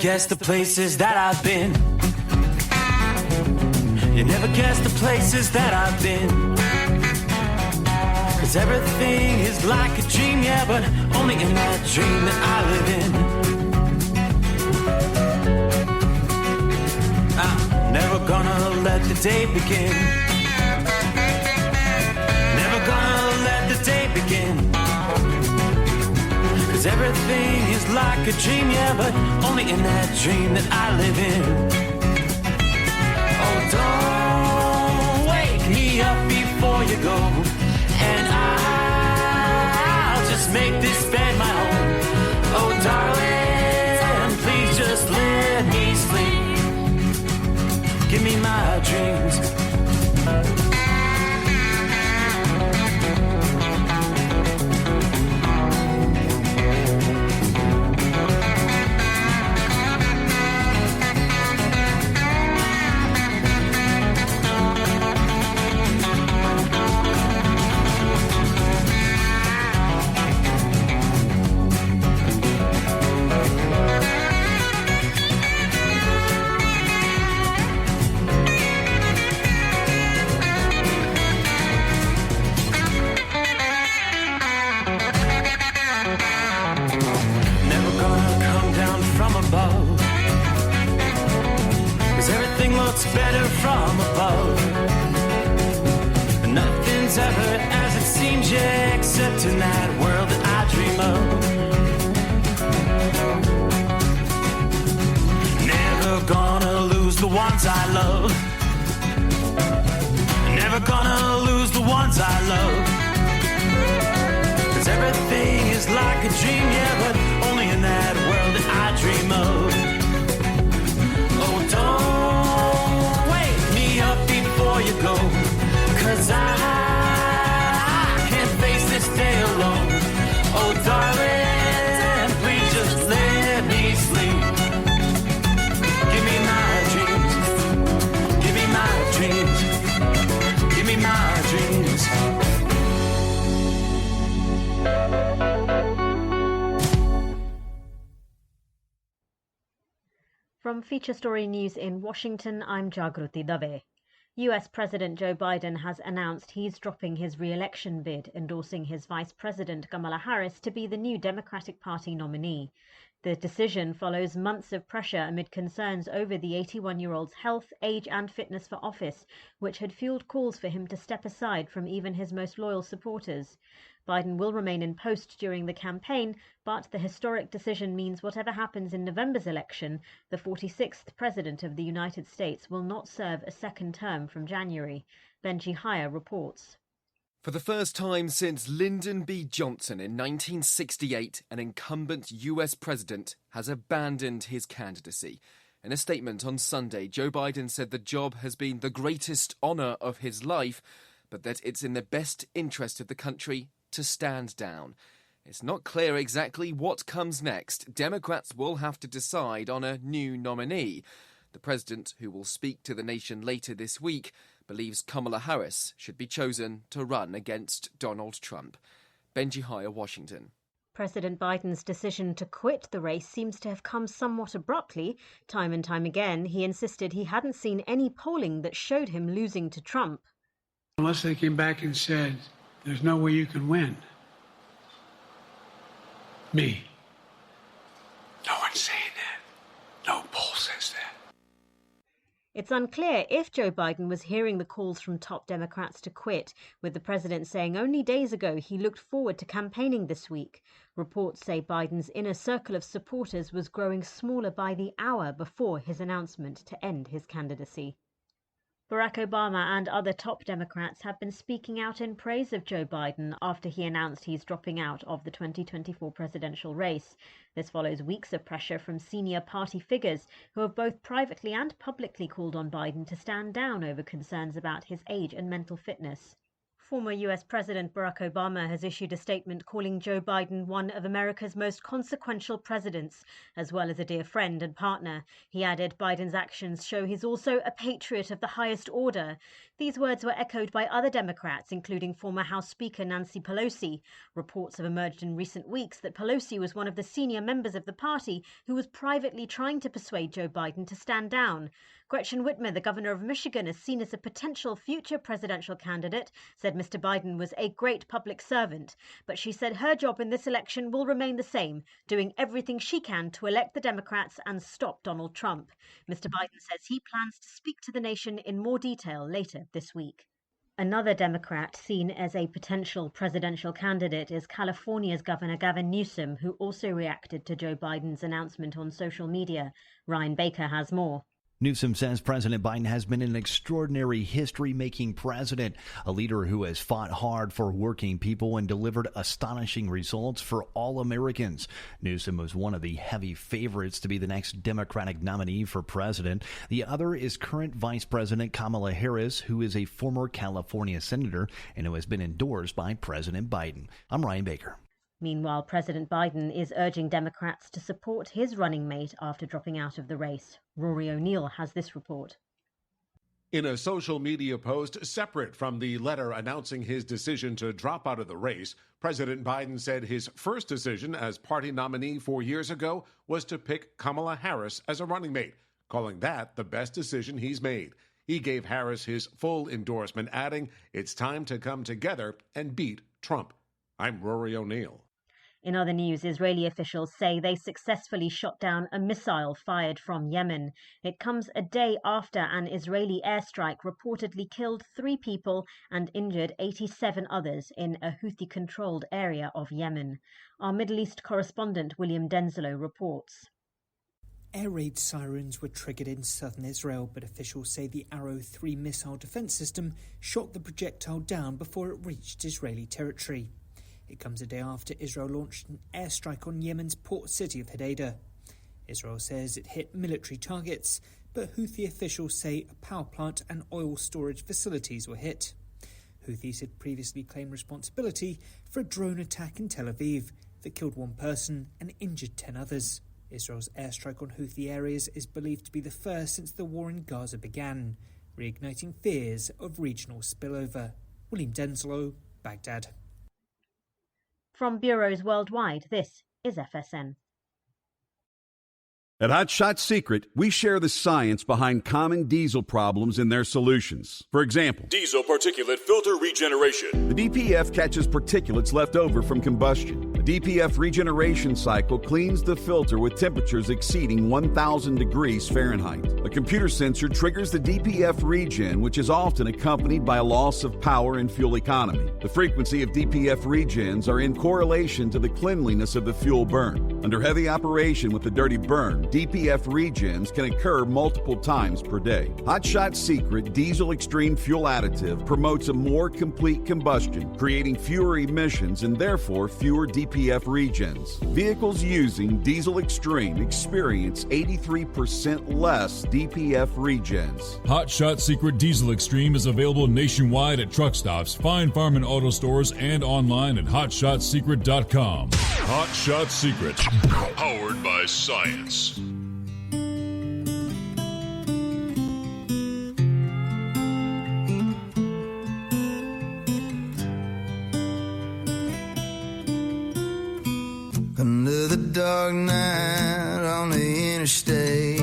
guess the places that I've been. You never guess the places that I've been. 'Cause everything is like a dream, yeah, but only in that dream that I live in. I'm never gonna let the day begin. Never gonna let the day begin. 'Cause everything is like a dream, yeah, but only in that dream that I live in. Oh, don't wake me up before you go, and I'll just make this bed my home. Oh, darling, please just let me sleep. Give me my dreams. Better from above. Nothing's ever as it seems, yeah, except in that world that I dream of. Never gonna lose the ones I love. Never gonna lose the ones I love. 'Cause everything is like a dream, yeah, but only in that world that I dream of. Oh, don't before you go, 'cause I can't face this day alone. Oh, darling, please just let me sleep. Give me my dreams. Give me my dreams. Give me my dreams. From Feature Story News in Washington, I'm Jagruti Dave. US President Joe Biden has announced he's dropping his re-election bid, endorsing his Vice President Kamala Harris to be the new Democratic Party nominee. The decision follows months of pressure amid concerns over the 81-year-old's health, age and fitness for office, which had fueled calls for him to step aside from even his most loyal supporters. Biden will remain in post during the campaign, but the historic decision means whatever happens in November's election, the 46th President of the United States will not serve a second term from January. Benji Hire reports. For the first time since Lyndon B. Johnson in 1968, an incumbent US president has abandoned his candidacy. In a statement on Sunday, Joe Biden said the job has been the greatest honour of his life, but that it's in the best interest of the country to stand down. It's not clear exactly what comes next. Democrats will have to decide on a new nominee. The president, who will speak to the nation later this week, believes Kamala Harris should be chosen to run against Donald Trump. Benji Hire, Washington. President Biden's decision to quit the race seems to have come somewhat abruptly. Time and time again, he insisted he hadn't seen any polling that showed him losing to Trump. Unless they came back and said, there's no way you can win. Me. No one's saying that. No poll says that. It's unclear if Joe Biden was hearing the calls from top Democrats to quit, with the president saying only days ago he looked forward to campaigning this week. Reports say Biden's inner circle of supporters was growing smaller by the hour before his announcement to end his candidacy. Barack Obama and other top Democrats have been speaking out in praise of Joe Biden after he announced he's dropping out of the 2024 presidential race. This follows weeks of pressure from senior party figures who have both privately and publicly called on Biden to stand down over concerns about his age and mental fitness. Former US President Barack Obama has issued a statement calling Joe Biden one of America's most consequential presidents, as well as a dear friend and partner. He added Biden's actions show he's also a patriot of the highest order. These words were echoed by other Democrats, including former House Speaker Nancy Pelosi. Reports have emerged in recent weeks that Pelosi was one of the senior members of the party who was privately trying to persuade Joe Biden to stand down. Gretchen Whitmer, the governor of Michigan, is seen as a potential future presidential candidate, said Mr. Biden was a great public servant. But she said her job in this election will remain the same, doing everything she can to elect the Democrats and stop Donald Trump. Mr. Biden says he plans to speak to the nation in more detail later this week. Another Democrat seen as a potential presidential candidate is California's Governor Gavin Newsom, who also reacted to Joe Biden's announcement on social media. Ryan Baker has more. Newsom says President Biden has been an extraordinary history-making president, a leader who has fought hard for working people and delivered astonishing results for all Americans. Newsom was one of the heavy favorites to be the next Democratic nominee for president. The other is current Vice President Kamala Harris, who is a former California senator and who has been endorsed by President Biden. I'm Ryan Baker. Meanwhile, President Biden is urging Democrats to support his running mate after dropping out of the race. Rory O'Neill has this report. In a social media post separate from the letter announcing his decision to drop out of the race, President Biden said his first decision as party nominee 4 years ago was to pick Kamala Harris as a running mate, calling that the best decision he's made. He gave Harris his full endorsement, adding, "It's time to come together and beat Trump." I'm Rory O'Neill. In other news, Israeli officials say they successfully shot down a missile fired from Yemen. It comes a day after an Israeli airstrike reportedly killed 3 people and injured 87 others in a Houthi-controlled area of Yemen. Our Middle East correspondent William Denzelo reports. Air raid sirens were triggered in southern Israel, but officials say the Arrow 3 missile defense system shot the projectile down before it reached Israeli territory. It comes a day after Israel launched an airstrike on Yemen's port city of Hodeidah. Israel says it hit military targets, but Houthi officials say a power plant and oil storage facilities were hit. Houthis had previously claimed responsibility for a drone attack in Tel Aviv that killed 1 person and injured 10 others. Israel's airstrike on Houthi areas is believed to be the first since the war in Gaza began, reigniting fears of regional spillover. William Denzelo, Baghdad. From bureaus worldwide, this is FSN. At Hot Shot Secret, we share the science behind common diesel problems and their solutions. For example, diesel particulate filter regeneration. The DPF catches particulates left over from combustion. The DPF regeneration cycle cleans the filter with temperatures exceeding 1,000 degrees Fahrenheit. A computer sensor triggers the DPF regen, which is often accompanied by a loss of power and fuel economy. The frequency of DPF regens are in correlation to the cleanliness of the fuel burn. Under heavy operation with the dirty burn, DPF regens can occur multiple times per day. Hot Shot Secret Diesel Extreme Fuel Additive promotes a more complete combustion, creating fewer emissions and therefore fewer DPF regens. Vehicles using Diesel Extreme experience 83% less DPF regens. Hot Shot Secret Diesel Extreme is available nationwide at truck stops, fine farm and auto stores, and online at hotshotsecret.com. Hot Shot Secret, powered by science. Another dark night on the interstate.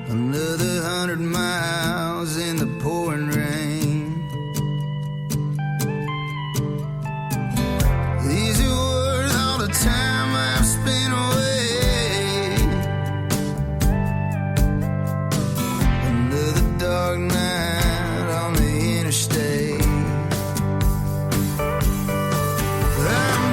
Another 100 miles in the pouring rain. These are worth all the time I've spent away. Another dark night on the interstate. I'm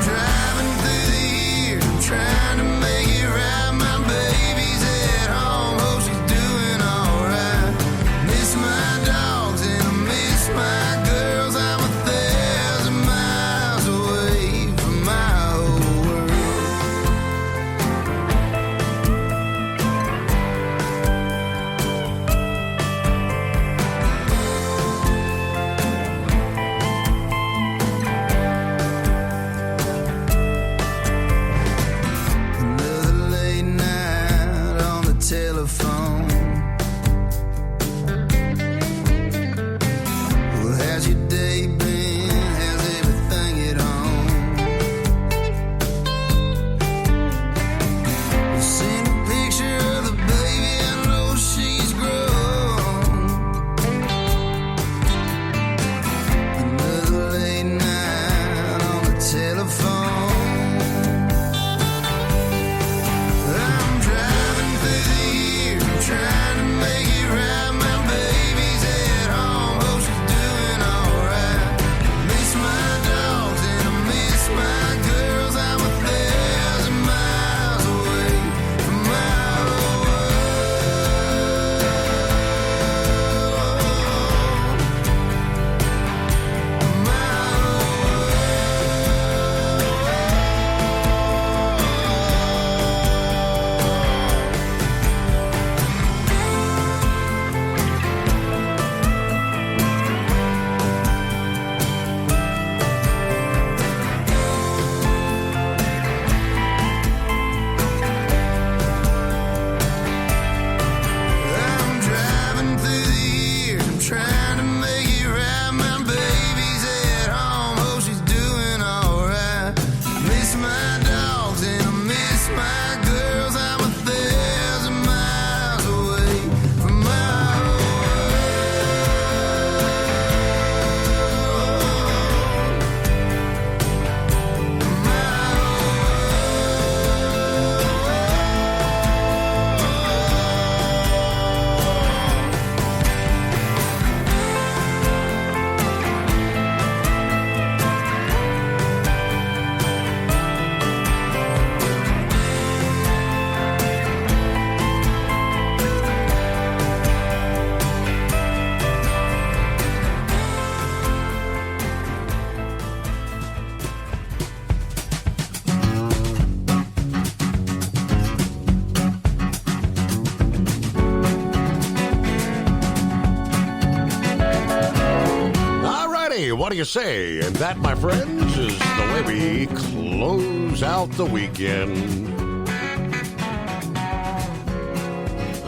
do you say? And that, my friends, is the way we close out the weekend.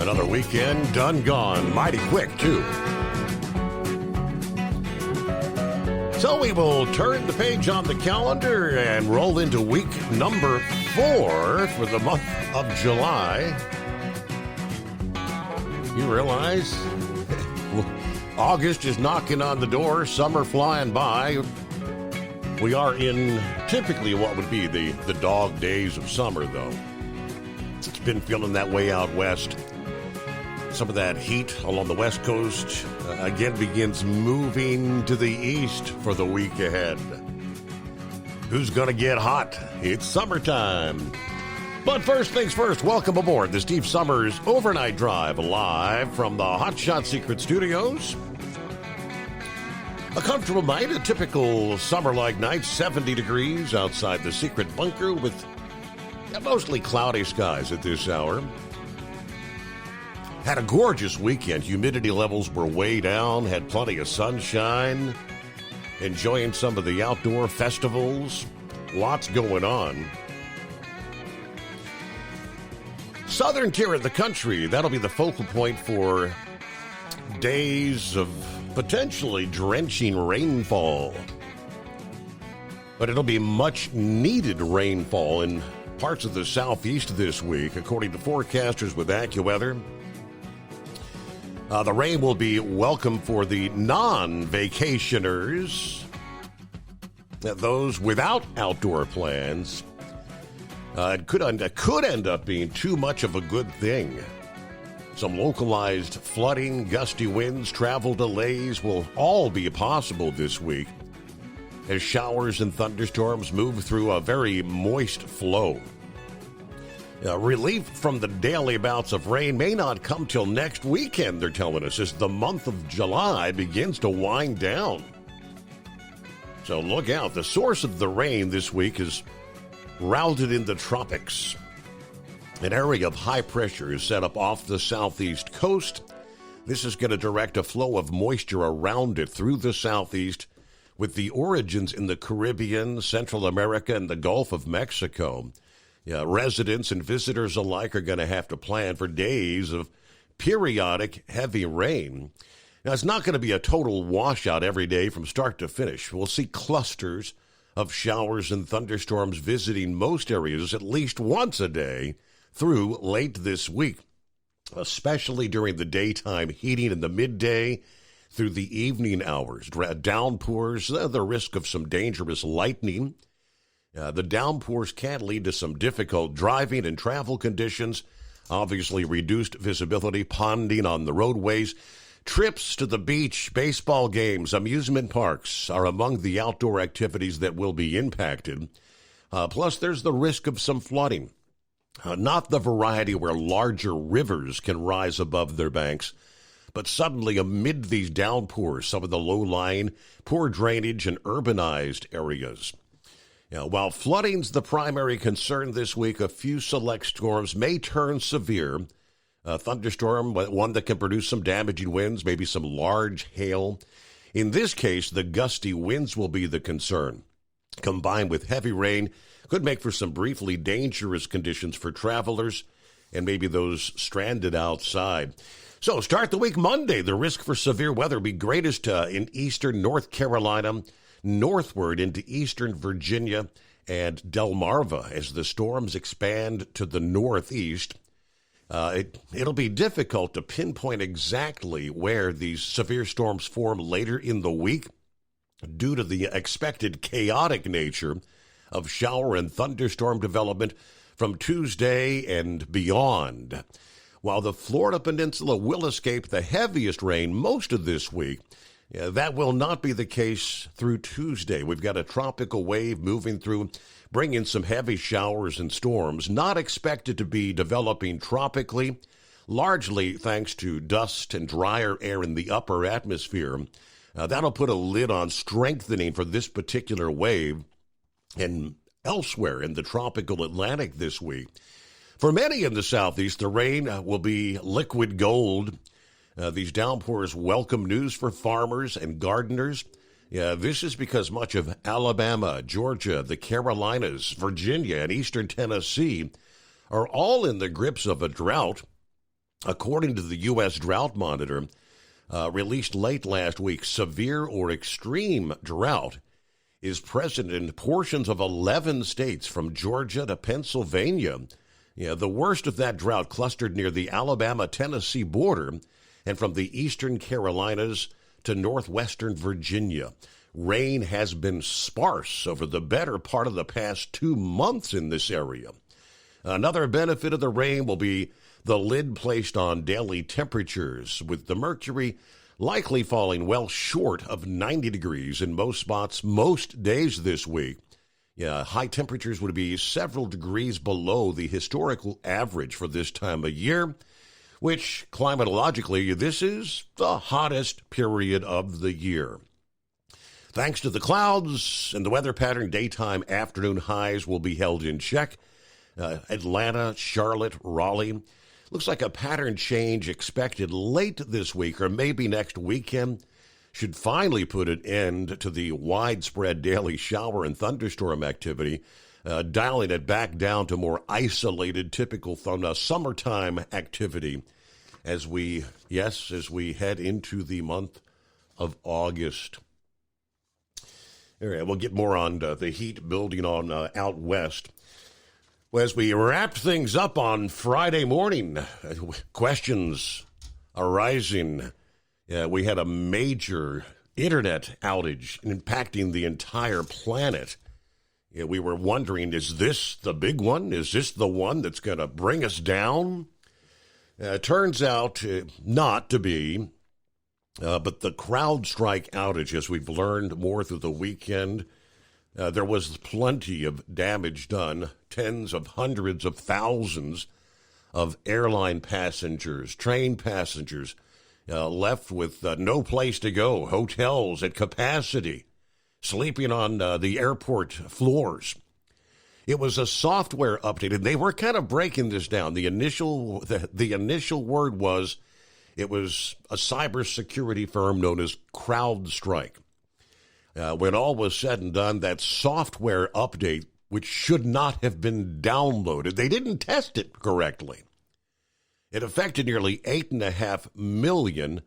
Another weekend done gone. Mighty quick, too. So we will turn the page on the calendar and roll into week number 4 for the month of July. You realize August is knocking on the door, summer flying by. We are in typically what would be the dog days of summer, though. It's been feeling that way out west. Some of that heat along the west coast again begins moving to the east for the week ahead. Who's going to get hot? It's summertime. But first things first, welcome aboard the Steve Summers Overnight Drive, live from the Hot Shot Secret Studios. A comfortable night, a typical summer-like night, 70 degrees outside the secret bunker with mostly cloudy skies at this hour. Had a gorgeous weekend. Humidity levels were way down, had plenty of sunshine, enjoying some of the outdoor festivals. Lots going on. Southern tier of the country, that'll be the focal point for days of potentially drenching rainfall. But it'll be much needed rainfall in parts of the southeast this week, according to forecasters with AccuWeather. The rain will be welcome for the non-vacationers, those without outdoor plans. It could end up being too much of a good thing. Some localized flooding, gusty winds, travel delays will all be possible this week as showers and thunderstorms move through a very moist flow. Relief from the daily bouts of rain may not come till next weekend, they're telling us, as the month of July begins to wind down. So look out. The source of the rain this week is routed in the tropics. An area of high pressure is set up off the southeast coast. This is going to direct a flow of moisture around it through the southeast, with the origins in the Caribbean, Central America, and the Gulf of Mexico. Residents and visitors alike are going to have to plan for days of periodic heavy rain. Now, it's not going to be a total washout every day from start to finish. We'll see clusters of showers and thunderstorms visiting most areas at least once a day through late this week, especially during the daytime heating in the midday through the evening hours. Downpours, the risk of some dangerous lightning. The downpours can lead to some difficult driving and travel conditions, obviously reduced visibility, ponding on the roadways. Trips to the beach, baseball games, amusement parks are among the outdoor activities that will be impacted. Plus, there's the risk of some flooding. Not the variety where larger rivers can rise above their banks, but suddenly amid these downpours, some of the low-lying, poor drainage, and urbanized areas. While flooding's the primary concern this week, a few select storms may turn severe. A thunderstorm, one that can produce some damaging winds, maybe some large hail. In this case, the gusty winds will be the concern. Combined with heavy rain, could make for some briefly dangerous conditions for travelers and maybe those stranded outside. So start the week Monday. The risk for severe weather will be greatest in eastern North Carolina, northward into eastern Virginia and Delmarva as the storms expand to the northeast. It'll be difficult to pinpoint exactly where these severe storms form later in the week due to the expected chaotic nature of shower and thunderstorm development from Tuesday and beyond. While the Florida Peninsula will escape the heaviest rain most of this week, that will not be the case through Tuesday. We've got a tropical wave moving through, bringing some heavy showers and storms, not expected to be developing tropically, largely thanks to dust and drier air in the upper atmosphere. That'll put a lid on strengthening for this particular wave and elsewhere in the tropical Atlantic this week. For many in the southeast, the rain will be liquid gold. These downpours welcome news for farmers and gardeners. Yeah, this is because much of Alabama, Georgia, the Carolinas, Virginia, and eastern Tennessee are all in the grips of a drought. According to the U.S. Drought Monitor, released late last week, severe or extreme drought is present in portions of 11 states from Georgia to Pennsylvania. Yeah, the worst of that drought clustered near the Alabama-Tennessee border and from the eastern Carolinas to northwestern Virginia. Rain has been sparse over the better part of the past 2 months in this area. Another benefit of the rain will be the lid placed on daily temperatures, with the mercury likely falling well short of 90 degrees in most spots most days this week. Yeah, high temperatures would be several degrees below the historical average for this time of year, which climatologically, this is the hottest period of the year. Thanks to the clouds and the weather pattern, daytime afternoon highs will be held in check. Atlanta, Charlotte, Raleigh. Looks like a pattern change expected late this week or maybe next weekend should finally put an end to the widespread daily shower and thunderstorm activity, dialing it back down to more isolated, typical summertime activity as we head into the month of August. All right, we'll get more on the heat building on out west. Well, as we wrapped things up on Friday morning, questions arising. We had a major internet outage impacting the entire planet. We were wondering, is this the big one? Is this the one that's going to bring us down? Turns out not to be. But the CrowdStrike outage, as we've learned more through the weekend, there was plenty of damage done. Tens of hundreds of thousands of airline passengers, train passengers, left with no place to go, hotels at capacity, sleeping on the airport floors. It was a software update, and they were kind of breaking this down. The initial word was it was a cybersecurity firm known as CrowdStrike. When all was said and done, that software update, which should not have been downloaded, they didn't test it correctly. It affected nearly 8.5 million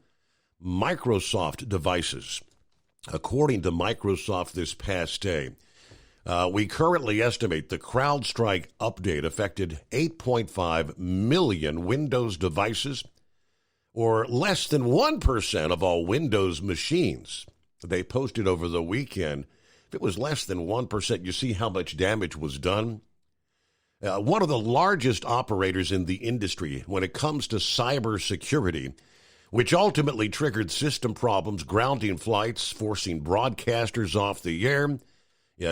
Microsoft devices. According to Microsoft this past day, we currently estimate the CrowdStrike update affected 8.5 million Windows devices, or less than 1% of all Windows machines. They posted over the weekend. If it was less than 1%, you see how much damage was done. One of the largest operators in the industry when it comes to cybersecurity, which ultimately triggered system problems, grounding flights, forcing broadcasters off the air,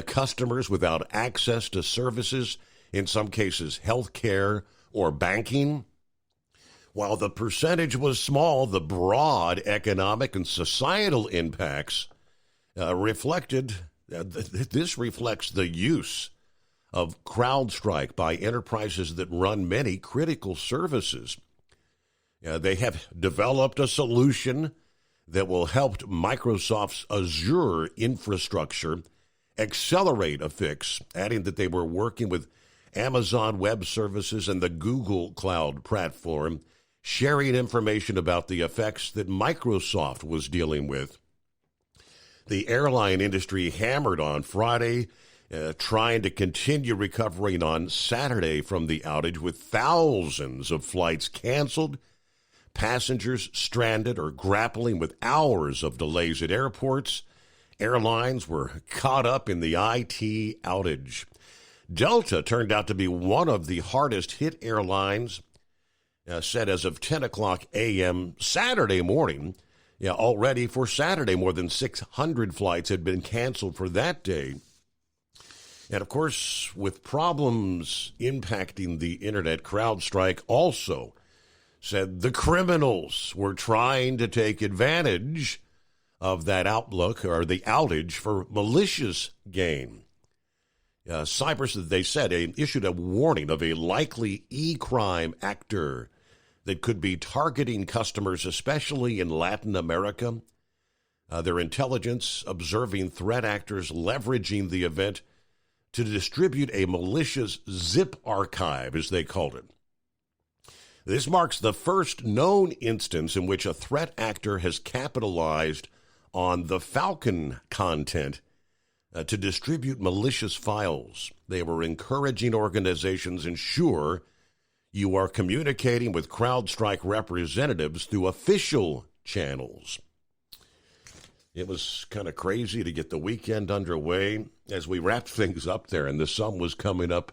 customers without access to services, in some cases healthcare or banking. While the percentage was small, the broad economic and societal impacts reflects the use of CrowdStrike by enterprises that run many critical services. They have developed a solution that will help Microsoft's Azure infrastructure accelerate a fix, adding that they were working with Amazon Web Services and the Google Cloud platform, sharing information about the effects that Microsoft was dealing with. The airline industry hammered on Friday, trying to continue recovering on Saturday from the outage, with thousands of flights canceled, passengers stranded or grappling with hours of delays at airports. Airlines were caught up in the IT outage. Delta turned out to be one of the hardest hit airlines, said as of 10 o'clock a.m. Saturday morning. Already for Saturday, more than 600 flights had been canceled for that day. And, of course, with problems impacting the internet, CrowdStrike also said the criminals were trying to take advantage of that outlook or the outage for malicious gain. They said, issued a warning of a likely e-crime actor that could be targeting customers, especially in Latin America. their intelligence observing threat actors leveraging the event to distribute a malicious zip archive, as they called it. This marks the first known instance in which a threat actor has capitalized on the Falcon content to distribute malicious files. They were encouraging organizations ensure you are communicating with CrowdStrike representatives through official channels. It was kind of crazy to get the weekend underway as we wrapped things up there, and the sun was coming up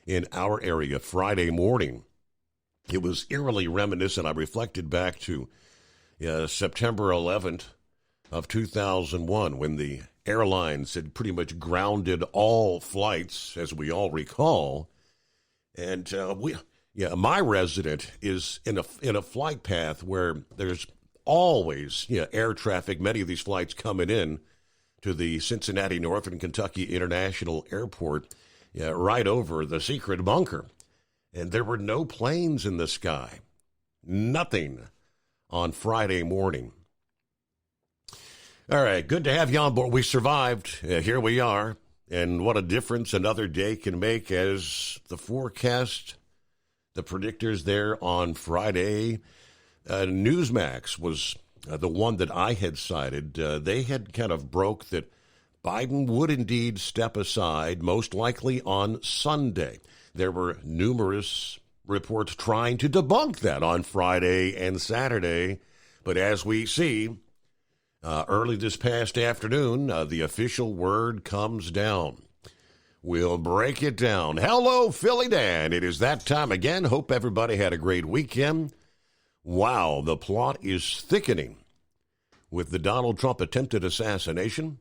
in our area Friday morning. It was eerily reminiscent. I reflected back to September 11th of 2001 when the airlines had pretty much grounded all flights, as we all recall. And my resident is in a flight path where there's always air traffic. Many of these flights coming in to the Cincinnati Northern Kentucky International Airport right over the secret bunker. And there were no planes in the sky. Nothing on Friday morning. All right, good to have you on board. We survived. Here we are. And what a difference another day can make as the forecast, the predictors there on Friday. Newsmax was the one that I had cited. They had kind of broke that Biden would indeed step aside, most likely on Sunday. There were numerous reports trying to debunk that on Friday and Saturday. But as we see, early this past afternoon, the official word comes down. We'll break it down. Hello, Philly Dan. It is that time again. Hope everybody had a great weekend. Wow, the plot is thickening with the Donald Trump attempted assassination.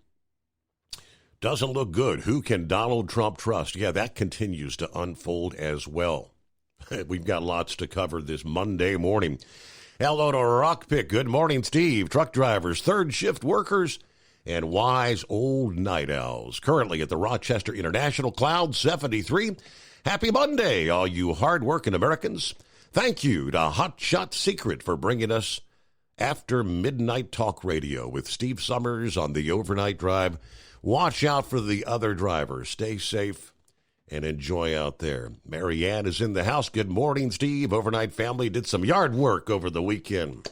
Doesn't look good. Who can Donald Trump trust? Yeah, that continues to unfold as well. We've got lots to cover this Monday morning. Hello to Rockpick. Good morning, Steve. Truck drivers, third shift workers, and wise old night owls. Currently at the Rochester International, cloud 73. Happy Monday, all you hard-working Americans. Thank you to Hot Shot Secret for bringing us After Midnight Talk Radio with Steve Summers on the overnight drive. Watch out for the other drivers. Stay safe and enjoy out there. Marianne is in the house. Good morning, Steve. Overnight family did some yard work over the weekend.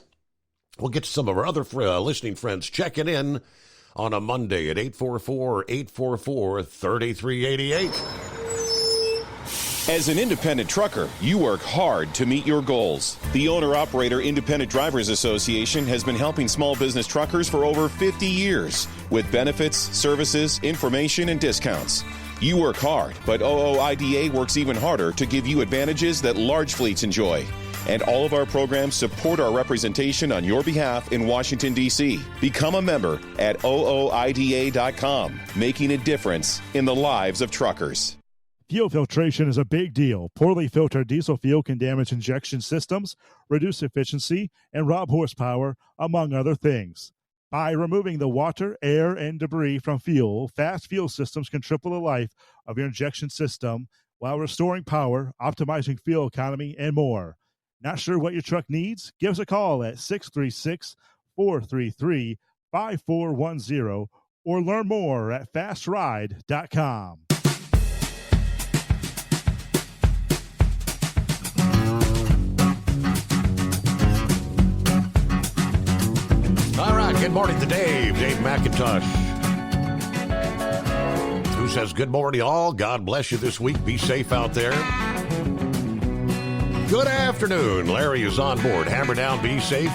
We'll get to some of our other listening friends checking in on a Monday at 844-844-3388. As an independent trucker, you work hard to meet your goals. The Owner-Operator Independent Drivers Association has been helping small business truckers for over 50 years with benefits, services, information, and discounts. You work hard, but OOIDA works even harder to give you advantages that large fleets enjoy. And all of our programs support our representation on your behalf in Washington, D.C. Become a member at OOIDA.com, making a difference in the lives of truckers. Fuel filtration is a big deal. Poorly filtered diesel fuel can damage injection systems, reduce efficiency, and rob horsepower, among other things. By removing the water, air, and debris from fuel, fast fuel systems can triple the life of your injection system while restoring power, optimizing fuel economy, and more. Not sure what your truck needs? Give us a call at 636-433-5410 or learn more at fastride.com. All right, good morning to Dave McIntosh, who says, good morning all. God bless you this week. Be safe out there. Good afternoon. Larry is on board. Hammer down, be safe.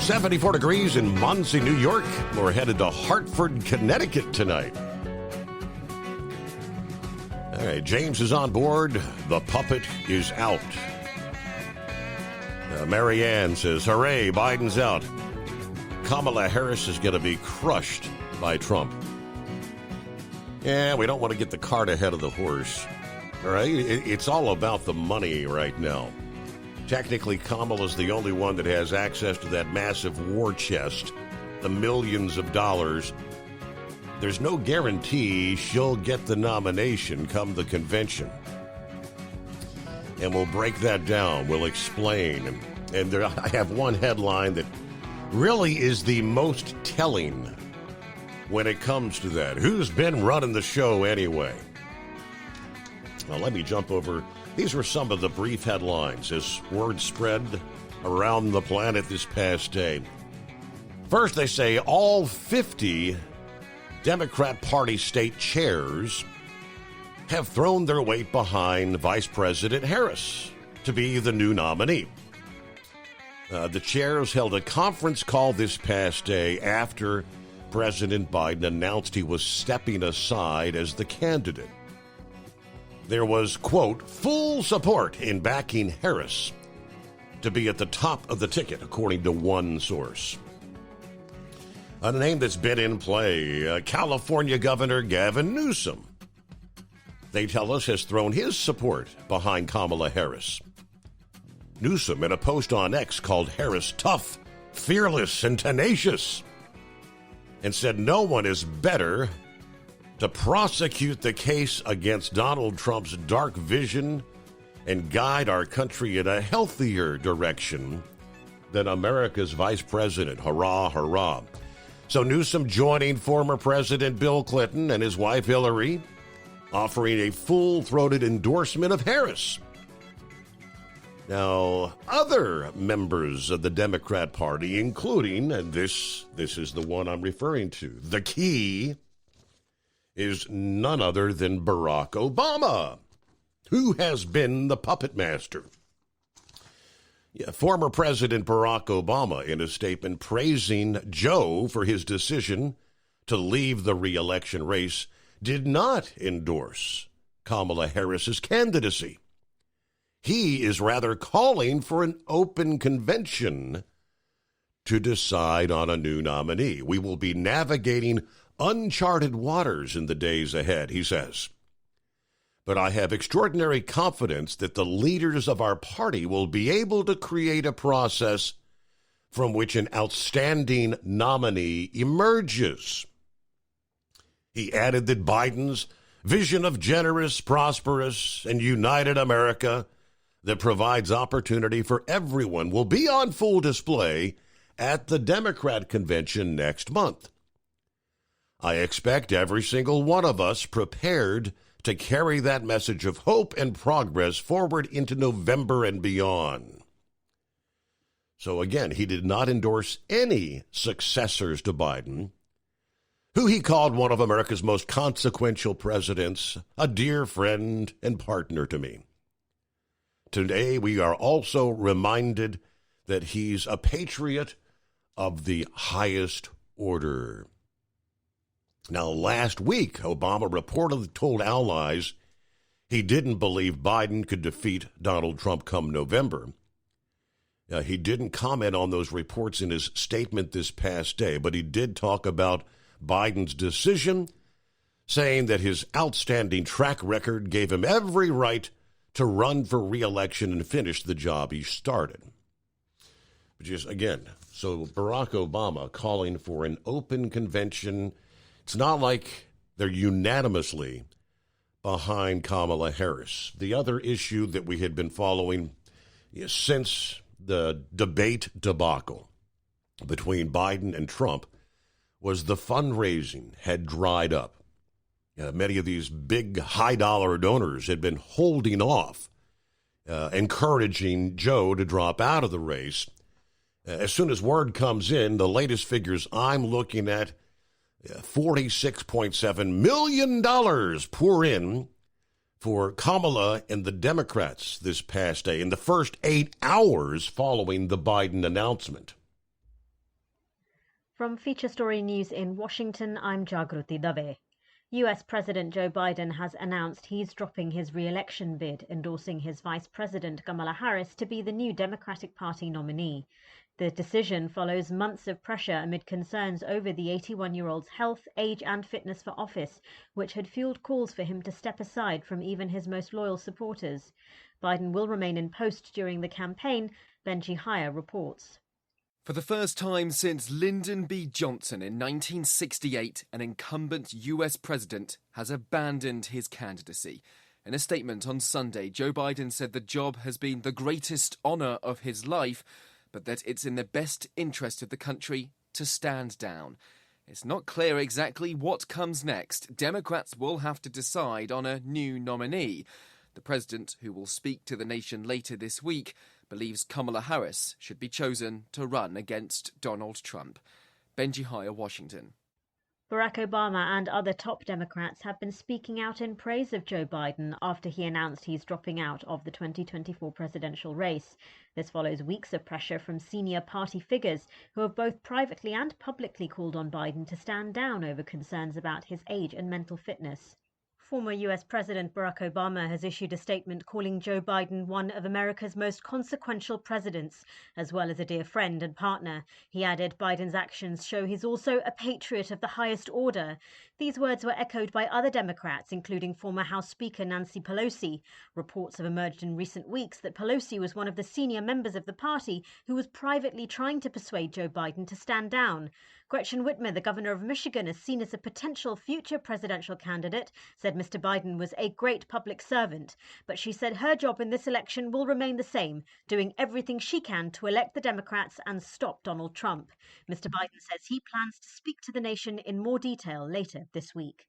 74 degrees in Muncie, New York. We're headed to Hartford, Connecticut tonight. All right, James is on board. The puppet is out. Marianne says, hooray, Biden's out. Kamala Harris is going to be crushed by Trump. Yeah, we don't want to get the cart ahead of the horse. All right, it's all about the money right now. Technically, Kamala's the only one that has access to that massive war chest, the millions of dollars. There's no guarantee she'll get the nomination come the convention. And we'll break that down. We'll explain. And there, I have one headline that really is the most telling when it comes to that. Who's been running the show anyway? Well, let me jump over. These were some of the brief headlines as word spread around the planet this past day. First, they say all 50 Democrat Party state chairs have thrown their weight behind Vice President Harris to be the new nominee. The chairs held a conference call this past day after President Biden announced he was stepping aside as the candidate. There was, quote, full support in backing Harris to be at the top of the ticket, according to one source. A name that's been in play, California Governor Gavin Newsom, they tell us, has thrown his support behind Kamala Harris. Newsom, in a post on X, called Harris tough, fearless, and tenacious, and said no one is better to prosecute the case against Donald Trump's dark vision and guide our country in a healthier direction than America's vice president. Hurrah, hurrah. So Newsom joining former President Bill Clinton and his wife Hillary, offering a full-throated endorsement of Harris. Now, other members of the Democrat Party, including, and this is the one I'm referring to, the key is none other than Barack Obama, who has been the puppet master. Former President Barack Obama, in a statement praising Joe for his decision to leave the re-election race, did not endorse Kamala Harris's candidacy. He is rather calling for an open convention to decide on a new nominee. We will be navigating uncharted waters in the days ahead, he says. But I have extraordinary confidence that the leaders of our party will be able to create a process from which an outstanding nominee emerges. He added that Biden's vision of generous, prosperous, and united America that provides opportunity for everyone will be on full display at the Democrat convention next month. I expect every single one of us prepared to carry that message of hope and progress forward into November and beyond. So again, he did not endorse any successors to Biden, who he called one of America's most consequential presidents, a dear friend and partner to me. Today, we are also reminded that he's a patriot of the highest order. Now, last week, Obama reportedly told allies he didn't believe Biden could defeat Donald Trump come November. He didn't comment on those reports in his statement this past day, but he did talk about Biden's decision, saying that his outstanding track record gave him every right to run for re-election and finish the job he started. But just again, so Barack Obama calling for an open convention. It's not like they're unanimously behind Kamala Harris. The other issue that we had been following since the debate debacle between Biden and Trump was the fundraising had dried up. Many of these big high-dollar donors had been holding off, encouraging Joe to drop out of the race. As soon as word comes in, the latest figures I'm looking at, $46.7 million pour in for Kamala and the Democrats this past day in the first 8 hours following the Biden announcement. From Feature Story News in Washington, I'm Jagruti Dave. US President Joe Biden has announced he's dropping his re-election bid, endorsing his Vice President Kamala Harris to be the new Democratic Party nominee. The decision follows months of pressure amid concerns over the 81-year-old's health, age and fitness for office, which had fueled calls for him to step aside from even his most loyal supporters. Biden will remain in post during the campaign, Benji Hire reports. For the first time since Lyndon B. Johnson in 1968, an incumbent US president has abandoned his candidacy. In a statement on Sunday, Joe Biden said the job has been the greatest honor of his life, but that it's in the best interest of the country to stand down. It's not clear exactly what comes next. Democrats will have to decide on a new nominee. The president, who will speak to the nation later this week, believes Kamala Harris should be chosen to run against Donald Trump. Benji Hire, Washington. Barack Obama and other top Democrats have been speaking out in praise of Joe Biden after he announced he's dropping out of the 2024 presidential race. This follows weeks of pressure from senior party figures who have both privately and publicly called on Biden to stand down over concerns about his age and mental fitness. Former US President Barack Obama has issued a statement calling Joe Biden one of America's most consequential presidents, as well as a dear friend and partner. He added Biden's actions show he's also a patriot of the highest order. These words were echoed by other Democrats, including former House Speaker Nancy Pelosi. Reports have emerged in recent weeks that Pelosi was one of the senior members of the party who was privately trying to persuade Joe Biden to stand down. Gretchen Whitmer, the governor of Michigan, is seen as a potential future presidential candidate, said Mr. Biden was a great public servant. But she said her job in this election will remain the same, doing everything she can to elect the Democrats and stop Donald Trump. Mr. Biden says he plans to speak to the nation in more detail later this week.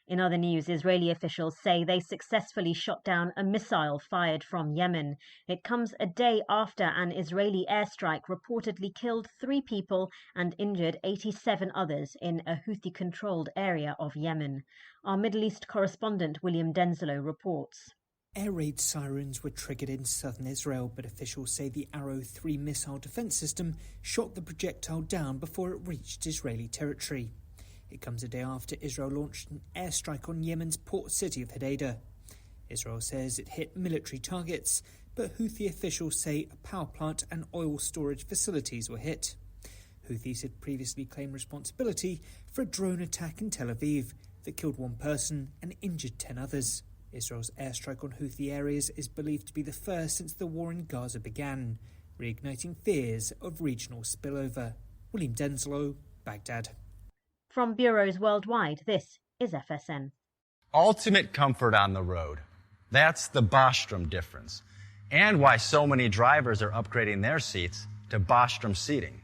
In other news, Israeli officials say they successfully shot down a missile fired from Yemen. It comes a day after an Israeli airstrike reportedly killed 3 people and injured 87 others in a Houthi-controlled area of Yemen. Our Middle East correspondent William Denslow reports. Air raid sirens were triggered in southern Israel, but officials say the Arrow 3 missile defense system shot the projectile down before it reached Israeli territory. It comes a day after Israel launched an airstrike on Yemen's port city of Hodeidah. Israel says it hit military targets, but Houthi officials say a power plant and oil storage facilities were hit. Houthis had previously claimed responsibility for a drone attack in Tel Aviv that killed 1 person and injured 10 others. Israel's airstrike on Houthi areas is believed to be the first since the war in Gaza began, reigniting fears of regional spillover. William Denslow, Baghdad. From bureaus worldwide, this is FSN. Ultimate comfort on the road. That's the Bostrom difference, and why so many drivers are upgrading their seats to Bostrom seating.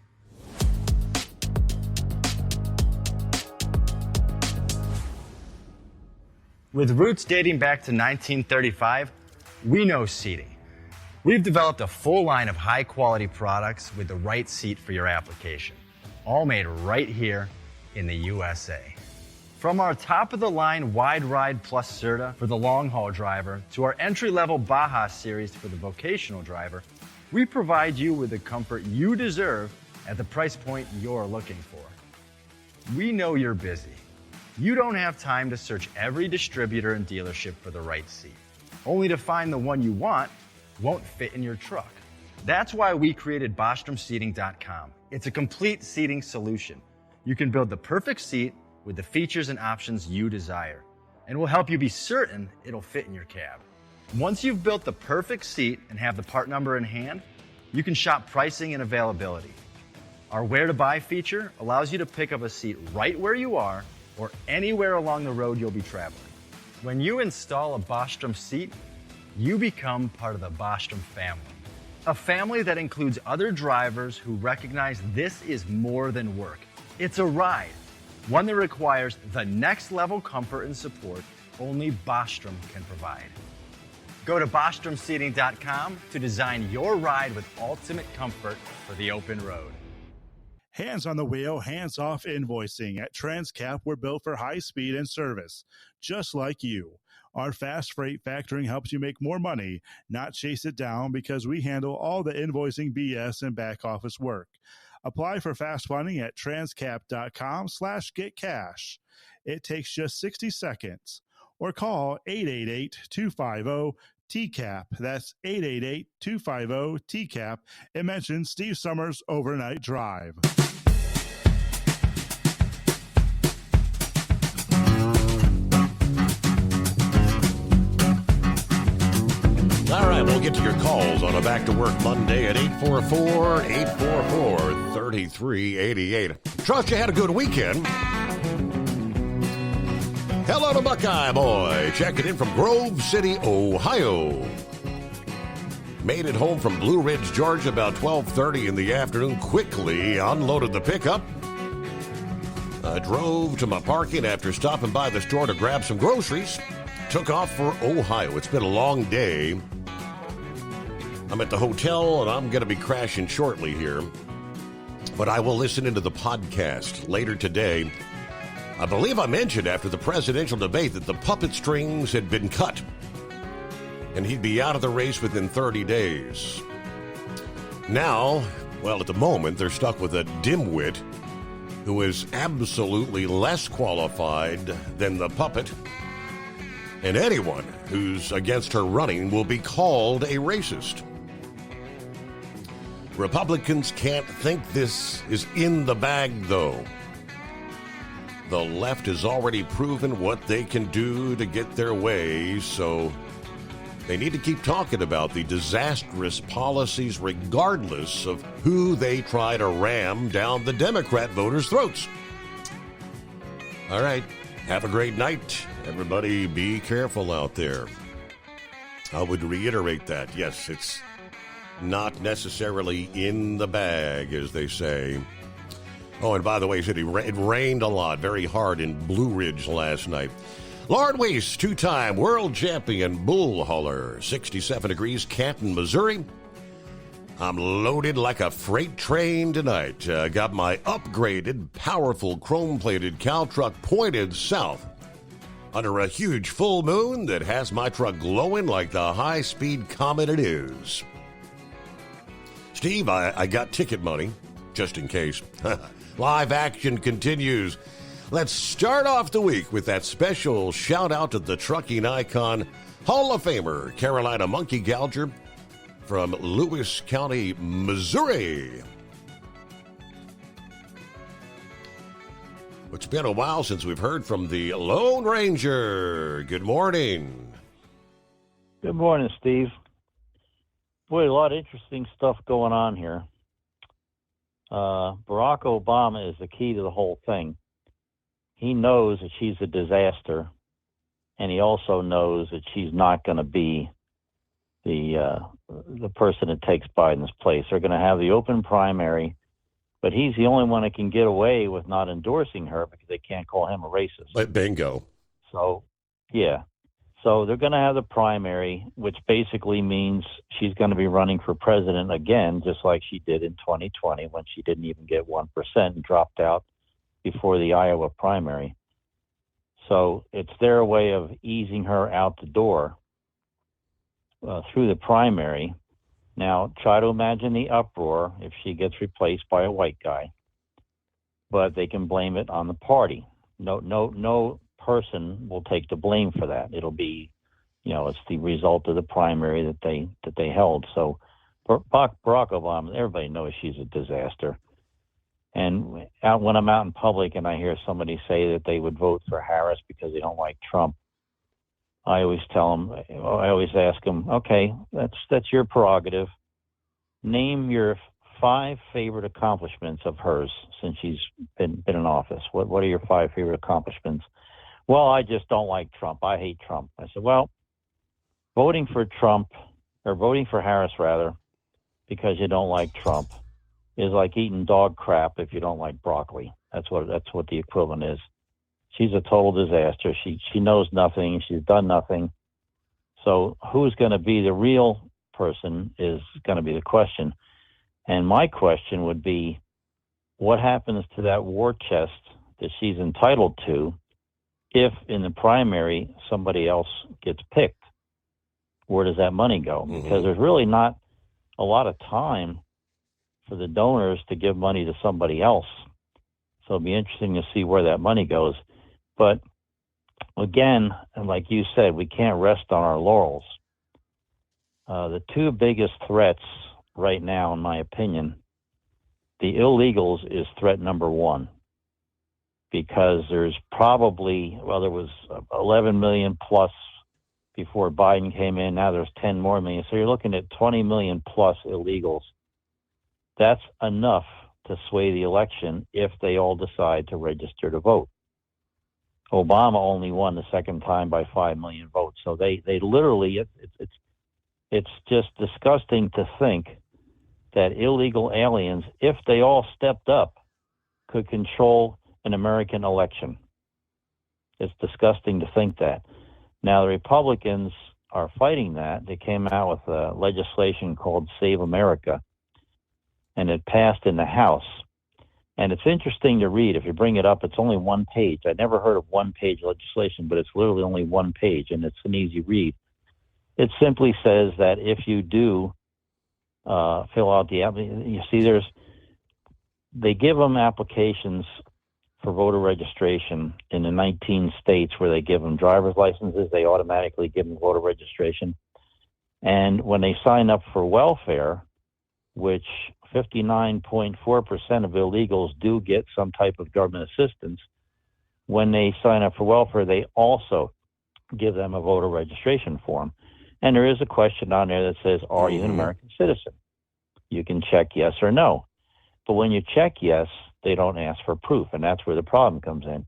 With roots dating back to 1935, we know seating. We've developed a full line of high-quality products with the right seat for your application, all made right here in the USA. From our top-of-the-line Wide Ride Plus Certa for the long-haul driver to our entry-level Baja series for the vocational driver, we provide you with the comfort you deserve at the price point you're looking for. We know you're busy. You don't have time to search every distributor and dealership for the right seat, only to find the one you want won't fit in your truck. That's why we created BostromSeating.com. It's a complete seating solution. You can build the perfect seat with the features and options you desire, and we'll help you be certain it'll fit in your cab. Once you've built the perfect seat and have the part number in hand, you can shop pricing and availability. Our Where to Buy feature allows you to pick up a seat right where you are or anywhere along the road you'll be traveling. When you install a Bostrom seat, you become part of the Bostrom family. A family that includes other drivers who recognize this is more than work. It's a ride, one that requires the next level comfort and support only Bostrom can provide. Go to BostromSeating.com to design your ride with ultimate comfort for the open road. Hands on the wheel, hands off invoicing. At Transcap, we're built for high speed and service, just like you. Our fast freight factoring helps you make more money, not chase it down, because we handle all the invoicing BS and back office work. Apply for fast funding at transcap.com/getcash. It takes just 60 seconds. Or call 888-250-TCAP. That's 888-250-TCAP. And mention Steve Summers Overnight Drive. All right, we'll get to your calls on a Back to Work Monday at 844-844-3388. Trust you had a good weekend. Hello to Buckeye Boy, checking in from Grove City, Ohio. made it home from Blue Ridge, Georgia about 12:30 in the afternoon, quickly unloaded the pickup. Drove to my parking after stopping by the store to grab some groceries. Took off for Ohio. It's been a long day. I'm at the hotel, and I'm going to be crashing shortly here. But I will listen into the podcast later today. I believe I mentioned after the presidential debate that the puppet strings had been cut, and he'd be out of the race within 30 days. Now, well, at the moment, they're stuck with a dimwit who is absolutely less qualified than the puppet, and anyone who's against her running will be called a racist. Republicans can't think this is in the bag, though. The left has already proven what they can do to get their way, so they need to keep talking about the disastrous policies regardless of who they try to ram down the Democrat voters' throats. All right, have a great night. Everybody be careful out there. I would reiterate that. Yes, it's not necessarily in the bag, as they say. Oh, and by the way, it rained a lot, very hard in Blue Ridge last night. Lauren Weiss, two-time world champion bull hauler, 67 degrees, Canton, Missouri. I'm loaded like a freight train tonight. Got my upgraded, powerful, chrome-plated cow truck pointed south under a huge full moon that has my truck glowing like the high-speed comet it is. Steve, I got ticket money, just in case. Live action continues. Let's start off the week with that special shout-out to the trucking icon, Hall of Famer Carolina Monkey Gouger from Lewis County, Missouri. It's been a while since we've heard from the Lone Ranger. Good morning. Good morning, Steve. Boy, a lot of interesting stuff going on here. Barack Obama is the key to the whole thing. He knows that she's a disaster, and he also knows that she's not going to be the person that takes Biden's place. They're going to have the open primary, but he's the only one that can get away with not endorsing her because they can't call him a racist. But bingo. So, yeah. So they're going to have the primary, which basically means she's going to be running for president again, just like she did in 2020 when she didn't even get 1% and dropped out before the Iowa primary. So it's their way of easing her out the door through the primary. Now, try to imagine the uproar if she gets replaced by a white guy. But they can blame it on the party. No person will take the blame for that. It'll be, it's the result of the primary that they held. So Barack Obama, everybody knows she's a disaster. And when I'm out in public and I hear somebody say that they would vote for Harris because they don't like Trump, I always ask them, okay, that's your prerogative. Name your 5 favorite accomplishments of hers since she's been in office. What are your 5 favorite accomplishments? Well, I just don't like Trump. I hate Trump. I said, well, voting for Harris rather, because you don't like Trump is like eating dog crap if you don't like broccoli. That's what the equivalent is. She's a total disaster. She knows nothing. She's done nothing. So who's going to be the real person is going to be the question. And my question would be, what happens to that war chest that she's entitled to if in the primary somebody else gets picked? Where does that money go? Mm-hmm. Because there's really not a lot of time for the donors to give money to somebody else. So it'll be interesting to see where that money goes. But again, and like you said, we can't rest on our laurels. The 2 biggest threats right now, in my opinion, the illegals is threat number 1. Because there's probably, there was 11 million plus before Biden came in. Now there's 10 more million. So you're looking at 20 million plus illegals. That's enough to sway the election if they all decide to register to vote. Obama only won the second time by 5 million votes. So they literally, It's just disgusting to think that illegal aliens, if they all stepped up, could control an American election. It's disgusting to think that. Now, the Republicans are fighting that. They came out with a legislation called Save America, and it passed in the House. And it's interesting to read. If you bring it up, it's only one page. I never heard of one-page legislation, but it's literally only one page, and it's an easy read. It simply says that if you do fill out the application, you see they give them applications for voter registration in the 19 states where they give them driver's licenses, they automatically give them voter registration. And when they sign up for welfare, which 59.4% of illegals do get some type of government assistance, when they sign up for welfare, they also give them a voter registration form. And there is a question on there that says, are you an American citizen? You can check yes or no. But when you check yes, they don't ask for proof, and that's where the problem comes in.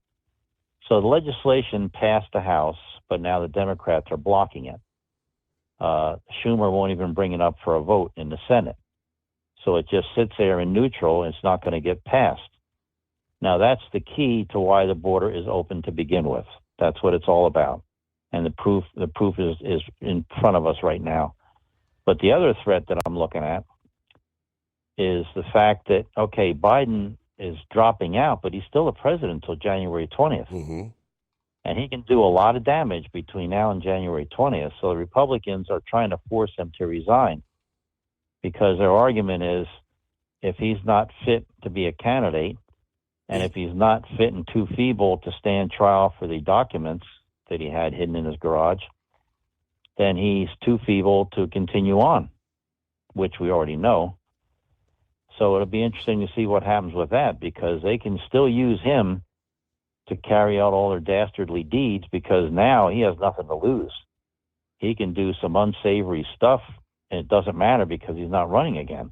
So the legislation passed the House, but now the Democrats are blocking it. Schumer won't even bring it up for a vote in the Senate. So it just sits there in neutral, and it's not going to get passed. Now, that's the key to why the border is open to begin with. That's what it's all about. And the proof is in front of us right now. But the other threat that I'm looking at is the fact that, okay, Biden is dropping out, but he's still the president until January 20th. Mm-hmm. And he can do a lot of damage between now and January 20th. So the Republicans are trying to force him to resign because their argument is if he's not fit to be a candidate and if he's not fit and too feeble to stand trial for the documents that he had hidden in his garage, then he's too feeble to continue on, which we already know. So it'll be interesting to see what happens with that, because they can still use him to carry out all their dastardly deeds, because now he has nothing to lose. He can do some unsavory stuff, and it doesn't matter because he's not running again.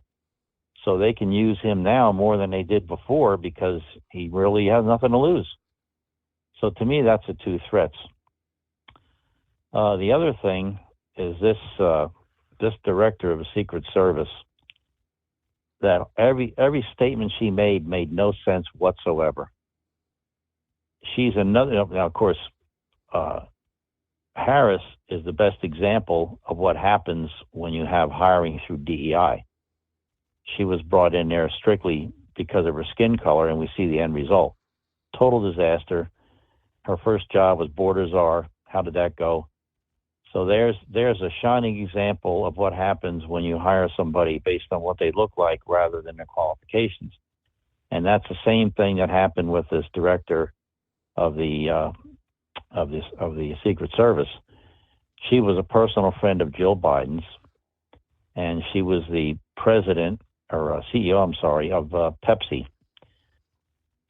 So they can use him now more than they did before because he really has nothing to lose. So to me, that's the two threats. The other thing is this director of the Secret Service, that every statement she made no sense whatsoever. She's another, now of course, Harris is the best example of what happens when you have hiring through DEI. She was brought in there strictly because of her skin color, and we see the end result. Total disaster. Her first job was border czar. How did that go? So there's a shining example of what happens when you hire somebody based on what they look like rather than their qualifications. And that's the same thing that happened with this director of the Secret Service. She was a personal friend of Jill Biden's, and she was the president or CEO, of Pepsi.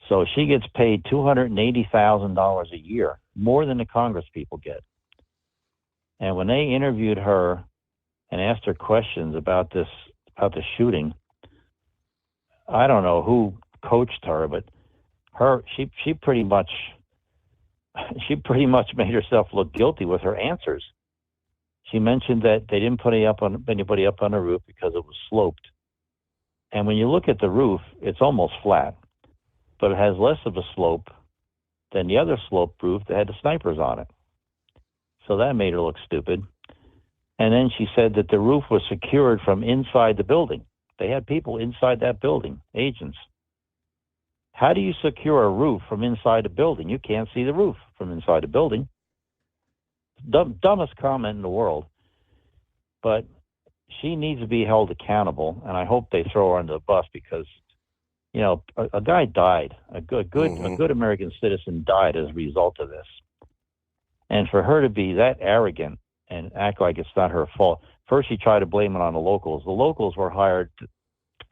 So she gets paid $280,000 a year, more than the Congress people get. And when they interviewed her and asked her questions about the shooting, I don't know who coached her, but she pretty much made herself look guilty with her answers. She mentioned that they didn't put anybody up on the roof because it was sloped. And when you look at the roof, it's almost flat, but it has less of a slope than the other sloped roof that had the snipers on it. So that made her look stupid. And then she said that the roof was secured from inside the building. They had people inside that building, agents. How do you secure a roof from inside a building? You can't see the roof from inside a building. Dumbest comment in the world. But she needs to be held accountable, and I hope they throw her under the bus because, you know, a guy died. A good American citizen died as a result of this. And for her to be that arrogant and act like it's not her fault. First, she tried to blame it on the locals. The locals were hired to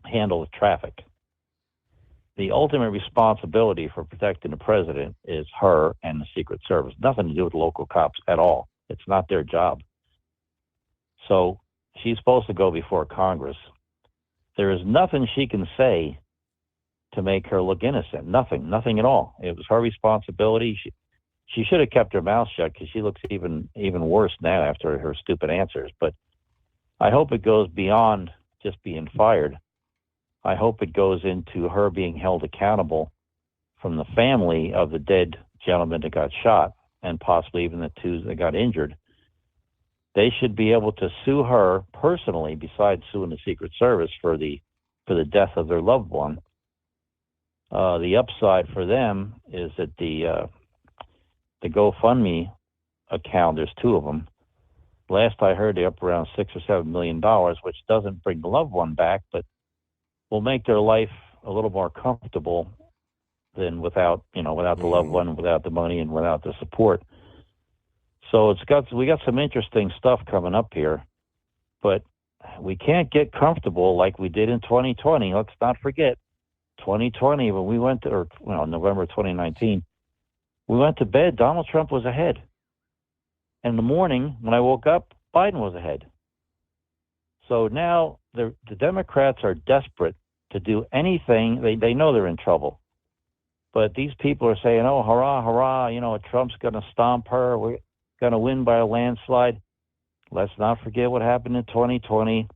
handle the traffic. The ultimate responsibility for protecting the president is her and the Secret Service. Nothing to do with the local cops at all. It's not their job. So she's supposed to go before Congress. There is nothing she can say to make her look innocent. Nothing at all. It was her responsibility. She should have kept her mouth shut because she looks even worse now after her stupid answers. But I hope it goes beyond just being fired. I hope it goes into her being held accountable from the family of the dead gentleman that got shot and possibly even the two that got injured. They should be able to sue her personally besides suing the Secret Service for the death of their loved one. The upside for them is that the GoFundMe account, there's two of them. Last I heard, they're up around $6 or $7 million, which doesn't bring the loved one back, but will make their life a little more comfortable than without the loved one, without the money, and without the support. So we got some interesting stuff coming up here, but we can't get comfortable like we did in 2020. Let's not forget 2020 when we went to, November 2019, we went to bed. Donald Trump was ahead. In the morning, when I woke up, Biden was ahead. So now the Democrats are desperate to do anything. They know they're in trouble. But these people are saying, oh, hurrah, hurrah, Trump's going to stomp her. We're going to win by a landslide. Let's not forget what happened in 2020.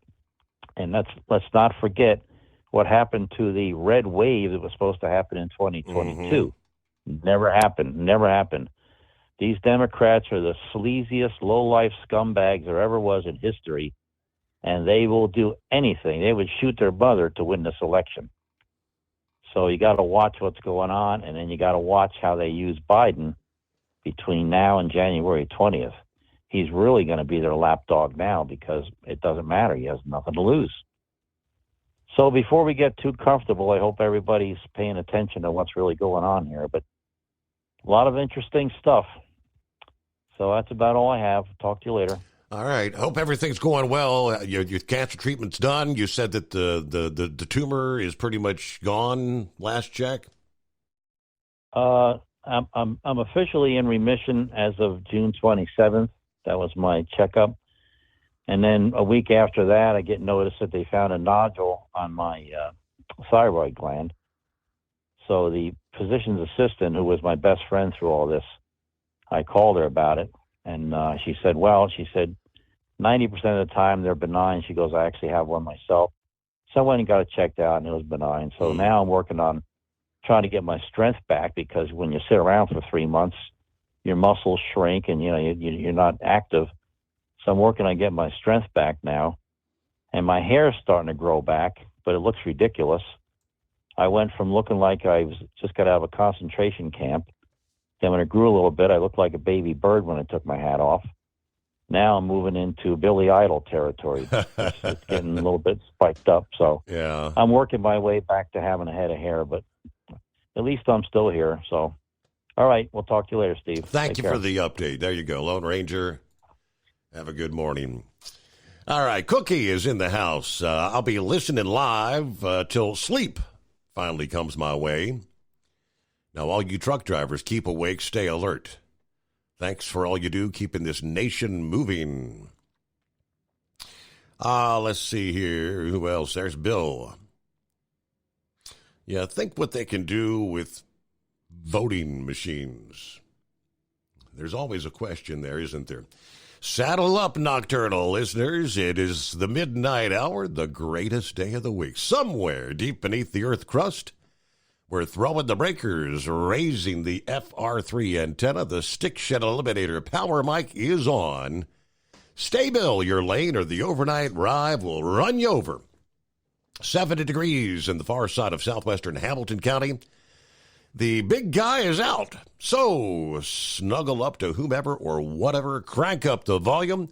And let's not forget what happened to the red wave that was supposed to happen in 2022. Never happened. These Democrats are the sleaziest, low-life scumbags there ever was in history, and they will do anything. They would shoot their mother to win this election. So you got to watch what's going on, and then you got to watch how they use Biden between now and January 20th. He's really going to be their lapdog now because it doesn't matter. He has nothing to lose. So before we get too comfortable, I hope everybody's paying attention to what's really going on here. But a lot of interesting stuff. So that's about all I have. Talk to you later. All right. Hope everything's going well. Your cancer treatment's done. You said that the tumor is pretty much gone. Last check. I'm officially in remission as of June 27th. That was my checkup. And then a week after that, I get notice that they found a nodule on my thyroid gland. So the physician's assistant, who was my best friend through all this, I called her about it. And she said, 90% of the time they're benign. She goes, I actually have one myself. So I went and got it checked out, and it was benign. So now I'm working on trying to get my strength back, because when you sit around for 3 months, your muscles shrink and, you're not active. So I'm working on getting my strength back now. And my hair is starting to grow back, but it looks ridiculous. I went from looking like I was just got out of a concentration camp. Then when it grew a little bit, I looked like a baby bird when I took my hat off. Now I'm moving into Billy Idol territory. It's getting a little bit spiked up. So yeah, I'm working my way back to having a head of hair, but at least I'm still here. So, all right, we'll talk to you later, Steve. Thank you for the update. There you go, Lone Ranger. Have a good morning. All right, Cookie is in the house. I'll be listening live till sleep finally comes my way. Now, all you truck drivers, keep awake, stay alert. Thanks for all you do, keeping this nation moving. Let's see here. Who else? There's Bill. Yeah, think what they can do with voting machines. There's always a question there, isn't there? Saddle up, nocturnal listeners. It is the midnight hour, the greatest day of the week. Somewhere deep beneath the earth crust, we're throwing the breakers, raising the FR3 antenna. The stick shed eliminator power mic is on. Stay Bill, your lane or the overnight ride will run you over. 70 degrees in the far side of southwestern Hamilton County. The big guy is out, so snuggle up to whomever or whatever, crank up the volume.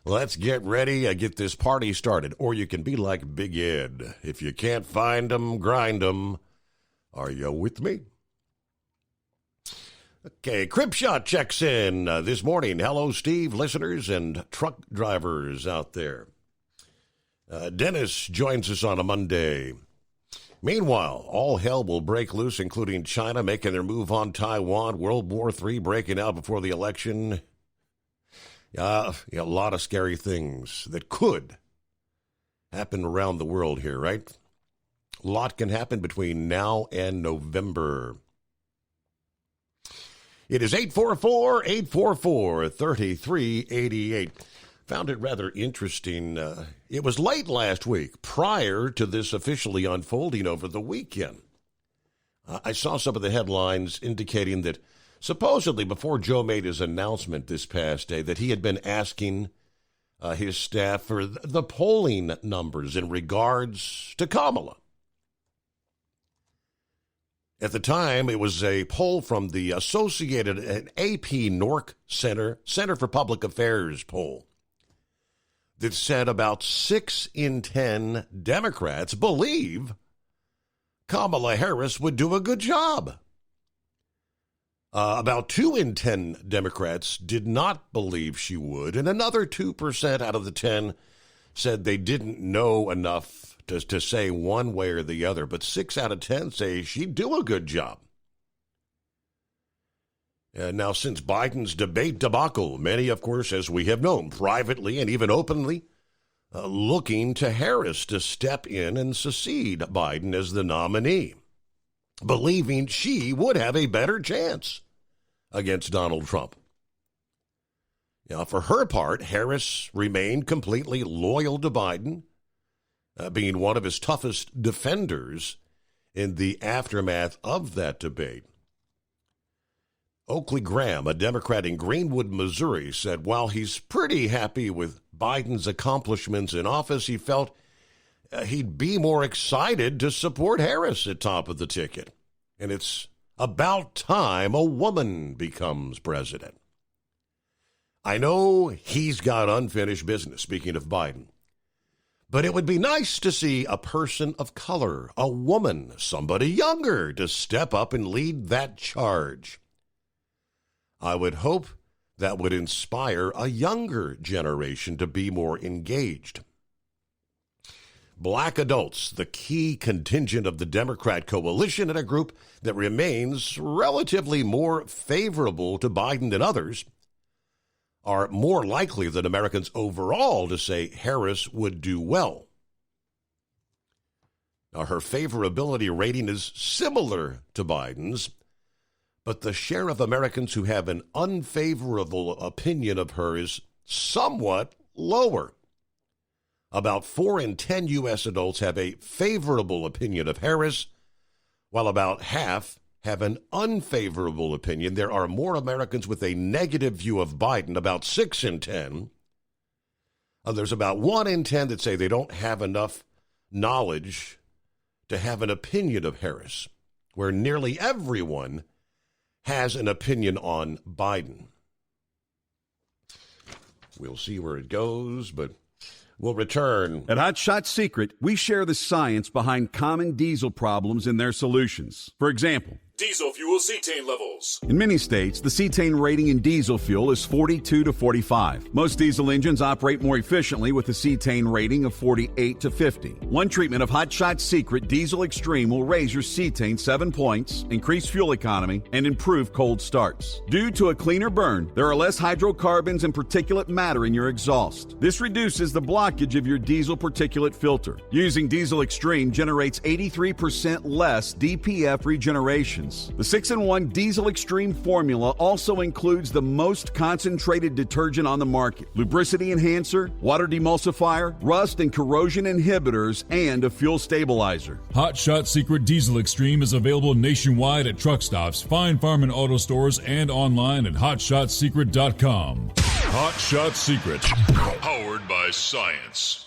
Let's get ready, get this party started. Or you can be like Big Ed. If you can't find 'em, grind 'em. Are you with me? Okay, Cribshot checks in this morning. Hello, Steve, listeners and truck drivers out there. Dennis joins us on a Monday. Meanwhile, all hell will break loose, including China making their move on Taiwan, World War III breaking out before the election. A lot of scary things that could happen around the world here, right? A lot can happen between now and November. It is 844-844-3388. Found it rather interesting. It was late last week, prior to this officially unfolding over the weekend. I saw some of the headlines indicating that supposedly before Joe made his announcement this past day that he had been asking his staff for the polling numbers in regards to Kamala. At the time, it was a poll from the Associated and AP NORC Center for Public Affairs poll that said about 6 in 10 Democrats believe Kamala Harris would do a good job. About 2 in 10 Democrats did not believe she would, and another 2% out of the 10 said they didn't know enough to say one way or the other, but 6 out of 10 say she'd do a good job. Now, since Biden's debate debacle, many, of course, as we have known, privately and even openly, looking to Harris to step in and succeed Biden as the nominee, believing she would have a better chance against Donald Trump. Now, for her part, Harris remained completely loyal to Biden, being one of his toughest defenders in the aftermath of that debate. Oakley Graham, a Democrat in Greenwood, Missouri, said while he's pretty happy with Biden's accomplishments in office, he felt he'd be more excited to support Harris at top of the ticket. And it's about time a woman becomes president. I know he's got unfinished business, speaking of Biden. But it would be nice to see a person of color, a woman, somebody younger, to step up and lead that charge. I would hope that would inspire a younger generation to be more engaged. Black adults, the key contingent of the Democrat coalition and a group that remains relatively more favorable to Biden than others, are more likely than Americans overall to say Harris would do well. Now, her favorability rating is similar to Biden's, but the share of Americans who have an unfavorable opinion of her is somewhat lower. About 4 in 10 U.S. adults have a favorable opinion of Harris, while about half have an unfavorable opinion. There are more Americans with a negative view of Biden, about 6 in 10. There's about 1 in 10 that say they don't have enough knowledge to have an opinion of Harris, where nearly everyone has an opinion on Biden. We'll see where it goes, but we'll return. At Hot Shot Secret, we share the science behind common diesel problems and their solutions. For example, diesel fuel cetane levels. in many states, the cetane rating in diesel fuel is 42 to 45. Most diesel engines operate more efficiently with a cetane rating of 48 to 50. One treatment of Hot Shot Secret Diesel Extreme will raise your cetane 7 points, increase fuel economy, and improve cold starts. Due to a cleaner burn, there are less hydrocarbons and particulate matter in your exhaust. This reduces the blockage of your diesel particulate filter. Using Diesel Extreme generates 83% less DPF regeneration. The 6-in-1 Diesel Extreme formula also includes the most concentrated detergent on the market, lubricity enhancer, water demulsifier, rust and corrosion inhibitors, and a fuel stabilizer. Hot Shot Secret Diesel Extreme is available nationwide at truck stops, Fine Farm and auto stores, and online at hotshotsecret.com. Hot Shot Secret, powered by science.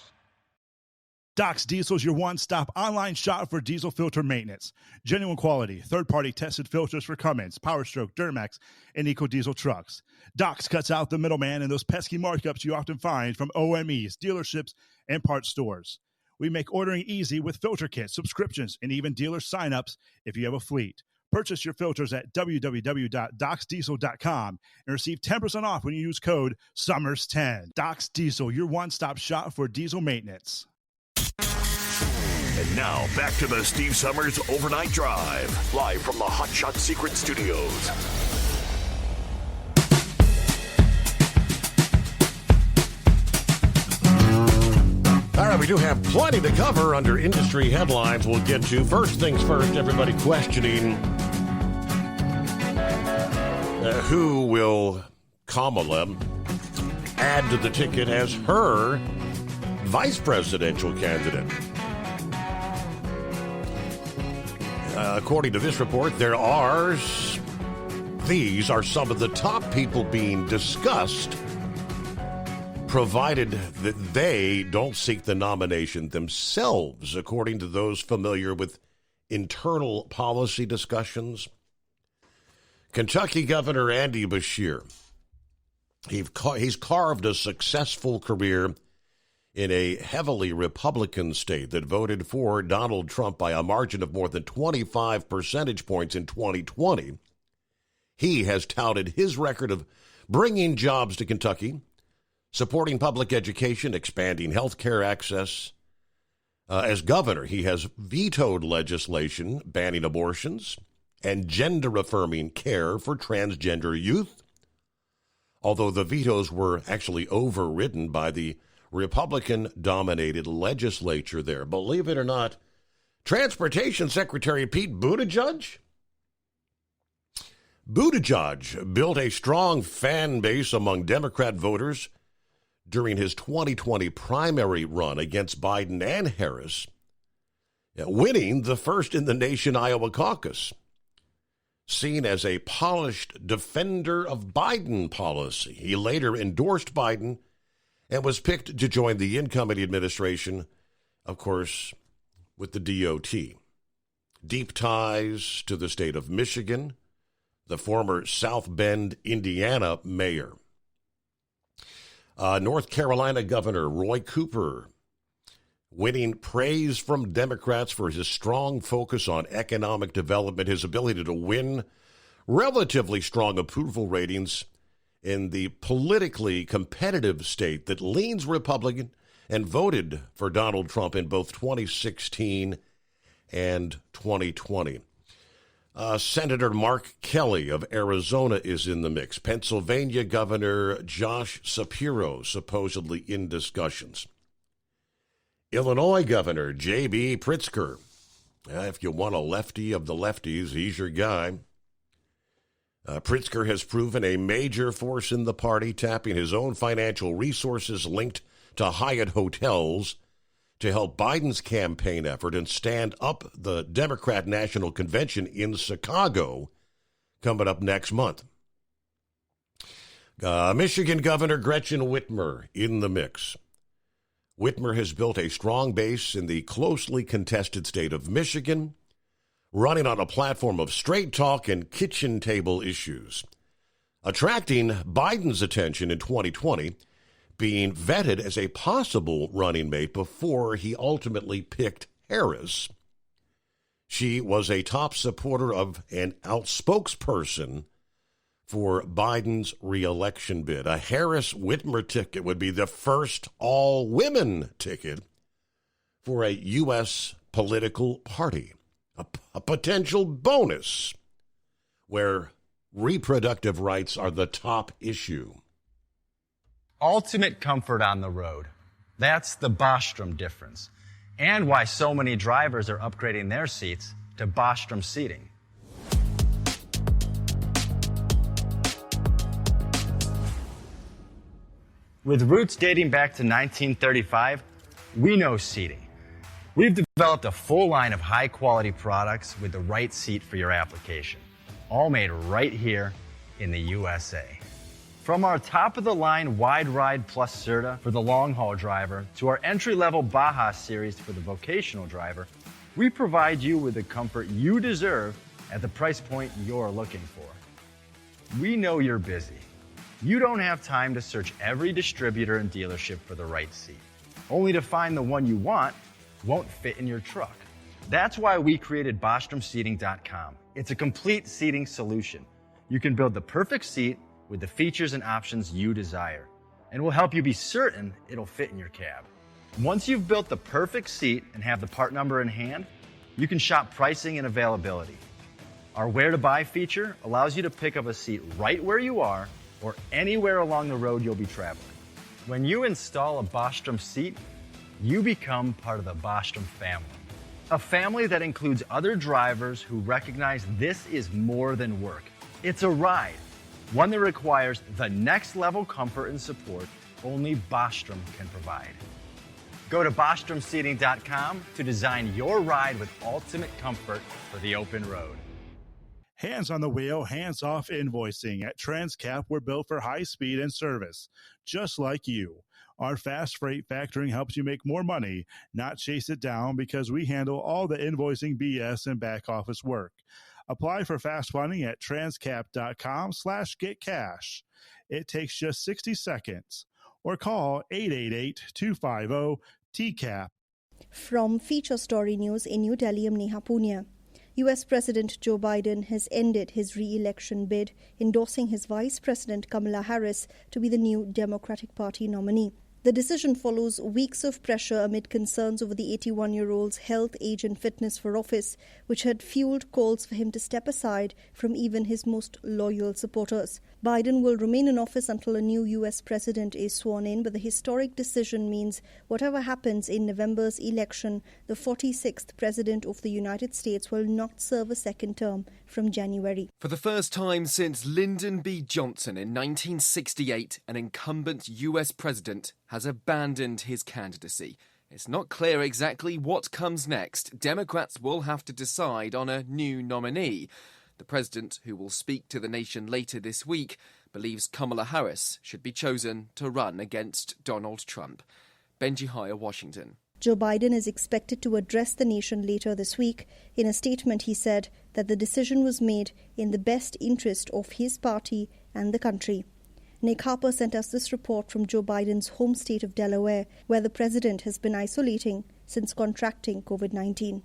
Doc's Diesel is your one-stop online shop for diesel filter maintenance. Genuine quality, third-party tested filters for Cummins, PowerStroke, Duramax, and EcoDiesel trucks. Doc's cuts out the middleman and those pesky markups you often find from OMEs, dealerships, and parts stores. We make ordering easy with filter kits, subscriptions, and even dealer sign-ups if you have a fleet. Purchase your filters at www.docsdiesel.com and receive 10% off when you use code SUMMERS10. Doc's Diesel, your one-stop shop for diesel maintenance. And now, back to the Steve Summers Overnight Drive, live from the Hot Shot Secret Studios. All right, we do have plenty to cover under industry headlines we'll get to. First things first, everybody questioning who will Kamala add to the ticket as her vice presidential candidate. According to this report, these are some of the top people being discussed, provided that they don't seek the nomination themselves, according to those familiar with internal policy discussions. Kentucky Governor Andy Beshear, he's carved a successful career in a heavily Republican state that voted for Donald Trump by a margin of more than 25 percentage points in 2020. He has touted his record of bringing jobs to Kentucky, supporting public education, expanding health care access. As governor, he has vetoed legislation banning abortions and gender-affirming care for transgender youth, although the vetoes were actually overridden by the Republican-dominated legislature there. Believe it or not, Transportation Secretary Pete Buttigieg built a strong fan base among Democrat voters during his 2020 primary run against Biden and Harris, winning the first-in-the-nation Iowa caucus. Seen as a polished defender of Biden policy, he later endorsed Biden and was picked to join the incoming administration, of course, with the DOT. Deep ties to the state of Michigan, the former South Bend, Indiana mayor. North Carolina Governor Roy Cooper, winning praise from Democrats for his strong focus on economic development, his ability to win relatively strong approval ratings in the politically competitive state that leans Republican and voted for Donald Trump in both 2016 and 2020. Senator Mark Kelly of Arizona is in the mix. Pennsylvania Governor Josh Shapiro supposedly in discussions. Illinois Governor J.B. Pritzker. If you want a lefty of the lefties, he's your guy. Pritzker has proven a major force in the party, tapping his own financial resources linked to Hyatt hotels to help Biden's campaign effort and stand up the Democrat National Convention in Chicago coming up next month. Michigan Governor Gretchen Whitmer in the mix. Whitmer has built a strong base in the closely contested state of Michigan, running on a platform of straight talk and kitchen table issues, attracting Biden's attention in 2020, being vetted as a possible running mate before he ultimately picked Harris. She was a top supporter of and outspokesperson for Biden's reelection bid. A Harris-Whitmer ticket would be the first all-women ticket for a U.S. political party, a potential bonus where reproductive rights are the top issue. Ultimate comfort on the road. That's the Bostrom difference, and why so many drivers are upgrading their seats to Bostrom seating. With roots dating back to 1935, we know seating. We've developed a full line of high-quality products with the right seat for your application, all made right here in the USA. From our top-of-the-line Wide Ride Plus Certa for the long-haul driver to our entry-level Baja series for the vocational driver, we provide you with the comfort you deserve at the price point you're looking for. We know you're busy. You don't have time to search every distributor and dealership for the right seat, only to find the one you want won't fit in your truck. That's why we created BostromSeating.com. It's a complete seating solution. You can build the perfect seat with the features and options you desire, and we'll help you be certain it'll fit in your cab. Once you've built the perfect seat and have the part number in hand, you can shop pricing and availability. Our Where to Buy feature allows you to pick up a seat right where you are or anywhere along the road you'll be traveling. When you install a Bostrom seat, you become part of the Bostrom family. A family that includes other drivers who recognize this is more than work. It's a ride, one that requires the next level comfort and support only Bostrom can provide. Go to BostromSeating.com to design your ride with ultimate comfort for the open road. Hands on the wheel, hands off invoicing. At Transcap, we're built for high speed and service, just like you. Our fast freight factoring helps you make more money, not chase it down, because we handle all the invoicing BS and back office work. Apply for fast funding at transcap.com/getcash. It takes just 60 seconds. Or call 888-250-TCAP. From Feature Story News in New Delhi, I'm Neha Punia. US President Joe Biden has ended his re-election bid, endorsing his Vice President Kamala Harris to be the new Democratic Party nominee. The decision follows weeks of pressure amid concerns over the 81-year-old's health, age and fitness for office, which had fueled calls for him to step aside from even his most loyal supporters. Biden will remain in office until a new U.S. president is sworn in, but the historic decision means whatever happens in November's election, the 46th President of the United States will not serve a second term from January. For the first time since Lyndon B. Johnson in 1968, an incumbent U.S. president has abandoned his candidacy. It's not clear exactly what comes next. Democrats will have to decide on a new nominee. The president, who will speak to the nation later this week, believes Kamala Harris should be chosen to run against Donald Trump. Benji Hire, Washington. Joe Biden is expected to address the nation later this week. In a statement, he said that the decision was made in the best interest of his party and the country. Nick Harper sent us this report from Joe Biden's home state of Delaware, where the president has been isolating since contracting COVID-19.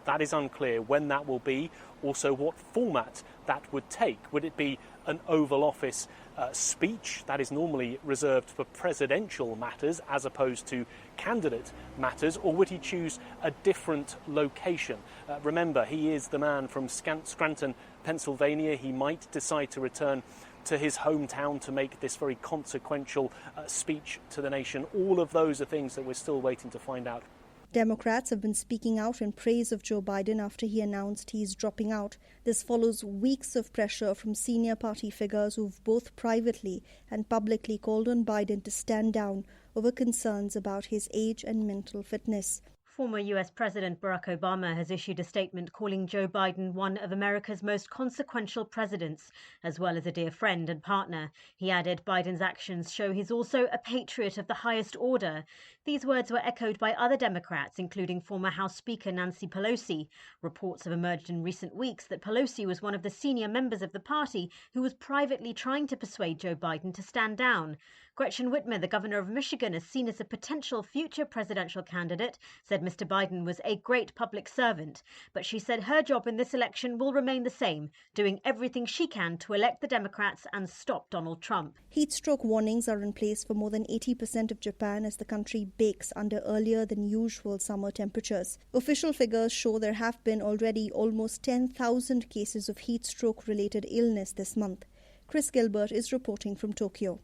That is unclear when that will be, also what format that would take. Would it be an Oval Office speech that is normally reserved for presidential matters as opposed to candidate matters, or would he choose a different location? Remember, he is the man from Scranton, Pennsylvania. He might decide to return to his hometown to make this very consequential speech to the nation. All of those are things that we're still waiting to find out. Democrats have been speaking out in praise of Joe Biden after he announced he's dropping out. This follows weeks of pressure from senior party figures who've both privately and publicly called on Biden to stand down over concerns about his age and mental fitness. Former US President Barack Obama has issued a statement calling Joe Biden one of America's most consequential presidents, as well as a dear friend and partner. He added Biden's actions show he's also a patriot of the highest order. These words were echoed by other Democrats, including former House Speaker Nancy Pelosi. Reports have emerged in recent weeks that Pelosi was one of the senior members of the party who was privately trying to persuade Joe Biden to stand down. Gretchen Whitmer, the governor of Michigan, is seen as a potential future presidential candidate, said Mr. Biden was a great public servant. But she said her job in this election will remain the same, doing everything she can to elect the Democrats and stop Donald Trump. Heat stroke warnings are in place for more than 80% of Japan as the country bakes under earlier than usual summer temperatures. Official figures show there have been already almost 10,000 cases of heat stroke-related illness this month. Chris Gilbert is reporting from Tokyo.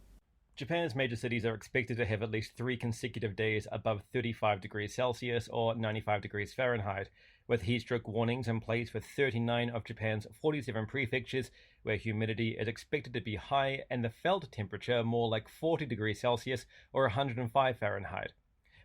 Japan's major cities are expected to have at least 3 consecutive days above 35 degrees Celsius or 95 degrees Fahrenheit, with heat stroke warnings in place for 39 of Japan's 47 prefectures, where humidity is expected to be high and the felt temperature more like 40 degrees Celsius or 105 Fahrenheit.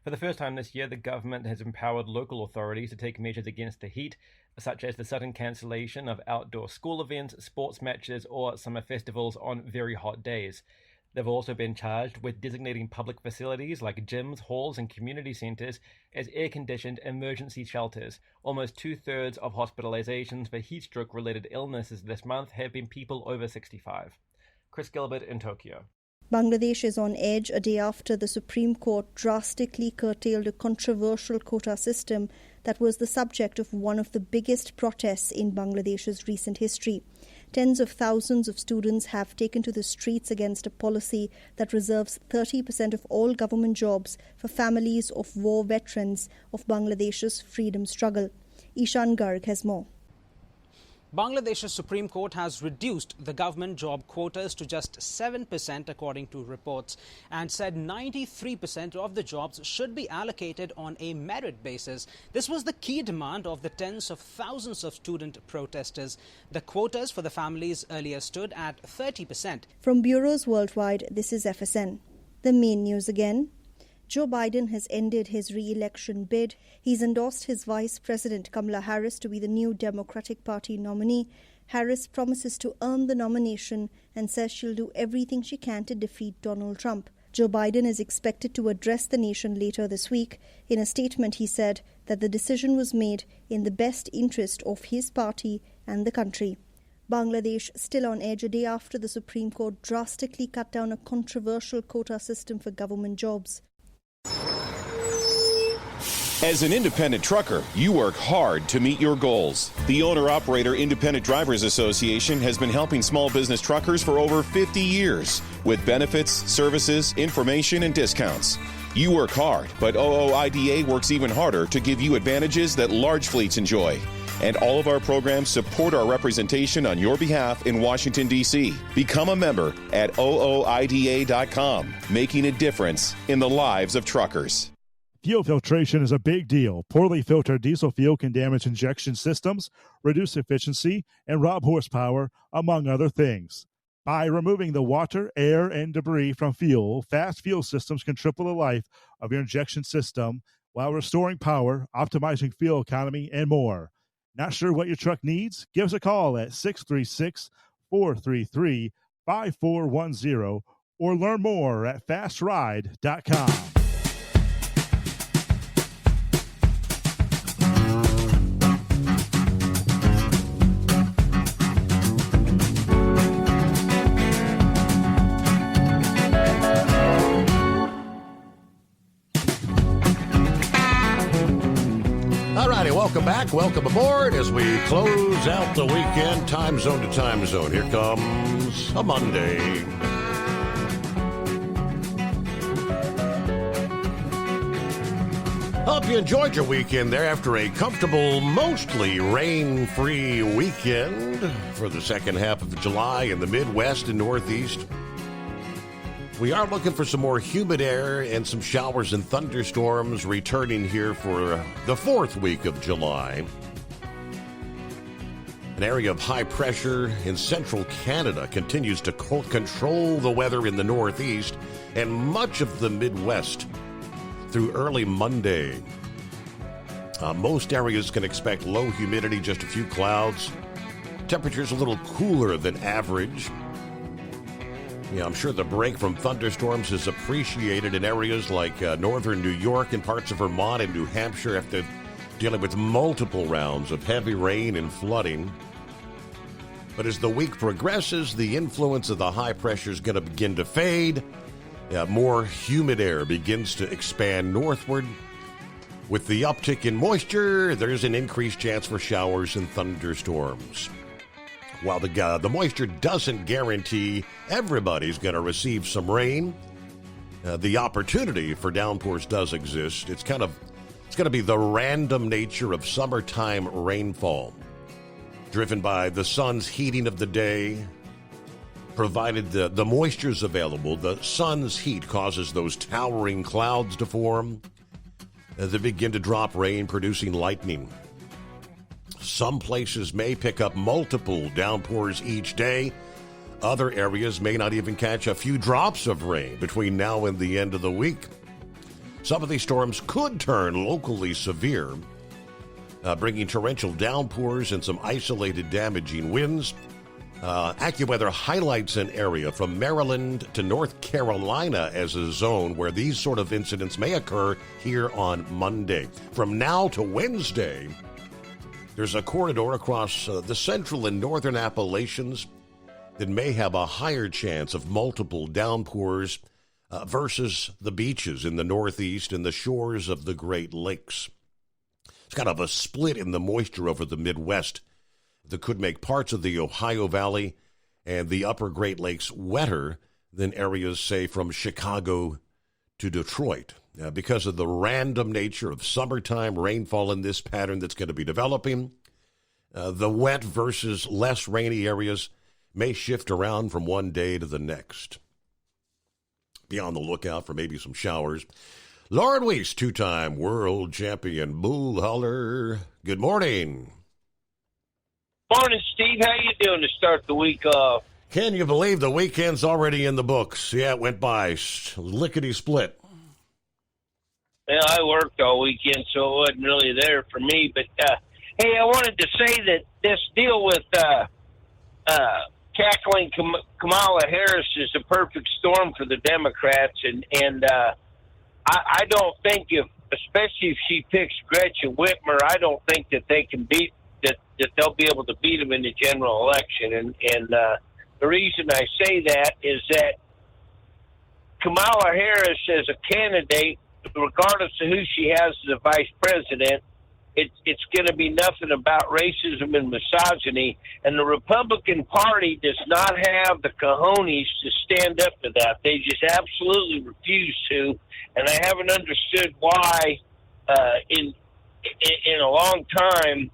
For the first time this year, the government has empowered local authorities to take measures against the heat, such as the sudden cancellation of outdoor school events, sports matches, or summer festivals on very hot days. They've also been charged with designating public facilities like gyms, halls, and community centres as air-conditioned emergency shelters. Almost 2/3 of hospitalizations for heat stroke-related illnesses this month have been people over 65. Chris Gilbert in Tokyo. Bangladesh is on edge a day after the Supreme Court drastically curtailed a controversial quota system that was the subject of one of the biggest protests in Bangladesh's recent history. Tens of thousands of students have taken to the streets against a policy that reserves 30% of all government jobs for families of war veterans of Bangladesh's freedom struggle. Ishan Garg has more. Bangladesh's Supreme Court has reduced the government job quotas to just 7% according to reports, and said 93% of the jobs should be allocated on a merit basis. This was the key demand of the tens of thousands of student protesters. The quotas for the families earlier stood at 30%. From bureaus worldwide, this is FSN. The main news again. Joe Biden has ended his re-election bid. He's endorsed his Vice President Kamala Harris to be the new Democratic Party nominee. Harris promises to earn the nomination and says she'll do everything she can to defeat Donald Trump. Joe Biden is expected to address the nation later this week. In a statement, he said that the decision was made in the best interest of his party and the country. Bangladesh still on edge a day after the Supreme Court drastically cut down a controversial quota system for government jobs. As an independent trucker, you work hard to meet your goals. The Owner-Operator Independent Drivers Association has been helping small business truckers for over 50 years with benefits, services, information, and discounts. You work hard, but OOIDA works even harder to give you advantages that large fleets enjoy. And all of our programs support our representation on your behalf in Washington, D.C. Become a member at OOIDA.com, making a difference in the lives of truckers. Fuel filtration is a big deal. Poorly filtered diesel fuel can damage injection systems, reduce efficiency, and rob horsepower, among other things. By removing the water, air, and debris from fuel, fast fuel systems can triple the life of your injection system while restoring power, optimizing fuel economy, and more. Not sure what your truck needs? Give us a call at 636-433-5410 or learn more at fastride.com. Welcome back. Welcome aboard as we close out the weekend, time zone to time zone. Here comes a Monday. Hope you enjoyed your weekend there after a comfortable, mostly rain-free weekend for the second half of July in the Midwest and Northeast. We are looking for some more humid air and some showers and thunderstorms returning here for the fourth week of July. An area of high pressure in central Canada continues to control the weather in the Northeast and much of the Midwest through early Monday. Most areas can expect low humidity, just a few clouds. Temperatures a little cooler than average. Yeah, I'm sure the break from thunderstorms is appreciated in areas like northern New York and parts of Vermont and New Hampshire after dealing with multiple rounds of heavy rain and flooding. But as the week progresses, the influence of the high pressure is going to begin to fade. More humid air begins to expand northward. With the uptick in moisture, there's an increased chance for showers and thunderstorms. While the moisture doesn't guarantee everybody's going to receive some rain, the opportunity for downpours does exist. It's going to be the random nature of summertime rainfall, driven by the sun's heating of the day. Provided the moisture's available, the sun's heat causes those towering clouds to form. They begin to drop rain, producing lightning. Some places may pick up multiple downpours each day. Other areas may not even catch a few drops of rain between now and the end of the week. Some of these storms could turn locally severe, bringing torrential downpours and some isolated damaging winds. AccuWeather highlights an area from Maryland to North Carolina as a zone where these sort of incidents may occur here on Monday. From now to Wednesday, there's a corridor across the central and northern Appalachians that may have a higher chance of multiple downpours versus the beaches in the Northeast and the shores of the Great Lakes. It's kind of a split in the moisture over the Midwest that could make parts of the Ohio Valley and the upper Great Lakes wetter than areas, say, from Chicago to Detroit. Because of the random nature of summertime rainfall in this pattern that's going to be developing, the wet versus less rainy areas may shift around from one day to the next. Be on the lookout for maybe some showers. Lauren Weiss, two-time world champion bull hauler. Good morning. Morning, Steve. How you doing to start the week off? Can you believe the weekend's already in the books? Yeah, it went by. Lickety-split. Well, I worked all weekend, so it wasn't really there for me. But, hey, I wanted to say that this deal with tackling Kamala Harris is a perfect storm for the Democrats. And I don't think especially if she picks Gretchen Whitmer, I don't think that they can beat, that they'll be able to beat them in the general election. And the reason I say that is that Kamala Harris as a candidate, regardless of who she has as a vice president, it's going to be nothing about racism and misogyny. And the Republican Party does not have the cojones to stand up to that. They just absolutely refuse to. And I haven't understood why in a long time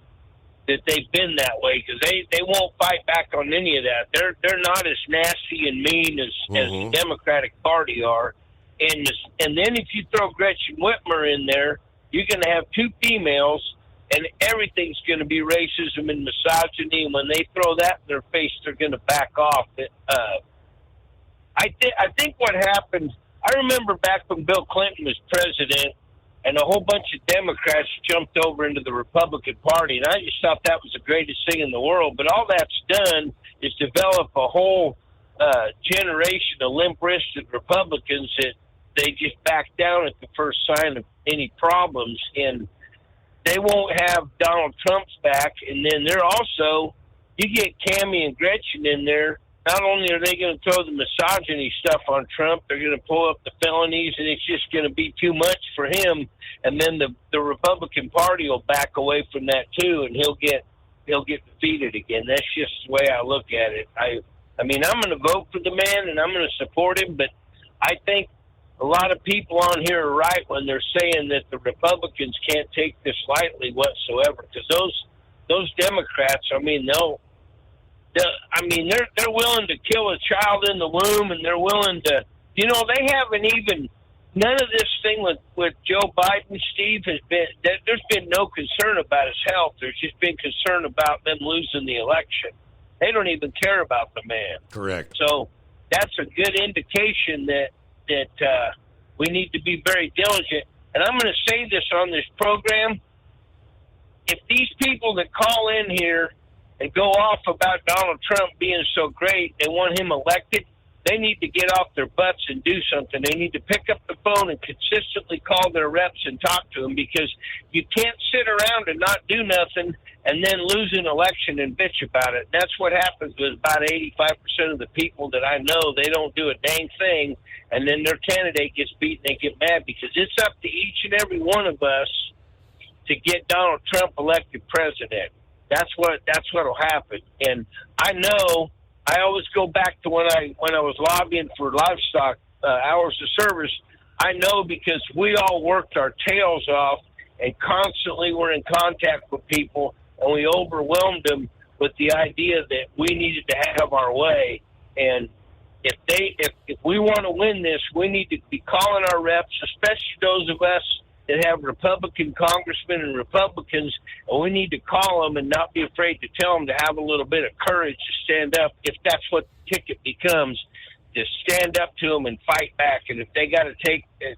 that they've been that way, because they won't fight back on any of that. They're not as nasty and mean as the Democratic Party are. And then if you throw Gretchen Whitmer in there, you're going to have two females, and everything's going to be racism and misogyny. And when they throw that in their face, they're going to back off. I think what happened, I remember back when Bill Clinton was president, and a whole bunch of Democrats jumped over into the Republican Party, and I just thought that was the greatest thing in the world. But all that's done is develop a whole generation of limp-wristed Republicans that they just back down at the first sign of any problems, and they won't have Donald Trump's back. And then they're also, you get Cammie and Gretchen in there, not only are they going to throw the misogyny stuff on Trump, they're going to pull up the felonies, and it's just going to be too much for him. And then the Republican Party will back away from that too, and he'll get defeated again. That's just the way I look at it. I mean, I'm going to vote for the man, and I'm going to support him, but I think a lot of people on here are right when they're saying that the Republicans can't take this lightly whatsoever, because those Democrats, I mean, they're willing to kill a child in the womb, and they're willing to, they haven't even, none of this thing with Joe Biden, Steve, has been, there's been no concern about his health. There's just been concern about them losing the election. They don't even care about the man. Correct. So that's a good indication that we need to be very diligent. And I'm going to say this on this program. If these people that call in here and go off about Donald Trump being so great, they want him elected, they need to get off their butts and do something. They need to pick up the phone and consistently call their reps and talk to them, because you can't sit around and not do nothing and then lose an election and bitch about it. That's what happens with about 85% of the people that I know. They don't do a dang thing, and then their candidate gets beat and they get mad, because it's up to each and every one of us to get Donald Trump elected president. That's what'll happen. And I know, I always go back to when I was lobbying for livestock hours of service. I know, because we all worked our tails off and constantly were in contact with people, and we overwhelmed them with the idea that we needed to have our way. And if we want to win this, we need to be calling our reps, especially those of us that have Republican congressmen and Republicans, and we need to call them and not be afraid to tell them to have a little bit of courage to stand up, if that's what the ticket becomes, to stand up to them and fight back. And if they got to take a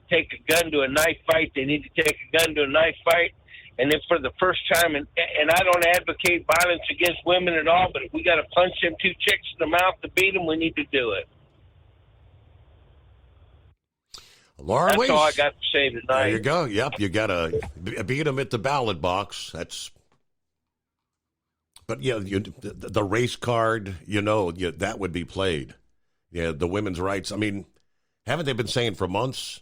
gun to a knife fight, they need to take a gun to a knife fight. And if for the first time, and I don't advocate violence against women at all, but if we got to punch them two chicks in the mouth to beat them, we need to do it. Laura That's Weiss. all I got to say tonight. There you go. Yep, you got to beat them at the ballot box. But yeah, the race card, that would be played. Yeah, the women's rights. I mean, haven't they been saying for months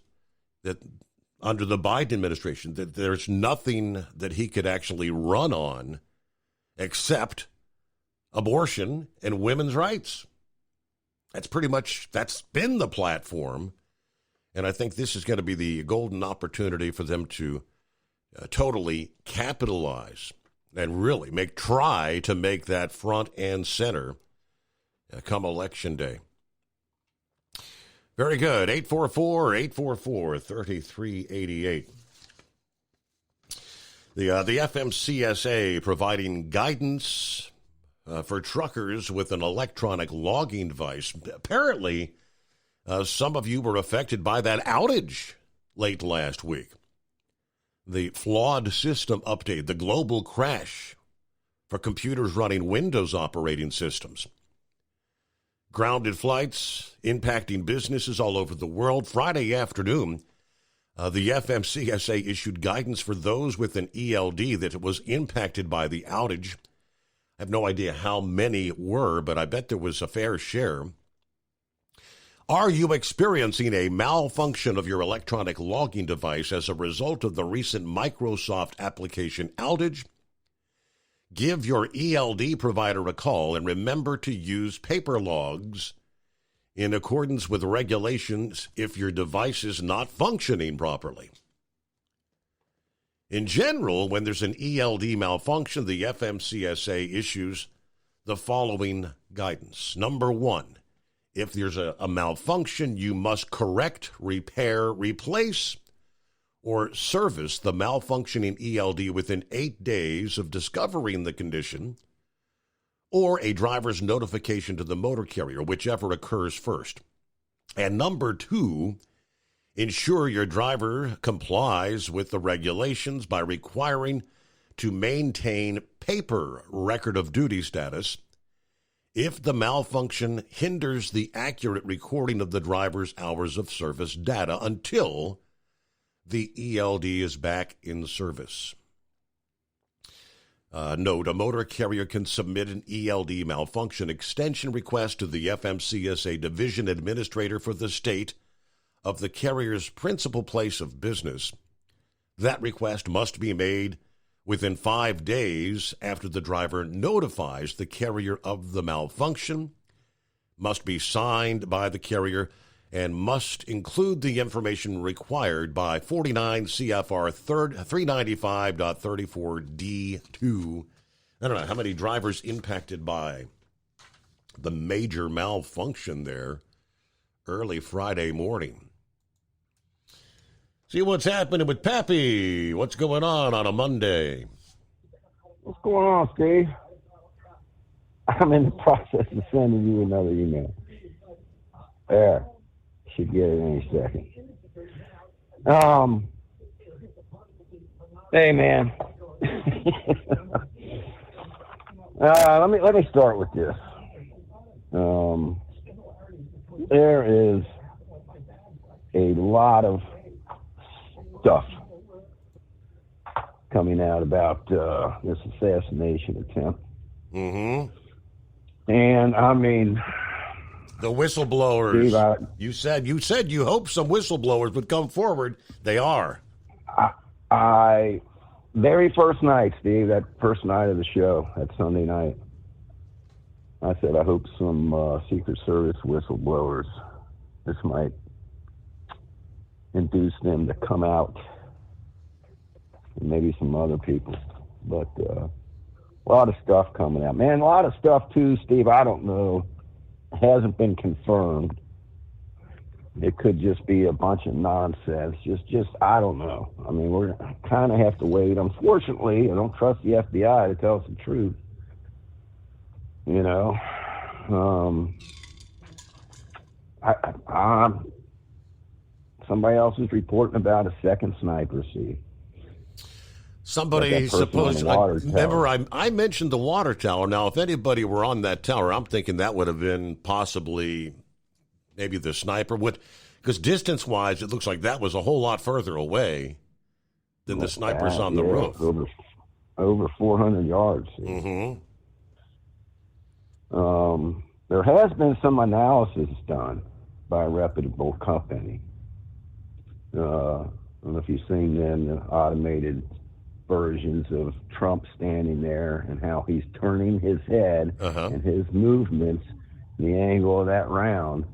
that under the Biden administration that there's nothing that he could actually run on except abortion and women's rights? That's been the platform. And I think this is going to be the golden opportunity for them to totally capitalize and really try to make that front and center come Election Day. Very good. 844-3388. The FMCSA providing guidance for truckers with an electronic logging device. Apparently, some of you were affected by that outage late last week. The flawed system update, the global crash for computers running Windows operating systems. Grounded flights impacting businesses all over the world. Friday afternoon, the FMCSA issued guidance for those with an ELD that it was impacted by the outage. I have no idea how many were, but I bet there was a fair share. Are you experiencing a malfunction of your electronic logging device as a result of the recent Microsoft application outage? Give your ELD provider a call and remember to use paper logs in accordance with regulations if your device is not functioning properly. In general, when there's an ELD malfunction, the FMCSA issues the following guidance. Number one, if there's a malfunction, you must correct, repair, replace, or service the malfunctioning ELD within 8 days of discovering the condition, or a driver's notification to the motor carrier, whichever occurs first. And number two, ensure your driver complies with the regulations by requiring to maintain paper record of duty status if the malfunction hinders the accurate recording of the driver's hours of service data until the ELD is back in service. Note, a motor carrier can submit an ELD malfunction extension request to the FMCSA Division Administrator for the state of the carrier's principal place of business. That request must be made within 5 days after the driver notifies the carrier of the malfunction, must be signed by the carrier, and must include the information required by 49 CFR 395.34D2. I don't know how many drivers impacted by the major malfunction there early Friday morning. See what's happening with Pappy. What's going on a Monday? What's going on, Steve? I'm in the process of sending you another email. There. Should get it any second. Hey, man. Let me start with this. There is a lot of stuff coming out about this assassination attempt. Mm-hmm. And I mean, the whistleblowers. Steve, you said you hope some whistleblowers would come forward. They are. I very first night, Steve, that first night of the show, that Sunday night, I said I hope some Secret Service whistleblowers, this might induce them to come out, and maybe some other people. But a lot of stuff coming out. Man, a lot of stuff too, Steve, I don't know. Hasn't been confirmed. It could just be a bunch of nonsense. Just I don't know. I mean, we're kind of have to wait. Unfortunately, I don't trust the FBI to tell us the truth. You know, somebody else is reporting about a second sniper. See, somebody supposed. Remember, I mentioned the water tower. Now, if anybody were on that tower, I'm thinking that would have been possibly maybe the sniper would, because distance-wise, it looks like that was a whole lot further away than the snipers on the roof. Over 400 yards. Mm-hmm. There has been some analysis done by a reputable company. I don't know if you've seen them, the automated versions of Trump standing there and how he's turning his head and his movements, the angle of that round.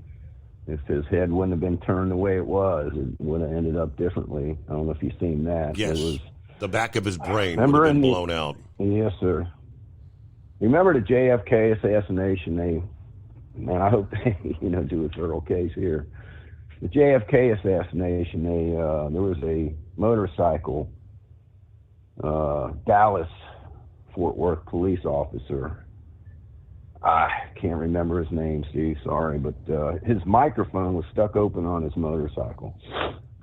If his head wouldn't have been turned the way it was, it would have ended up differently. I don't know if you've seen that. Yes, the back of his brain would have been blown out. Yes, sir. Remember the JFK assassination? I hope they, do a thorough case here. The JFK assassination, there was a motorcycle, Dallas Fort Worth police officer I can't remember his name, Steve, sorry, but his microphone was stuck open on his motorcycle.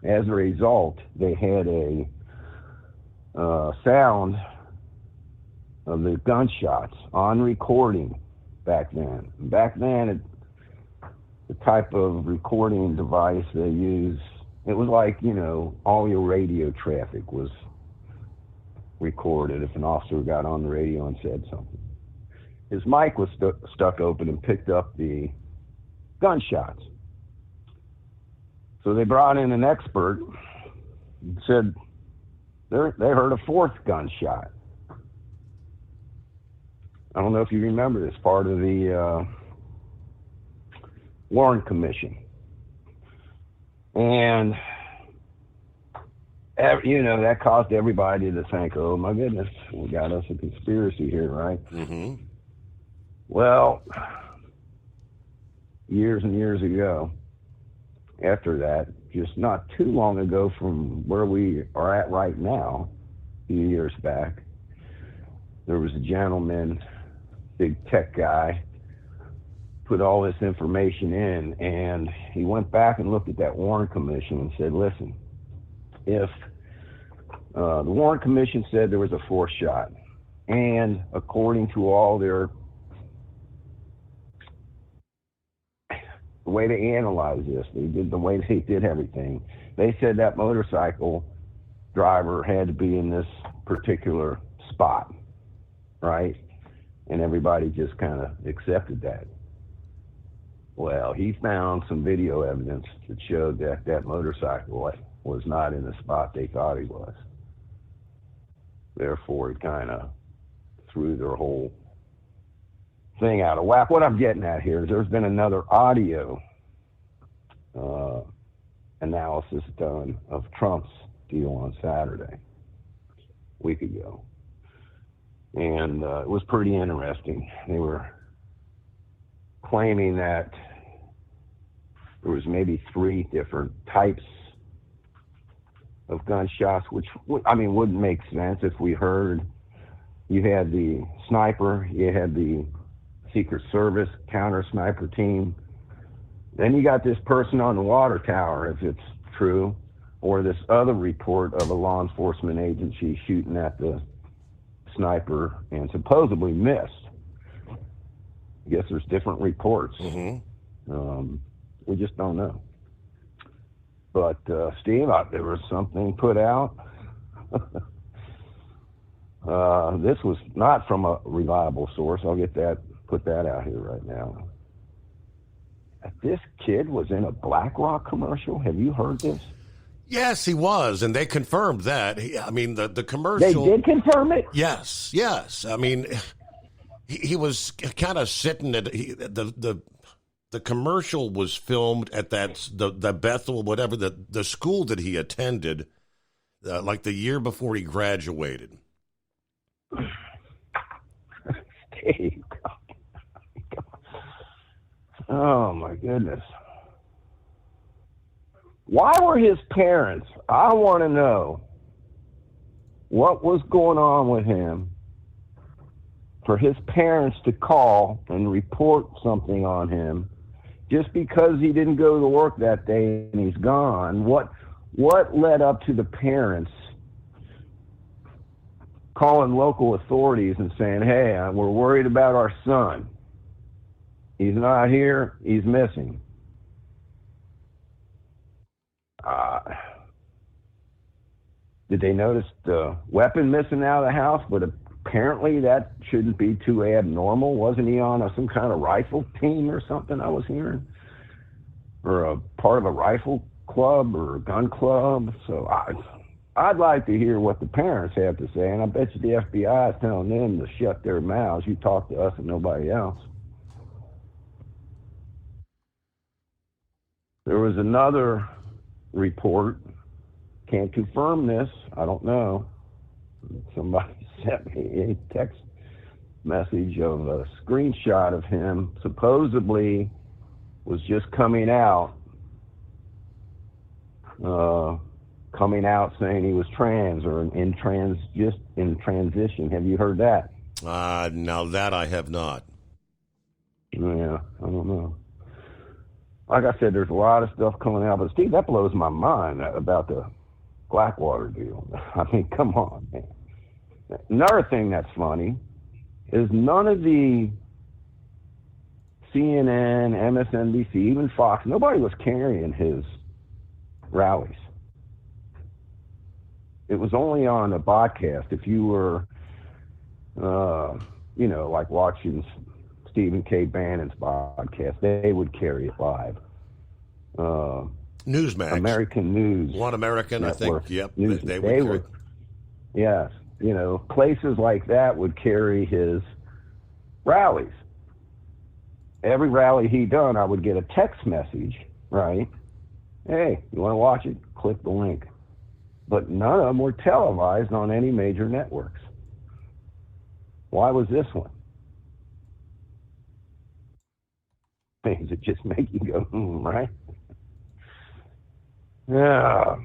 As a result, they had a sound of the gunshots on recording back then. Back then, the type of recording device they use, it was like, all your radio traffic was recorded if an officer got on the radio and said something. His mic was stuck open and picked up the gunshots. So they brought in an expert and said they heard a fourth gunshot. I don't know if you remember this, part of the Warren Commission. And, that caused everybody to think, oh my goodness, we got us a conspiracy here, right? Mm-hmm. Well, years and years ago, after that, just not too long ago from where we are at right now, a few years back, there was a gentleman, big tech guy, put all this information in, and he went back and looked at that Warren Commission and said, listen, if the Warren Commission said there was a fourth shot, and according to all their the way they analyzed this, the way they did everything, they said that motorcycle driver had to be in this particular spot, right? And everybody just kind of accepted that. Well, he found some video evidence that showed that that motorcycle was not in the spot they thought he was. Therefore, it kind of threw their whole thing out of whack. What I'm getting at here is there's been another audio analysis done of Trump's deal on Saturday, a week ago. And it was pretty interesting. They were claiming that there was maybe 3 different types of gunshots, which, wouldn't make sense if we heard you had the sniper, you had the Secret Service counter sniper team. Then you got this person on the water tower, if it's true, or this other report of a law enforcement agency shooting at the sniper and supposedly missed. I guess there's different reports. Mm-hmm. We just don't know. But Steve, there was something put out. This was not from a reliable source. I'll put that out here right now. This kid was in a BlackRock commercial. Have you heard this? Yes, he was, and they confirmed that. The commercial. They did confirm it? Yes. He was kind of sitting at the commercial was filmed at the Bethel, whatever, the school that he attended, like the year before he graduated. Steve. Oh, my goodness. Why were his parents? I want to know what was going on with him for his parents to call and report something on him just because he didn't go to work that day and he's gone. What led up to the parents calling local authorities and saying, hey, we're worried about our son. He's not here. He's missing. Did they notice the weapon missing out of the house? But apparently that shouldn't be too abnormal. Wasn't he on some kind of rifle team or something I was hearing? Or a part of a rifle club or a gun club? So I'd like to hear what the parents have to say, and I bet you the FBI is telling them to shut their mouths. You talk to us and nobody else. There was another report, can't confirm this, I don't know. Somebody sent me a text message of a screenshot of him, supposedly was just coming out saying he was trans or in transition. Have you heard that? No, that I have not. don't know. Like I said, there's a lot of stuff coming out, but Steve, that blows my mind about the Blackwater deal. I mean, come on, man. Another thing that's funny is none of the CNN, MSNBC, even Fox, nobody was carrying his rallies. It was only on a broadcast. If you were, like watching Stephen K. Bannon's podcast, they would carry it live. Newsmax. American News. One American, Network. I think. Yep. News, They would carry. Yes. Places like that would carry his rallies. Every rally he done, I would get a text message, right? Hey, you want to watch it? Click the link. But none of them were televised on any major networks. Why was this one? Things that just make you go, right? Yeah.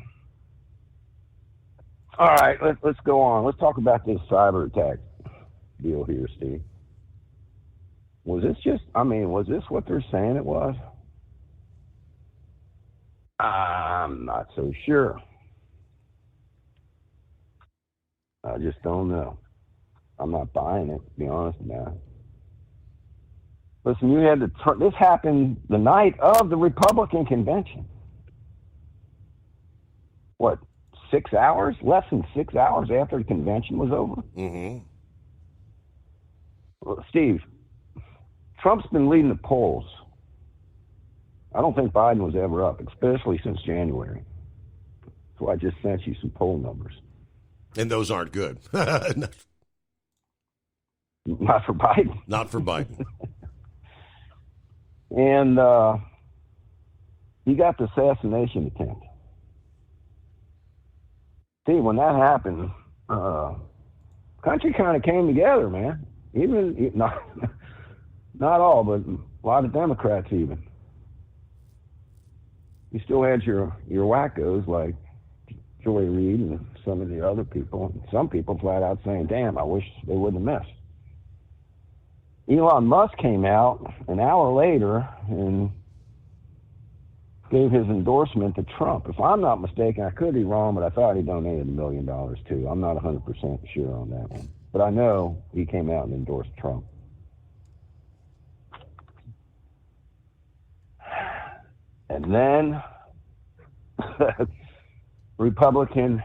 All right, let's go on. Let's talk about this cyber attack deal here, Steve. Was this what they're saying it was? I'm not so sure. I just don't know. I'm not buying it, to be honest about it. Listen, this happened the night of the Republican convention. What, 6 hours? Less than 6 hours after the convention was over? Mm-hmm. Well, Steve, Trump's been leading the polls. I don't think Biden was ever up, especially since January. So I just sent you some poll numbers. And those aren't good. Not for Biden. Not for Biden. And he got the assassination attempt. See, when that happened, country kind of came together, man. Even not all, but a lot of Democrats even. You still had your wackos like Joy Reid and some of the other people. And some people flat out saying, damn, I wish they wouldn't have missed. Elon Musk came out an hour later and gave his endorsement to Trump. If I'm not mistaken, I could be wrong, but I thought he donated $1 million too. I'm not 100% sure on that one. But I know he came out and endorsed Trump. And then Republican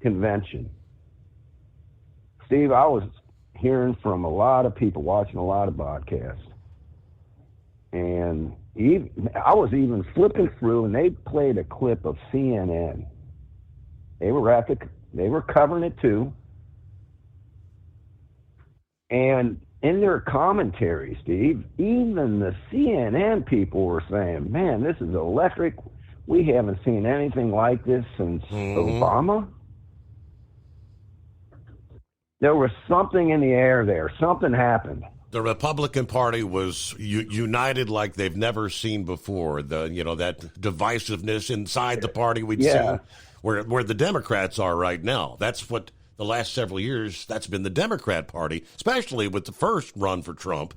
convention. Steve, I was hearing from a lot of people, watching a lot of podcasts, and I was even flipping through, and they played a clip of CNN. They were covering it too, and in their commentary, Steve, even the CNN people were saying, "Man, this is electric. We haven't seen anything like this since Obama." There was something in the air there. Something happened. The Republican Party was united like they've never seen before. That divisiveness inside the party we'd seen, where the Democrats are right now. That's what the last several years, that's been the Democrat Party, especially with the first run for Trump.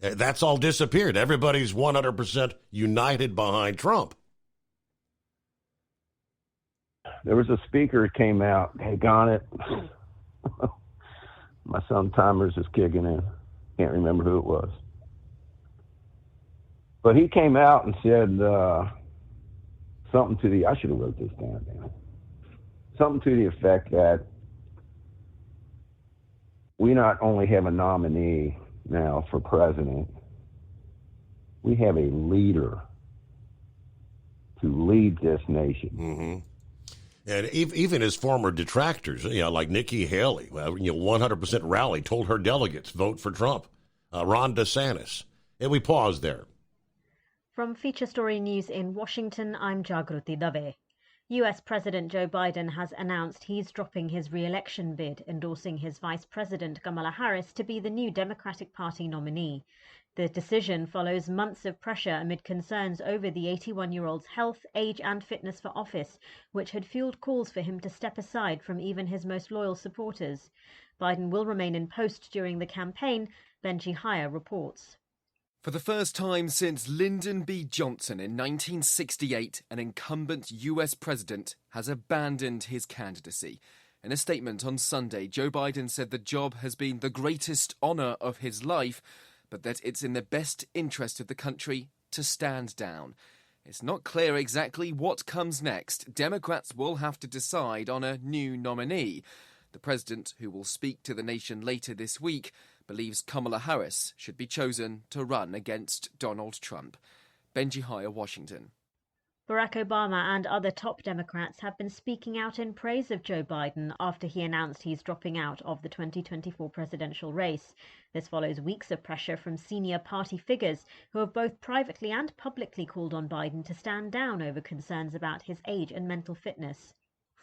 That's all disappeared. Everybody's 100% united behind Trump. There was a speaker that came out. Hey, got it. My son Timers is kicking in. Can't remember who it was. But he came out and said something to I should have wrote this down, man. Something to the effect that we not only have a nominee now for president, we have a leader to lead this nation. Mm-hmm. And even his former detractors, like Nikki Haley, 100% rally, told her delegates, vote for Trump. Ron DeSantis. And we pause there. From Feature Story News in Washington, I'm Jagruti Dave. US President Joe Biden has announced he's dropping his re-election bid, endorsing his Vice President Kamala Harris to be the new Democratic Party nominee. The decision follows months of pressure amid concerns over the 81-year-old's health, age and fitness for office, which had fueled calls for him to step aside from even his most loyal supporters. Biden will remain in post during the campaign, Benji Hire reports. For the first time since Lyndon B. Johnson in 1968, an incumbent US president has abandoned his candidacy. In a statement on Sunday, Joe Biden said the job has been the greatest honor of his life, but that it's in the best interest of the country to stand down. It's not clear exactly what comes next. Democrats will have to decide on a new nominee. The president, who will speak to the nation later this week, believes Kamala Harris should be chosen to run against Donald Trump. Benji Hire, Washington. Barack Obama and other top Democrats have been speaking out in praise of Joe Biden after he announced he's dropping out of the 2024 presidential race. This follows weeks of pressure from senior party figures who have both privately and publicly called on Biden to stand down over concerns about his age and mental fitness.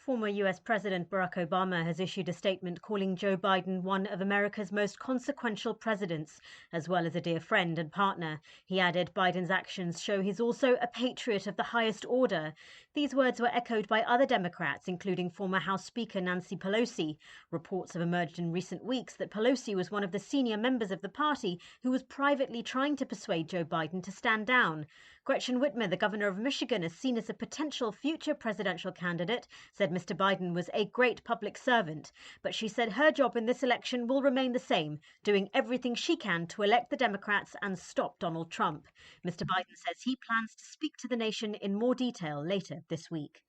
Former US President Barack Obama has issued a statement calling Joe Biden one of America's most consequential presidents, as well as a dear friend and partner. He added Biden's actions show he's also a patriot of the highest order. These words were echoed by other Democrats, including former House Speaker Nancy Pelosi. Reports have emerged in recent weeks that Pelosi was one of the senior members of the party who was privately trying to persuade Joe Biden to stand down. Gretchen Whitmer, the governor of Michigan, is seen as a potential future presidential candidate, said Mr. Biden was a great public servant, but she said her job in this election will remain the same, doing everything she can to elect the Democrats and stop Donald Trump. Mr. Biden says he plans to speak to the nation in more detail later this week.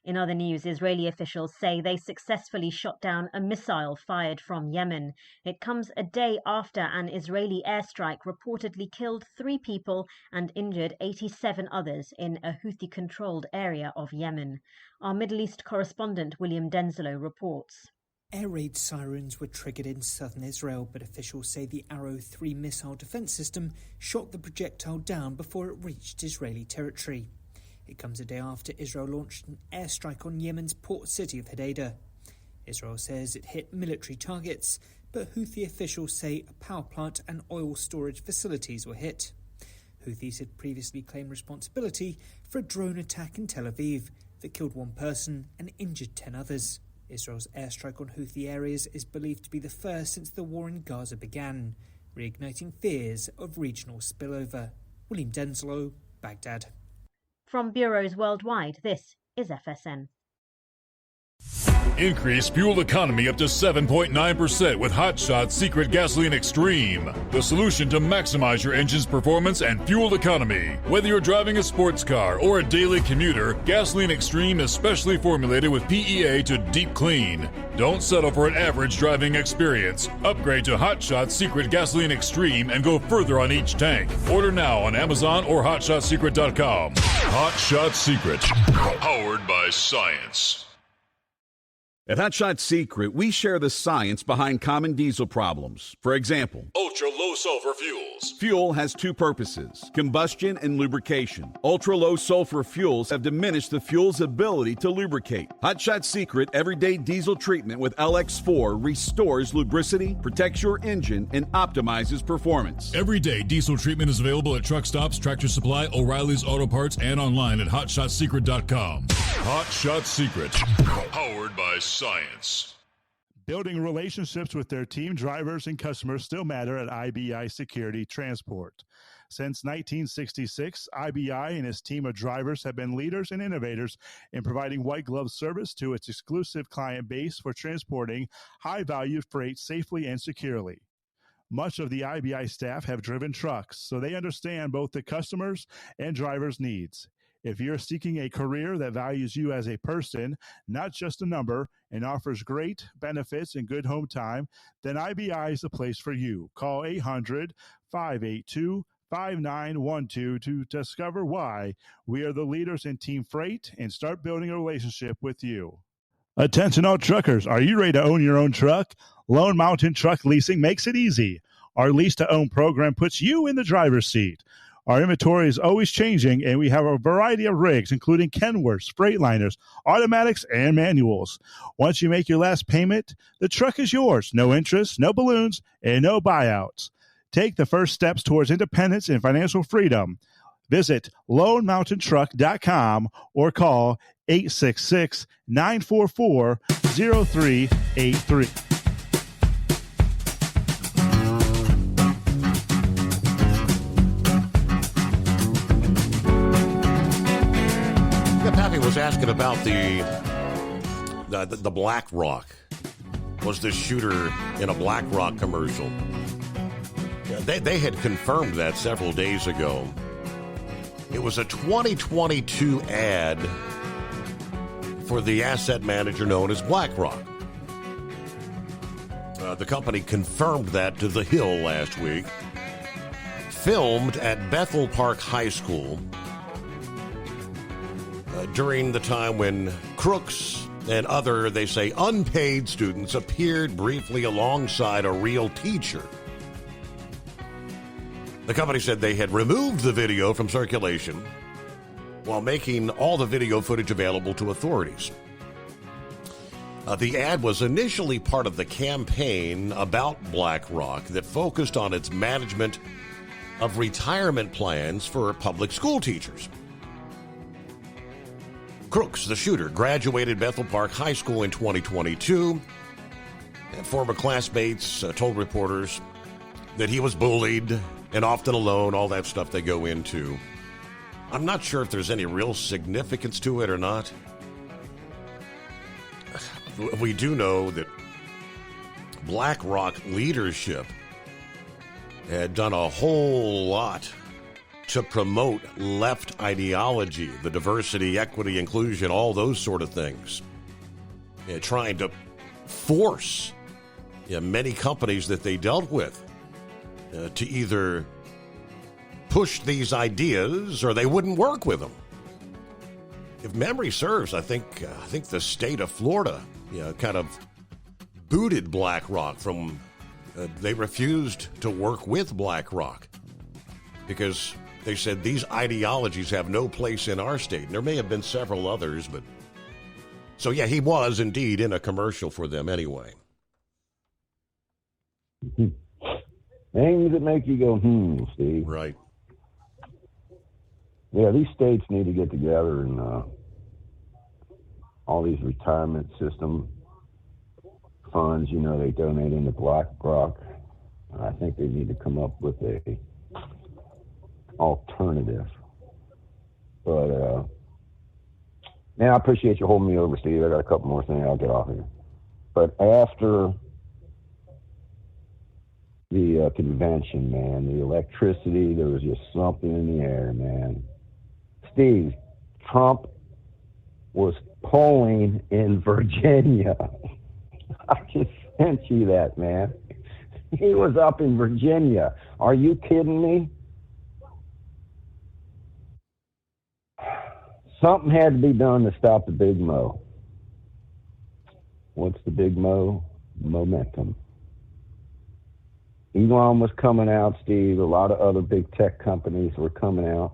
In other news, Israeli officials say they successfully shot down a missile fired from Yemen. It comes a day after an Israeli airstrike reportedly killed 3 people and injured 87 others in a Houthi-controlled area of Yemen. Our Middle East correspondent William Denzelo reports. Air raid sirens were triggered in southern Israel, but officials say the Arrow 3 missile defense system shot the projectile down before it reached Israeli territory. It comes a day after Israel launched an airstrike on Yemen's port city of Hodeidah. Israel says it hit military targets, but Houthi officials say a power plant and oil storage facilities were hit. Houthis had previously claimed responsibility for a drone attack in Tel Aviv that killed 1 person and injured 10 others. Israel's airstrike on Houthi areas is believed to be the first since the war in Gaza began, reigniting fears of regional spillover. William Denzelo, Baghdad. From bureaus worldwide, this is FSN. Increase fuel economy up to 7.9% with Hot Shot Secret Gasoline Extreme, the solution to maximize your engine's performance and fuel economy. Whether you're driving a sports car or a daily commuter, Gasoline Extreme is specially formulated with PEA to deep clean. Don't settle for an average driving experience. Upgrade to Hot Shot Secret Gasoline Extreme and go further on each tank. Order now on Amazon or HotShotSecret.com. Hot Shot Secret, powered by science. At Hot Shot Secret, we share the science behind common diesel problems. For example, ultra-low sulfur fuels. Fuel has 2 purposes, combustion and lubrication. Ultra-low sulfur fuels have diminished the fuel's ability to lubricate. Hot Shot Secret Everyday Diesel Treatment with LX4 restores lubricity, protects your engine, and optimizes performance. Everyday diesel treatment is available at truck stops, Tractor Supply, O'Reilly's Auto Parts, and online at HotShotSecret.com. Hot Shot Secret, powered by science. Building relationships with their team drivers and customers still matter at IBI Security Transport. Since 1966, IBI and its team of drivers have been leaders and innovators in providing white glove service to its exclusive client base for transporting high-value freight safely and securely. Much of the IBI staff have driven trucks, so they understand both the customers' and drivers' needs. If you're seeking a career that values you as a person, not just a number, and offers great benefits and good home time, then IBI is the place for you. Call 800-582-5912 to discover why we are the leaders in team freight and start building a relationship with you. Attention all truckers, are you ready to own your own truck? Lone Mountain Truck Leasing makes it easy. Our lease-to-own program puts you in the driver's seat. Our inventory is always changing, and we have a variety of rigs, including Kenworths, Freightliners, automatics, and manuals. Once you make your last payment, the truck is yours. No interest, no balloons, and no buyouts. Take the first steps towards independence and financial freedom. Visit LoneMountainTruck.com or call 866-944-0383. asking about the BlackRock. Was the shooter in a BlackRock commercial? They had confirmed that several days ago. It was a 2022 ad for the asset manager known as BlackRock. The company confirmed that to The Hill last week. Filmed at Bethel Park High School during the time when crooks and other, they say, unpaid students appeared briefly alongside a real teacher. The company said they had removed the video from circulation while making all the video footage available to authorities. The ad was initially part of the campaign about BlackRock that focused on its management of retirement plans for public school teachers. Crooks, the shooter, graduated Bethel Park High School in 2022. And former classmates told reporters that he was bullied and often alone, all that stuff they go into. I'm not sure if there's any real significance to it or not. We do know that BlackRock leadership had done a whole lot to promote left ideology, the diversity, equity, inclusion, all those sort of things. Trying to force many companies that they dealt with to either push these ideas or they wouldn't work with them. If memory serves, I think the state of Florida kind of booted BlackRock from, they refused to work with BlackRock because they said these ideologies have no place in our state. And there may have been several others, but so yeah, he was indeed in a commercial for them anyway. Things that make you go, Steve. Right. Yeah, these states need to get together and all these retirement system funds, they donate into BlackRock. I think they need to come up with a alternative. But man, I appreciate you holding me over, Steve. I got a couple more things. I'll get off here. But after the convention, man, the electricity, there was just something in the air, man. Steve, Trump was polling in Virginia. I just sent you that, man. He was up in Virginia. Are you kidding me? Something had to be done to stop the big mo. What's the big mo? Momentum. Elon was coming out, Steve. A lot of other big tech companies were coming out.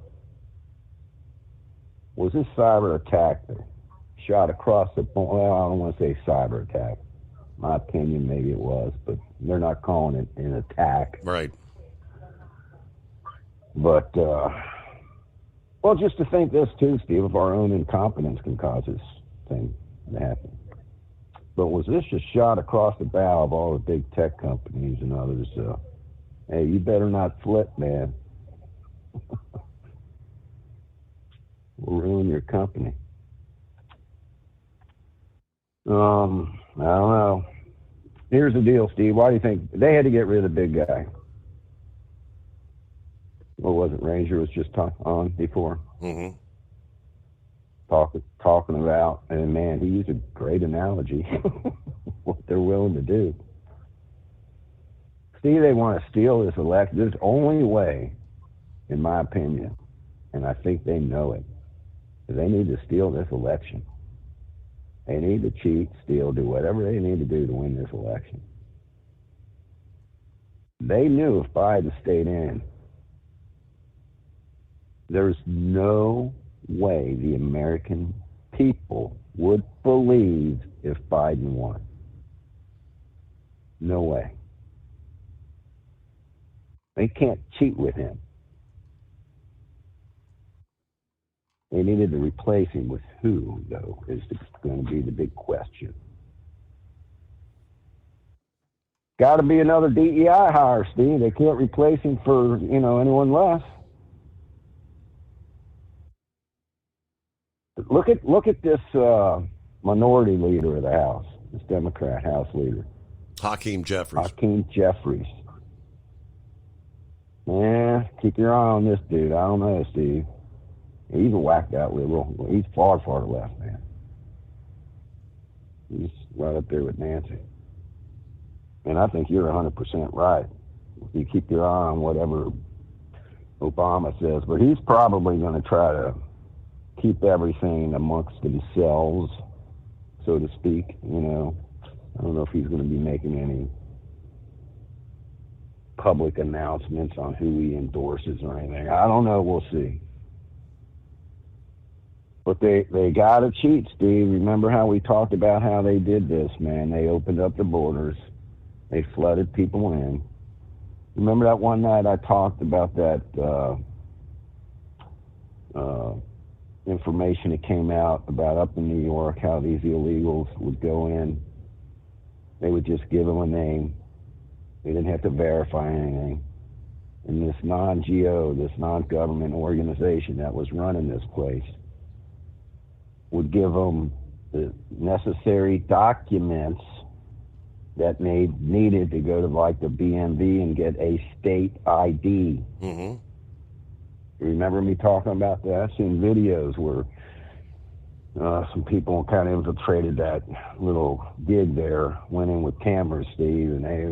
Was this cyber attack that shot across the, well, I don't want to say cyber attack. My opinion, maybe it was, but they're not calling it an attack. Right. But, well, just to think this too, Steve, if our own incompetence can cause this thing to happen. But was this just shot across the bow of all the big tech companies and others? Hey, you better not flip, man. We'll ruin your company. I don't know. Here's the deal, Steve. Why do you think they had to get rid of the big guy? What was it? Ranger was just on before. Mm-hmm. Talking about, and man, he used a great analogy. What they're willing to do. Steve, they want to steal this election. There's only way, in my opinion, and I think they know it. They need to steal this election. They need to cheat, steal, do whatever they need to do to win this election. They knew if Biden stayed in, there's no way the American people would believe if Biden won. No way. They can't cheat with him. They needed to replace him with who, though, is going to be the big question. Got to be another DEI hire, Steve. They can't replace him for, anyone less. Look at this minority leader of the House, this Democrat House leader. Hakeem Jeffries. Man, keep your eye on this dude. I don't know, Steve. He's a whacked out liberal. He's far to the left, man. He's right up there with Nancy. And I think you're 100% right. You keep your eye on whatever Obama says, but he's probably going to try to keep everything amongst themselves, so to speak. You know, I don't know if he's going to be making any public announcements on who he endorses or anything. I don't know. We'll see. But they got to cheat, Steve. Remember how we talked about how they did this, man? They opened up the borders. They flooded people in. Remember that one night I talked about that information that came out about up in New York, how these illegals would go in. They would just give them a name. They didn't have to verify anything. And this non-GO, this non-government organization that was running this place would give them the necessary documents that needed to go to like the BMV and get a state ID. Mm-hmm. You remember me talking about that? I've seen videos where some people kind of infiltrated that little gig there, went in with cameras, Steve, and they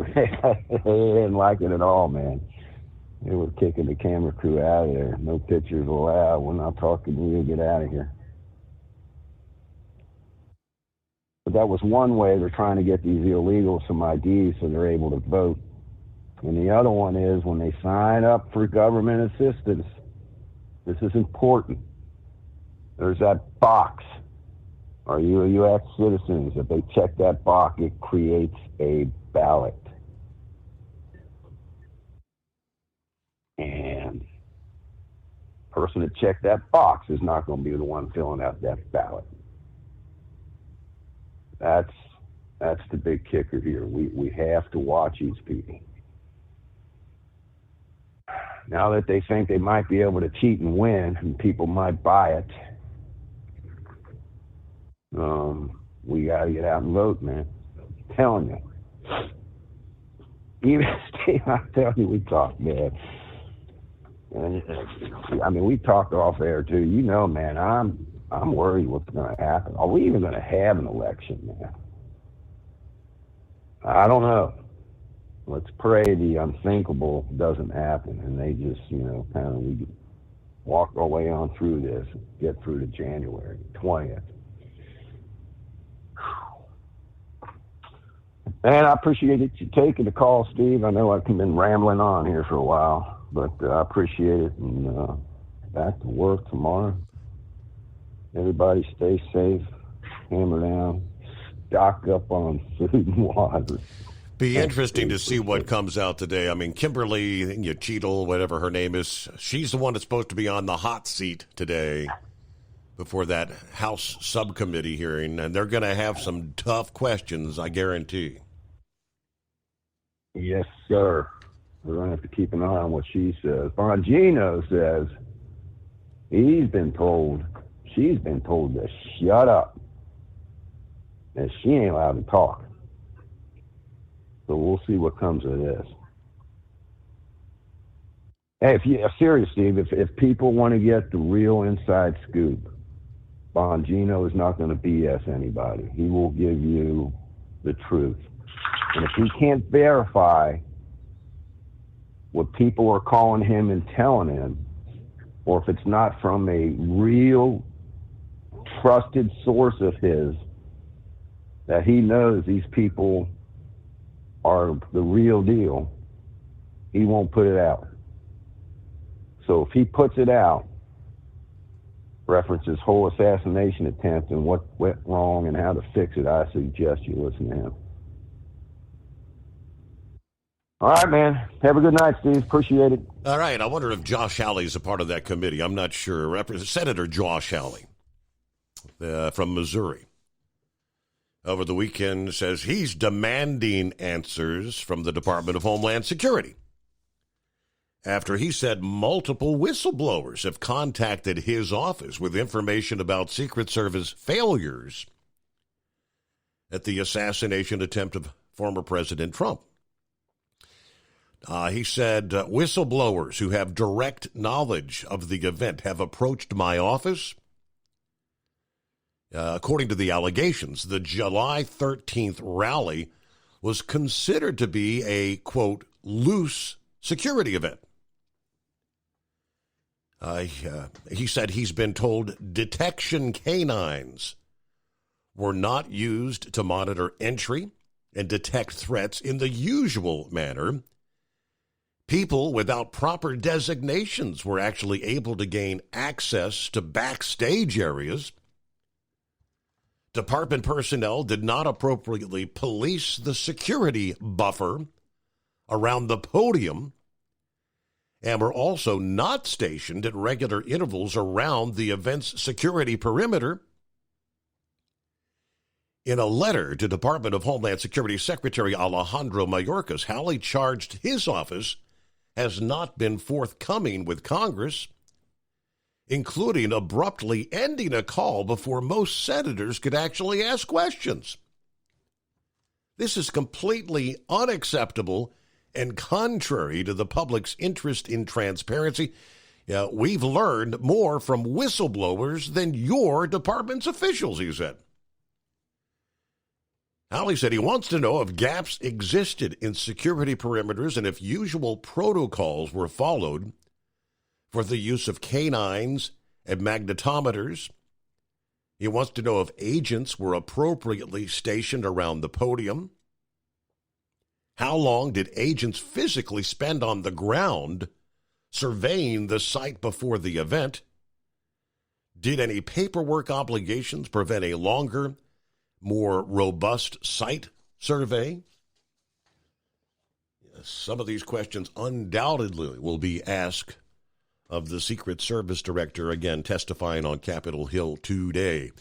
didn't like it at all, man. They were kicking the camera crew out of there. No pictures allowed. We're not talking to you. Get out of here. But that was one way they're trying to get these illegals some IDs so they're able to vote. And the other one is when they sign up for government assistance, this is important. There's that box. Are you a U.S. citizen? If they check that box, it creates a ballot. And the person that checked that box is not going to be the one filling out that ballot. That's the big kicker here. We have to watch these people. Now that they think they might be able to cheat and win, and people might buy it, we got to get out and vote, man. I'm telling you. Even Steve, I'm telling you, we talked, man. And, I mean, we talked off air too. You know, man, I'm worried what's going to happen. Are we even going to have an election, man? I don't know. Let's pray the unthinkable doesn't happen, and they just, kind of we walk our way on through this, get through to January 20th. Man, I appreciate you taking the call, Steve. I know I've been rambling on here for a while, but I appreciate it, and back to work tomorrow. Everybody stay safe, hammer down, stock up on food and water. Be interesting to see what comes out today. I mean, Kimberly Cheadle, whatever her name is, she's the one that's supposed to be on the hot seat today before that House subcommittee hearing, and they're going to have some tough questions, I guarantee. Yes, sir. We're going to have to keep an eye on what she says. Bongino says she's been told to shut up, and she ain't allowed to talk. So we'll see what comes of this. Hey, serious, Steve, if people want to get the real inside scoop, Bongino is not going to BS anybody. He will give you the truth. And if he can't verify what people are calling him and telling him, or if it's not from a real trusted source of his, that he knows these people are the real deal, he won't put it out. So if he puts it out, references whole assassination attempt and what went wrong and how to fix it, I suggest you listen to him. All right, man. Have a good night, Steve. Appreciate it. All right. I wonder if Josh Hawley is a part of that committee. I'm not sure. Senator Josh Hawley from Missouri over the weekend says he's demanding answers from the Department of Homeland Security. after he said multiple whistleblowers have contacted his office with information about Secret Service failures at the assassination attempt of former President Trump. He said whistleblowers who have direct knowledge of the event have approached my office. According to the allegations, the July 13th rally was considered to be a, quote, loose security event. He said he's been told detection canines were not used to monitor entry and detect threats in the usual manner. People without proper designations were actually able to gain access to backstage areas. Department personnel did not appropriately police the security buffer around the podium and were also not stationed at regular intervals around the event's security perimeter. In a letter to Department of Homeland Security Secretary Alejandro Mayorkas, Hawley charged his office has not been forthcoming with Congress, including abruptly ending a call before most senators could actually ask questions. This is completely unacceptable and contrary to the public's interest in transparency. We've learned more from whistleblowers than your department's officials, he said. Hawley said he wants to know if gaps existed in security perimeters and if usual protocols were followed for the use of canines and magnetometers. He wants to know if agents were appropriately stationed around the podium. How long did agents physically spend on the ground surveying the site before the event? Did any paperwork obligations prevent a longer, more robust site survey? Yes, some of these questions undoubtedly will be asked of the Secret Service director, again, testifying on Capitol Hill today.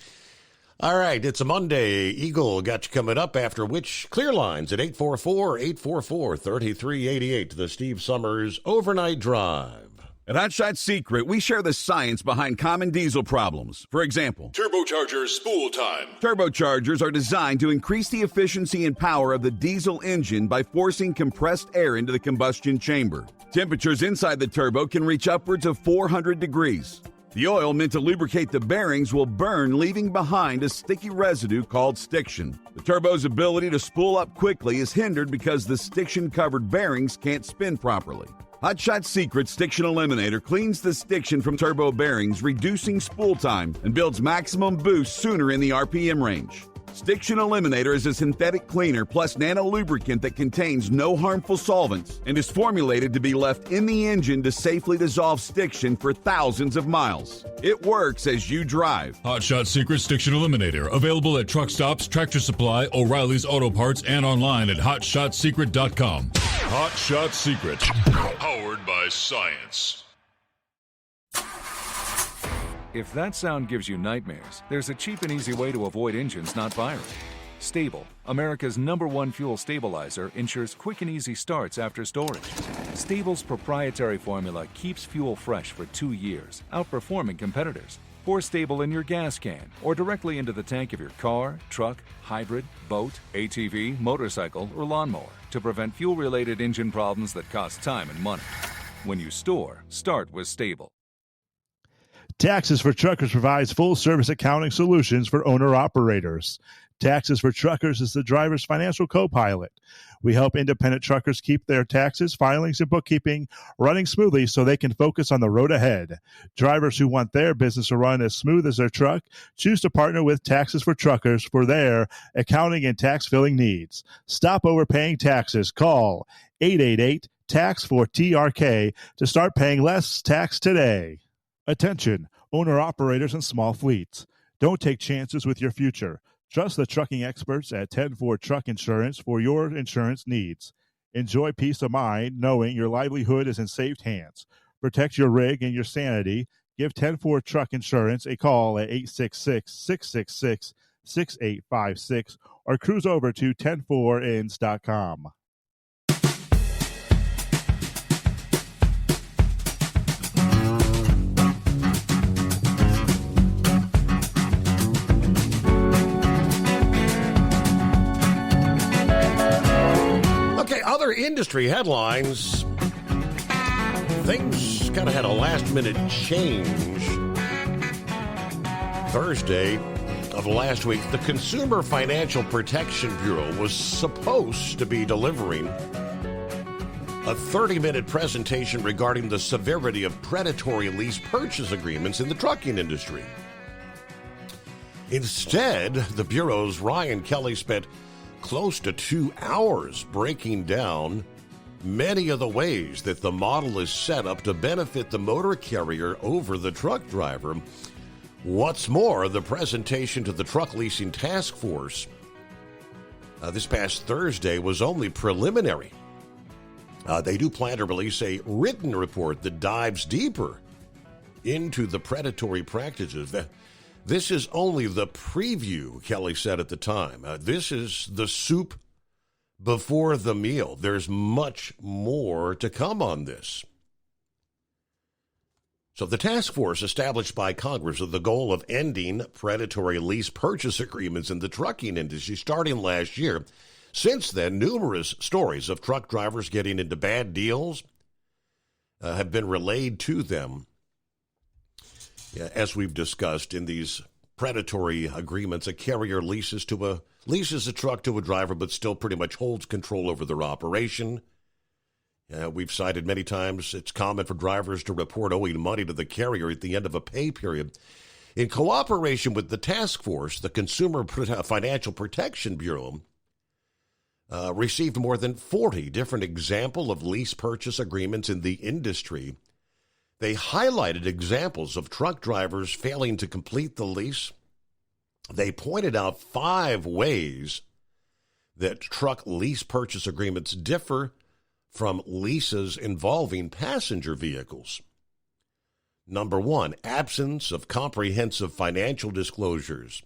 All right, it's a Monday. Eagle got you coming up, after which Clear Lines at 844-844-3388, the Steve Summers Overnight Drive. At Hot Shot Secret, we share the science behind common diesel problems. For example, Turbocharger spool time. Turbochargers are designed to increase the efficiency and power of the diesel engine by forcing compressed air into the combustion chamber. Temperatures inside the turbo can reach upwards of 400 degrees. The oil meant to lubricate the bearings will burn, leaving behind a sticky residue called stiction. The turbo's ability to spool up quickly is hindered because the stiction-covered bearings can't spin properly. Hot Shot Secret Stiction Eliminator cleans the stiction from turbo bearings, reducing spool time, and builds maximum boost sooner in the RPM range. Stiction Eliminator is a synthetic cleaner plus nano-lubricant that contains no harmful solvents and is formulated to be left in the engine to safely dissolve stiction for thousands of miles. It works as you drive. Hot Shot Secret Stiction Eliminator. Available at truck stops, Tractor Supply, O'Reilly's Auto Parts, and online at HotShotSecret.com. Hot Shot Secret. Powered by science. If that sound gives you nightmares, there's a cheap and easy way to avoid engines not firing. Stable, America's #1 fuel stabilizer, ensures quick and easy starts after storage. Stable's proprietary formula keeps fuel fresh for 2 years, outperforming competitors. Pour Stable in your gas can or directly into the tank of your car, truck, hybrid, boat, ATV, motorcycle, or lawnmower to prevent fuel-related engine problems that cost time and money. When you store, start with Stable. Taxes for Truckers provides full-service accounting solutions for owner-operators. Taxes for Truckers is the driver's financial co-pilot. We help independent truckers keep their taxes, filings, and bookkeeping running smoothly so they can focus on the road ahead. Drivers who want their business to run as smooth as their truck choose to partner with Taxes for Truckers for their accounting and tax filing needs. Stop overpaying taxes. Call 888-TAX-4TRK to start paying less tax today. Attention, owner-operators and small fleets. Don't take chances with your future. Trust the trucking experts at 10-4 Truck Insurance for your insurance needs. Enjoy peace of mind knowing your livelihood is in safe hands. Protect your rig and your sanity. Give 10-4 Truck Insurance a call at 866-666-6856 or cruise over to 104ins.com. other industry headlines, things kind of had a last-minute change. Thursday of last week, the Consumer Financial Protection Bureau was supposed to be delivering a 30-minute presentation regarding the severity of predatory lease purchase agreements in the trucking industry. Instead, the Bureau's Ryan Kelly spent close to 2 hours breaking down many of the ways that the model is set up to benefit the motor carrier over the truck driver. What's more, the presentation to the Truck Leasing Task Force this past Thursday was only preliminary. They do plan to release a written report that dives deeper into the predatory practices. This is only the preview, Kelly said at the time. This is the soup before the meal. There's much more to come on this. So the task force established by Congress with the goal of ending predatory lease purchase agreements in the trucking industry starting last year. Since then, numerous stories of truck drivers getting into bad deals have been relayed to them. As we've discussed, in these predatory agreements, a carrier leases a truck to a driver but still pretty much holds control over their operation. We've cited many times it's common for drivers to report owing money to the carrier at the end of a pay period. In cooperation with the task force, the Consumer Financial Protection Bureau received more than 40 different examples of lease purchase agreements in the industry. They highlighted examples of truck drivers failing to complete the lease. They pointed out 5 ways that truck lease purchase agreements differ from leases involving passenger vehicles. Number 1, absence of comprehensive financial disclosures.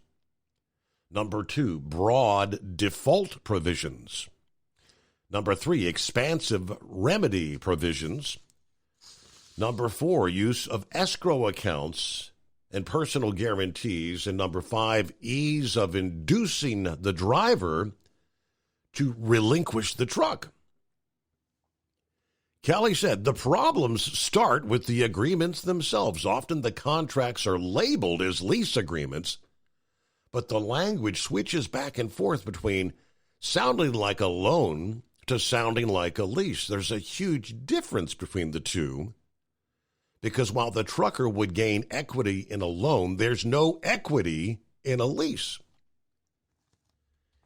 Number 2, broad default provisions. Number 3, expansive remedy provisions. Number 4, use of escrow accounts and personal guarantees. And number 5, ease of inducing the driver to relinquish the truck. Kelly said the problems start with the agreements themselves. Often the contracts are labeled as lease agreements, but the language switches back and forth between sounding like a loan to sounding like a lease. There's a huge difference between the two, because while the trucker would gain equity in a loan, there's no equity in a lease.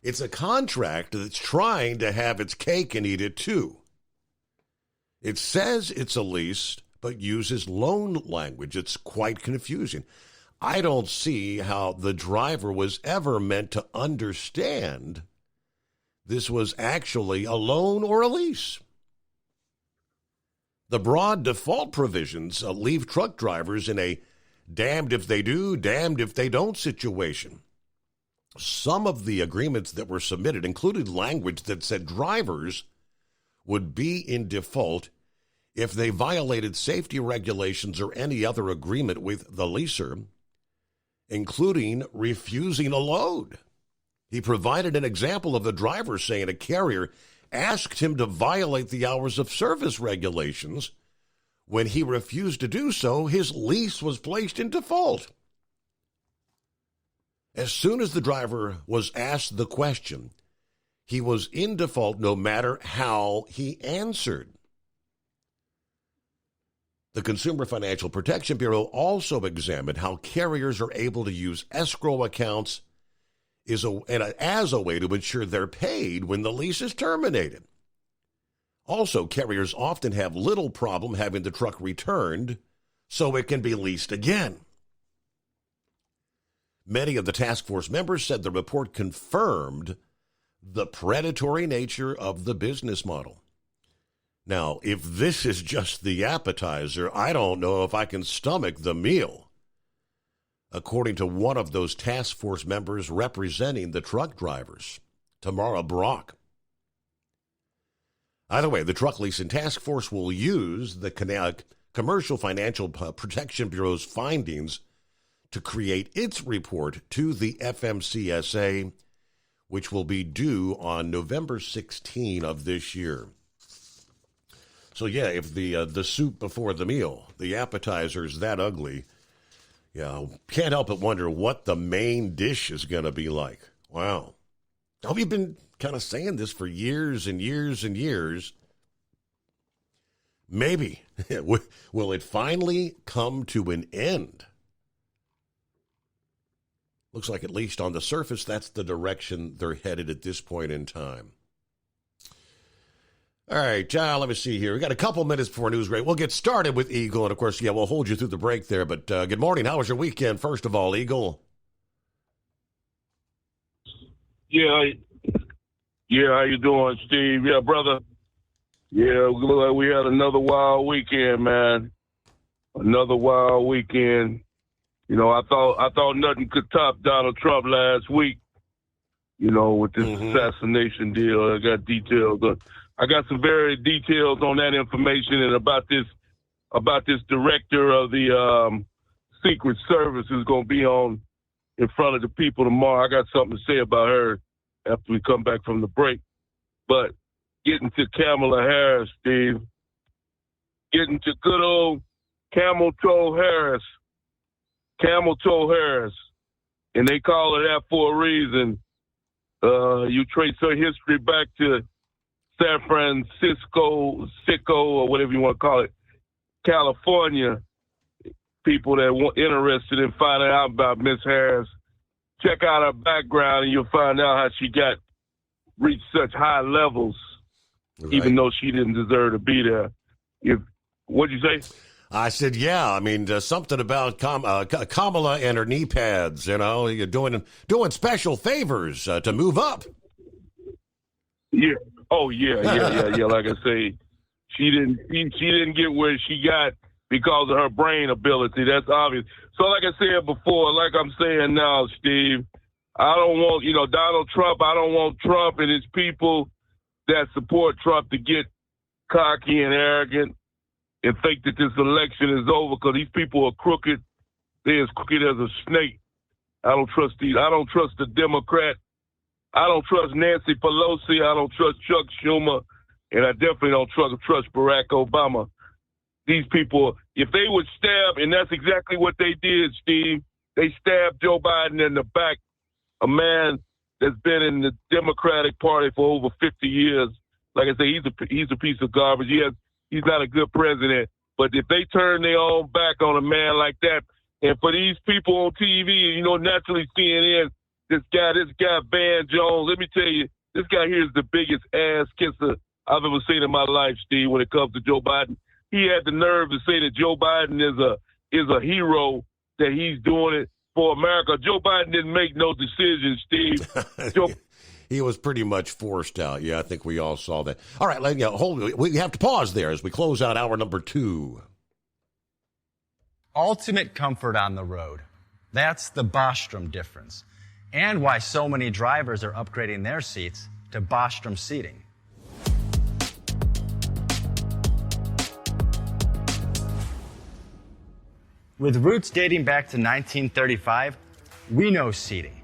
It's a contract that's trying to have its cake and eat it too. It says it's a lease, but uses loan language. It's quite confusing. I don't see how the driver was ever meant to understand this was actually a loan or a lease. The broad default provisions leave truck drivers in a damned if they do, damned if they don't situation. Some of the agreements that were submitted included language that said drivers would be in default if they violated safety regulations or any other agreement with the leaser, including refusing a load. He provided an example of the driver saying a carrier asked him to violate the hours of service regulations. When he refused to do so, his lease was placed in default. As soon as the driver was asked the question, he was in default no matter how he answered. The Consumer Financial Protection Bureau also examined how carriers are able to use escrow accounts as a way to ensure they're paid when the lease is terminated. Also, carriers often have little problem having the truck returned so it can be leased again. Many of the task force members said the report confirmed the predatory nature of the business model. Now, if this is just the appetizer, I don't know if I can stomach the meal, according to one of those task force members representing the truck drivers, Tamara Brock. Either way, the Truck Leasing Task Force will use the Commercial Financial Protection Bureau's findings to create its report to the FMCSA, which will be due on November 16 of this year. So, yeah, if the soup before the meal, the appetizer's that ugly, can't help but wonder what the main dish is going to be like. Wow. Now, we've been kind of saying this for years and years and years. Maybe. Will it finally come to an end? Looks like, at least on the surface, that's the direction they're headed at this point in time. All right, let me see here. We got a couple minutes before news break. We'll get started with Eagle, and of course, we'll hold you through the break there. But good morning. How was your weekend, first of all, Eagle? Yeah, how you doing, Steve? Yeah, brother. Yeah, we had another wild weekend, man. Another wild weekend. You know, I thought nothing could top Donald Trump last week, with this assassination deal. I got details. I got some very details on that information and about this director of the Secret Service who's going to be on in front of the people tomorrow. I got something to say about her after we come back from the break. But getting to Kamala Harris, Steve, getting to good old Camel Toe Harris, and they call her that for a reason. You trace her history back to San Francisco, or whatever you want to call it, California. People that were interested in finding out about Miss Harris, check out her background and you'll find out how she reached such high levels, even though she didn't deserve to be there. What'd you say? I said, I mean, something about Kamala and her knee pads, you're doing special favors to move up. Yeah. Oh, yeah. Like I say, she didn't get where she got because of her brain ability. That's obvious. So like I said before, like I'm saying now, Steve, I don't want, Donald Trump, I don't want Trump and his people that support Trump to get cocky and arrogant and think that this election is over because these people are crooked. They're as crooked as a snake. I don't trust the Democrat. I don't trust Nancy Pelosi. I don't trust Chuck Schumer. And I definitely don't trust Barack Obama. These people, if they would stab, and that's exactly what they did, Steve, they stabbed Joe Biden in the back, a man that's been in the Democratic Party for over 50 years. Like I say, he's a piece of garbage. He's not a good president. But if they turn their own back on a man like that, and for these people on TV, naturally CNN, this guy, Van Jones, let me tell you, this guy here is the biggest ass kisser I've ever seen in my life, Steve, when it comes to Joe Biden. He had the nerve to say that Joe Biden is a hero, that he's doing it for America. Joe Biden didn't make no decisions, Steve. He was pretty much forced out. Yeah, I think we all saw that. All right, we have to pause there as we close out hour number 2. Ultimate comfort on the road. That's the Bostrom difference. And why so many drivers are upgrading their seats to Bostrom seating. With roots dating back to 1935, we know seating.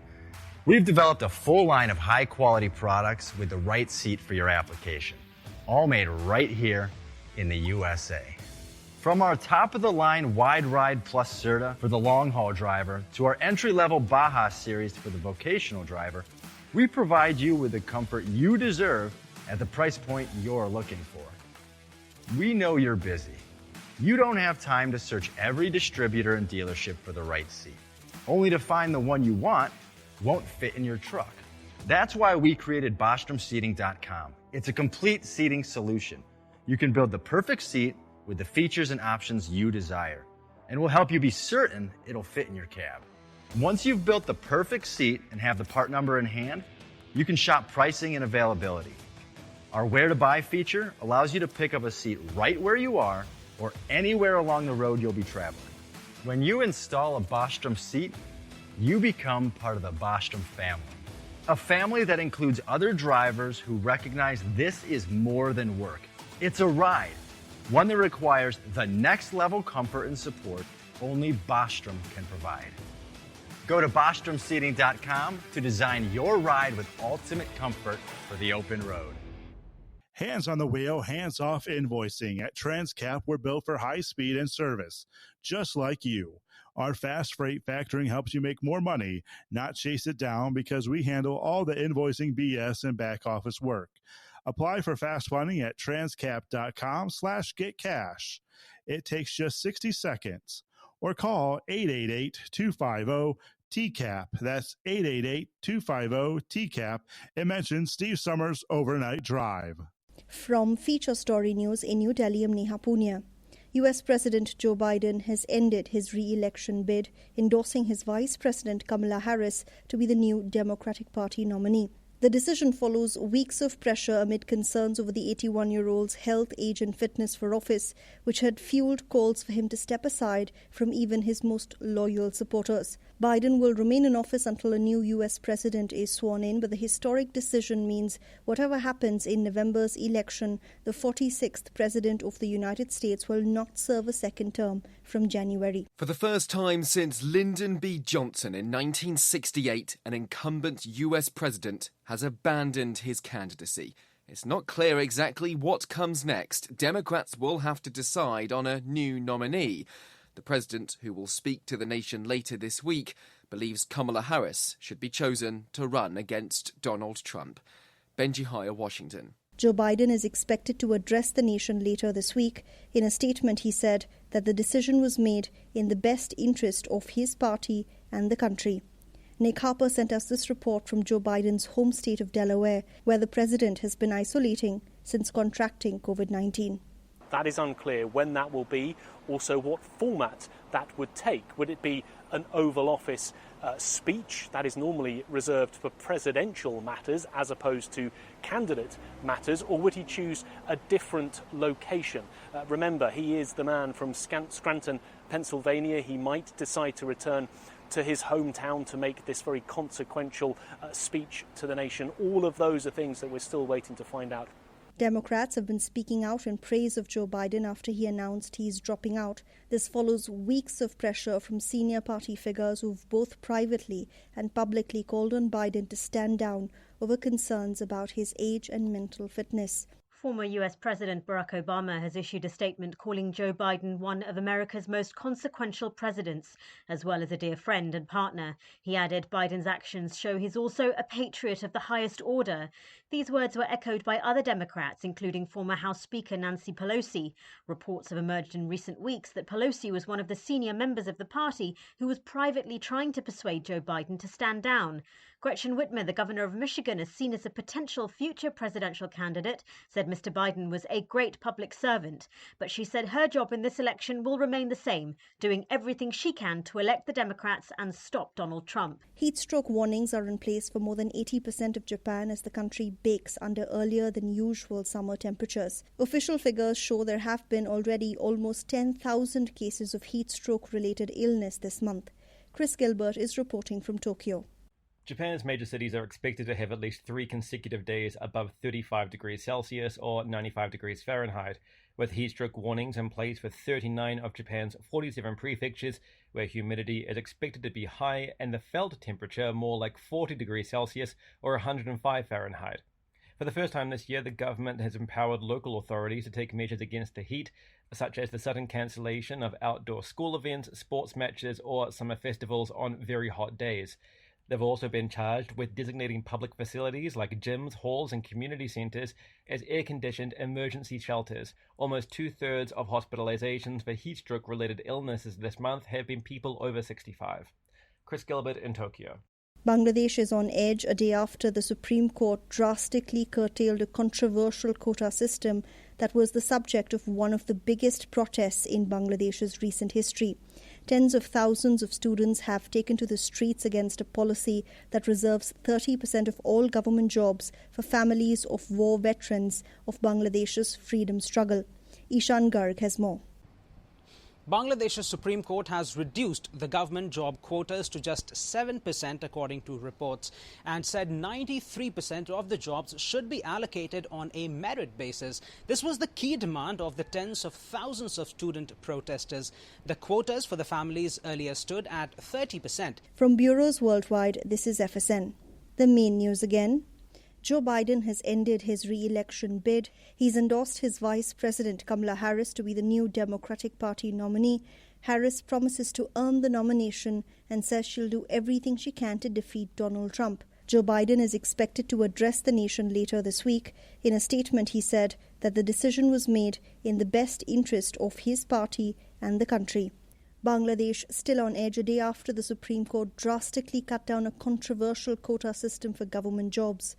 We've developed a full line of high-quality products with the right seat for your application, all made right here in the USA. From our top-of-the-line Wide Ride Plus Certa for the long-haul driver to our entry-level Baja series for the vocational driver, we provide you with the comfort you deserve at the price point you're looking for. We know you're busy. You don't have time to search every distributor and dealership for the right seat, only to find the one you want won't fit in your truck. That's why we created BostromSeating.com. It's a complete seating solution. You can build the perfect seat with the features and options you desire, and we'll help you be certain it'll fit in your cab. Once you've built the perfect seat and have the part number in hand, you can shop pricing and availability. Our Where to Buy feature allows you to pick up a seat right where you are or anywhere along the road you'll be traveling. When you install a Bostrom seat, you become part of the Bostrom family. A family that includes other drivers who recognize this is more than work. It's a ride, one that requires the next level comfort and support only Bostrom can provide. Go to BostromSeating.com to design your ride with ultimate comfort for the open road. Hands on the wheel, hands off invoicing. At Transcap, we're built for high speed and service, just like you. Our fast freight factoring helps you make more money, not chase it down, because we handle all the invoicing BS and back office work. Apply for fast funding at transcap.com/getcash. It takes just 60 seconds. Or call 888-250-TCAP. That's 888-250-TCAP. And mention Steve Summers Overnight Drive. From Feature Story News in New Delhi, I'm Neha Punia. US President Joe Biden has ended his re-election bid, endorsing his Vice President Kamala Harris to be the new Democratic Party nominee. The decision follows weeks of pressure amid concerns over the 81-year-old's health, age and fitness for office, which had fueled calls for him to step aside from even his most loyal supporters. Biden will remain in office until a new U.S. president is sworn in, but the historic decision means whatever happens in November's election, the 46th President of the United States will not serve a second term from January. For the first time since Lyndon B. Johnson in 1968, an incumbent U.S. president has abandoned his candidacy. It's not clear exactly what comes next. Democrats will have to decide on a new nominee. The president, who will speak to the nation later this week, believes Kamala Harris should be chosen to run against Donald Trump. Benji Hire, Washington. Joe Biden is expected to address the nation later this week. In a statement, he said that the decision was made in the best interest of his party and the country. Nick Harper sent us this report from Joe Biden's home state of Delaware, where the president has been isolating since contracting COVID-19. That is unclear when that will be, also what format that would take. Would it be an Oval Office speech that is normally reserved for presidential matters as opposed to candidate matters, or would he choose a different location? Remember, he is the man from Scranton, Pennsylvania. He might decide to return to his hometown to make this very consequential speech to the nation. All of those are things that we're still waiting to find out. Democrats have been speaking out in praise of Joe Biden after he announced he's dropping out. This follows weeks of pressure from senior party figures who've both privately and publicly called on Biden to stand down over concerns about his age and mental fitness. Former US President Barack Obama has issued a statement calling Joe Biden one of America's most consequential presidents, as well as a dear friend and partner. He added Biden's actions show he's also a patriot of the highest order. These words were echoed by other Democrats, including former House Speaker Nancy Pelosi. Reports have emerged in recent weeks that Pelosi was one of the senior members of the party who was privately trying to persuade Joe Biden to stand down. Gretchen Whitmer, the governor of Michigan, is seen as a potential future presidential candidate, said Mr. Biden was a great public servant. But she said her job in this election will remain the same, doing everything she can to elect the Democrats and stop Donald Trump. Heat stroke warnings are in place for more than 80% of Japan as the country bakes under earlier than usual summer temperatures. Official figures show there have been already almost 10,000 cases of heat stroke-related illness this month. Chris Gilbert is reporting from Tokyo. Japan's major cities are expected to have at least 3 consecutive days above 35 degrees Celsius or 95 degrees Fahrenheit, with heatstroke warnings in place for 39 of Japan's 47 prefectures, where humidity is expected to be high and the felt temperature more like 40 degrees Celsius or 105 Fahrenheit. For the first time this year, the government has empowered local authorities to take measures against the heat, such as the sudden cancellation of outdoor school events, sports matches, or summer festivals on very hot days. They've also been charged with designating public facilities like gyms, halls, and community centres as air-conditioned emergency shelters. Almost 2/3 of hospitalizations for heatstroke-related illnesses this month have been people over 65. Chris Gilbert in Tokyo. Bangladesh is on edge a day after the Supreme Court drastically curtailed a controversial quota system that was the subject of one of the biggest protests in Bangladesh's recent history. Tens of thousands of students have taken to the streets against a policy that reserves 30% of all government jobs for families of war veterans of Bangladesh's freedom struggle. Ishan Garg has more. Bangladesh's Supreme Court has reduced the government job quotas to just 7%, according to reports, and said 93% of the jobs should be allocated on a merit basis. This was the key demand of the tens of thousands of student protesters. The quotas for the families earlier stood at 30%. From bureaus worldwide, this is FSN. The main news again. Joe Biden has ended his re-election bid. He's endorsed his Vice President Kamala Harris to be the new Democratic Party nominee. Harris promises to earn the nomination and says she'll do everything she can to defeat Donald Trump. Joe Biden is expected to address the nation later this week. In a statement, he said that the decision was made in the best interest of his party and the country. Bangladesh still on edge a day after the Supreme Court drastically cut down a controversial quota system for government jobs.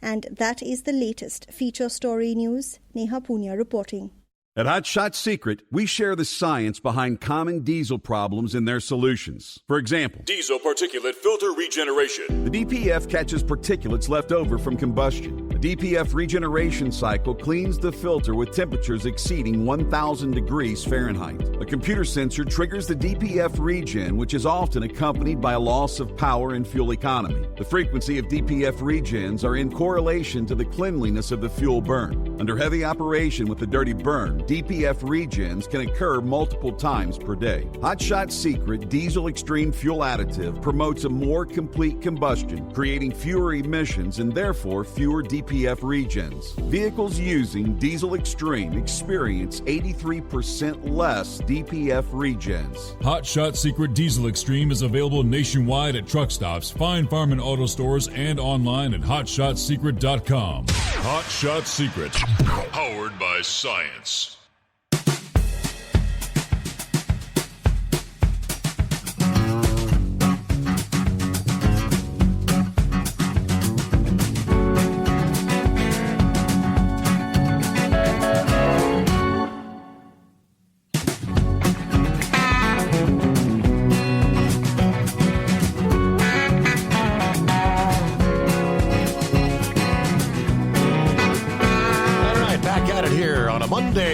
And that is the latest feature story news. Neha Punya reporting. At Hot Shot Secret, we share the science behind common diesel problems and their solutions. For example, diesel particulate filter regeneration. The DPF catches particulates left over from combustion. The DPF regeneration cycle cleans the filter with temperatures exceeding 1,000 degrees Fahrenheit. A computer sensor triggers the DPF regen, which is often accompanied by a loss of power and fuel economy. The frequency of DPF regens are in correlation to the cleanliness of the fuel burn. Under heavy operation with the dirty burn, DPF regens can occur multiple times per day. Hot Shot Secret Diesel Extreme Fuel Additive promotes a more complete combustion, creating fewer emissions and therefore fewer DPF regens. Vehicles using Diesel Extreme experience 83% less DPF regens. Hot Shot Secret Diesel Extreme is available nationwide at truck stops, fine farm and auto stores, and online at hotshotsecret.com. Hot Shot Secret, powered by science.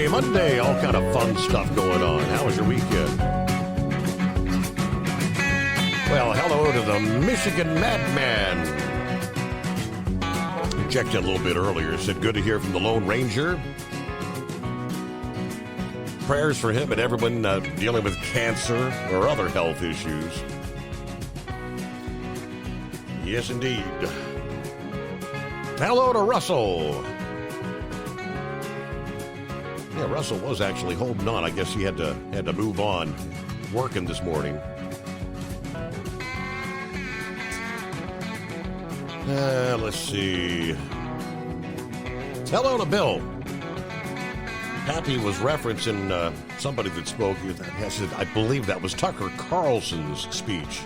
Monday, all kind of fun stuff going on. How was your weekend? Well, hello to the Michigan Madman. Checked in a little bit earlier. Said good to hear from the Lone Ranger. Prayers for him and everyone dealing with cancer or other health issues. Yes, indeed. Hello to Russell. Yeah, Russell was actually holding on. I guess he had to move on. Working this morning. Let's see. Hello to Bill. Pappy was referencing somebody that spoke. I believe that was Tucker Carlson's speech.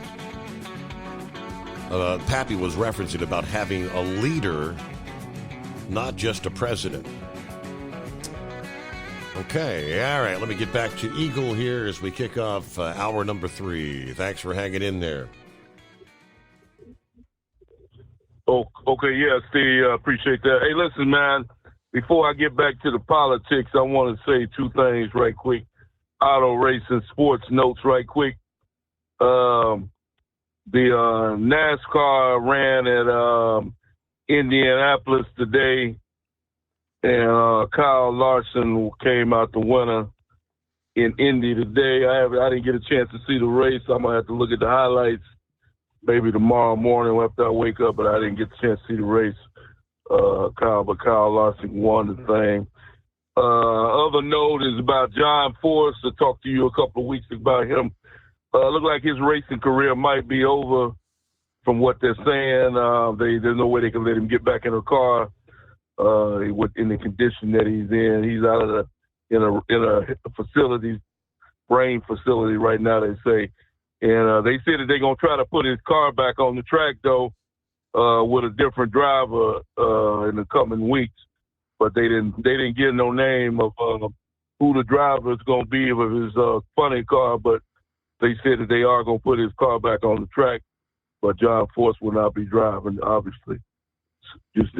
Pappy was referencing about having a leader, not just a president. Okay, all right, let me get back to Eagle here as we kick off hour number 3. Thanks for hanging in there. Oh, okay, yeah, Steve, appreciate that. Hey, listen, man, before I get back to the politics, I want to say 2 things right quick. Auto racing sports notes right quick. The NASCAR ran at Indianapolis today. And Kyle Larson came out the winner in Indy today. I didn't get a chance to see the race. I'm going to have to look at the highlights maybe tomorrow morning after I wake up, but I didn't get the chance to see the race. Kyle Larson won the thing. Other note is about John Force. I talked to you a couple of weeks about him. Looked like his racing career might be over from what they're saying. There's no way they can let him get back in a car. In the condition that he's in. He's out of in a facility, brain facility right now, they say. And they said that they're going to try to put his car back on the track, though, with a different driver in the coming weeks. But they didn't give no name of who the driver is going to be of his funny car, but they said that they are going to put his car back on the track. But John Force will not be driving, obviously. Just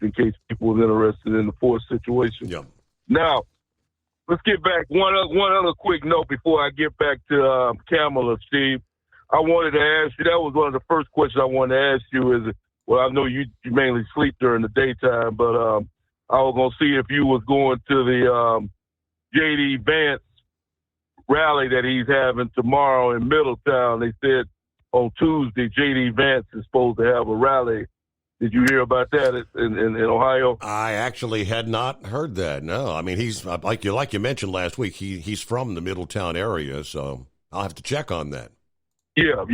in case people were interested in the Force situation. Yeah. Now, let's get back. One other quick note before I get back to Kamala, Steve. I wanted to ask you, that was one of the first questions I wanted to ask you is, well, I know you mainly sleep during the daytime, but I was going to see if you was going to the J.D. Vance rally that he's having tomorrow in Middletown. They said on Tuesday, J.D. Vance is supposed to have a rally. Did you hear about that in Ohio? I actually had not heard that. No, I mean he's like you mentioned last week. He's from the Middletown area, so I'll have to check on that. Yeah.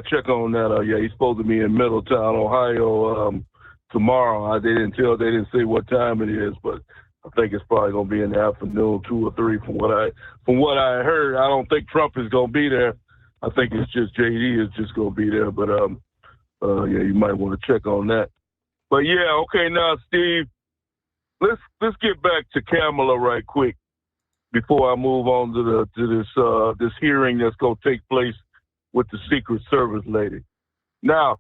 Check on that. He's supposed to be in Middletown, Ohio, tomorrow. They didn't say what time it is, but I think it's probably going to be in the afternoon, 2 or 3. From what I heard, I don't think Trump is going to be there. I think it's just JD is just going to be there. But you might want to check on that. But yeah, okay. Now, Steve, let's get back to Kamala right quick before I move on to this hearing that's going to take place with the Secret Service lady. Now,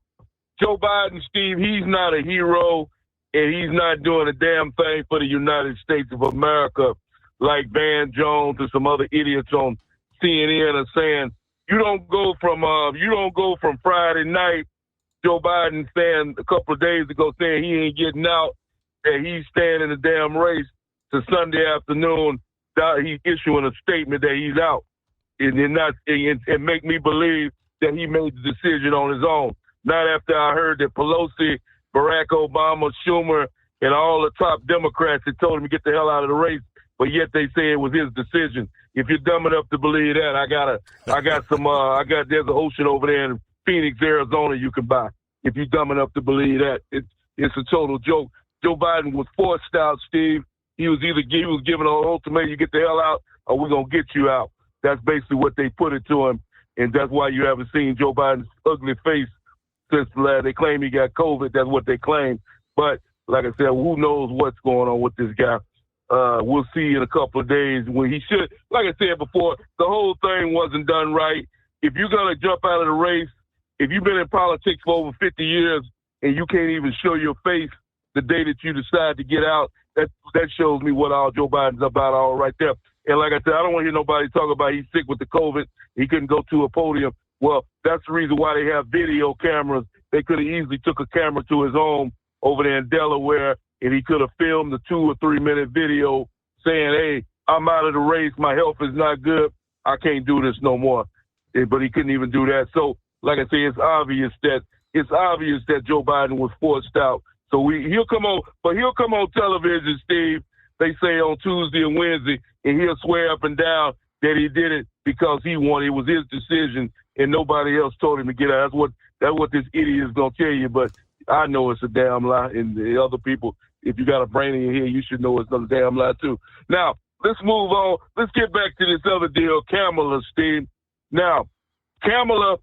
Joe Biden, Steve, he's not a hero, and he's not doing a damn thing for the United States of America like Van Jones and some other idiots on CNN are saying. You don't go from Friday night, Joe Biden saying a couple of days ago saying he ain't getting out, that he's staying in the damn race, to Sunday afternoon he's issuing a statement that he's out, and make me believe that he made the decision on his own. Not after I heard that Pelosi, Barack Obama, Schumer, and all the top Democrats had told him to get the hell out of the race, but yet they say it was his decision. If you're dumb enough to believe that, there's an ocean over there in Phoenix, Arizona you can buy. If you're dumb enough to believe that, it's a total joke. Joe Biden was forced out, Steve. He was given an ultimatum: you get the hell out, or we're gonna get you out. That's basically what they put it to him, and that's why you haven't seen Joe Biden's ugly face since they claim he got COVID. That's what they claim. But like I said, who knows what's going on with this guy? We'll see in a couple of days when he should. Like I said before, the whole thing wasn't done right. If you're gonna jump out of the race, if you've been in politics for over 50 years and you can't even show your face the day that you decide to get out, that shows me what all Joe Biden's about all right there. And like I said, I don't want to hear nobody talk about he's sick with the COVID. He couldn't go to a podium. Well, that's the reason why they have video cameras. They could have easily took a camera to his home over there in Delaware, and he could have filmed a 2 or 3 minute video saying, hey, I'm out of the race. My health is not good. I can't do this no more. But he couldn't even do that. So, like I say, it's obvious that Joe Biden was forced out. So he'll come on television, Steve. They say on Tuesday and Wednesday, and he'll swear up and down that he did it because he wanted. It was his decision, and nobody else told him to get out. That's what this idiot is gonna tell you. But I know it's a damn lie, and the other people, if you got a brain in your head, you should know it's a damn lie too. Now let's move on. Let's get back to this other deal, Kamala, Steve. Now, Kamala,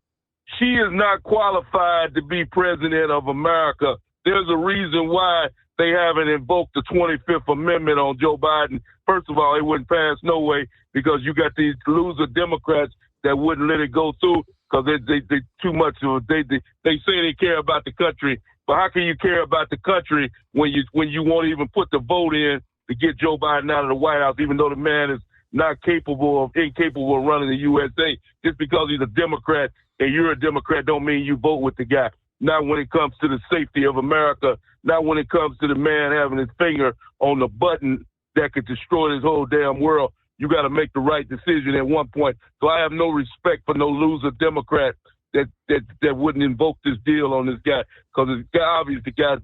she is not qualified to be president of America. There's a reason why they haven't invoked the 25th Amendment on Joe Biden. First of all, it wouldn't pass no way because you got these loser Democrats that wouldn't let it go through because they too much of they say they care about the country, but how can you care about the country when you won't even put the vote in to get Joe Biden out of the White House, even though the man is incapable of running the USA? Just because he's a Democrat and you're a Democrat don't mean you vote with the guy. Not when it comes to the safety of America, not when it comes to the man having his finger on the button that could destroy this whole damn world. You got to make the right decision at one point. So I have no respect for no loser Democrat that wouldn't invoke this deal on this guy, because it's obvious the guy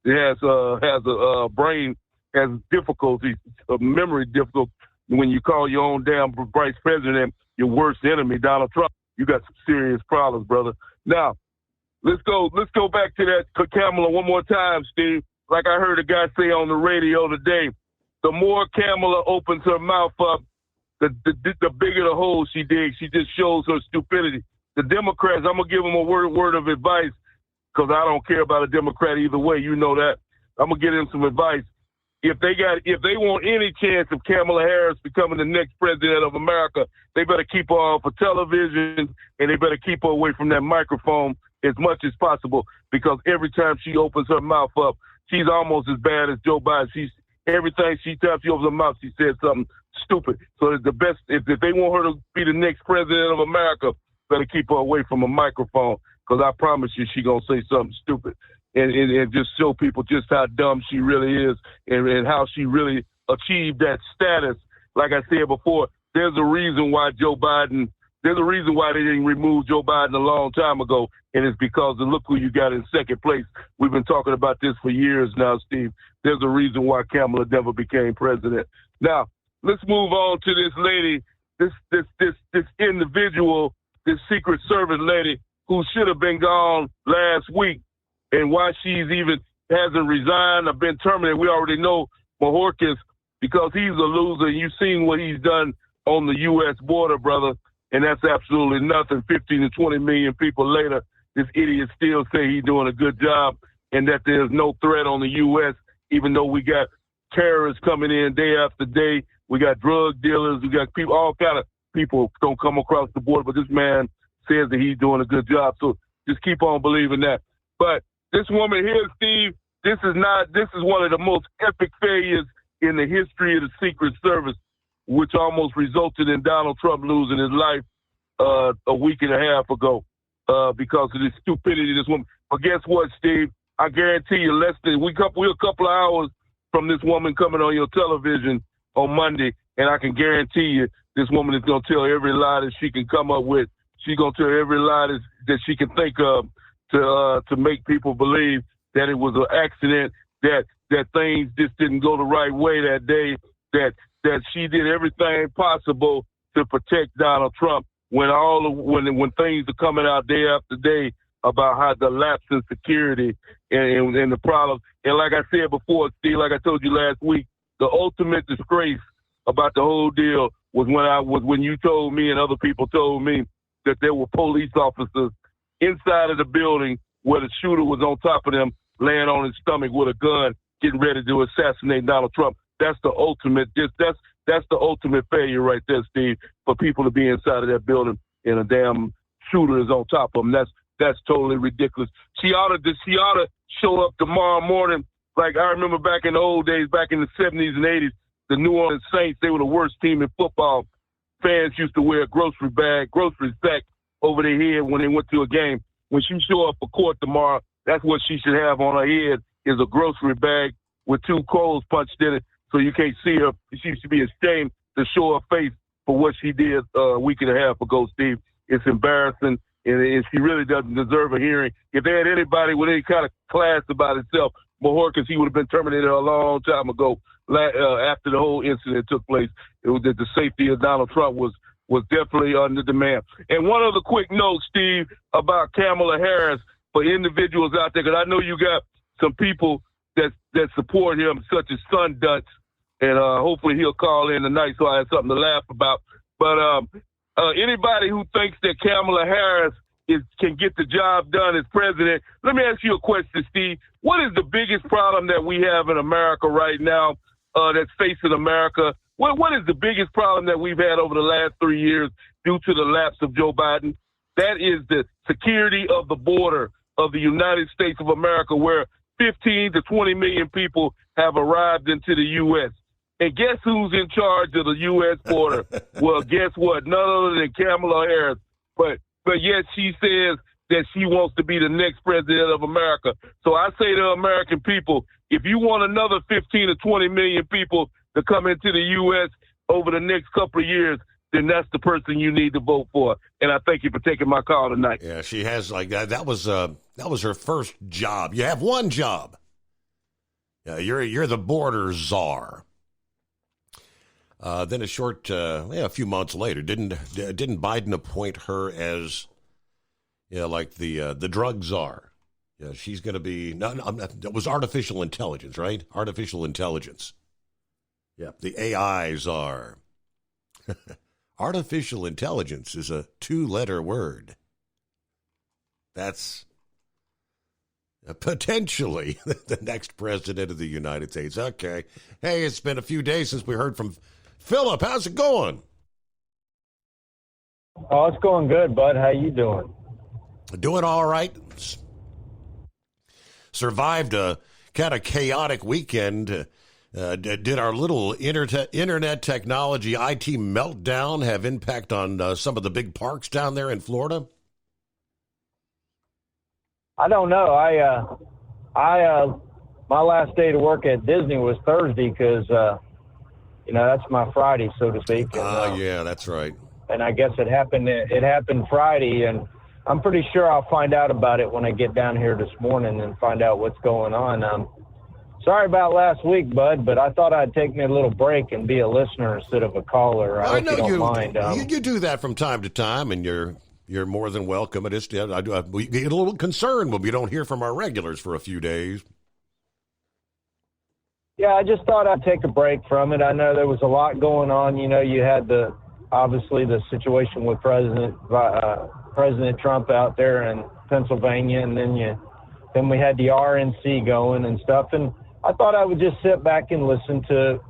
has a brain, has difficulties, a memory difficulty. When you call your own damn vice president your worst enemy, Donald Trump, you got some serious problems, brother. Now, let's go back to that Kamala one more time, Steve. Like I heard a guy say on the radio today, the more Kamala opens her mouth up, the bigger the hole she digs. She just shows her stupidity. The Democrats, I'm gonna give them a word of advice, because I don't care about a Democrat either way. You know that. I'm gonna give them some advice. If they want any chance of Kamala Harris becoming the next president of America, they better keep her off of television, and they better keep her away from that microphone as much as possible, because every time she opens her mouth up, she's almost as bad as Joe Biden. everything she taps you over the mouth, she said something stupid. So the best, if they want her to be the next president of America, better keep her away from a microphone, because I promise you she going to say something stupid and just show people just how dumb she really is and how she really achieved that status. Like I said before, there's a reason why they didn't remove Joe Biden a long time ago, and it's because of look who you got in second place. We've been talking about this for years now, Steve. There's a reason why Kamala never became president. Now, let's move on to this lady, this individual, this Secret Service lady who should have been gone last week, and why she's even hasn't resigned or been terminated. We already know Mayorkas, because he's a loser. You've seen what he's done on the U.S. border, brother, and that's absolutely nothing. 15 to 20 million people later, this idiot still say he's doing a good job and that there's no threat on the U.S., even though we got terrorists coming in day after day. We got drug dealers. We got people, all kind of people don't come across the border, but this man says that he's doing a good job. So just keep on believing that. But this woman here, Steve, this is one of the most epic failures in the history of the Secret Service, which almost resulted in Donald Trump losing his life a week and a half ago because of the stupidity of this woman. But guess what, Steve? I guarantee you, we're a couple of hours from this woman coming on your television on Monday, and I can guarantee you this woman is going to tell every lie that she can come up with. She's going to tell every lie that she can think of to make people believe that it was an accident, that things just didn't go the right way that day, that she did everything possible to protect Donald Trump when things are coming out day after day about how the lapse in security and the problem. And like I said before, Steve, like I told you last week, the ultimate disgrace about the whole deal was when you told me and other people told me that there were police officers inside of the building where the shooter was on top of them, laying on his stomach with a gun, getting ready to assassinate Donald Trump. That's the ultimate. That's the ultimate failure right there, Steve. For people to be inside of that building and a damn shooter is on top of them. That's totally ridiculous. She ought to show up tomorrow morning. Like I remember back in the old days, back in the 70s and 80s, the New Orleans Saints, they were the worst team in football. Fans used to wear a grocery sack over their head when they went to a game. When she show up for court tomorrow, that's what she should have on her head, is a grocery bag with 2 holes punched in it, so you can't see her. She should be ashamed to show her face for what she did a week and a half ago, Steve. It's embarrassing, and she really doesn't deserve a hearing. If they had anybody with any kind of class about itself, Mayorkas, he would have been terminated a long time ago after the whole incident took place. It was that the safety of Donald Trump was definitely under demand. And one other quick note, Steve, about Kamala Harris for individuals out there, because I know you got some people that support him, such as Sun Dunce, and hopefully he'll call in tonight so I have something to laugh about. But anybody who thinks that Kamala Harris can get the job done as president, let me ask you a question, Steve. What is the biggest problem that we have in America right now that's facing America? What is the biggest problem that we've had over the last 3 years due to the lapse of Joe Biden? That is the security of the border of the United States of America, where 15 to 20 million people have arrived into the U.S. And guess who's in charge of the U.S. border? Well, guess what? None other than Kamala Harris. But yet she says that she wants to be the next president of America. So I say to American people, if you want another 15 to 20 million people to come into the U.S. over the next couple of years, then that's the person you need to vote for. And I thank you for taking my call tonight. Yeah, she has like that. That was her first job. You have one job. You're the border czar. Then a few months later, didn't Biden appoint her as, like the drug czar? Yeah, she's going to be. That was artificial intelligence, right? Artificial intelligence. Yeah, the AI czar. Artificial intelligence is a 2-letter word. That's potentially the next president of the United States. Okay. Hey, it's been a few days since we heard from Philip. How's it going? Oh, it's going good, bud. How you doing? Doing all right. Survived a kind of chaotic weekend Did our little internet technology IT meltdown have impact on some of the big parks down there in Florida? I don't know. My last day to work at Disney was Thursday because, that's my Friday, so to speak. And, yeah, that's right. And I guess it happened Friday, and I'm pretty sure I'll find out about it when I get down here this morning and find out what's going on. Sorry about last week, Bud, but I thought I'd take me a little break and be a listener instead of a caller. I hope know you don't mind. You do that from time to time, and you're more than welcome. We get a little concerned when we don't hear from our regulars for a few days. Yeah, I just thought I'd take a break from it. I know there was a lot going on. You had obviously the situation with President Trump out there in Pennsylvania, and then we had the RNC going and stuff. And I thought I would just sit back and listen to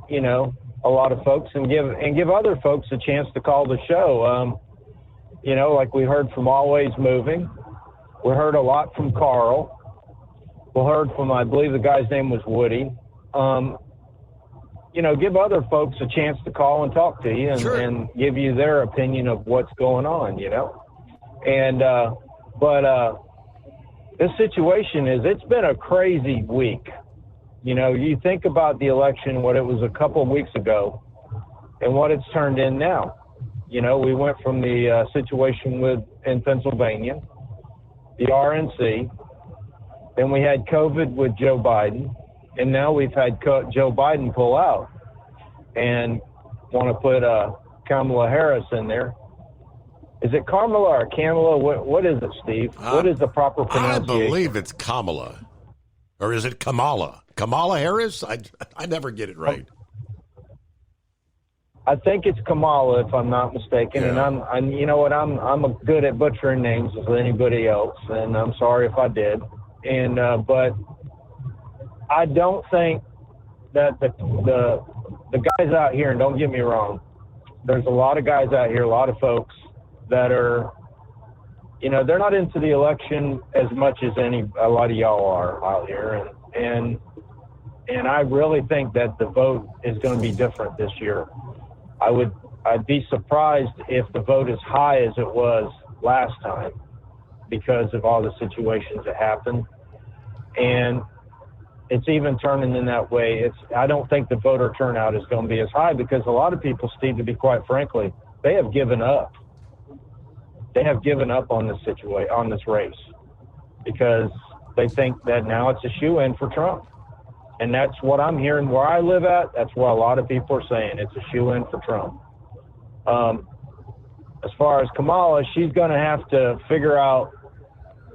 a lot of folks and give other folks a chance to call the show. Like we heard from Always Moving, we heard a lot from Carl. We heard from, I believe the guy's name was Woody. Give other folks a chance to call and talk to you and give you their opinion of what's going on, And, but this situation it's been a crazy week. You think about the election, what it was a couple of weeks ago, and what it's turned in now. We went from the situation in Pennsylvania, the RNC, then we had COVID with Joe Biden, and now we've had Joe Biden pull out and want to put Kamala Harris in there. Is it Kamala or Kamala? What is it, Steve? What is the proper pronunciation? I believe it's Kamala. Or is it Kamala? Kamala Harris? I never get it right. I think it's Kamala, if I'm not mistaken. Yeah. And I'm you know what? I'm good at butchering names as anybody else, and I'm sorry if I did. And but I don't think that the guys out here, and don't get me wrong, there's a lot of guys out here, a lot of folks that are, they're not into the election as much as a lot of y'all are out here, and I really think that the vote is going to be different this year. I'd be surprised if the vote is high as it was last time because of all the situations that happened, and it's even turning in that way. I don't think the voter turnout is going to be as high because a lot of people, Steve, to be quite frankly, they have given up. They have given up on this situation, on this race, because they think that now it's a shoe-in for Trump. And that's what I'm hearing where I live at. That's what a lot of people are saying. It's a shoe-in for Trump. As far as Kamala, she's going to have to figure out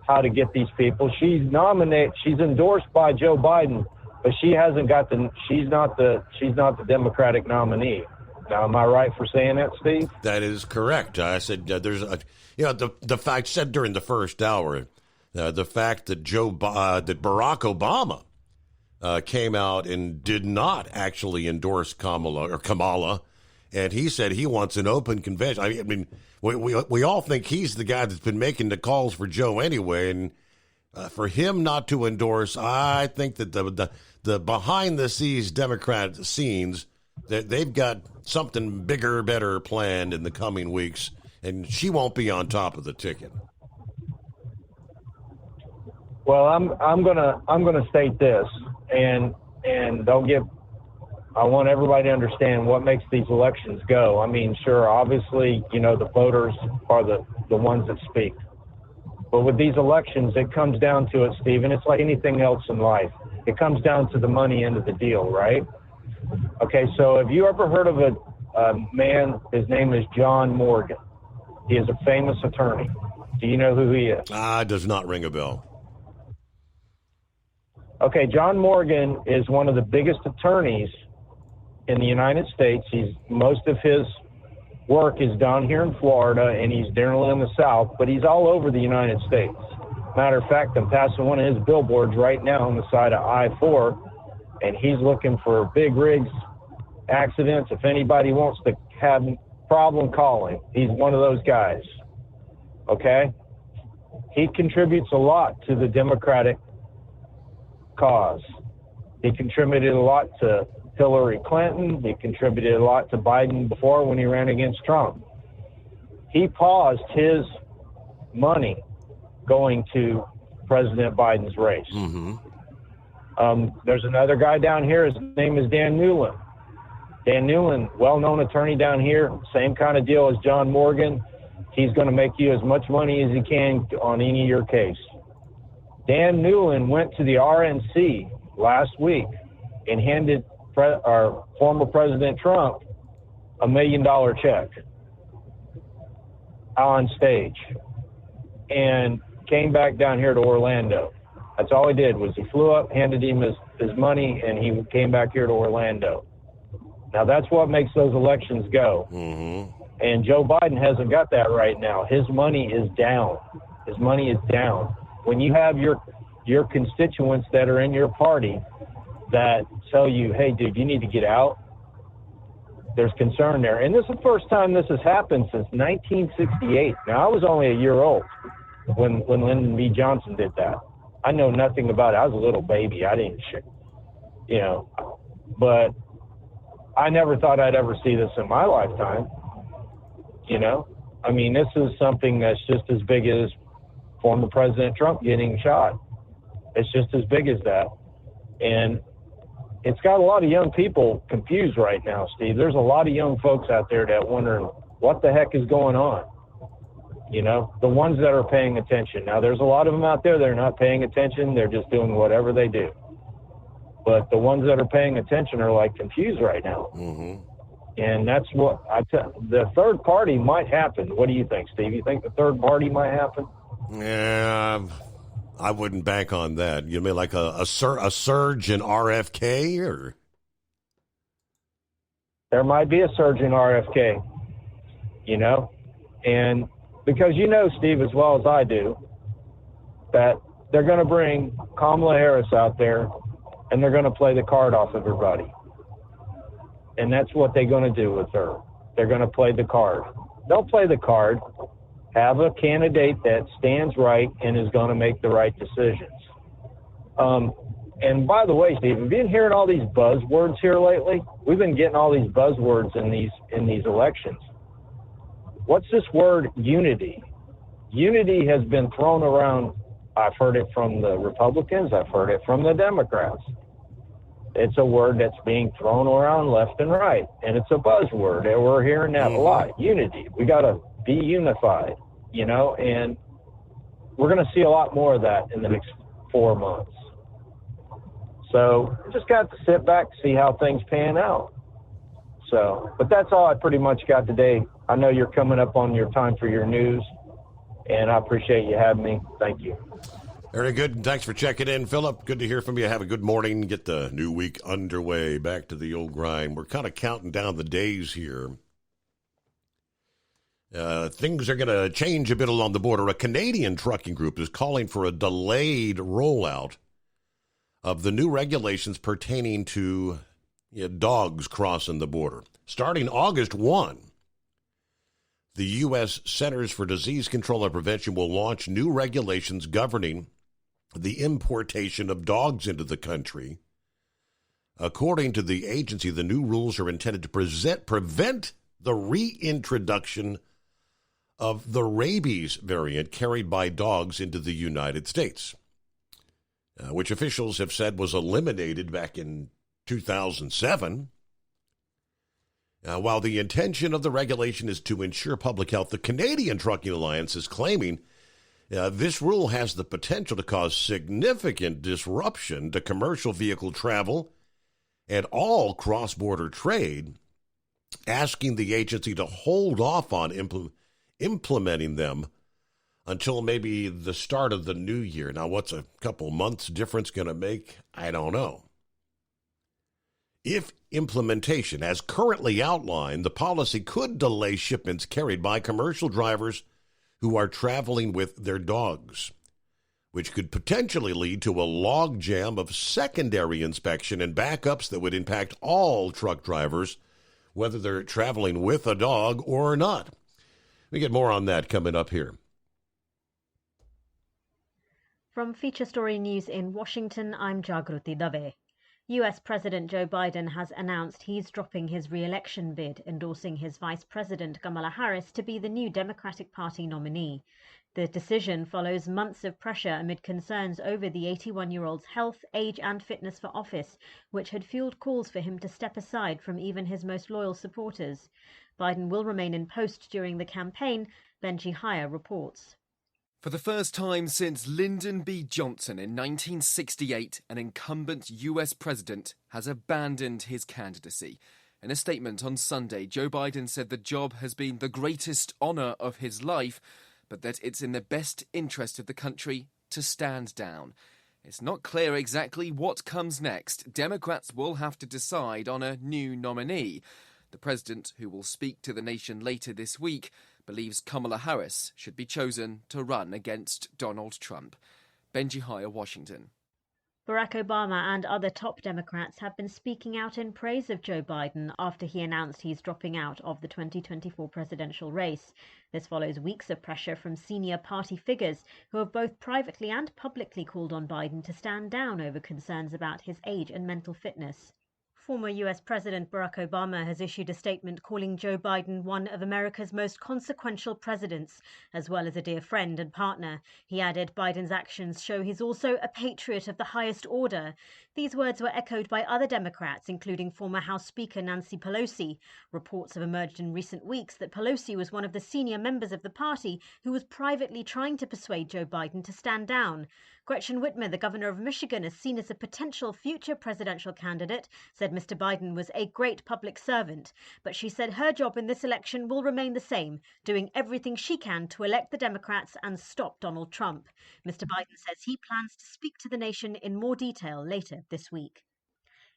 how to get these people. She's endorsed by Joe Biden, but she's not the Democratic nominee. Now, am I right for saying that, Steve? That is correct. I said there's the fact said during the first hour, the fact that that Barack Obama came out and did not actually endorse Kamala, and he said he wants an open convention. I mean, we all think he's the guy that's been making the calls for Joe anyway, and for him not to endorse, I think that the behind the scenes Democrat scenes, that they've got something bigger, better planned in the coming weeks, and she won't be on top of the ticket. Well, I'm gonna state this, and I want everybody to understand what makes these elections go. I mean, sure, obviously, the voters are the ones that speak. But with these elections, it comes down to it, Stephen. It's like anything else in life. It comes down to the money end of the deal, right? Okay, so have you ever heard of a man? His name is John Morgan. He is a famous attorney. Do you know who he is? Does not ring a bell. Okay, John Morgan is one of the biggest attorneys in the United States. Most of his work is down here in Florida, and he's generally in the South, but he's all over the United States. Matter of fact, I'm passing one of his billboards right now on the side of I-4, and he's looking for big rigs, accidents. If anybody wants to have a problem, call him. He's one of those guys, okay? He contributes a lot to the Democratic cause. He contributed a lot to Hillary Clinton. He contributed a lot to Biden before when he ran against Trump. He paused his money going to President Biden's race. There's another guy down here. His name is Dan Newland. Dan Newland, well-known attorney down here, same kind of deal as John Morgan. He's going to make you as much money as he can on any of your case. Dan Newland went to the RNC last week and handed our former President Trump $1 million check on stage and came back down here to Orlando. That's all he did was he flew up, handed him his money, and he came back here to Orlando. Now, that's what makes those elections go. And Joe Biden hasn't got that right now. His money is down. His money is down. When you have your constituents that are in your party that tell you, hey, dude, you need to get out, there's concern there. And this is the first time this has happened since 1968. Now, I was only a year old when Lyndon B. Johnson did that. I know nothing about it. I was a little baby. I didn't, but I never thought I'd ever see this in my lifetime. I mean, this is something that's just as big as former President Trump getting shot. It's just as big as that. And it's got a lot of young people confused right now, Steve. There's a lot of young folks out there that wondering what the heck is going on. The ones that are paying attention. Now, there's a lot of them out there that are not paying attention. They're just doing whatever they do. But the ones that are paying attention are confused right now. And that's what the third party might happen. What do you think, Steve? You think the third party might happen? Yeah, I wouldn't bank on that. You mean like a surge in RFK, or? There might be a surge in RFK, and because Steve, as well as I do, that they're going to bring Kamala Harris out there and they're going to play the card off everybody. And that's what they're going to do with her. They're going to play the card. They'll play the card, have a candidate that stands right and is going to make the right decisions. And by the way, Steve, have you been hearing all these buzzwords here lately? We've been getting all these buzzwords in these elections. What's this word unity? Unity has been thrown around. I've heard it from the Republicans. I've heard it from the Democrats. It's a word that's being thrown around left and right, and it's a buzzword. And we're hearing that a lot. Unity. We got to be unified, and we're going to see a lot more of that in the next 4 months. So just got to sit back, see how things pan out. So, but that's all I pretty much got today. I know you're coming up on your time for your news, and I appreciate you having me. Thank you. Very good. Thanks for checking in, Philip. Good to hear from you. Have a good morning. Get the new week underway. Back to the old grind. We're kind of counting down the days here. Things are going to change a bit along the border. A Canadian trucking group is calling for a delayed rollout of the new regulations pertaining to dogs crossing the border. Starting August 1, the U.S. Centers for Disease Control and Prevention will launch new regulations governing the importation of dogs into the country. According to the agency, the new rules are intended to prevent the reintroduction of the rabies variant carried by dogs into the United States, which officials have said was eliminated back in 2007. While the intention of the regulation is to ensure public health, the Canadian Trucking Alliance is claiming this rule has the potential to cause significant disruption to commercial vehicle travel and all cross-border trade, asking the agency to hold off on implementing them until maybe the start of the new year. Now, what's a couple months difference going to make? I don't know. If implementation, as currently outlined, the policy could delay shipments carried by commercial drivers who are traveling with their dogs, which could potentially lead to a logjam of secondary inspection and backups that would impact all truck drivers, whether they're traveling with a dog or not. We get more on that coming up here. From Feature Story News in Washington, I'm Jagruti Dave. US President Joe Biden has announced he's dropping his re-election bid, endorsing his Vice President Kamala Harris to be the new Democratic Party nominee. The decision follows months of pressure amid concerns over the 81-year-old's health, age and fitness for office, which had fueled calls for him to step aside from even his most loyal supporters. Biden will remain in post during the campaign, Benji Hire reports. For the first time since Lyndon B. Johnson in 1968, an incumbent US president has abandoned his candidacy. In a statement on Sunday, Joe Biden said the job has been the greatest honour of his life, but that it's in the best interest of the country to stand down. It's not clear exactly what comes next. Democrats will have to decide on a new nominee. The president, who will speak to the nation later this week, believes Kamala Harris should be chosen to run against Donald Trump. Benji Hire, Washington. Barack Obama and other top Democrats have been speaking out in praise of Joe Biden after he announced he's dropping out of the 2024 presidential race. This follows weeks of pressure from senior party figures who have both privately and publicly called on Biden to stand down over concerns about his age and mental fitness. Former US President Barack Obama has issued a statement calling Joe Biden one of America's most consequential presidents, as well as a dear friend and partner. He added, Biden's actions show he's also a patriot of the highest order. These words were echoed by other Democrats, including former House Speaker Nancy Pelosi. Reports have emerged in recent weeks that Pelosi was one of the senior members of the party who was privately trying to persuade Joe Biden to stand down. Gretchen Whitmer, the governor of Michigan, is seen as a potential future presidential candidate, said Mr. Biden was a great public servant. But she said her job in this election will remain the same, doing everything she can to elect the Democrats and stop Donald Trump. Mr. Biden says he plans to speak to the nation in more detail later this week.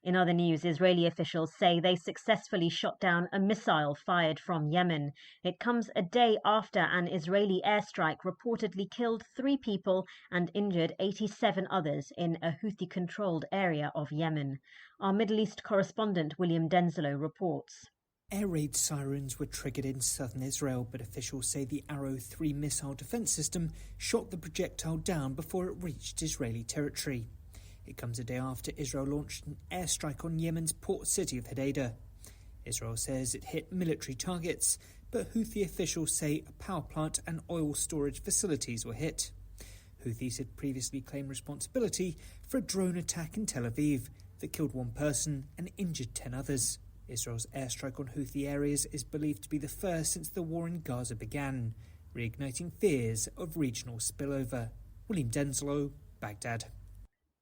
In other news, Israeli officials say they successfully shot down a missile fired from Yemen. It comes a day after an Israeli airstrike reportedly killed 3 people and injured 87 others in a Houthi-controlled area of Yemen. Our Middle East correspondent William Denslow reports. Air raid sirens were triggered in southern Israel, but officials say the Arrow 3 missile defense system shot the projectile down before it reached Israeli territory. It comes a day after Israel launched an airstrike on Yemen's port city of Hodeidah. Israel says it hit military targets, but Houthi officials say a power plant and oil storage facilities were hit. Houthis had previously claimed responsibility for a drone attack in Tel Aviv that killed 1 person and injured 10 others. Israel's airstrike on Houthi areas is believed to be the first since the war in Gaza began, reigniting fears of regional spillover. William Denslow, Baghdad.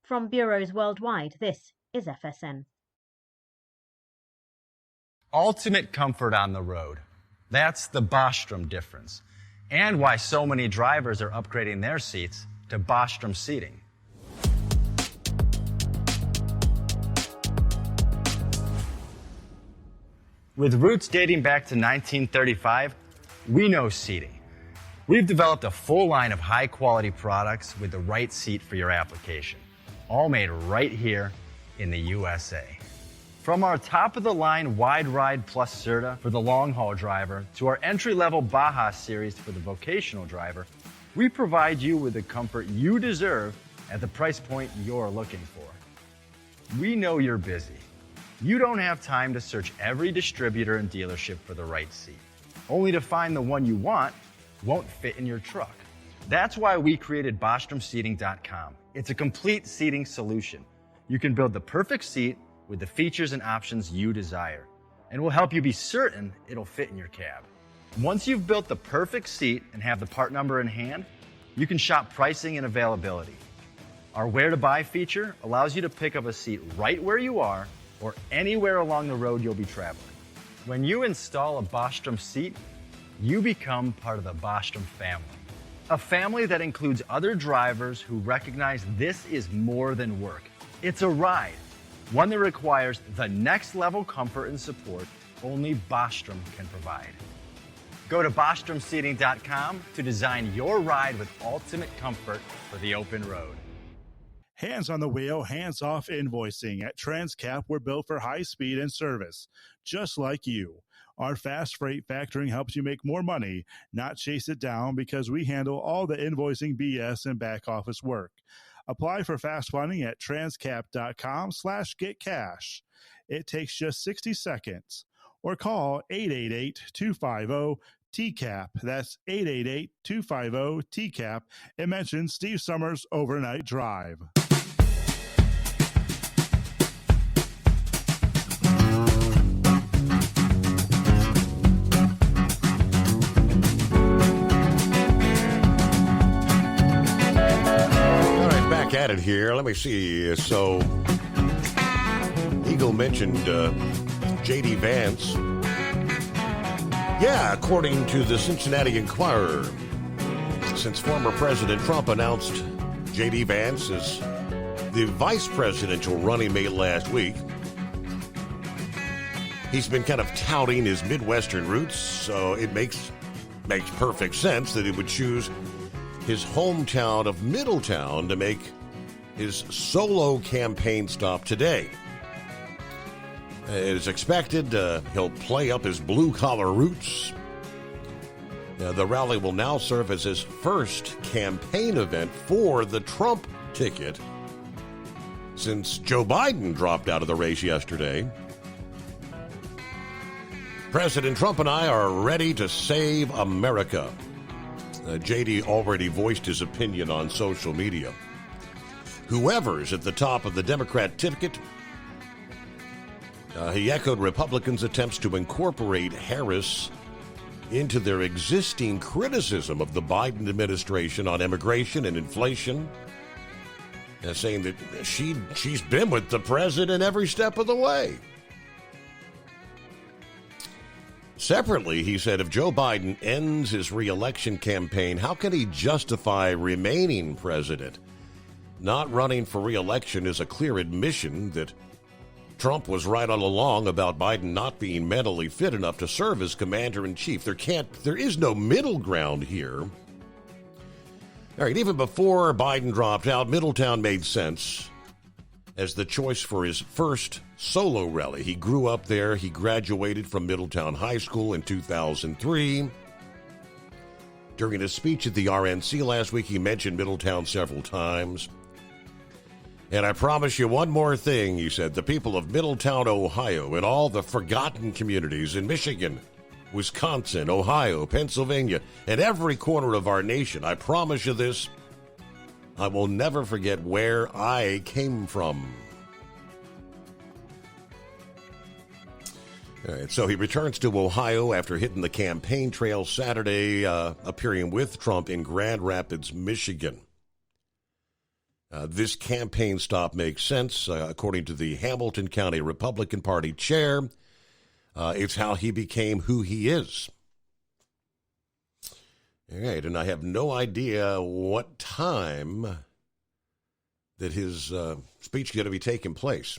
From bureaus worldwide, this is FSN. Ultimate comfort on the road. That's the Bostrom difference, and why so many drivers are upgrading their seats to Bostrom seating. With roots dating back to 1935, we know seating. We've developed a full line of high-quality products with the right seat for your application, all made right here in the USA. From our top-of-the-line Wide Ride Plus Certa for the long-haul driver to our entry-level Baja series for the vocational driver, we provide you with the comfort you deserve at the price point you're looking for. We know you're busy. You don't have time to search every distributor and dealership for the right seat, only to find the one you want won't fit in your truck. That's why we created BostromSeating.com. It's a complete seating solution. You can build the perfect seat with the features and options you desire, and we'll help you be certain it'll fit in your cab. Once you've built the perfect seat and have the part number in hand, you can shop pricing and availability. Our Where to Buy feature allows you to pick up a seat right where you are or anywhere along the road you'll be traveling. When you install a Bostrom seat, you become part of the Bostrom family. A family that includes other drivers who recognize this is more than work. It's a ride, one that requires the next level comfort and support only Bostrom can provide. Go to BostromSeating.com to design your ride with ultimate comfort for the open road. Hands on the wheel, hands off invoicing. At Transcap, we're built for high speed and service, just like you. Our fast freight factoring helps you make more money, not chase it down, because we handle all the invoicing BS and back office work. Apply for fast funding at transcap.com/getcash. It takes just 60 seconds. Or call 888-250-TCAP. That's 888-250-TCAP and mention Steve Summers Overnight Drive. At it here. Let me see. So, Eagle mentioned J.D. Vance. Yeah, according to the Cincinnati Enquirer, since former President Trump announced J.D. Vance as the vice presidential running mate last week, he's been kind of touting his Midwestern roots, so it makes perfect sense that he would choose his hometown of Middletown to make his solo campaign stop today. It is expected he'll play up his blue-collar roots. The rally will now serve as his first campaign event for the Trump ticket since Joe Biden dropped out of the race yesterday. President Trump and I are ready to save America. JD already voiced his opinion on social media. Whoever's at the top of the Democrat ticket, he echoed Republicans' attempts to incorporate Harris into their existing criticism of the Biden administration on immigration and inflation, saying that she's been with the president every step of the way. Separately, he said if Joe Biden ends his re-election campaign, how can he justify remaining president? Not running for re-election is a clear admission that Trump was right all along about Biden not being mentally fit enough to serve as commander-in-chief. There is no middle ground here. All right, even before Biden dropped out, Middletown made sense as the choice for his first solo rally. He grew up there. He graduated from Middletown High School in 2003. During his speech at the RNC last week, he mentioned Middletown several times. And I promise you one more thing, he said. The people of Middletown, Ohio, and all the forgotten communities in Michigan, Wisconsin, Ohio, Pennsylvania, and every corner of our nation, I promise you this, I will never forget where I came from. All right, so he returns to Ohio after hitting the campaign trail Saturday, appearing with Trump in Grand Rapids, Michigan. This campaign stop makes sense, according to the Hamilton County Republican Party chair. It's how he became who he is. All right, and I have no idea what time that his speech is going to be taking place.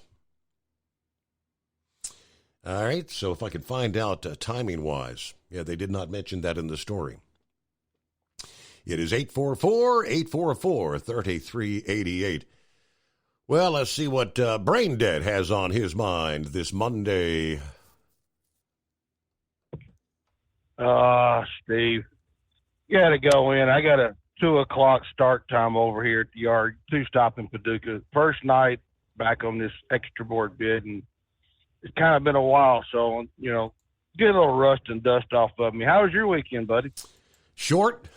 All right, so if I could find out timing-wise. Yeah, they did not mention that in the story. It is 844-844-3388. Well, let's see what Brain Dead has on his mind this Monday. Steve, you got to go in. I got a 2 o'clock start time over here at the yard, 2-stop in Paducah. First night back on this extra board bid, and it's kind of been a while, so, get a little rust and dust off of me. How was your weekend, buddy? Short.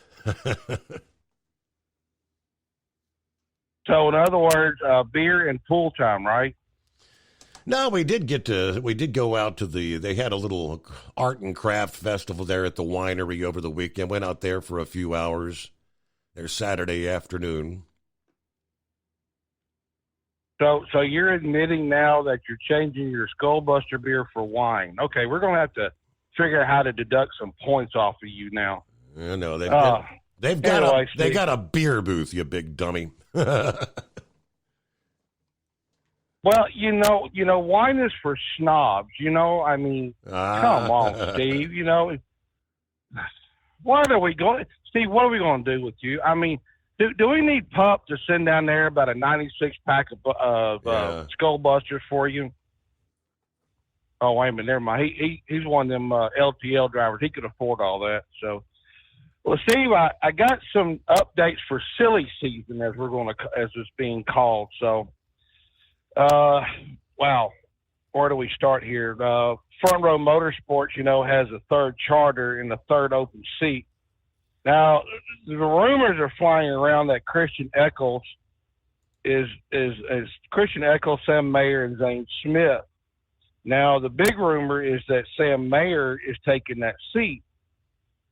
So, in other words, beer and pool time, right? No, we did go out to they had a little art and craft festival there at the winery over the weekend. Went out there for a few hours there Saturday afternoon. So you're admitting now that you're changing your Skullbuster beer for wine. Okay, we're going to have to figure out how to deduct some points off of you now. No, they've got a beer booth, you big dummy. Well, wine is for snobs. Come on, Steve. What are we going? Steve, what are we going to do with you? I mean, do we need Pup to send down there about a 96-pack of Skullbusters for you? Oh, wait a minute, never mind. He's one of them LTL drivers. He could afford all that. So, Well, Steve, I got some updates for silly season, as it's being called. So, wow, where do we start here? Front Row Motorsports, has a third charter and a third open seat. Now, the rumors are flying around that Christian Eccles is Christian Eccles, Sam Mayer, and Zane Smith. Now, the big rumor is that Sam Mayer is taking that seat.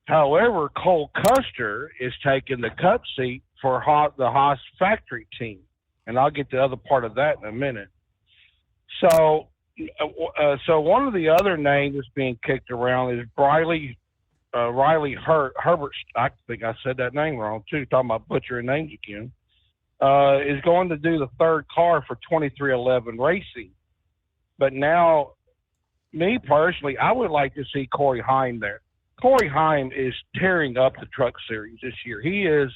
However, Cole Custer is taking the Cup seat for the Haas factory team, and I'll get the other part of that in a minute. So one of the other names that's being kicked around is Riley Herbert. I think I said that name wrong too. Talking about butchering names again. Is going to do the third car for 23XI Racing, but now, me personally, I would like to see Corey Heim there. Corey Heim is tearing up the truck series this year. He is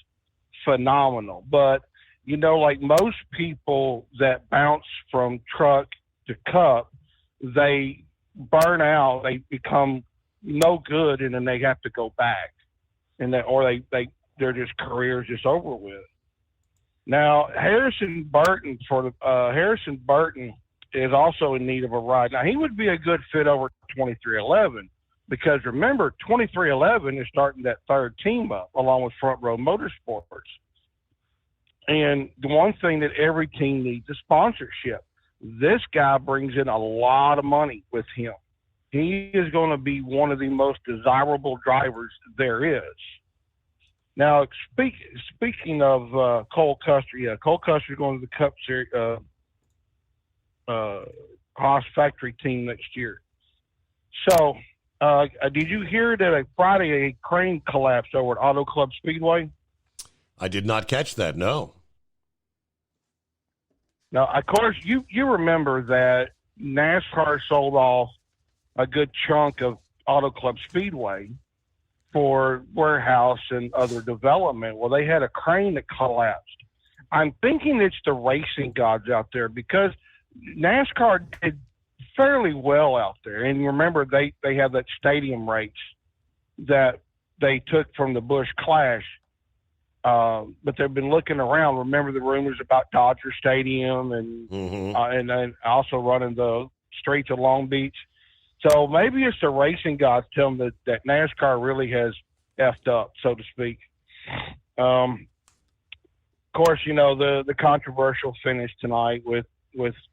phenomenal. But, like most people that bounce from truck to Cup, they burn out, they become no good, and then they have to go back. Their just career's just over with. Now, Harrison Burton is also in need of a ride. Now, he would be a good fit over 23XI. Because remember, 23XI is starting that third team up along with Front Row Motorsports. And the one thing that every team needs is sponsorship. This guy brings in a lot of money with him. He is going to be one of the most desirable drivers there is. Now, speaking of Cole Custer, Cole Custer is going to the Cup Series, Haas factory team next year. So, did you hear that Friday a crane collapsed over at Auto Club Speedway? I did not catch that, no. Now, of course, you remember that NASCAR sold off a good chunk of Auto Club Speedway for warehouse and other development. Well, they had a crane that collapsed. I'm thinking it's the racing gods out there because NASCAR did fairly well out there. And remember, they have that stadium race that they took from the Busch Clash. But they've been looking around. Remember the rumors about Dodger Stadium and then also running the streets of Long Beach. So maybe it's the racing gods telling them that NASCAR really has effed up, so to speak. Of course, the controversial finish tonight with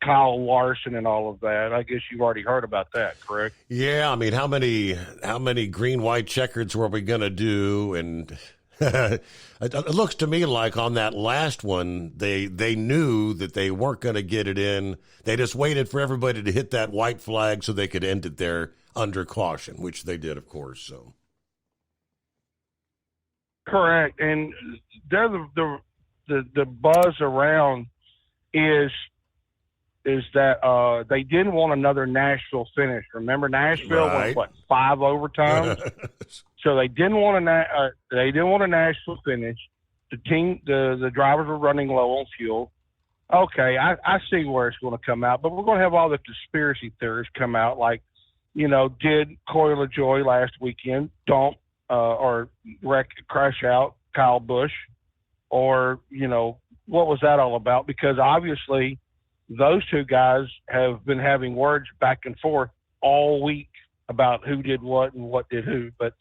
Kyle Larson and all of that. I guess you've already heard about that, correct? Yeah, I mean, how many green-white checkers were we going to do? And it looks to me like on that last one, they knew that they weren't going to get it in. They just waited for everybody to hit that white flag so they could end it there under caution, which they did, of course. So correct, and they're the buzz around is that they didn't want another Nashville finish. Remember, Nashville went 5 overtimes, so they didn't want a Nashville finish. The drivers were running low on fuel. Okay, I see where it's going to come out, but we're going to have all the conspiracy theories come out, like, did Corey LaJoie last weekend dump or crash out Kyle Busch, or what was that all about? Because obviously those two guys have been having words back and forth all week about who did what and what did who. But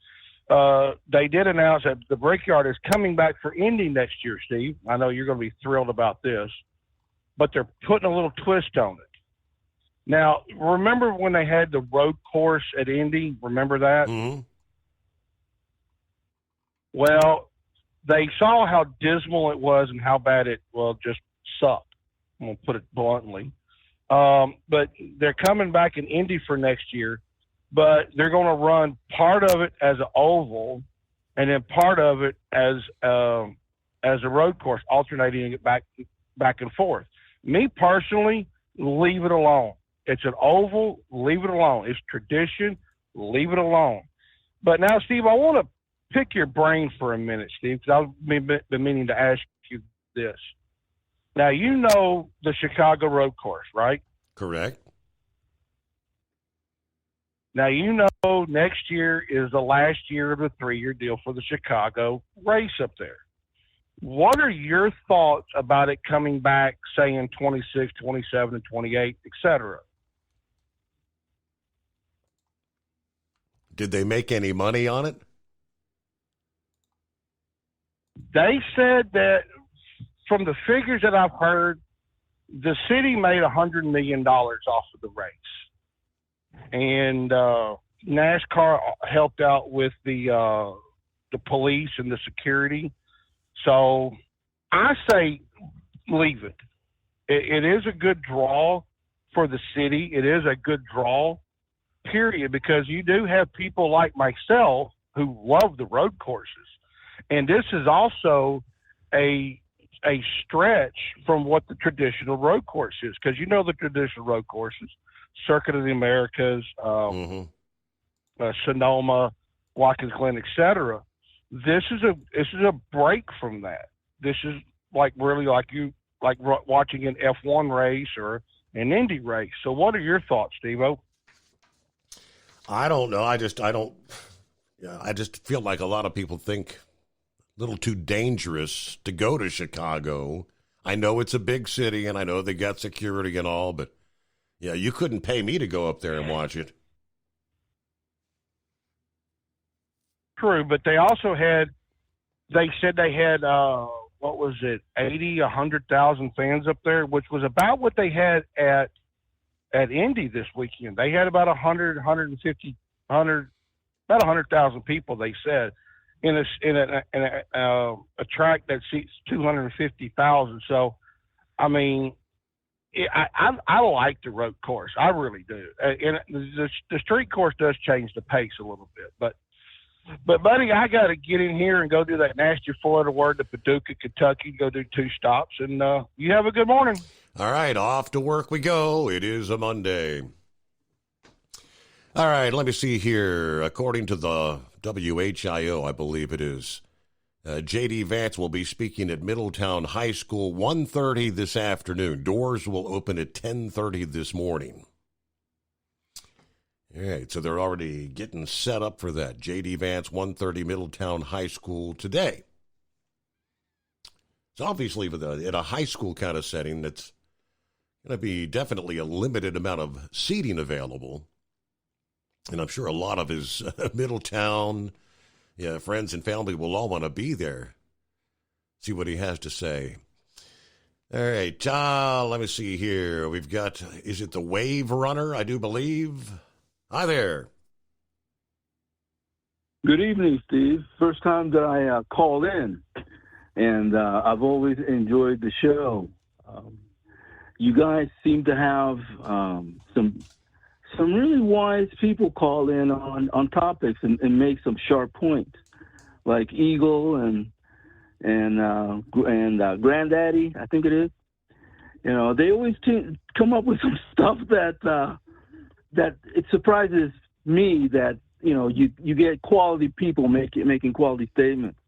they did announce that the Brickyard is coming back for Indy next year, Steve. I know you're going to be thrilled about this, but they're putting a little twist on it. Now, remember when they had the road course at Indy? Remember that? Mm-hmm. Well, they saw how dismal it was and how bad it, just sucked. I'm going to put it bluntly. But they're coming back in Indy for next year, but they're going to run part of it as an oval and then part of it as a road course, alternating it back and forth. Me personally, leave it alone. It's an oval, leave it alone. It's tradition, leave it alone. But now, Steve, I want to pick your brain for a minute, Steve, because I've been meaning to ask you this. Now, you know the Chicago road course, right? Correct. Now, you know next year is the last year of the 3-year deal for the Chicago race up there. What are your thoughts about it coming back, say, in 26, 27, and 28, et cetera? Did they make any money on it? They said that from the figures that I've heard, the city made $100 million off of the race. And NASCAR helped out with the police and the security. So I say leave it. It is a good draw for the city. It is a good draw, period, because you do have people like myself who love the road courses. And this is also a stretch from what the traditional road course is, because you know the traditional road courses, Circuit of the Americas, Sonoma, Watkins Glen, etc. This is a break from that. This is really like watching an F1 race or an Indy race. So, what are your thoughts, Steve-O? I don't know. I just feel like a lot of people think a little too dangerous to go to Chicago. I know it's a big city, and I know they got security and all, but yeah, you couldn't pay me to go up there and watch it. True, but they said they had, 80, 100,000 fans up there, which was about what they had at Indy this weekend. They had about 100,000 people, they said, in a track that seats 250,000. So, I mean, I like the road course. I really do. And the street course does change the pace a little bit. But buddy, I got to get in here and go do that nasty Florida word to Paducah, Kentucky, go do 2 stops. And you have a good morning. All right, off to work we go. It is a Monday. All right, let me see here. According to the WHIO, I believe it is, J.D. Vance will be speaking at Middletown High School 1:30 this afternoon. Doors will open at 10:30 this morning. All right, so they're already getting set up for that. J.D. Vance, 1:30 Middletown High School today. It's obviously in a high school kind of setting, that's going to be definitely a limited amount of seating available. And I'm sure a lot of his Middletown friends and family will all want to be there. See what he has to say. All right, let me see here. We've got, is it the Wave Runner, I do believe? Hi there. Good evening, Steve. First time that I called in, and I've always enjoyed the show. You guys seem to have some really wise people call in on topics and make some sharp points, like Eagle and Granddaddy, I think it is. You know, they always come up with some stuff that it surprises me that, you know, you get quality people making quality statements.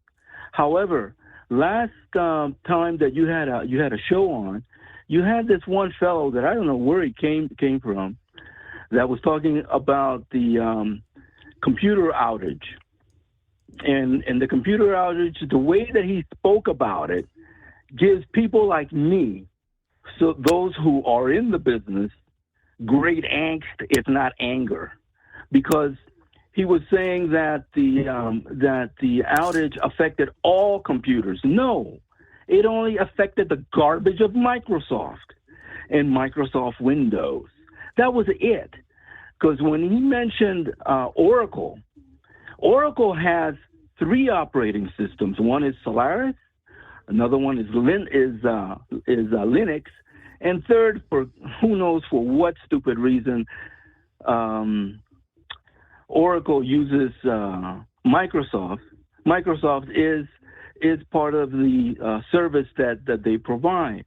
However, last time that you had a show on, you had this one fellow that I don't know where he came from, that was talking about the computer outage. And the computer outage, the way that he spoke about it, gives people like me, so those who are in the business, great angst, if not anger, because he was saying that the outage affected all computers. No, it only affected the garbage of Microsoft and Microsoft Windows. That was it. Because when he mentioned Oracle has 3 operating systems. One is Solaris, another one is Linux, and third, for who knows for what stupid reason, Oracle uses Microsoft. Microsoft is part of the service that they provide.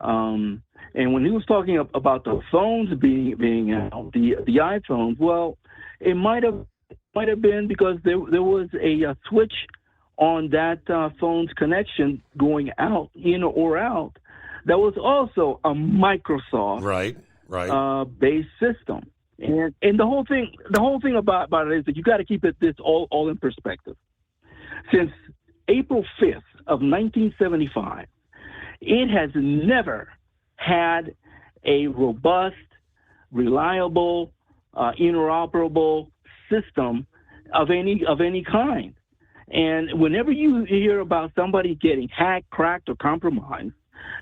And when he was talking about the phones being out, the iPhones, well, it might have been because there was a switch on that phone's connection going out, in or out. That was also a Microsoft right based system. And the whole thing about it is that you got to keep this all in perspective. Since April 5th of 1975, it has never had a robust, reliable, interoperable system of any kind. And whenever you hear about somebody getting hacked, cracked, or compromised,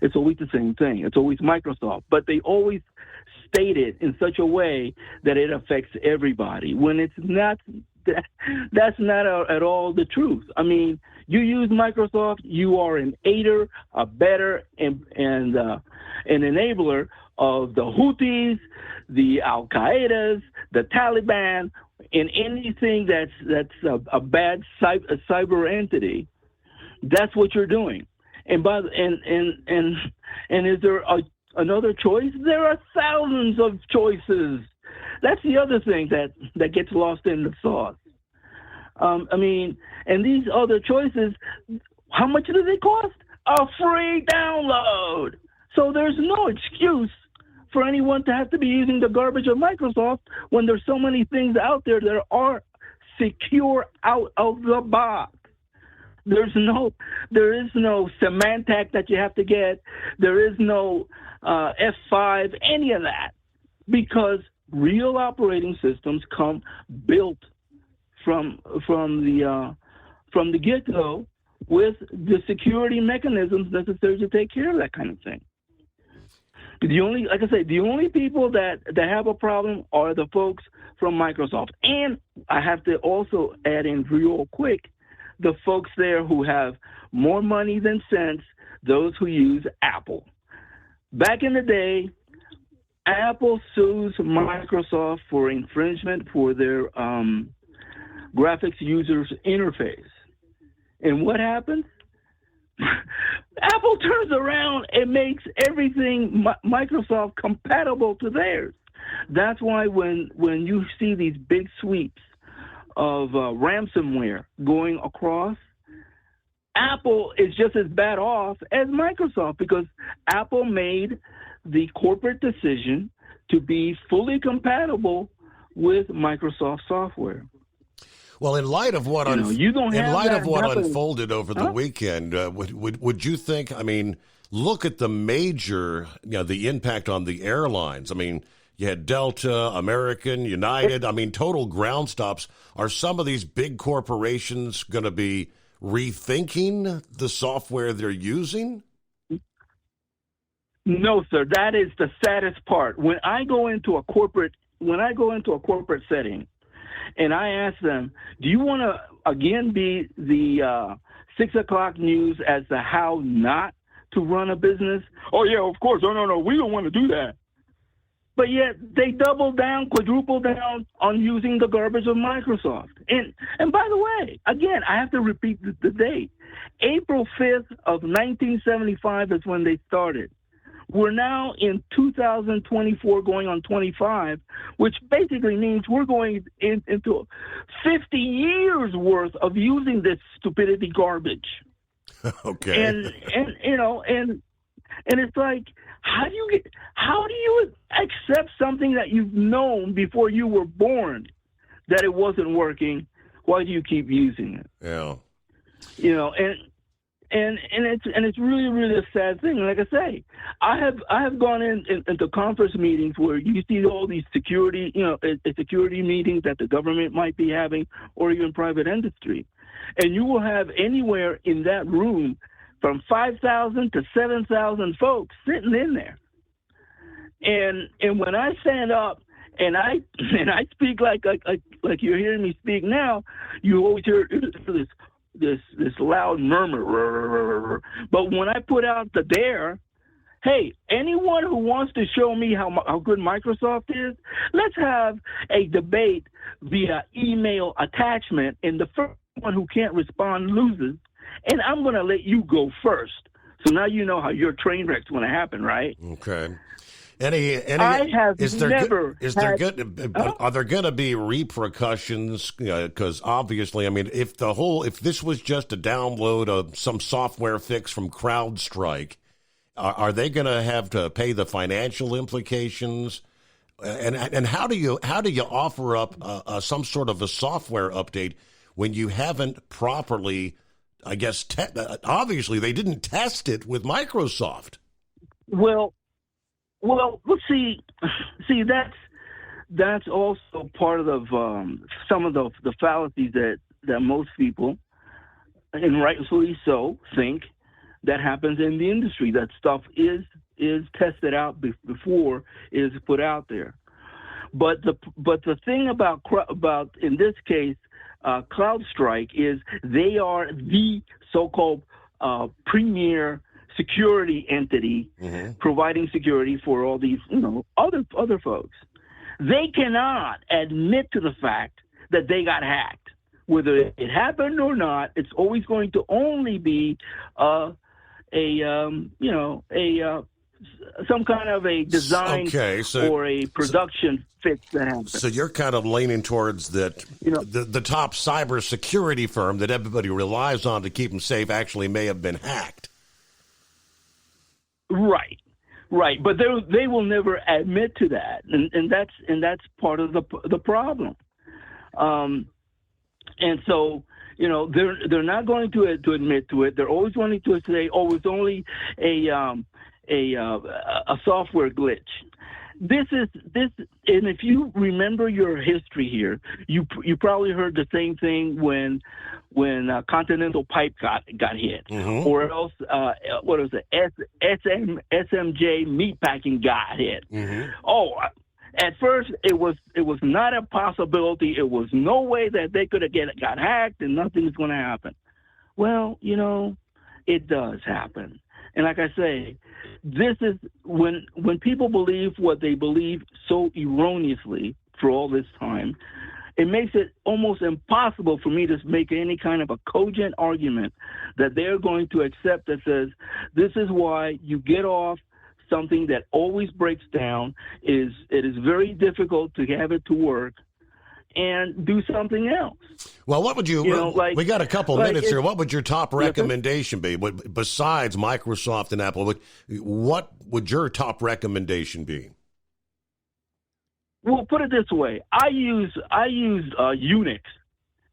it's always the same thing. It's always Microsoft. But they always state it in such a way that it affects everybody, when it's not. That's not at all the truth. I mean, you use Microsoft, you are an aider, a better, and an enabler of the Houthis, the Al Qaedas, the Taliban, and anything that's a bad cyber entity. That's what you're doing. And is there another choice? There are thousands of choices. That's the other thing that gets lost in the sauce. I mean, and these other choices, how much do they cost? A free download. So there's no excuse for anyone to have to be using the garbage of Microsoft when there's so many things out there that are secure out of the box. There is no Symantec that you have to get. There is no F5, any of that, because real operating systems come built from the get-go with the security mechanisms necessary to take care of that kind of thing. The only people that have a problem are the folks from Microsoft. And I have to also add in real quick, the folks there who have more money than sense, those who use Apple. Back in the day, Apple sues Microsoft for infringement for their graphics user interface. And what happens? Apple turns around and makes everything Microsoft compatible to theirs. That's why when you see these big sweeps of ransomware going across, Apple is just as bad off as Microsoft, because Apple made the corporate decision to be fully compatible with Microsoft software. Well, in light of what unfolded over the weekend, would you think? I mean, look at the major, the impact on the airlines. I mean, you had Delta, American, United. I mean, total ground stops. Are some of these big corporations going to be rethinking the software they're using? No, sir. That is the saddest part. When I go into a corporate setting, and I ask them, do you want to, again, be the 6 o'clock news as to how not to run a business? Oh, yeah, of course. No, we don't want to do that. But yet they double down, quadruple down on using the garbage of Microsoft. And by the way, again, I have to repeat the date. April 5th of 1975 is when they started. We're now in 2024 going on 25, which basically means we're going into 50 years worth of using this stupidity garbage. Okay. And it's like, how do you accept something that you've known before you were born that it wasn't working? Why do you keep using it? Yeah. And it's really, really a sad thing. Like I say, I have gone into conference meetings where you see all these security meetings that the government might be having, or even private industry, and you will have anywhere in that room from 5,000 to 7,000 folks sitting in there. And when I stand up and I speak like you're hearing me speak now, you always hear this loud murmur. But when I put out the dare, hey, anyone who wants to show me how good Microsoft is, let's have a debate via email attachment, and the first one who can't respond loses. And I'm going to let you go first. So now you know how your train wreck's going to happen, right? Okay. Are there going to be repercussions? Because obviously, I mean, if this was just a download of some software fix from CrowdStrike, are they going to have to pay the financial implications? And how do you offer up some sort of a software update when you haven't properly, I guess, obviously they didn't test it with Microsoft. Well, let's see, that's also part of some of the fallacies that most people, and rightfully so, think that happens in the industry. That stuff is tested out before it is put out there. But the thing about in this case, CrowdStrike is they are the so-called premier security entity providing security for all these other folks. They cannot admit to the fact that they got hacked. Whether it happened or not, it's always going to only be some kind of a design or a production fix that happens. So you're kind of leaning towards that the top cybersecurity firm that everybody relies on to keep them safe actually may have been hacked. Right. But they will never admit to that, and that's part of the problem. And so they're not going to admit to it. They're always going to say, "Oh, it's only a software glitch." This, and if you remember your history here, you probably heard the same thing when Continental Pipe got hit, or else what was it? SMJ Meatpacking got hit. At first, it was not a possibility. It was no way that they could have got hacked and nothing's going to happen. Well, it does happen. And like I say, this is when people believe what they believe so erroneously for all this time, it makes it almost impossible for me to make any kind of a cogent argument that they're going to accept that says, this is why you get off something that always breaks down. It is very difficult to have it to work and do something else. Well, what would you we got a couple minutes here. What would your top recommendation be? Besides Microsoft and Apple, what would your top recommendation be? Well, put it this way. I use Unix,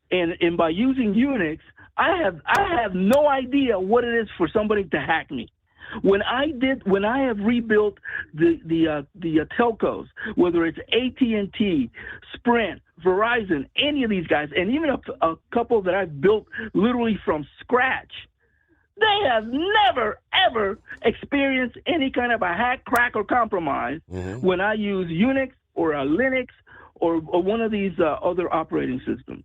and by using Unix, I have no idea what it is for somebody to hack me. When I have rebuilt the telcos, whether it's AT&T, Sprint, Verizon, any of these guys, and even a couple that I've built literally from scratch, they have never, ever experienced any kind of a hack, crack, or compromise when I use Unix or a Linux or one of these other operating systems.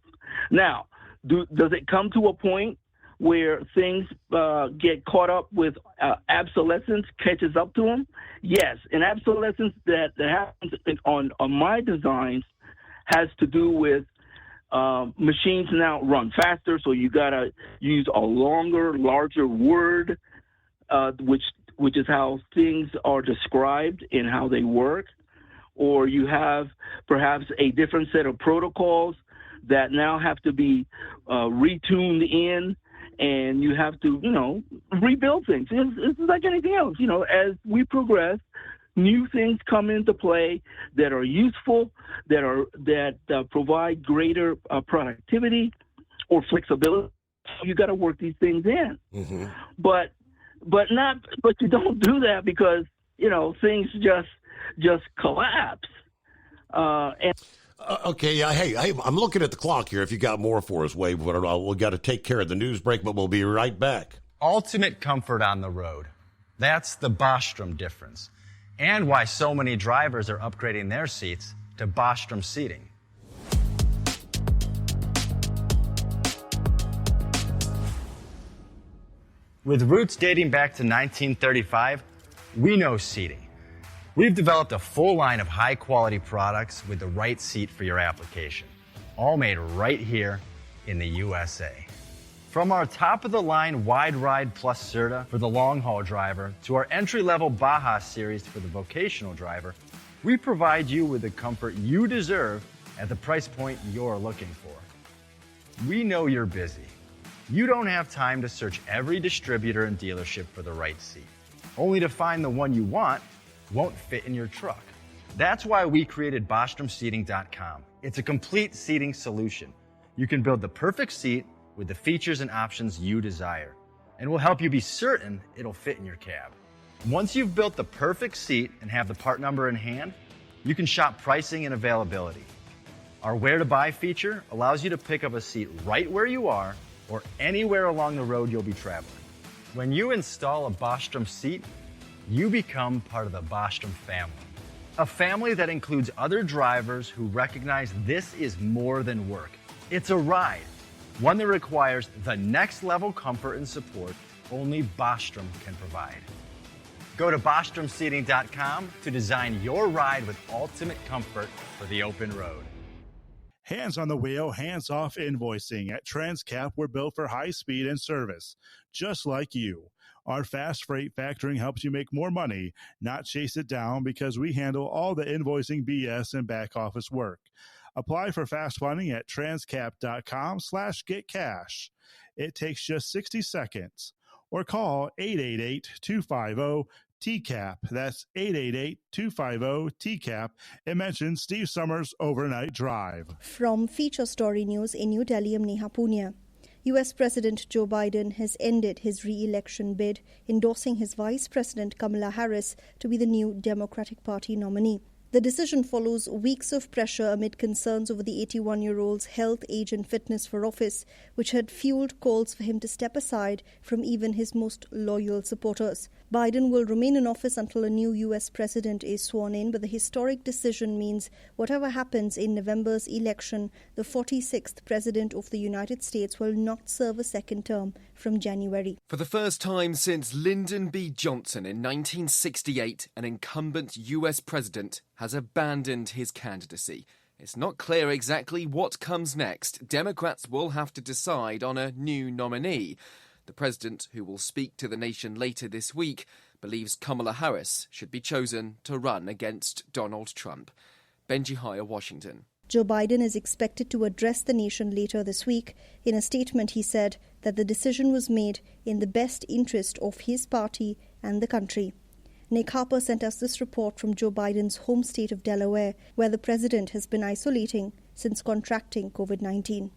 Now, does it come to a point where things get caught up with obsolescence, catches up to them? Yes, and obsolescence that happens on my designs has to do with machines now run faster, so you gotta use a longer, larger word, which is how things are described and how they work. Or you have perhaps a different set of protocols that now have to be retuned in, and you have to, rebuild things. It's like anything else. As we progress, new things come into play that are useful, that provide greater productivity or flexibility. You got to work these things in, but you don't do that because things just collapse. Okay, hey, I'm looking at the clock here. If you got more for us, Wade, we've got to take care of the news break, but we'll be right back. Ultimate comfort on the road. That's the Bostrom difference, and why so many drivers are upgrading their seats to Bostrom seating. With roots dating back to 1935, we know seating. We've developed a full line of high-quality products with the right seat for your application, all made right here in the USA. From our top-of-the-line Wide Ride Plus Certa for the long-haul driver to our entry-level Baja series for the vocational driver, we provide you with the comfort you deserve at the price point you're looking for. We know you're busy. You don't have time to search every distributor and dealership for the right seat, only to find the one you want won't fit in your truck. That's why we created BostromSeating.com. It's a complete seating solution. You can build the perfect seat with the features and options you desire, and we'll help you be certain it'll fit in your cab. Once you've built the perfect seat and have the part number in hand, you can shop pricing and availability. Our Where to Buy feature allows you to pick up a seat right where you are or anywhere along the road you'll be traveling. When you install a Bostrom seat, you become part of the Bostrom family. A family that includes other drivers who recognize this is more than work. It's a ride, one that requires the next level comfort and support only Bostrom can provide. Go to BostromSeating.com to design your ride with ultimate comfort for the open road. Hands on the wheel, hands off invoicing. At Transcap, we're built for high speed and service, just like you. Our fast freight factoring helps you make more money, not chase it down, because we handle all the invoicing BS and back office work. Apply for fast funding at transcap.com/getcash. It takes just 60 seconds. Or call 888-250-TCAP. That's 888-250-TCAP. And mention Steve Summers' Overnight Drive. From Feature Story News in New Delhi, I'm Neha Punia. US President Joe Biden has ended his re-election bid, endorsing his Vice President Kamala Harris to be the new Democratic Party nominee. The decision follows weeks of pressure amid concerns over the 81-year-old's health, age and fitness for office, which had fueled calls for him to step aside from even his most loyal supporters. Biden will remain in office until a new U.S. president is sworn in, but the historic decision means whatever happens in November's election, the 46th President of the United States will not serve a second term from January. For the first time since Lyndon B. Johnson in 1968, an incumbent U.S. president has abandoned his candidacy. It's not clear exactly what comes next. Democrats will have to decide on a new nominee. The president, who will speak to the nation later this week, believes Kamala Harris should be chosen to run against Donald Trump. Benji Hire, Washington. Joe Biden is expected to address the nation later this week. In a statement, he said that the decision was made in the best interest of his party and the country. Nick Harper sent us this report from Joe Biden's home state of Delaware, where the president has been isolating since contracting COVID-19.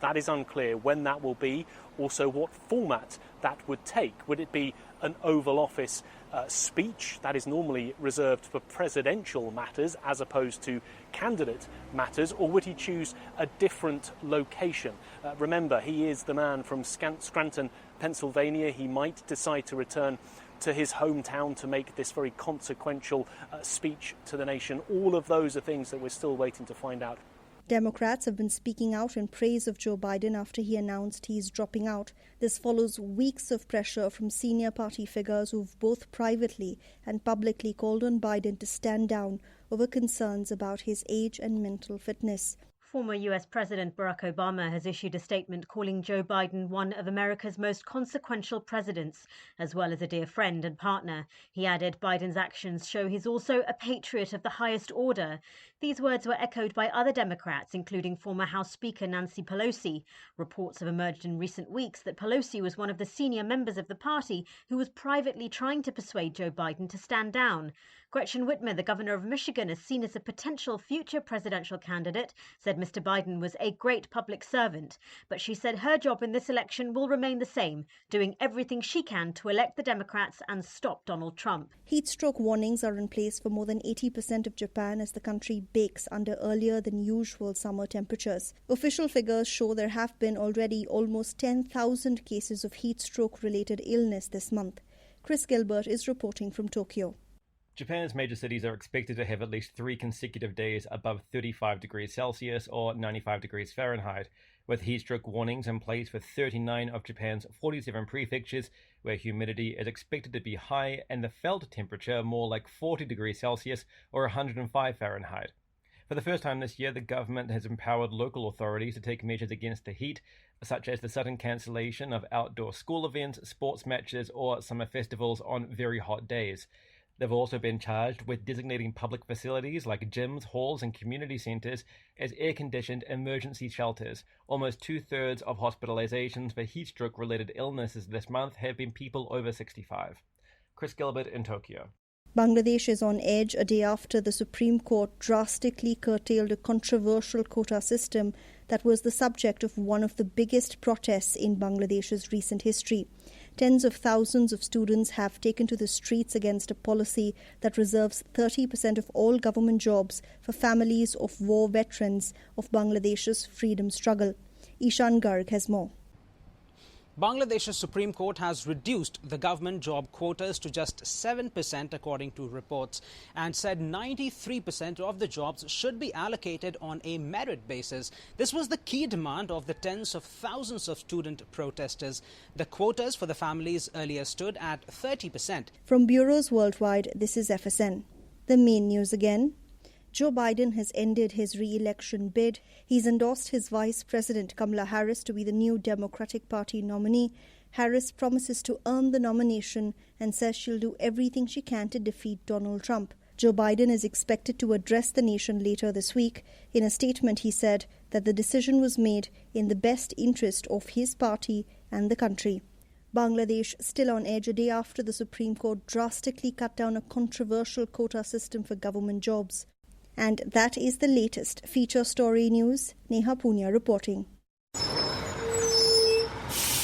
That is unclear when that will be, also what format that would take. Would it be an Oval Office speech that is normally reserved for presidential matters as opposed to candidate matters, or would he choose a different location? Remember, he is the man from Scranton, Pennsylvania. He might decide to return to his hometown to make this very consequential speech to the nation. All of those are things that we're still waiting to find out. Democrats have been speaking out in praise of Joe Biden after he announced he's dropping out. This follows weeks of pressure from senior party figures who've both privately and publicly called on Biden to stand down over concerns about his age and mental fitness. Former US President Barack Obama has issued a statement calling Joe Biden one of America's most consequential presidents, as well as a dear friend and partner. He added Biden's actions show he's also a patriot of the highest order. These words were echoed by other Democrats, including former House Speaker Nancy Pelosi. Reports have emerged in recent weeks that Pelosi was one of the senior members of the party who was privately trying to persuade Joe Biden to stand down. Gretchen Whitmer, the governor of Michigan, is seen as a potential future presidential candidate, said Mr. Biden was a great public servant. But she said her job in this election will remain the same, doing everything she can to elect the Democrats and stop Donald Trump. Heat stroke warnings are in place for more than 80% of Japan as the country bakes under earlier than usual summer temperatures. Official figures show there have been already almost 10,000 cases of heat stroke-related illness this month. Chris Gilbert is reporting from Tokyo. Japan's major cities are expected to have at least 3 consecutive days above 35 degrees Celsius or 95 degrees Fahrenheit, with heat stroke warnings in place for 39 of Japan's 47 prefectures, where humidity is expected to be high and the felt temperature more like 40 degrees Celsius or 105 Fahrenheit. For the first time this year, the government has empowered local authorities to take measures against the heat, such as the sudden cancellation of outdoor school events, sports matches, or summer festivals on very hot days. They've also been charged with designating public facilities like gyms, halls, and community centres as air-conditioned emergency shelters. Almost 2/3 of hospitalizations for heat stroke-related illnesses this month have been people over 65. Chris Gilbert in Tokyo. Bangladesh is on edge a day after the Supreme Court drastically curtailed a controversial quota system that was the subject of one of the biggest protests in Bangladesh's recent history. Tens of thousands of students have taken to the streets against a policy that reserves 30% of all government jobs for families of war veterans of Bangladesh's freedom struggle. Ishan Garg has more. Bangladesh's Supreme Court has reduced the government job quotas to just 7% according to reports, and said 93% of the jobs should be allocated on a merit basis. This was the key demand of the tens of thousands of student protesters. The quotas for the families earlier stood at 30%. From bureaus worldwide, this is FSN. The main news again. Joe Biden has ended his re-election bid. He's endorsed his Vice President Kamala Harris to be the new Democratic Party nominee. Harris promises to earn the nomination and says she'll do everything she can to defeat Donald Trump. Joe Biden is expected to address the nation later this week. In a statement, he said that the decision was made in the best interest of his party and the country. Bangladesh still on edge a day after the Supreme Court drastically cut down a controversial quota system for government jobs. And that is the latest feature story news. Neha Punya reporting.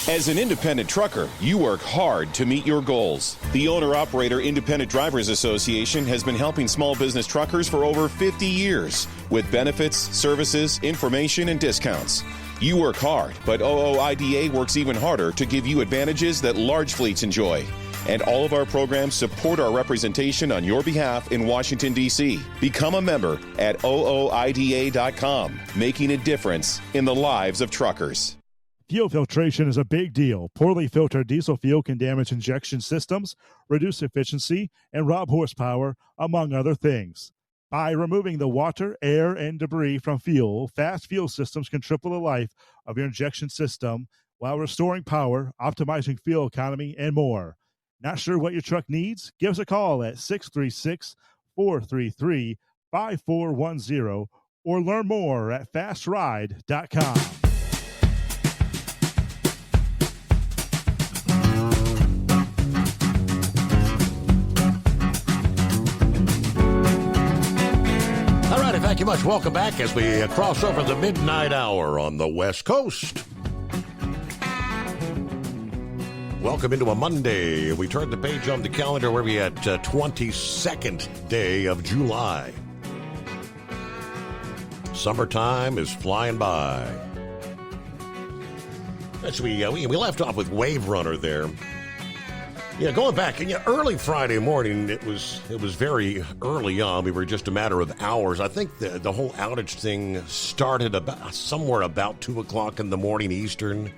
As an independent trucker, you work hard to meet your goals. The Owner-Operator Independent Drivers Association has been helping small business truckers for over 50 years with benefits, services, information, and discounts. You work hard, but OOIDA works even harder to give you advantages that large fleets enjoy. And all of our programs support our representation on your behalf in Washington, D.C. Become a member at OOIDA.com, making a difference in the lives of truckers. Fuel filtration is a big deal. Poorly filtered diesel fuel can damage injection systems, reduce efficiency, and rob horsepower, among other things. By removing the water, air, and debris from fuel, fast fuel systems can triple the life of your injection system while restoring power, optimizing fuel economy, and more. Not sure what your truck needs? Give us a call at 636-433-5410 or learn more at fastride.com. All right, thank you much. Welcome back as we cross over the midnight hour on the West Coast. Welcome into a Monday. We turn the page on the calendar where we at 22nd day of July. Summertime is flying by. As we left off with Wave Runner there. Yeah, going back, early Friday morning, it was very early on. We were just a matter of hours. I think the whole outage thing started somewhere about 2 o'clock in the morning Eastern.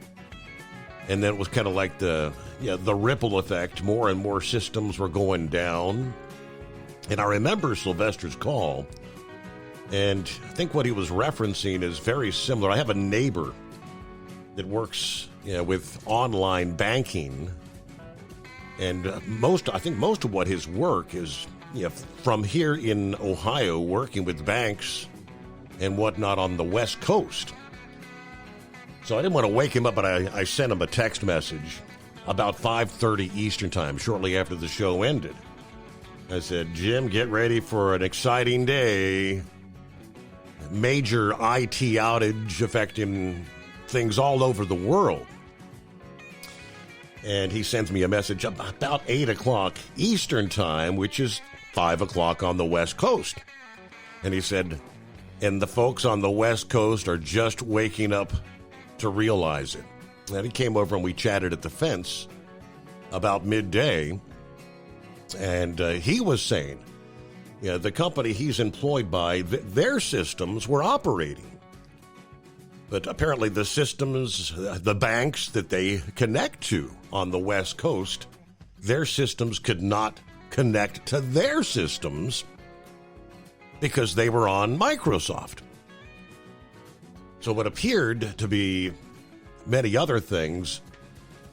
And then it was kind of like the ripple effect. More and more systems were going down. And I remember Sylvester's call. And I think what he was referencing is very similar. I have a neighbor that works with online banking. And I think most of what his work is from here in Ohio, working with banks and whatnot on the West Coast. So I didn't want to wake him up, but I sent him a text message about 5:30 Eastern Time, shortly after the show ended. I said, Jim, get ready for an exciting day. Major IT outage affecting things all over the world. And he sends me a message about 8 o'clock Eastern Time, which is 5 o'clock on the West Coast. And he said, and the folks on the West Coast are just waking up to realize it. And he came over and we chatted at the fence about midday, and he was saying, the company he's employed by, their systems were operating. But apparently the systems, the banks that they connect to on the West Coast, their systems could not connect to their systems because they were on Microsoft. So what appeared to be many other things,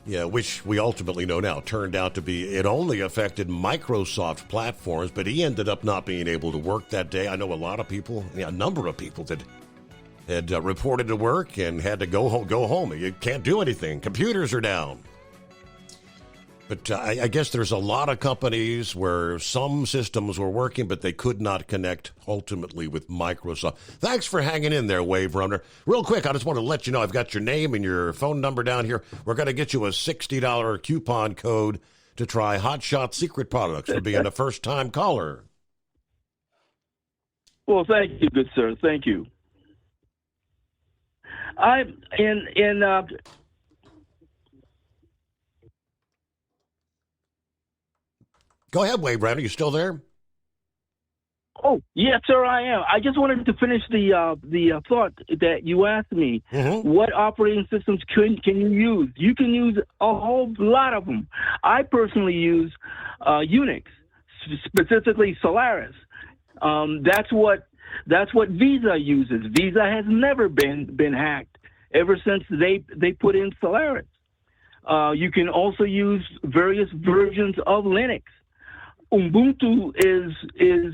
which we ultimately know now, turned out to be it only affected Microsoft platforms, but he ended up not being able to work that day. I know a lot of people, a number of people that had reported to work and had to go home. You can't do anything. Computers are down. But I guess there's a lot of companies where some systems were working, but they could not connect ultimately with Microsoft. Thanks for hanging in there, Wave Runner. Real quick, I just want to let you know I've got your name and your phone number down here. We're going to get you a $60 coupon code to try Hot Shot Secret products for being a first-time caller. Well, thank you, good sir. Thank you. Go ahead, Wave Runner. You still there? Oh, yes, sir, I am. I just wanted to finish the thought that you asked me. Mm-hmm. What operating systems can you use? You can use a whole lot of them. I personally use Unix, specifically Solaris. That's what Visa uses. Visa has never been hacked ever since they put in Solaris. You can also use various versions of Linux. Ubuntu is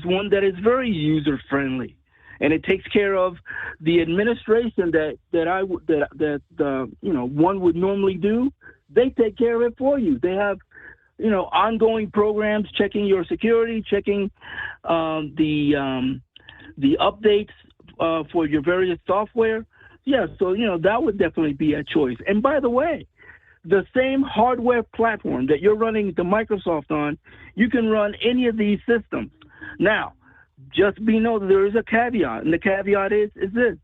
one that is very user friendly, and it takes care of the administration that one would normally do. They take care of it for you. They have ongoing programs checking your security, checking the updates for your various software. Yeah, so that would definitely be a choice. And by the way, the same hardware platform that you're running the Microsoft on, you can run any of these systems. Now, just there is a caveat, and the caveat is this.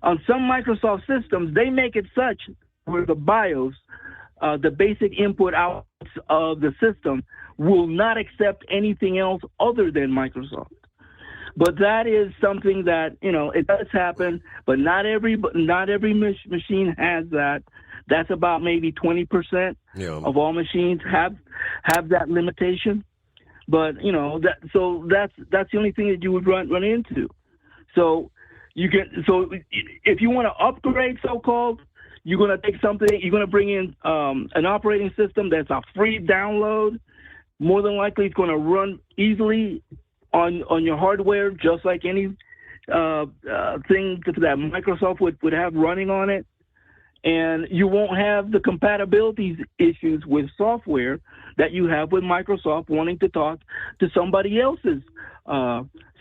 On some Microsoft systems, they make it such where the BIOS, the basic input outs of the system, will not accept anything else other than Microsoft. But that is something that, it does happen, but not every machine has that. That's about maybe 20% of all machines have that limitation. But that's the only thing that you would run into. So if you want to upgrade, so-called, you're going to take something. You're going to bring in an operating system that's a free download. More than likely, it's going to run easily on your hardware, just like any thing that Microsoft would have running on it. And you won't have the compatibility issues with software that you have with Microsoft wanting to talk to somebody else's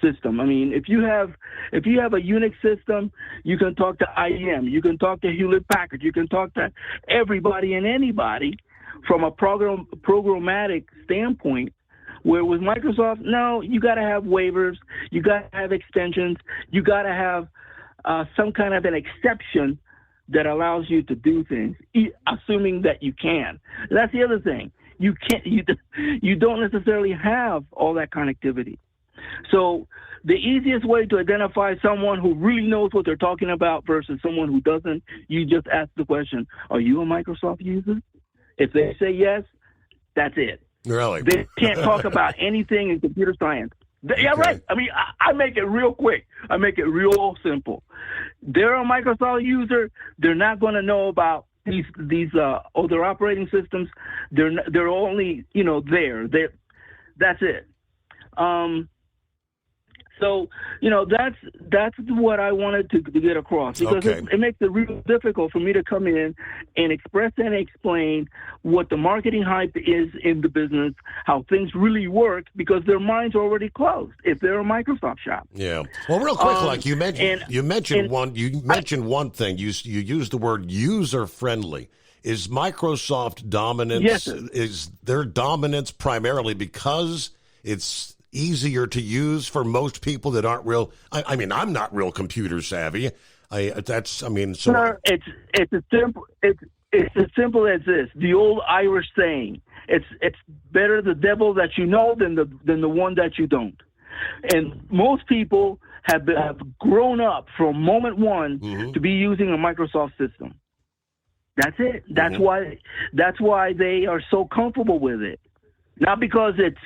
system. I mean, if you have a Unix system, you can talk to IBM, you can talk to Hewlett-Packard, you can talk to everybody and anybody from a programmatic standpoint. Where with Microsoft, no, you got to have waivers, you got to have extensions, you got to have some kind of an exception that allows you to do things, assuming that you can. That's the other thing. You don't necessarily have all that connectivity. So the easiest way to identify someone who really knows what they're talking about versus someone who doesn't, you just ask the question, are you a Microsoft user? If they say yes, that's it. Really? They can't talk about anything in computer science. Yeah, right. I mean, I make it real quick. I make it real simple. They're a Microsoft user. They're not going to know about these other operating systems. They're only there. That's it. So that's what I wanted to get across, because it makes it real difficult for me to come in and express and explain what the marketing hype is in the business, how things really work, because their minds are already closed if they're a Microsoft shop. Yeah. Well, real quick, like you mentioned one thing. You used the word user friendly. Is Microsoft dominance? Yes, is their dominance primarily because it's easier to use for most people that aren't real? I mean, I'm not real computer savvy. It's as simple as this. The old Irish saying: "It's better the devil that you know than the one that you don't." And most people have grown up from moment one to be using a Microsoft system. That's it. That's why they are so comfortable with it. Not because it's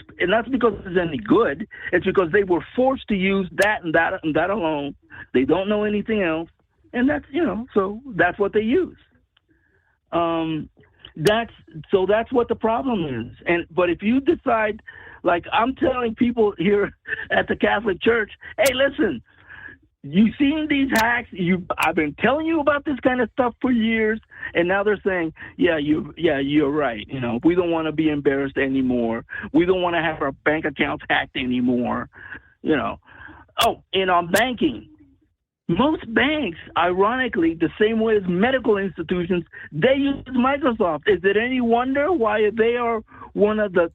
any good. It's because they were forced to use that and that alone. They don't know anything else, and that's so that's what they use. That's what the problem is. But if you decide, like I'm telling people here at the Catholic Church, hey, listen, you seen these hacks? I've been telling you about this kind of stuff for years, And now they're saying, you're right. You know, we don't want to be embarrassed anymore. We don't want to have our bank accounts hacked anymore. You know. Oh, and on banking, most banks, ironically, the same way as medical institutions, they use Microsoft. Is it any wonder why they are one of the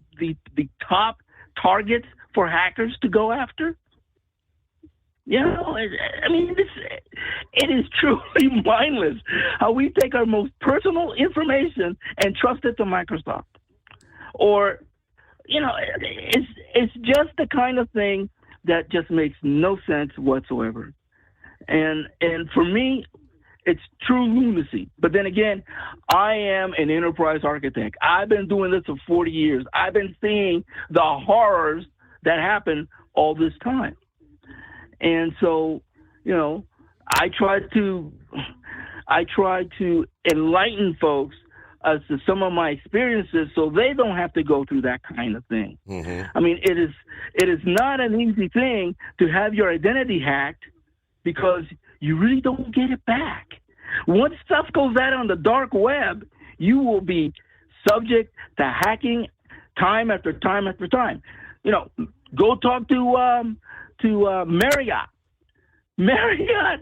top targets for hackers to go after? You know, I mean, it is truly mindless how we take our most personal information and trust it to Microsoft. Or, you know, it's just the kind of thing that just makes no sense whatsoever. And for me, it's true lunacy. But then again, I am an enterprise architect. I've been doing this for 40 years. I've been seeing the horrors that happen all this time. And so, you know, I try to enlighten folks as to some of my experiences so they don't have to go through that kind of thing. Mm-hmm. I mean, it is not an easy thing to have your identity hacked because you really don't get it back. Once stuff goes out on the dark web, you will be subject to hacking time after time after time. You know, go talk to Marriott. Marriott,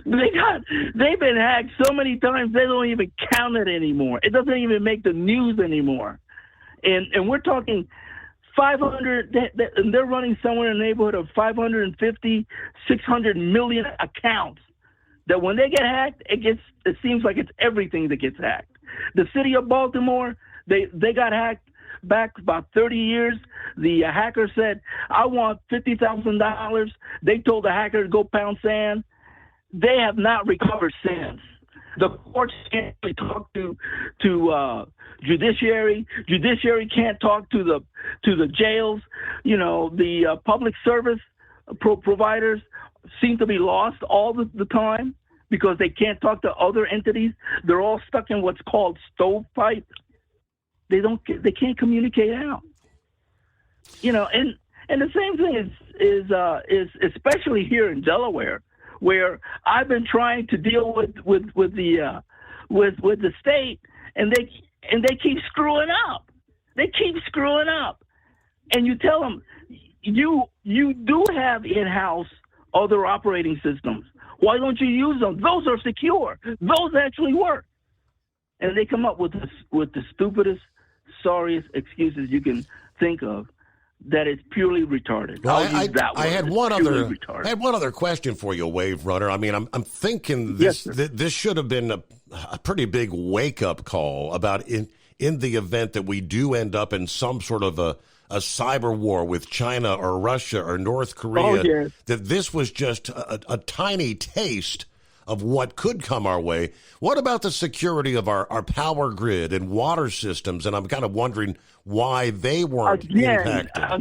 they've been hacked so many times they don't even count it anymore. It doesn't even make the news anymore. And we're talking 500. They're running somewhere in the neighborhood of 550, 600 million accounts. That when they get hacked, it seems like it's everything that gets hacked. The city of Baltimore, they got hacked back about 30 years. The hacker said, I want $50,000. They told the hacker to go pound sand. They have not recovered since. The courts can't really talk to judiciary. Judiciary can't talk to the jails. You know, the public service providers seem to be lost all the time because they can't talk to other entities. They're all stuck in what's called stovepipe. They can't communicate out. You know, and the same thing is especially here in Delaware, where I've been trying to deal with the state, and they keep screwing up. They keep screwing up, and you tell them you do have in-house other operating systems. Why don't you use them? Those are secure. Those actually work. And they come up with the stupidest, sorriest excuses you can think of. That is purely retarded. Well, I had one other question for you, Wave Runner. I mean, I'm thinking this this should have been a pretty big wake up call about in the event that we do end up in some sort of a cyber war with China or Russia or North Korea. That this was just a tiny taste of what could come our way. What about the security of our power grid and water systems? And I'm kind of wondering why they weren't impacted. That's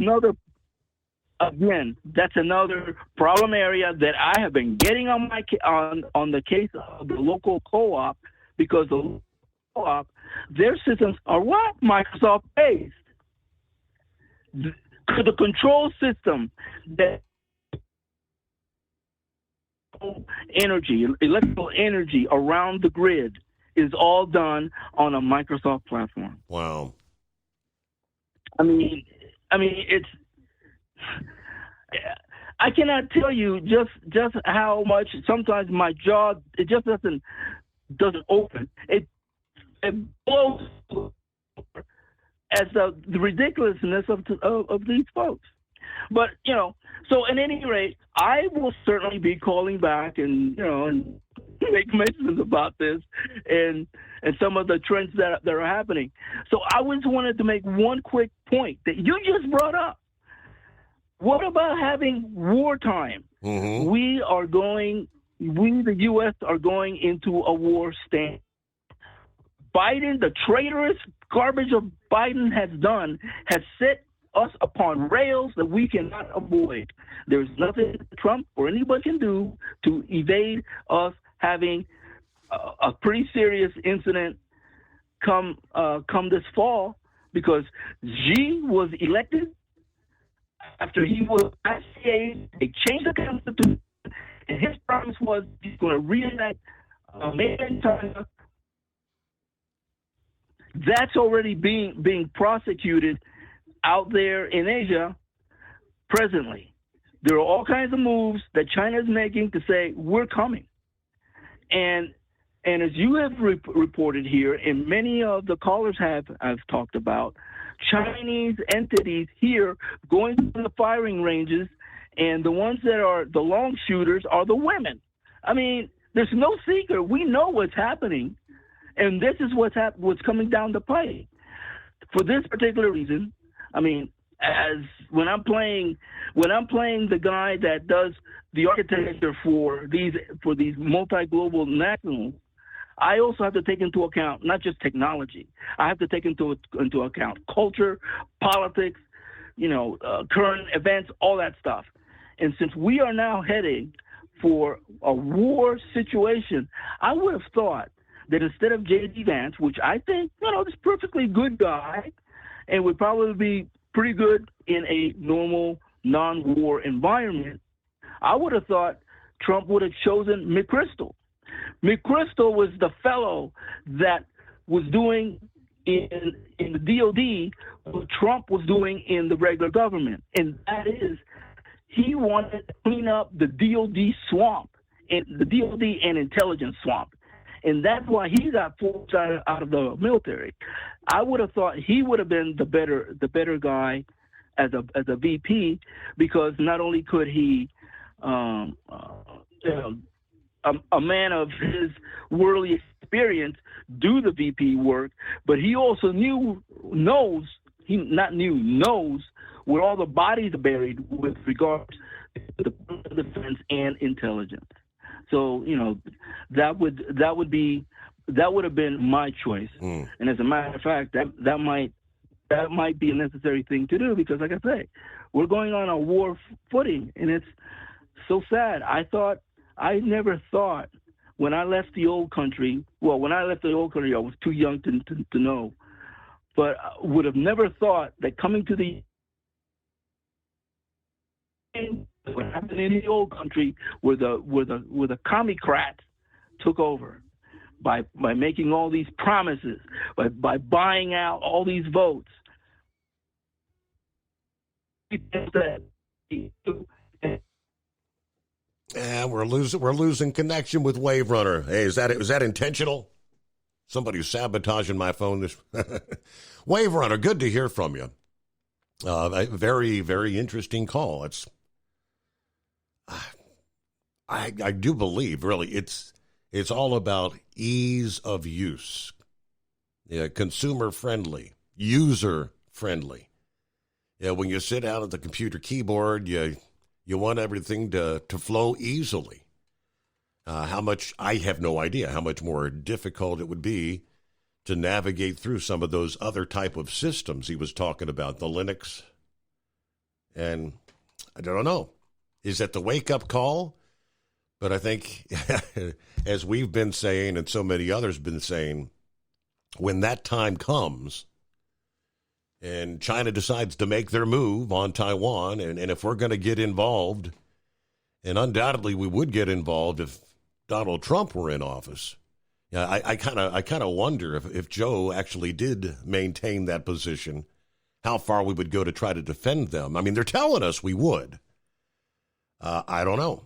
another problem area that I have been getting on the case of the local co-op, because the local co-op, their systems are what? Microsoft based. The control system that electrical energy around the grid is all done on a Microsoft platform. Wow. I mean, it's. I cannot tell you just how much. Sometimes my jaw it just doesn't open. It blows as the ridiculousness of these folks. But you know, so at any rate, I will certainly be calling back and make mentions about this and some of the trends that are happening. So I just wanted to make one quick point that you just brought up. What about having wartime? Mm-hmm. We, the U.S., are going into a war stand. Biden, the traitorous garbage of Biden has done, has set us upon rails that we cannot avoid. There's nothing Trump or anybody can do to evade us having a pretty serious incident come this fall, because Xi was elected after he was they changed the Constitution, and his promise was he's going to re-elect made in China That's already being prosecuted out there in Asia presently. There are all kinds of moves that China is making to say, we're coming. And as you have reported here, and many of the callers have talked about, Chinese entities here going to the firing ranges, and the ones that are the long shooters are the women. I mean, there's no secret. We know what's happening, and this is what's coming down the pipe. For this particular reason, I mean, as when I'm playing the guy that does the architecture for these multi-global nationals, I also have to take into account not just technology. I have to take into account culture, politics, current events, all that stuff. And since we are now heading for a war situation, I would have thought that instead of J.D. Vance, which I think, is a perfectly good guy and would probably be pretty good in a normal non-war environment, I would have thought Trump would have chosen McChrystal. McChrystal was the fellow that was doing in the DOD what Trump was doing in the regular government, and that is he wanted to clean up the DOD swamp, and the DOD and intelligence swamp, and that's why he got forced out of the military. I would have thought he would have been the better guy as a VP, because not only could he a man of his worldly experience do the VP work, but he also knows where all the bodies are buried with regards to the defense and intelligence. So that would have been my choice. And as a matter of fact, that might be a necessary thing to do, because like I say, we're going on a war footing, and it's so sad. I never thought when I left the old country, I was too young to know, but I would have never thought that coming to what happened in the old country where the commie-crats took over by making all these promises, by buying out all these votes. Yeah, we're losing connection with Wave Runner. Hey, is that intentional? Somebody's sabotaging my phone. Wave Runner, good to hear from you. A very, very interesting call. I do believe, really, it's all about ease of use, consumer friendly, user friendly. When you sit down at the computer keyboard, you want everything to flow easily. How much, I have no idea how much more difficult it would be to navigate through some of those other type of systems he was talking about, the Linux. And I don't know. Is that the wake-up call? But I think, as we've been saying and so many others been saying, when that time comes and China decides to make their move on Taiwan, and if we're going to get involved, and undoubtedly we would get involved if Donald Trump were in office. I kind of wonder if Joe actually did maintain that position, how far we would go to try to defend them. I mean, they're telling us we would. I don't know.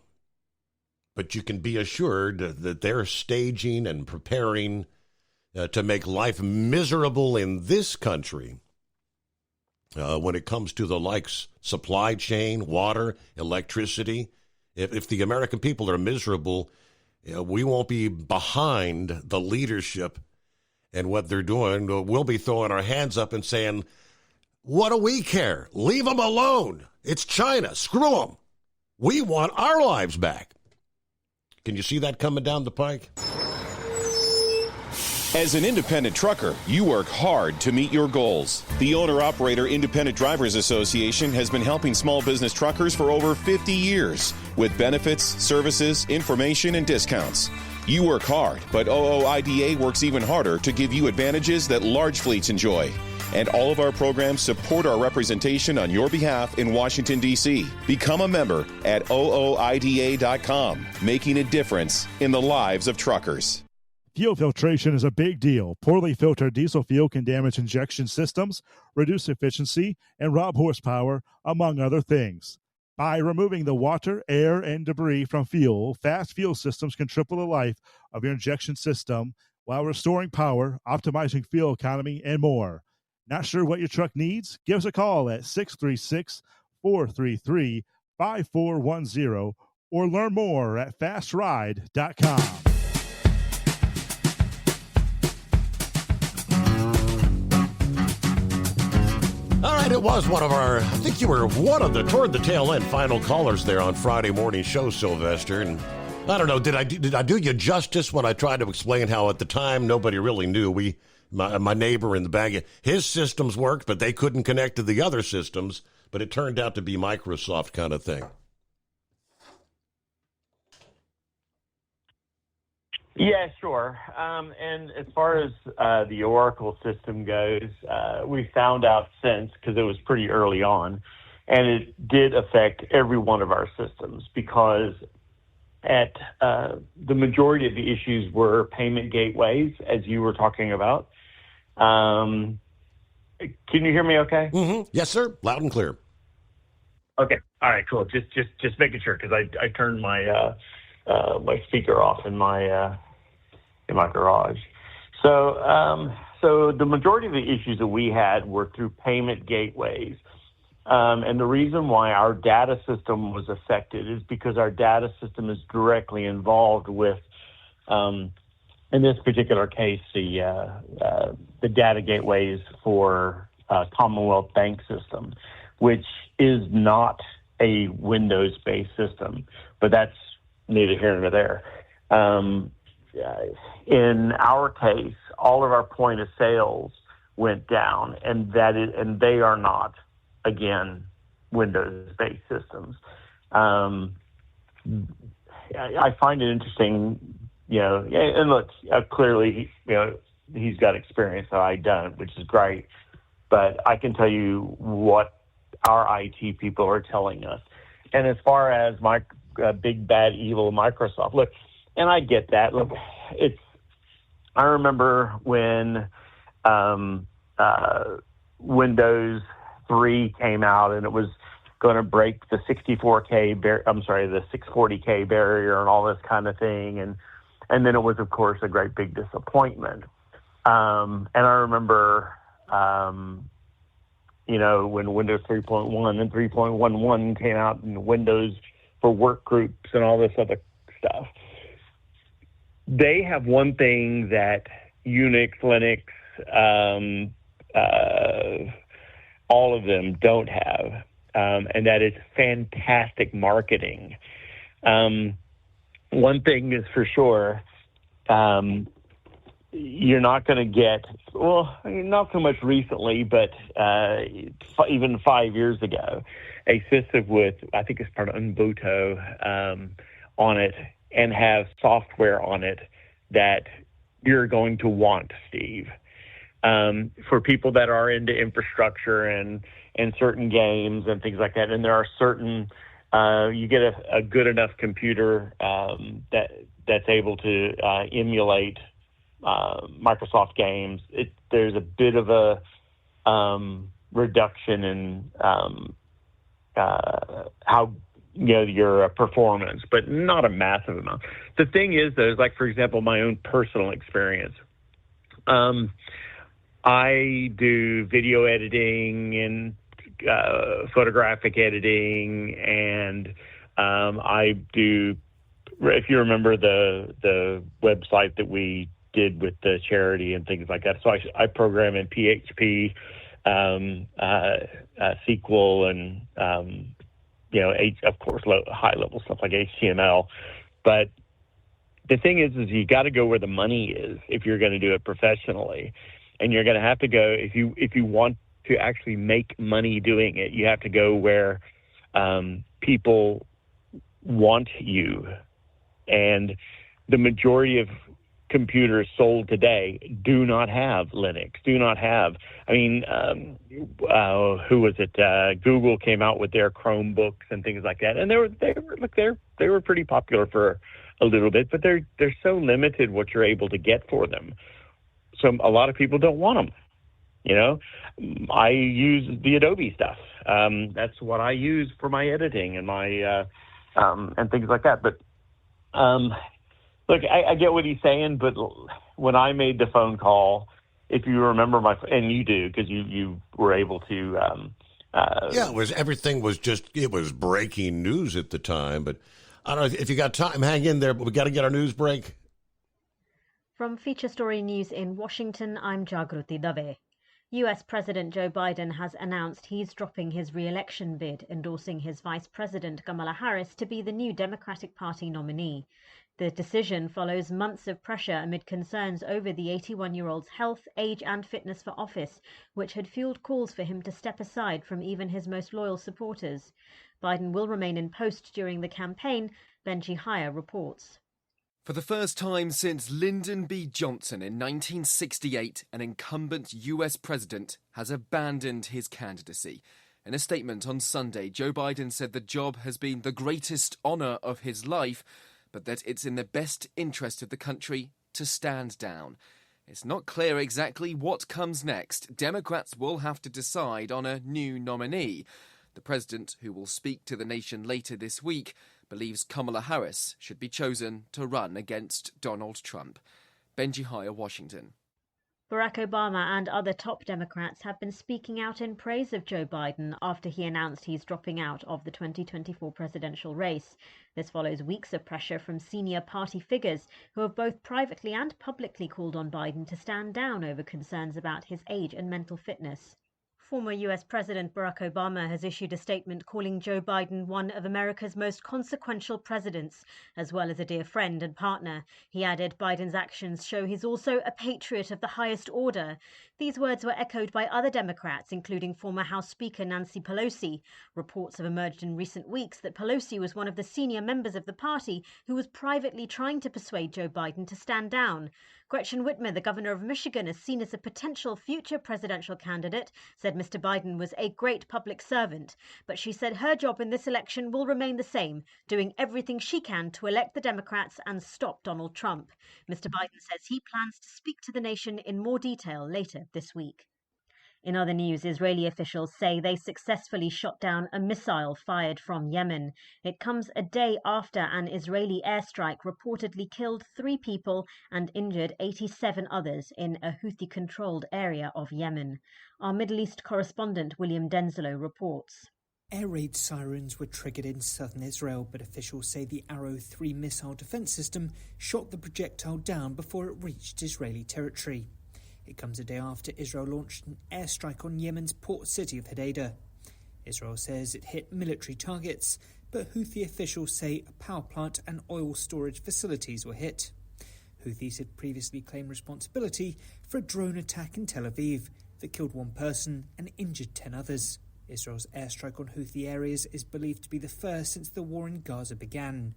But you can be assured that they're staging and preparing to make life miserable in this country when it comes to the likes supply chain, water, electricity. If the American people are miserable, we won't be behind the leadership and what they're doing. We'll be throwing our hands up and saying, what do we care? Leave them alone. It's China. Screw them. We want our lives back. Can you see that coming down the pike? As an independent trucker, you work hard to meet your goals. The Owner-Operator Independent Drivers Association has been helping small business truckers for over 50 years with benefits, services, information, and discounts. You work hard, but OOIDA works even harder to give you advantages that large fleets enjoy. And all of our programs support our representation on your behalf in Washington, D.C. Become a member at OOIDA.com, making a difference in the lives of truckers. Fuel filtration is a big deal. Poorly filtered diesel fuel can damage injection systems, reduce efficiency, and rob horsepower, among other things. By removing the water, air, and debris from fuel, fast fuel systems can triple the life of your injection system while restoring power, optimizing fuel economy, and more. Not sure what your truck needs? Give us a call at 636-433-5410 or learn more at fastride.com. All right, it was one of our, I think you were toward the tail end final callers there on Friday morning show, Sylvester. And I don't know, did I do you justice when I tried to explain how at the time nobody really knew? My neighbor in the back, his systems worked, but they couldn't connect to the other systems, but it turned out to be Microsoft kind of thing. Yeah, sure. And as far as the Oracle system goes, we found out since, because it was pretty early on, and it did affect every one of our systems because at the majority of the issues were payment gateways, as you were talking about. Can you hear me okay? Mm-hmm. Yes, sir. Loud and clear. Okay. All right, cool. Just making sure, because I turned my my speaker off in my garage. So the majority of the issues that we had were through payment gateways. And the reason why our data system was affected is because our data system is directly involved with, in this particular case, the data gateways for Commonwealth Bank System, which is not a Windows-based system, but that's neither here nor there. In our case, all of our point of sales went down, and they are not, again, Windows-based systems. I find it interesting, and look, clearly, he's got experience that I don't, which is great, but I can tell you what our IT people are telling us. And as far as my big, bad, evil Microsoft, look, and I get that. Look, I remember when Windows 3 came out, and it was going to break the 640K barrier and all this kind of thing, and then it was, of course, a great big disappointment. And I remember, when Windows 3.1 and 3.11 came out, and Windows for work groups and all this other stuff. They have one thing that Unix, Linux, all of them don't have, and that is fantastic marketing. One thing is for sure, you're not going to get, not so much recently, but even 5 years ago, a system with, I think it's part of Ubuntu on it, and have software on it that you're going to want, Steve. For people that are into infrastructure and certain games and things like that, and there are certain, you get a good enough computer that's able to emulate Microsoft games. There's a bit of a reduction in how your performance, but not a massive amount. The thing is, though, is like, for example, my own personal experience. I do video editing and photographic editing, and I do, if you remember the website that we did with the charity and things like that. So I program in PHP, SQL, and of course, high level stuff like HTML. But the thing is you got to go where the money is if you're going to do it professionally, and you're going to have to go if you want to actually make money doing it. You have to go where people want you, and the majority of computers sold today do not have Linux, do not have, who was it? Google came out with their Chromebooks and things like that. And they were pretty popular for a little bit, but they're so limited what you're able to get for them. So a lot of people don't want them. You know, I use the Adobe stuff. That's what I use for my editing and my and things like that. But look, I get what he's saying, but when I made the phone call, if you remember and you do, because you were able to. Everything was it was breaking news at the time. But I don't know if you got time, hang in there. But we got to get our news break. From Feature Story News in Washington, I'm Jagruti Dave. US President Joe Biden has announced he's dropping his re-election bid, endorsing his Vice President Kamala Harris to be the new Democratic Party nominee. The decision follows months of pressure amid concerns over the 81-year-old's health, age and fitness for office, which had fueled calls for him to step aside from even his most loyal supporters. Biden will remain in post during the campaign, Benji Hire reports. For the first time since Lyndon B. Johnson in 1968, an incumbent US president has abandoned his candidacy. In a statement on Sunday, Joe Biden said the job has been the greatest honour of his life, but that it's in the best interest of the country to stand down. It's not clear exactly what comes next. Democrats will have to decide on a new nominee. The president, who will speak to the nation later this week, believes Kamala Harris should be chosen to run against Donald Trump. Benji Hire, Washington. Barack Obama and other top Democrats have been speaking out in praise of Joe Biden after he announced he's dropping out of the 2024 presidential race. This follows weeks of pressure from senior party figures who have both privately and publicly called on Biden to stand down over concerns about his age and mental fitness. Former US President Barack Obama has issued a statement calling Joe Biden one of America's most consequential presidents, as well as a dear friend and partner. He added, Biden's actions show he's also a patriot of the highest order. These words were echoed by other Democrats, including former House Speaker Nancy Pelosi. Reports have emerged in recent weeks that Pelosi was one of the senior members of the party who was privately trying to persuade Joe Biden to stand down. Gretchen Whitmer, the governor of Michigan, is seen as a potential future presidential candidate, said Mr. Biden was a great public servant, but she said her job in this election will remain the same, doing everything she can to elect the Democrats and stop Donald Trump. Mr. Biden says he plans to speak to the nation in more detail later this week. In other news, Israeli officials say they successfully shot down a missile fired from Yemen. It comes a day after an Israeli airstrike reportedly killed 3 people and injured 87 others in a Houthi-controlled area of Yemen. Our Middle East correspondent William Denzelo reports. Air raid sirens were triggered in southern Israel, but officials say the Arrow 3 missile defense system shot the projectile down before it reached Israeli territory. It comes a day after Israel launched an airstrike on Yemen's port city of Hodeidah. Israel says it hit military targets, but Houthi officials say a power plant and oil storage facilities were hit. Houthis had previously claimed responsibility for a drone attack in Tel Aviv that killed 1 person and injured 10 others. Israel's airstrike on Houthi areas is believed to be the first since the war in Gaza began.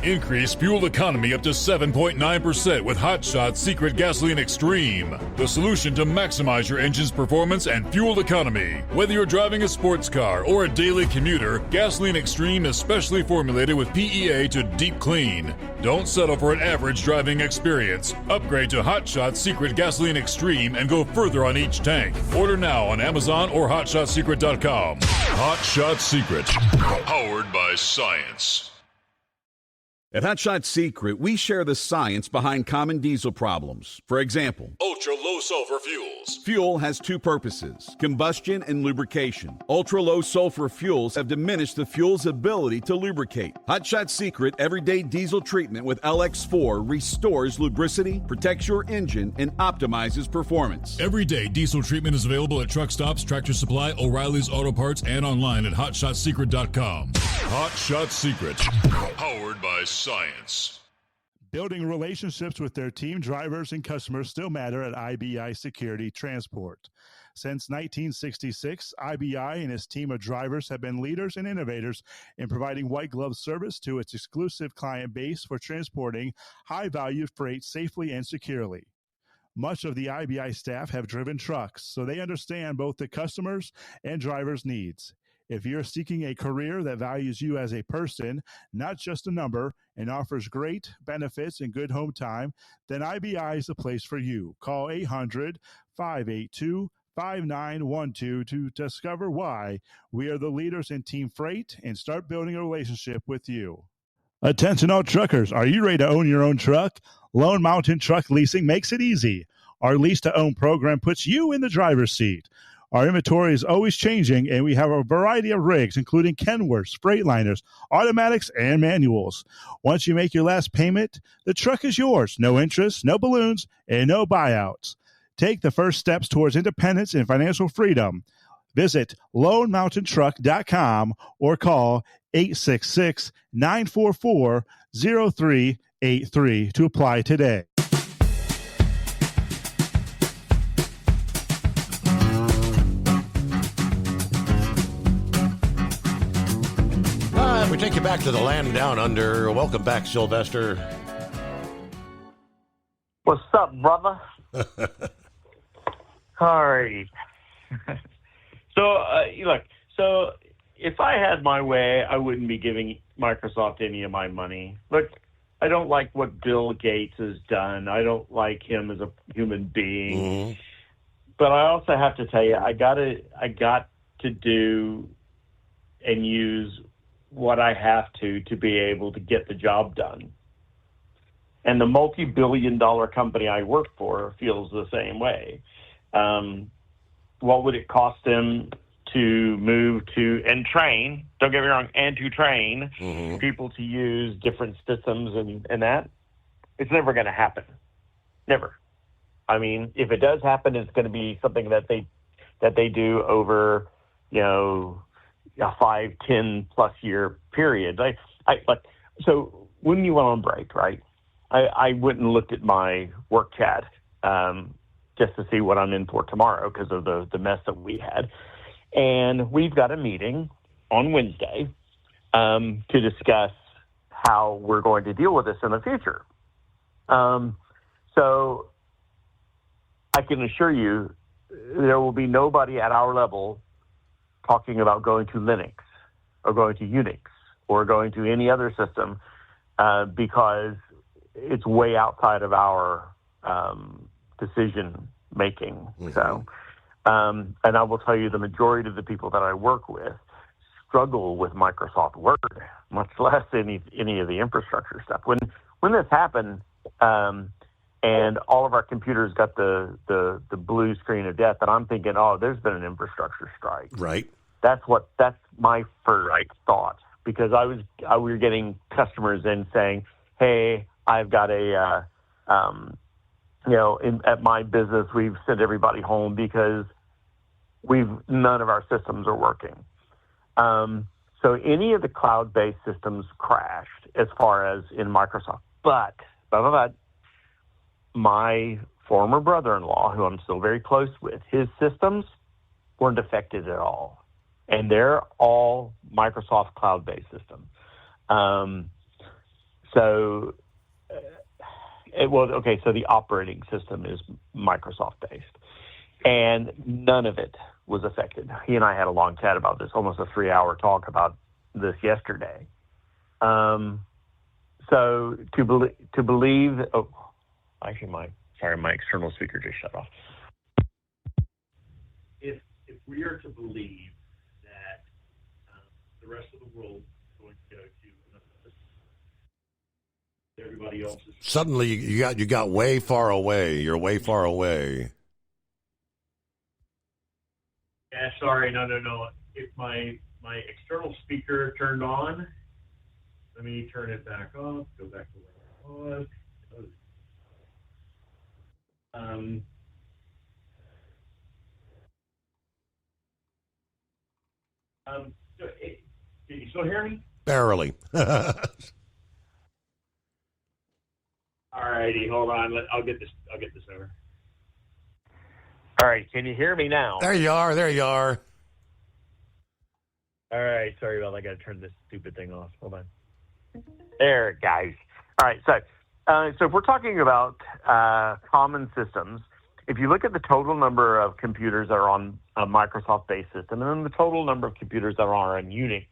Increase fuel economy up to 7.9% with Hot Shot Secret Gasoline Extreme. The solution to maximize your engine's performance and fuel economy. Whether you're driving a sports car or a daily commuter, Gasoline Extreme is specially formulated with PEA to deep clean. Don't settle for an average driving experience. Upgrade to Hot Shot Secret Gasoline Extreme and go further on each tank. Order now on Amazon or HotShotSecret.com. Hot Shot Secret. Powered by science. At Hot Shot Secret, we share the science behind common diesel problems. For example, ultra-low sulfur fuels. Fuel has 2 purposes, combustion and lubrication. Ultra-low sulfur fuels have diminished the fuel's ability to lubricate. Hot Shot Secret Everyday Diesel Treatment with LX4 restores lubricity, protects your engine, and optimizes performance. Everyday diesel treatment is available at truck stops, Tractor Supply, O'Reilly's Auto Parts, and online at HotShotSecret.com. Hot Shot Secret. Powered by science. Building relationships with their team drivers and customers still matter at IBI Security Transport. Since 1966, IBI and its team of drivers have been leaders and innovators in providing white glove service to its exclusive client base for transporting high-value freight safely and securely. Much of the IBI staff have driven trucks, so they understand both the customers' and drivers' needs. If you're seeking a career that values you as a person, not just a number, and offers great benefits and good home time, then IBI is the place for you. Call 800-582-5912 to discover why we are the leaders in team freight and start building a relationship with you. Attention all truckers, are you ready to own your own truck? Lone Mountain Truck Leasing makes it easy. Our lease-to-own program puts you in the driver's seat. Our inventory is always changing, and we have a variety of rigs, including Kenworths, Freightliners, automatics, and manuals. Once you make your last payment, the truck is yours. No interest, no balloons, and no buyouts. Take the first steps towards independence and financial freedom. Visit LoneMountainTruck.com or call 866-944-0383 to apply today. We take you back to the land down under. Welcome back, Sylvester. What's up, brother? All right. Look, so if I had my way, I wouldn't be giving Microsoft any of my money. Look, I don't like what Bill Gates has done. I don't like him as a human being. Mm-hmm. But I also have to tell you, I got to do and use what I have to be able to get the job done. And the multi-billion-dollar company I work for feels the same way. What would it cost them to move to and train, don't get me wrong, and to train people to use different systems and that? It's never going to happen. Never. I mean, if it does happen, it's going to be something that they do over, a 5, 10 plus year period. So when you went on break, right? I went and looked at my work chat just to see what I'm in for tomorrow because of the mess that we had. And we've got a meeting on Wednesday to discuss how we're going to deal with this in the future. So I can assure you there will be nobody at our level talking about going to Linux or going to Unix or going to any other system because it's way outside of our decision making. Mm-hmm. So, and I will tell you the majority of the people that I work with struggle with Microsoft Word, much less any of the infrastructure stuff. When this happened, and all of our computers got the blue screen of death, and I'm thinking, oh, there's been an infrastructure strike. Right. That's my first thought, because we were getting customers in saying, hey, I've got at my business, we've sent everybody home because none of our systems are working. So any of the cloud-based systems crashed as far as in Microsoft. But my former brother-in-law, who I'm still very close with, his systems weren't affected at all. And they're all Microsoft cloud-based systems. So the operating system is Microsoft-based. And none of it was affected. He and I had a long chat about this, almost a 3-hour talk about this yesterday. So to believe, actually my external speaker just shut off. If we are to believe that the rest of the world is going to go to another system, everybody else is suddenly you got way far away. You're way far away. Yeah, sorry, no. If my external speaker turned on, let me turn it back off. Go back to where I was. Can you still hear me? Barely. All righty, hold on. I'll get this over. All right, can you hear me now? There you are. All right, sorry about that. I got to turn this stupid thing off. Hold on. There, guys. All right, so if we're talking about common systems, if you look at the total number of computers that are on a Microsoft-based system, and then the total number of computers that are on Unix,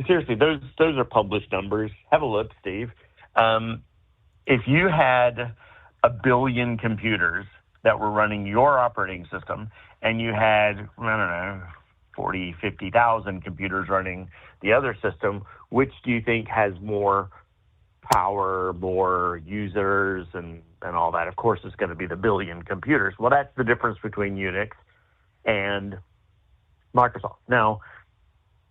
seriously, those are published numbers. Have a look, Steve. If you had 1 billion computers that were running your operating system, and you had, I don't know, 40, 50,000 computers running the other system, which do you think has more power, more users, and all that? Of course, it's going to be the billion computers. Well, that's the difference between Unix and Microsoft. Now,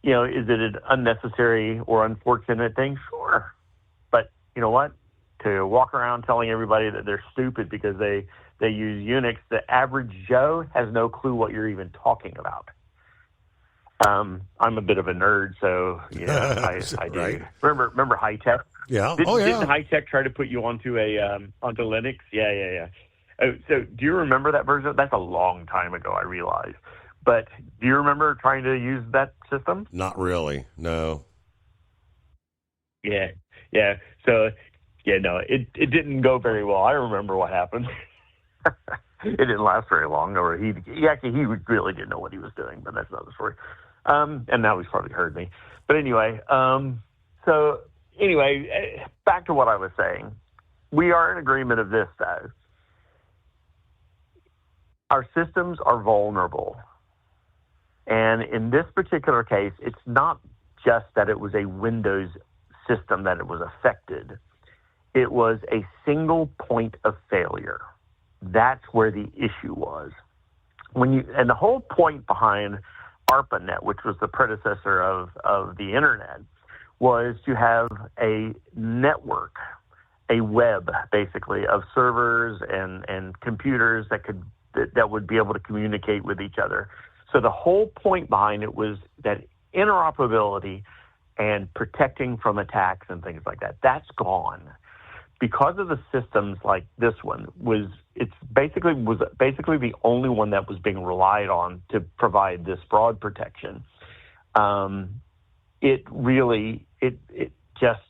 is it an unnecessary or unfortunate thing? Sure. But you know what? To walk around telling everybody that they're stupid because they use Unix, the average Joe has no clue what you're even talking about. I'm a bit of a nerd, so I do. Right. Remember High Tech? Yeah. Didn't High Tech try to put you onto onto Linux? Yeah. So do you remember that version? That's a long time ago, I realize. But do you remember trying to use that system? Not really. No. Yeah. So no, it didn't go very well. I remember what happened. It didn't last very long, or he really didn't know what he was doing. But that's another story. And now he's probably heard me. But anyway, back to what I was saying. We are in agreement of this, though. Our systems are vulnerable. And in this particular case, it's not just that it was a Windows system that it was affected. It was a single point of failure. That's where the issue was. And the whole point behind ARPANET, which was the predecessor of the Internet, was to have a network, a web, basically, of servers and computers that would be able to communicate with each other. So the whole point behind it was that interoperability and protecting from attacks and things like that, that's gone. Because of the systems like this one, was basically the only one that was being relied on to provide this fraud protection. It just,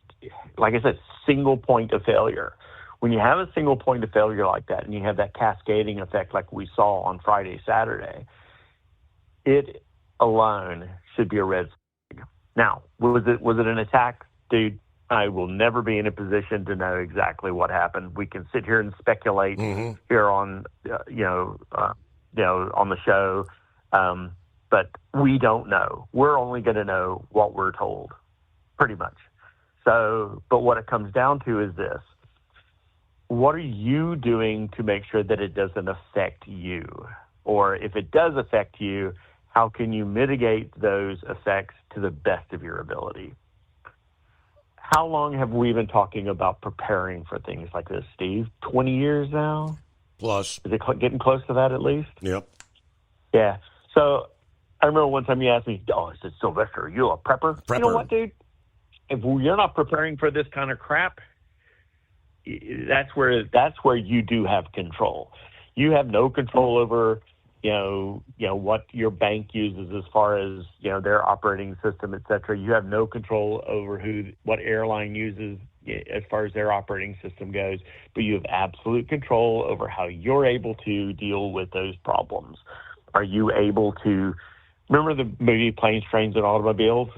like I said, single point of failure. When you have a single point of failure like that, and you have that cascading effect like we saw on Friday, Saturday, it alone should be a red flag. Now, was it an attack? Dude, I will never be in a position to know exactly what happened. We can sit here and speculate here on, on the show, but we don't know. We're only going to know what we're told, pretty much. So, but what it comes down to is this: what are you doing to make sure that it doesn't affect you? Or if it does affect you, how can you mitigate those effects to the best of your ability? How long have we been talking about preparing for things like this, Steve? 20 years now? Plus. Is it getting close to that at least? Yep. Yeah. So I remember one time you asked me, I said, Sylvester, are you a prepper? You know what, dude? If you're not preparing for this kind of crap, that's where you do have control. You have no control over what your bank uses as far as their operating system, et cetera. You have no control over what airline uses as far as their operating system goes, but you have absolute control over how you're able to deal with those problems. Are you able to remember the movie Planes, Trains, and Automobiles?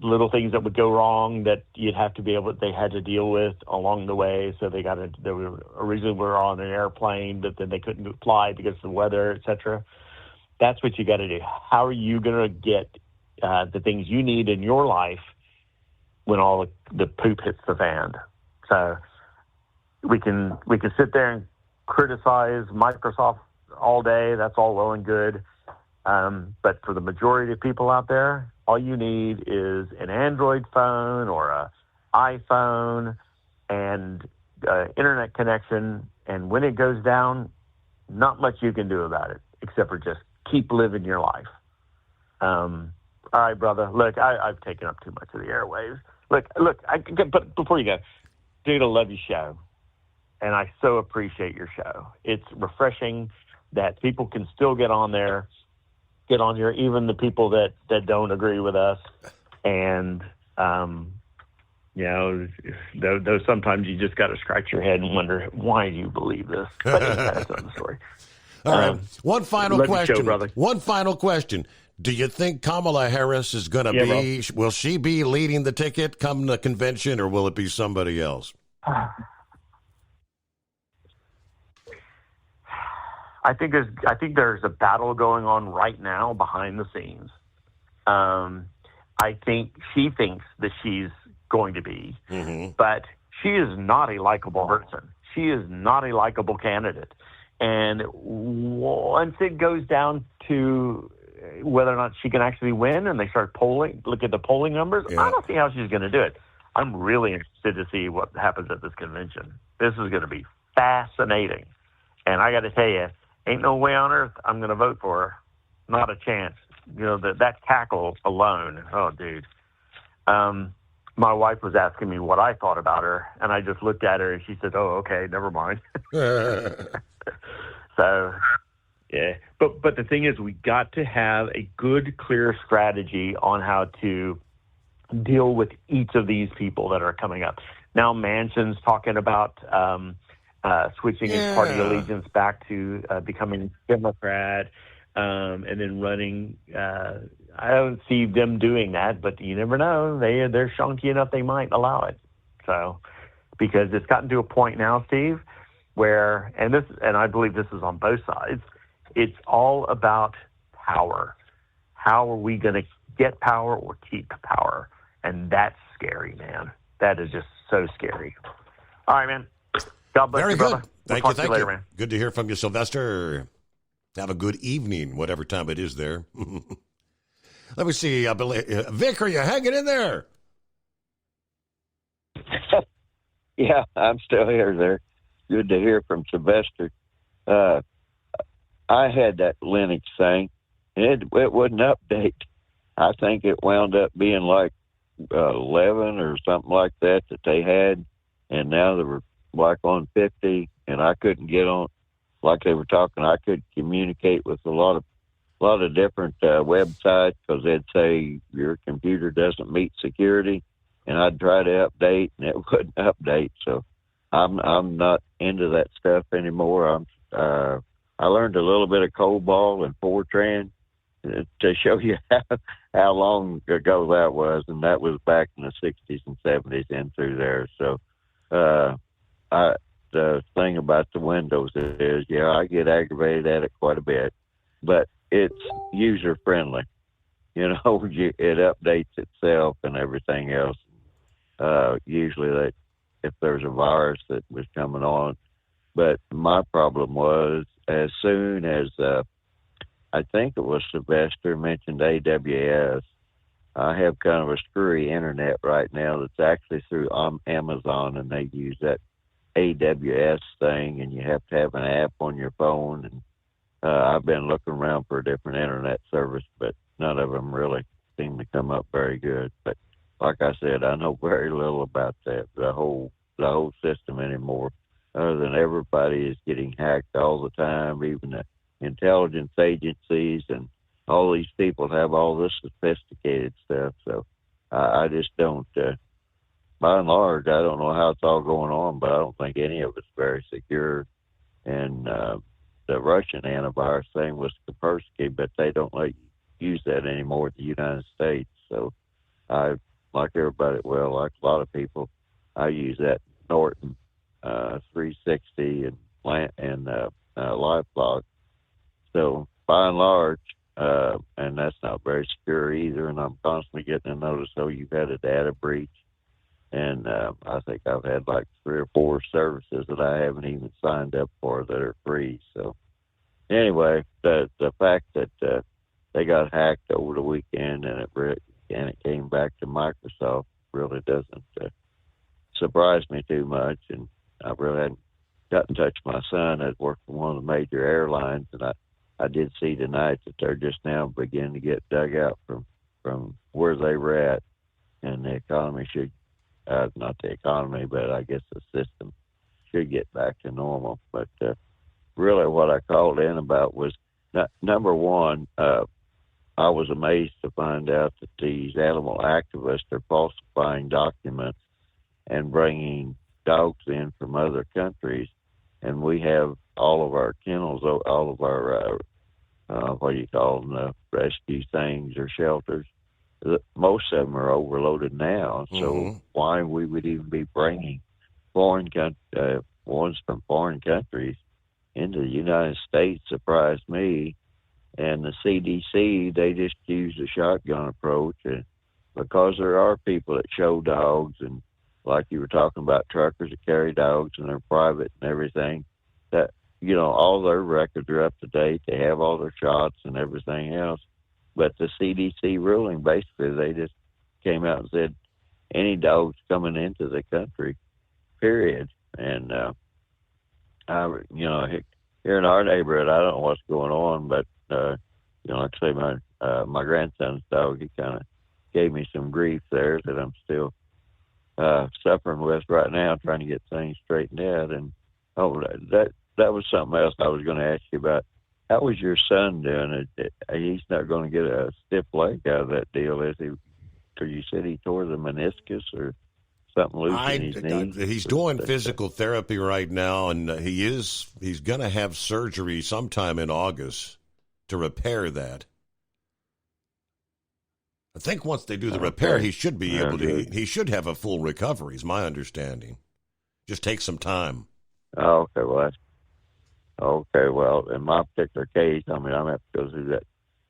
Little things that would go wrong that they had to deal with along the way. So they originally were on an airplane, but then they couldn't fly because of the weather, et cetera. That's what you got to do. How are you going to get the things you need in your life when all the poop hits the fan? So we can sit there and criticize Microsoft all day. That's all well and good. But for the majority of people out there, all you need is an Android phone or an iPhone and internet connection. And when it goes down, not much you can do about it except for just keep living your life. All right, brother. Look, I've taken up too much of the airwaves. Look. But before you go, dude, I love your show, and I so appreciate your show. It's refreshing that people can still get on here, even the people that don't agree with us, and though sometimes you just got to scratch your head and wonder, why do you believe this? But that's another story. All right. One final question. Show, brother. One final question. Do you think Kamala Harris is going to be, will she be leading the ticket come the convention, or will it be somebody else? I think there's a battle going on right now behind the scenes. I think she thinks that she's going to be, but she is not a likable person. She is not a likable candidate. And once it goes down to whether or not she can actually win and they start look at the polling numbers, I don't see how she's going to do it. I'm really interested to see what happens at this convention. This is going to be fascinating. And I got to tell you, ain't no way on earth I'm going to vote for her. Not a chance. That cackle alone. Oh, dude. My wife was asking me what I thought about her, and I just looked at her, and she said, "Oh, okay, never mind." So, yeah. But the thing is, we got to have a good, clear strategy on how to deal with each of these people that are coming up. Now, Manchin's talking about switching his party allegiance back to becoming Democrat, and then running. I don't see them doing that, but you never know. They're shonky enough; they might allow it. So, because it's gotten to a point now, Steve, where and I believe this is on both sides. It's all about power. How are we going to get power or keep power? And that's scary, man. That is just so scary. All right, man. God bless Very you, good. brother. Thank We'll you. talk to you later, man. Good to hear from you, Sylvester. Have a good evening, whatever time it is there. Let me see. Vic, are you hanging in there? Yeah, I'm still here there. Good to hear from Sylvester. I had that Linux thing, and it wouldn't update. I think it wound up being like 11 or something like that they had, and now they were like on 50, and I couldn't get on. Like they were talking, I could communicate with a lot of different websites because they'd say your computer doesn't meet security, and I'd try to update and it wouldn't update. So I'm not into that stuff anymore. I learned a little bit of COBOL and Fortran to show you how long ago that was, and that was back in the 60s and 70s and through there. So the thing about the Windows is, I get aggravated at it quite a bit, but it's user-friendly. It updates itself and everything else. Usually if there's a virus that was coming on. But my problem was as soon as I think it was Sylvester mentioned AWS, I have kind of a screwy internet right now that's actually through Amazon, and they use that AWS thing, and you have to have an app on your phone. And I've been looking around for a different internet service, but none of them really seem to come up very good. But like I said, I know very little about that, the whole system anymore, other than everybody is getting hacked all the time, even the intelligence agencies and all these people have all this sophisticated stuff. So I just don't, by and large, I don't know how it's all going on, but I don't think any of it's very secure. And the Russian antivirus thing was Kaspersky, but they don't let you use that anymore in the United States. So I, like everybody, like a lot of people, I use that Norton 360 and LifeLock. So by and large, and that's not very secure either. And I'm constantly getting a notice, you've had a data breach. And I think I've had like 3 or 4 services that I haven't even signed up for that are free. So anyway, the fact that they got hacked over the weekend and it came back to Microsoft really doesn't surprise me too much. And I really hadn't got in touch with my son that worked for one of the major airlines, and I did see tonight that they're just now beginning to get dug out from where they were at, and the economy should, not the economy, but I guess the system should get back to normal. But really what I called in about was, number one, I was amazed to find out that these animal activists are falsifying documents and bringing dogs in from other countries. And we have all of our kennels, all of our, what do you call them, rescue things or shelters. Most of them are overloaded now. So why we would even be bringing ones from foreign countries into the United States surprised me. And the CDC, they just use the shotgun approach. And because there are people that show dogs, and like you were talking about, truckers that carry dogs and they're private and everything, that, you know, all their records are up to date. They have all their shots and everything else. But the CDC ruling, basically, they just came out and said any dogs coming into the country, period. And, you know, here in our neighborhood, I don't know what's going on, but, you know, like I say, my grandson's dog, he kind of gave me some grief there that I'm still suffering with right now, trying to get things straightened out. And, that was something else I was going to ask you about. How was your son doing? He's not going to get a stiff leg out of that deal, is he? Because you said he tore the meniscus or something loose in his knee. He's doing physical therapy right now, and he's going to have surgery sometime in August to repair that. I think once they do the repair, he should be able to. He should have a full recovery, is my understanding. Just take some time. Oh, okay. Well, in my particular case, I mean, I'm going to have to go through that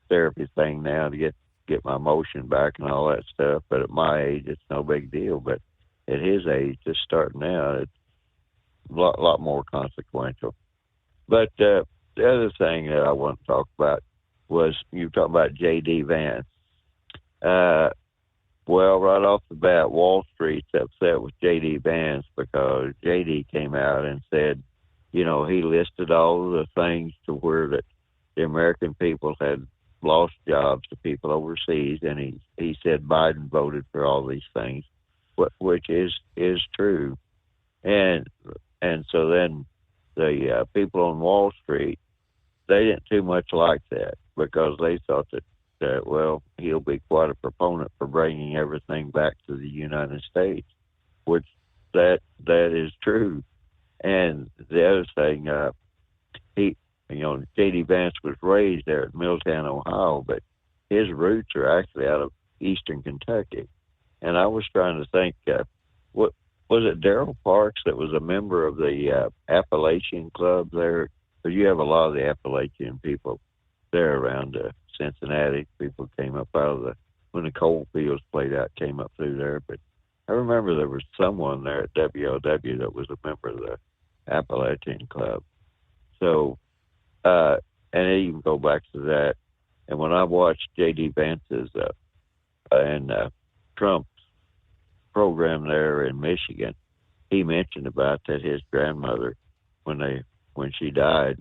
therapy thing now to get my motion back and all that stuff. But at my age, it's no big deal. But at his age, just starting out, it's a lot more consequential. But the other thing that I want to talk about was you were talking about J.D. Vance. Well, right off the bat, Wall Street's upset with J.D. Vance because J.D. came out and said, you know, he listed all of the things to where that the American people had lost jobs to people overseas, and he said Biden voted for all these things, which is true. And so then the people on Wall Street, they didn't too much like that because they thought that, well, he'll be quite a proponent for bringing everything back to the United States, which that is true. And the other thing, J.D. Vance was raised there at Milltown, Ohio, but his roots are actually out of eastern Kentucky. And I was trying to think, what was it, Darrell Parks that was a member of the Appalachian Club there? Because you have a lot of the Appalachian people there around Cincinnati. People came up out of when the coal fields played out, came up through there. But I remember there was someone there at WLW that was a member of the Appalachian Club. So, and even go back to that. And when I watched J.D. Vance's and Trump's program there in Michigan, he mentioned about that his grandmother, when she died,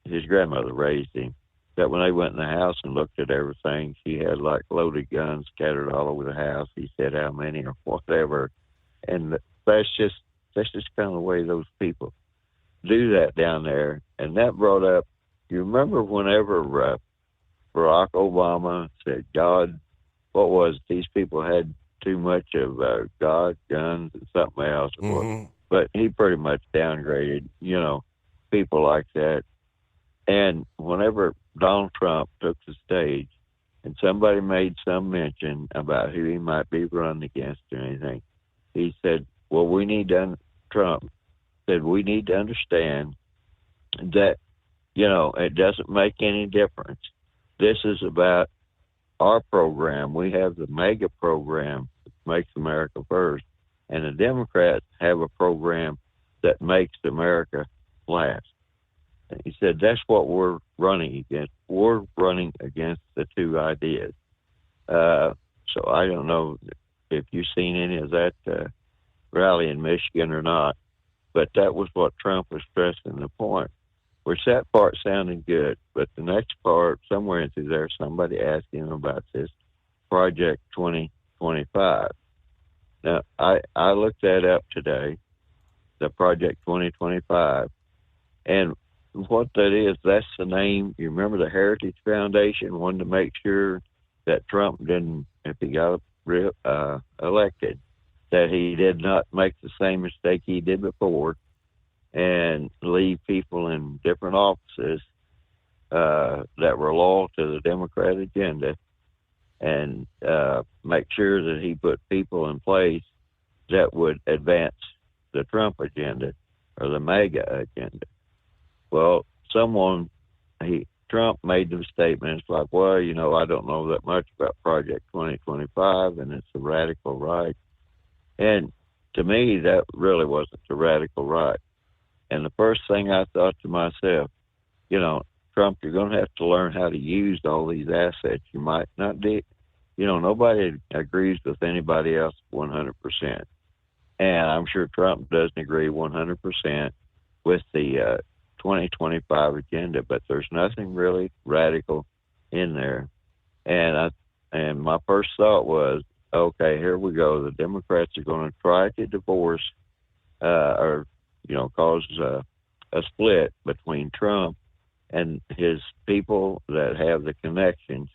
his grandmother raised him. That when they went in the house and looked at everything, she had like loaded guns scattered all over the house. He said how many or whatever, and that's just kind of the way those people do that down there. And that brought up, you remember whenever Barack Obama said, God, what was it? These people had too much of God, guns, and something else. Mm-hmm. But he pretty much downgraded, people like that. And whenever Donald Trump took the stage and somebody made some mention about who he might be running against or anything, he said, well, Trump said, we need to understand that, it doesn't make any difference. This is about our program. We have the mega program that makes America first, and the Democrats have a program that makes America last. And he said, that's what we're running against. We're running against the two ideas. So I don't know if you've seen any of that rally in Michigan or not, but that was what Trump was stressing the point, which that part sounded good. But the next part, somewhere into there, somebody asked him about this Project 2025. Now, I looked that up today, the Project 2025, and what that is, that's the name. You remember the Heritage Foundation wanted to make sure that Trump didn't, if he got elected, that he did not make the same mistake he did before and leave people in different offices that were loyal to the Democrat agenda, and make sure that he put people in place that would advance the Trump agenda or the MAGA agenda. Well, Trump made the statement, it's like, well, I don't know that much about Project 2025, and it's the radical right. And to me, that really wasn't the radical right. And the first thing I thought to myself, Trump, you're going to have to learn how to use all these assets. You might not nobody agrees with anybody else 100%. And I'm sure Trump doesn't agree 100% with the 2025 agenda, but there's nothing really radical in there. And my first thought was, okay, here we go. The Democrats are going to try to divorce cause a split between Trump and his people that have the connections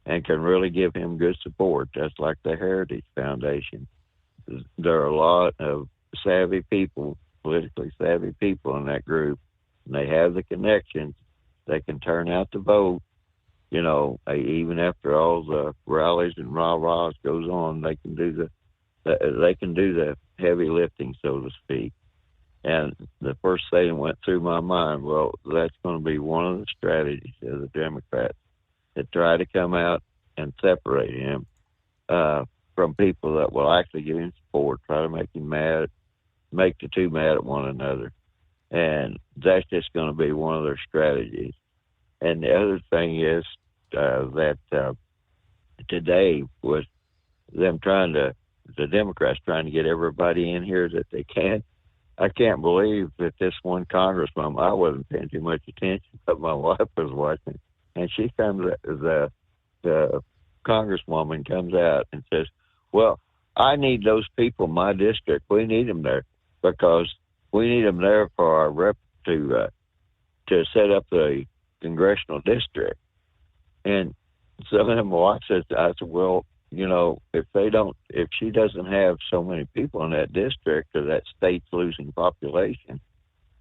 and can really give him good support. That's like the Heritage Foundation. There are a lot of savvy people, politically savvy people in that group, and they have the connections. They can turn out the vote. Even after all the rallies and rah-rahs goes on, they can do the heavy lifting, so to speak. And the first thing went through my mind, well, that's going to be one of the strategies of the Democrats, to try to come out and separate him from people that will actually give him support, try to make him mad, make the two mad at one another. And that's just going to be one of their strategies. And the other thing is that today was them the Democrats trying to get everybody in here that they can. I can't believe that this one congresswoman, I wasn't paying too much attention, but my wife was watching, and she comes, the congresswoman comes out and says, well, I need those people in my district. We need them there because we need them there for our rep to set up the congressional district. And some of them watched, I said, well, if she doesn't have so many people in that district or that state's losing population,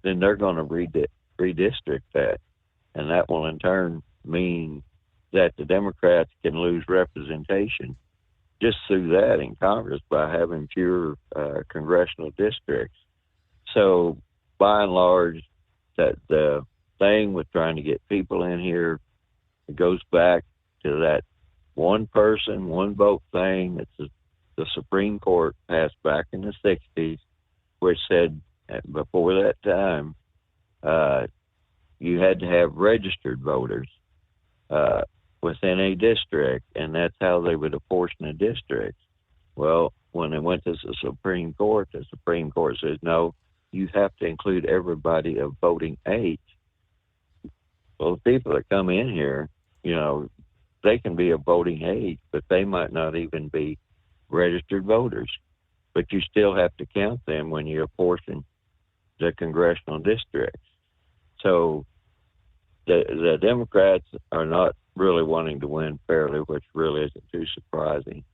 then they're going to redistrict that. And that will in turn mean that the Democrats can lose representation just through that in Congress by having fewer congressional districts. So by and large, that the thing with trying to get people in here, it goes back to that one person, one vote thing that the Supreme Court passed back in the 60s, which said before that time, you had to have registered voters within a district, and that's how they would apportion a district. Well, when they went to the Supreme Court says, no, you have to include everybody of voting age. Well, the people that come in here, they can be of voting age, but they might not even be registered voters. But you still have to count them when you apportion the congressional districts. So the Democrats are not really wanting to win fairly, which really isn't too surprising.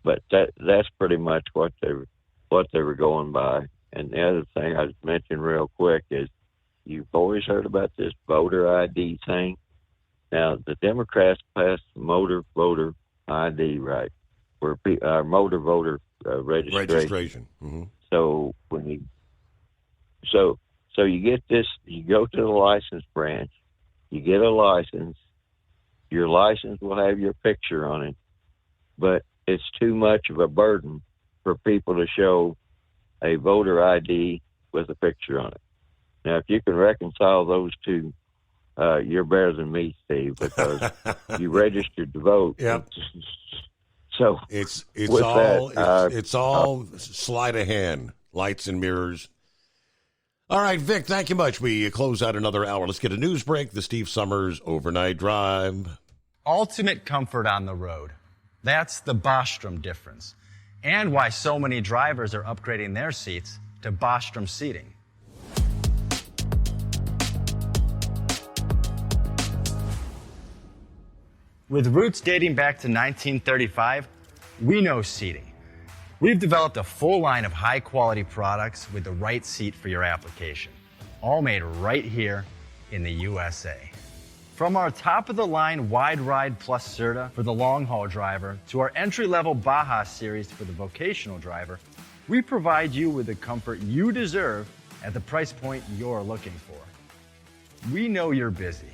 But that's pretty much what they were going by. And the other thing I just mentioned real quick is you've always heard about this voter ID thing. Now, the Democrats passed motor voter ID, right? Where motor voter registration. Mm-hmm. So so you get this, you go to the license branch, you get a license. Your license will have your picture on it, but it's too much of a burden for people to show a voter ID with a picture on it. Now, if you can reconcile those two, you're better than me, Steve, because you registered to vote. Yep. So it's all sleight of hand, lights and mirrors. All right, Vic, thank you much. We close out another hour. Let's get a news break. The Steve Summers Overnight Drive. Ultimate comfort on the road. That's the Bostrom difference. And why so many drivers are upgrading their seats to Bostrom seating. With roots dating back to 1935, we know seating. We've developed a full line of high-quality products with the right seat for your application, all made right here in the USA. From our top-of-the-line Wide Ride Plus Certa for the long-haul driver to our entry-level Baja series for the vocational driver, we provide you with the comfort you deserve at the price point you're looking for. We know you're busy.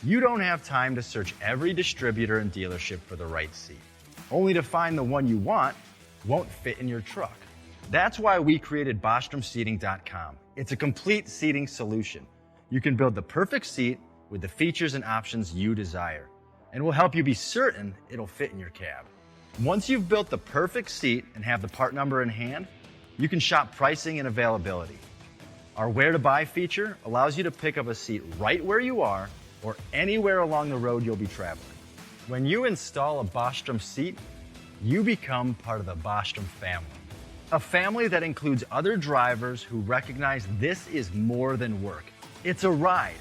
You don't have time to search every distributor and dealership for the right seat, only to find the one you want won't fit in your truck. That's why we created BostromSeating.com. It's a complete seating solution. You can build the perfect seat with the features and options you desire, and we'll help you be certain it'll fit in your cab. Once you've built the perfect seat and have the part number in hand, you can shop pricing and availability. Our Where to Buy feature allows you to pick up a seat right where you are or anywhere along the road you'll be traveling. When you install a Bostrom seat, you become part of the Bostrom family. A family that includes other drivers who recognize this is more than work. It's a ride,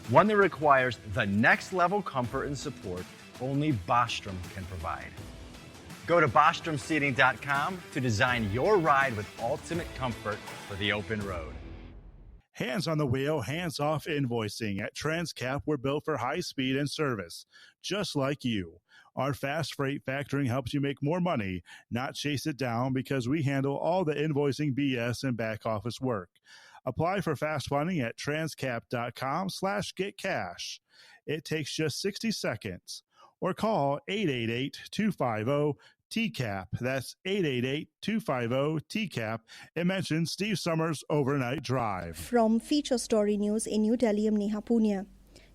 one that requires the next level comfort and support only Bostrom can provide. Go to BostromSeating.com to design your ride with ultimate comfort for the open road. Hands on the wheel, hands off invoicing. At Transcap, we're built for high speed and service, just like you. Our fast freight factoring helps you make more money, not chase it down, because we handle all the invoicing BS and back office work. Apply for fast funding at transcap.com/getcash. It takes just 60 seconds. Or call 888-250-TCAP. That's 888-250-TCAP. And mention Steve Summers' Overnight Drive. From Feature Story News in New Delhi, I'm Neha Punia.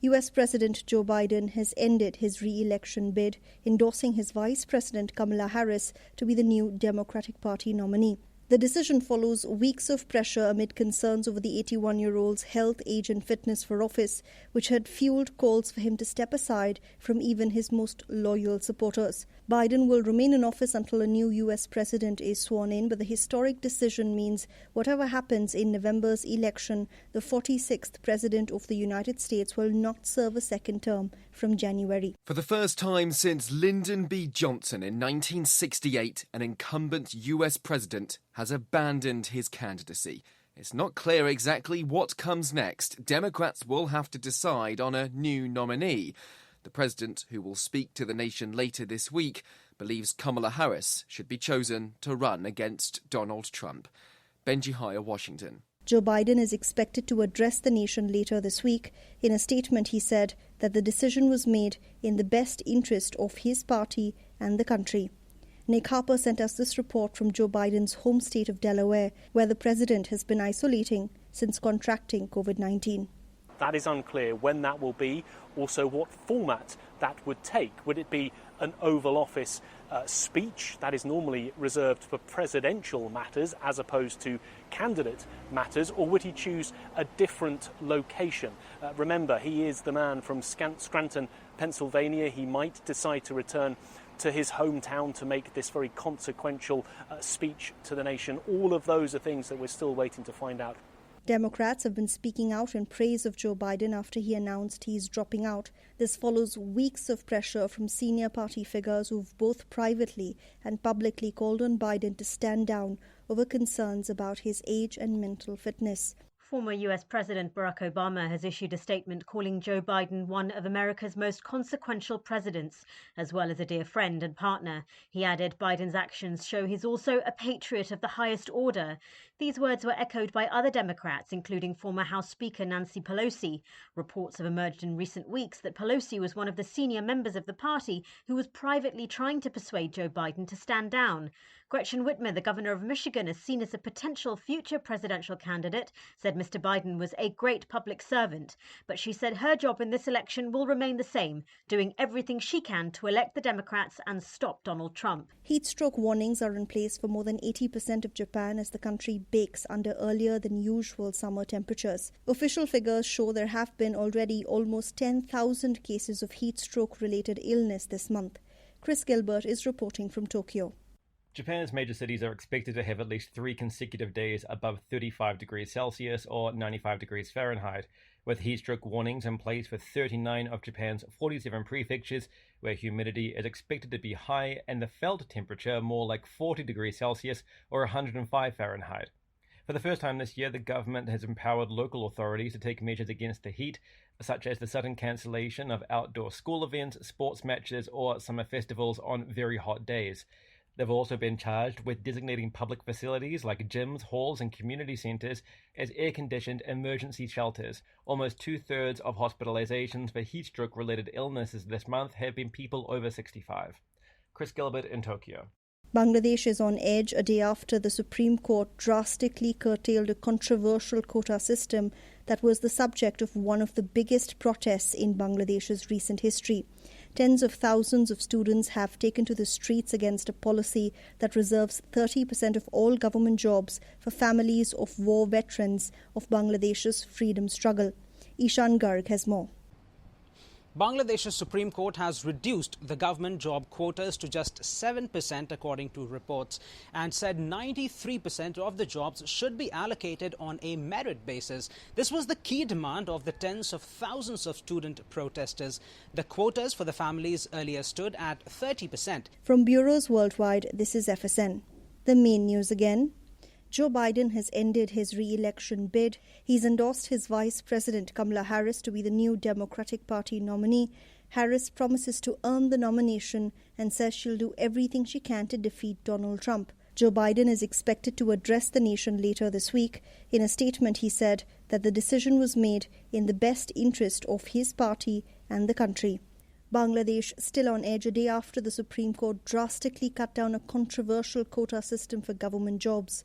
U.S. President Joe Biden has ended his re-election bid, endorsing his Vice President Kamala Harris to be the new Democratic Party nominee. The decision follows weeks of pressure amid concerns over the 81-year-old's health, age and fitness for office, which had fueled calls for him to step aside from even his most loyal supporters. Biden will remain in office until a new U.S. president is sworn in, but the historic decision means whatever happens in November's election, the 46th President of the United States will not serve a second term from January. For the first time since Lyndon B. Johnson in 1968, an incumbent U.S. president has abandoned his candidacy. It's not clear exactly what comes next. Democrats will have to decide on a new nominee. The president, who will speak to the nation later this week, believes Kamala Harris should be chosen to run against Donald Trump. Benji Hire, Washington. Joe Biden is expected to address the nation later this week. In a statement, he said that the decision was made in the best interest of his party and the country. Nick Harper sent us this report from Joe Biden's home state of Delaware, where the president has been isolating since contracting COVID-19. That is unclear when that will be, also what format that would take. Would it be an Oval Office speech that is normally reserved for presidential matters as opposed to candidate matters, or would he choose a different location? Remember, he is the man from Scranton, Pennsylvania. He might decide to return to his hometown to make this very consequential speech to the nation. All of those are things that we're still waiting to find out. Democrats have been speaking out in praise of Joe Biden after he announced he's dropping out. This follows weeks of pressure from senior party figures who've both privately and publicly called on Biden to stand down over concerns about his age and mental fitness. Former US President Barack Obama has issued a statement calling Joe Biden one of America's most consequential presidents, as well as a dear friend and partner. He added Biden's actions show he's also a patriot of the highest order. These words were echoed by other Democrats, including former House Speaker Nancy Pelosi. Reports have emerged in recent weeks that Pelosi was one of the senior members of the party who was privately trying to persuade Joe Biden to stand down. Gretchen Whitmer, the governor of Michigan, is seen as a potential future presidential candidate, said Mr. Biden was a great public servant. But she said her job in this election will remain the same, doing everything she can to elect the Democrats and stop Donald Trump. Heat stroke warnings are in place for more than 80% of Japan as the country bakes under earlier than usual summer temperatures. Official figures show there have been already almost 10,000 cases of heat stroke-related illness this month. Chris Gilbert is reporting from Tokyo. Japan's major cities are expected to have at least 3 consecutive days above 35 degrees Celsius or 95 degrees Fahrenheit, with heatstroke warnings in place for 39 of Japan's 47 prefectures, where humidity is expected to be high and the felt temperature more like 40 degrees Celsius or 105 Fahrenheit. For the first time this year, the government has empowered local authorities to take measures against the heat, such as the sudden cancellation of outdoor school events, sports matches, or summer festivals on very hot days. They've also been charged with designating public facilities like gyms, halls, and community centers as air-conditioned emergency shelters. Almost 2/3 of hospitalizations for heatstroke-related illnesses this month have been people over 65. Chris Gilbert in Tokyo. Bangladesh is on edge a day after the Supreme Court drastically curtailed a controversial quota system that was the subject of one of the biggest protests in Bangladesh's recent history. Tens of thousands of students have taken to the streets against a policy that reserves 30% of all government jobs for families of war veterans of Bangladesh's freedom struggle. Ishan Garg has more. Bangladesh's Supreme Court has reduced the government job quotas to just 7% according to reports, and said 93% of the jobs should be allocated on a merit basis. This was the key demand of the tens of thousands of student protesters. The quotas for the families earlier stood at 30%. From bureaus worldwide, this is FSN. The main news again. Joe Biden has ended his re-election bid. He's endorsed his Vice President Kamala Harris to be the new Democratic Party nominee. Harris promises to earn the nomination and says she'll do everything she can to defeat Donald Trump. Joe Biden is expected to address the nation later this week. In a statement, he said that the decision was made in the best interest of his party and the country. Bangladesh still on edge a day after the Supreme Court drastically cut down a controversial quota system for government jobs.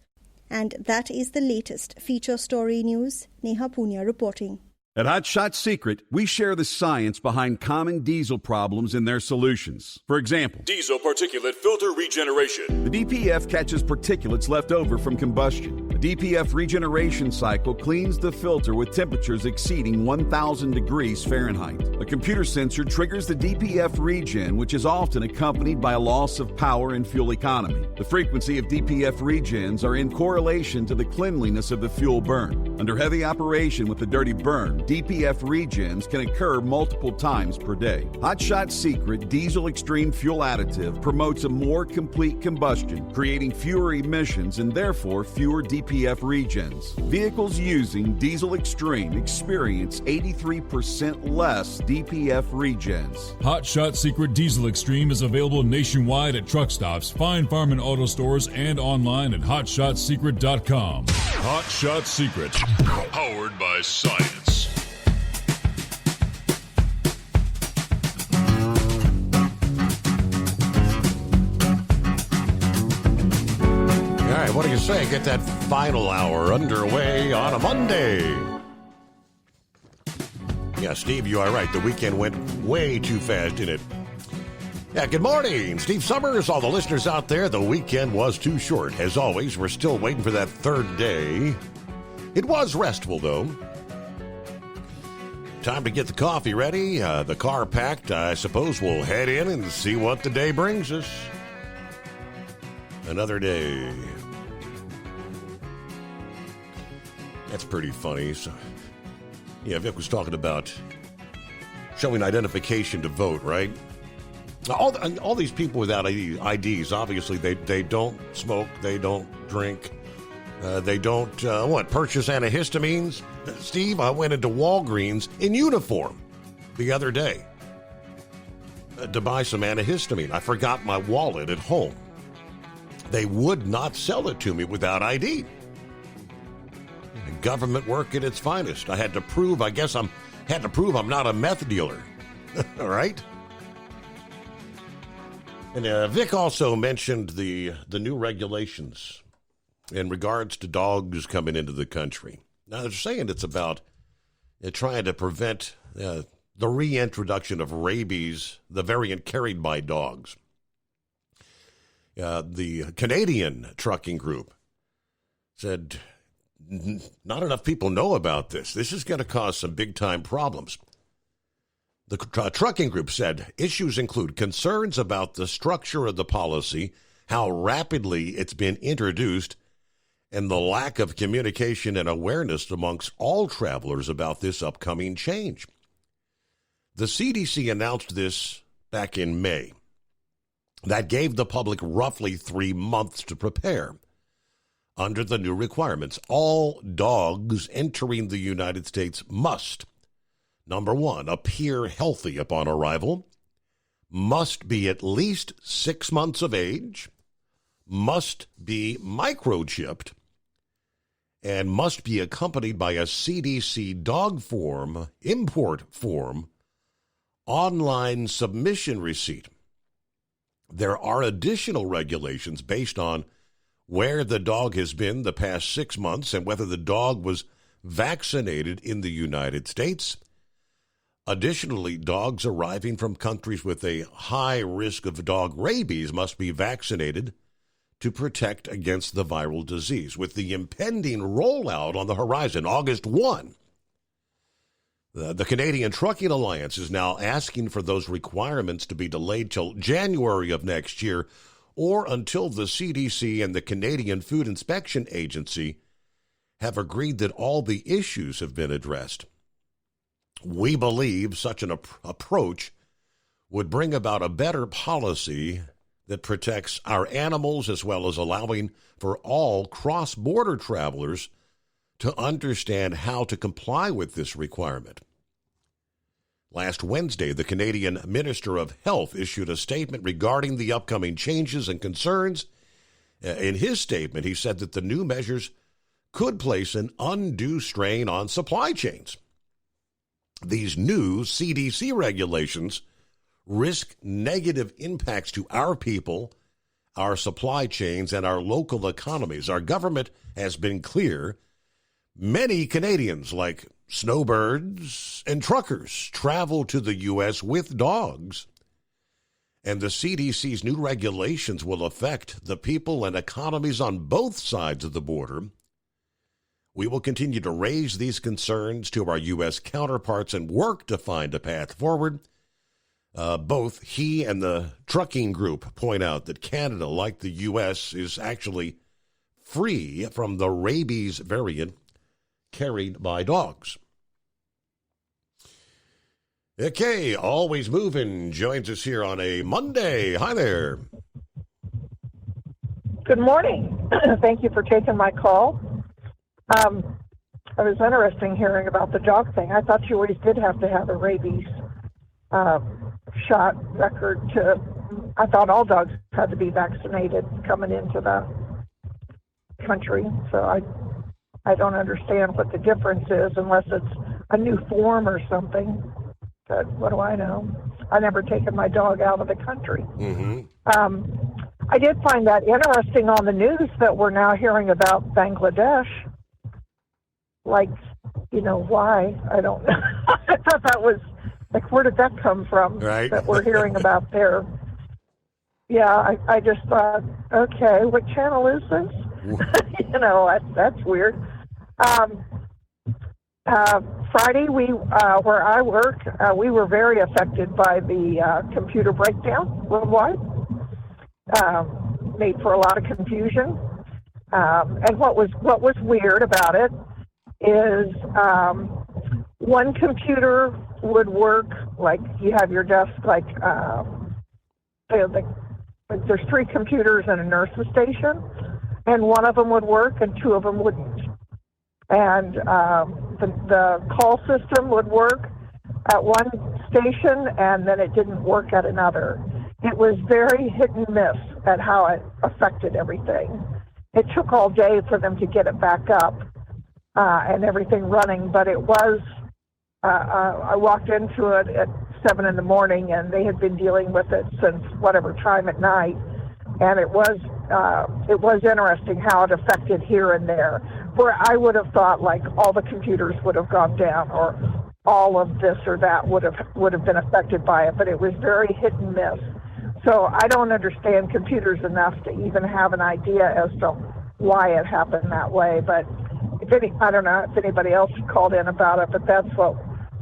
And that is the latest feature story news. Neha Punya reporting. At Hot Shot Secret, we share the science behind common diesel problems and their solutions. For example, diesel particulate filter regeneration. The DPF catches particulates left over from combustion. The DPF regeneration cycle cleans the filter with temperatures exceeding 1,000 degrees Fahrenheit. A computer sensor triggers the DPF regen, which is often accompanied by a loss of power and fuel economy. The frequency of DPF regens are in correlation to the cleanliness of the fuel burn. Under heavy operation with the dirty burn, DPF regens can occur multiple times per day. Hot Shot Secret Diesel Extreme Fuel Additive promotes a more complete combustion, creating fewer emissions and therefore fewer DPF regens. Vehicles using Diesel Extreme experience 83% less DPF regens. Hot Shot Secret Diesel Extreme is available nationwide at truck stops, fine farm and auto stores, and online at hotshotsecret.com. Hot Shot Secret, powered by science. What do you say? Get that final hour underway on a Monday. Yeah, Steve, you are right. The weekend went way too fast, didn't it? Yeah, good morning. Steve Summers, all the listeners out there. The weekend was too short. As always, we're still waiting for that third day. It was restful, though. Time to get the coffee ready, the car packed. I suppose we'll head in and see what the day brings us. Another day. That's pretty funny. So, yeah, Vic was talking about showing identification to vote, right? All these people without IDs, obviously, they don't smoke, they don't drink, they don't, purchase antihistamines. Steve, I went into Walgreens in uniform the other day to buy some antihistamine. I forgot my wallet at home. They would not sell it to me without ID. Government work at its finest. I had to prove I'm not a meth dealer. All right? And Vic also mentioned the new regulations in regards to dogs coming into the country. Now, they're saying it's about trying to prevent the reintroduction of rabies, the variant carried by dogs. The Canadian trucking group said not enough people know about this. This is going to cause some big-time problems. The trucking group said issues include concerns about the structure of the policy how rapidly it's been introduced, and the lack of communication and awareness amongst all travelers about this upcoming change. The CDC announced this back in May. That gave the public roughly 3 months to prepare. Under the new requirements, all dogs entering the United States must, number one, appear healthy upon arrival, must be at least 6 months of age, must be microchipped, and must be accompanied by a CDC dog form, import form, online submission receipt. There are additional regulations based on where the dog has been the past 6 months and whether the dog was vaccinated in the United States. Additionally, dogs arriving from countries with a high risk of dog rabies must be vaccinated to protect against the viral disease. With the impending rollout on the horizon, August 1, the Canadian Trucking Alliance is now asking for those requirements to be delayed till January of next year or until the CDC and the Canadian Food Inspection Agency have agreed that all the issues have been addressed. We believe such an approach would bring about a better policy that protects our animals as well as allowing for all cross-border travelers to understand how to comply with this requirement. Last Wednesday, the Canadian Minister of Health issued a statement regarding the upcoming changes and concerns. In his statement, he said that the new measures could place an undue strain on supply chains. These new CDC regulations risk negative impacts to our people, our supply chains, and our local economies. Our government has been clear. Many Canadians, like snowbirds and truckers, travel to the U.S. with dogs. And the CDC's new regulations will affect the people and economies on both sides of the border. We will continue to raise these concerns to our U.S. counterparts and work to find a path forward. Both he and the trucking group point out that Canada, like the U.S., is actually free from the rabies variant carried by dogs. Okay, Always Moving joins us here on a Monday. Hi there. Good morning. Thank you for taking my call. It was interesting hearing about the dog thing. I thought you always did have to have a rabies shot record I thought all dogs had to be vaccinated coming into the country. So I don't understand what the difference is unless it's a new form or something. But what do I know? I never taken my dog out of the country. Mm-hmm. I did find that interesting on the news that we're now hearing about Bangladesh. Like, why? I don't know. I thought that was, like, where did that come from? Right. That we're hearing about there. Yeah, I just thought, okay, what channel is this? That's weird. Friday, where I work, we were very affected by the computer breakdown worldwide. Made for a lot of confusion. And what was weird about it is one computer would work, like you have your desk, like there's 3 computers in a nurse's station, and one of them would work and 2 of them wouldn't. And the call system would work at one station, and then it didn't work at another. It was very hit and miss at how it affected everything. It took all day for them to get it back up and everything running, but it was, I walked into it at 7 in the morning, and they had been dealing with it since whatever time at night, and it was interesting how it affected here and there, where I would have thought like all the computers would have gone down or all of this or that would have been affected by it, but it was very hit and miss. So I don't understand computers enough to even have an idea as to why it happened that way. But I don't know if anybody else called in about it, but that's what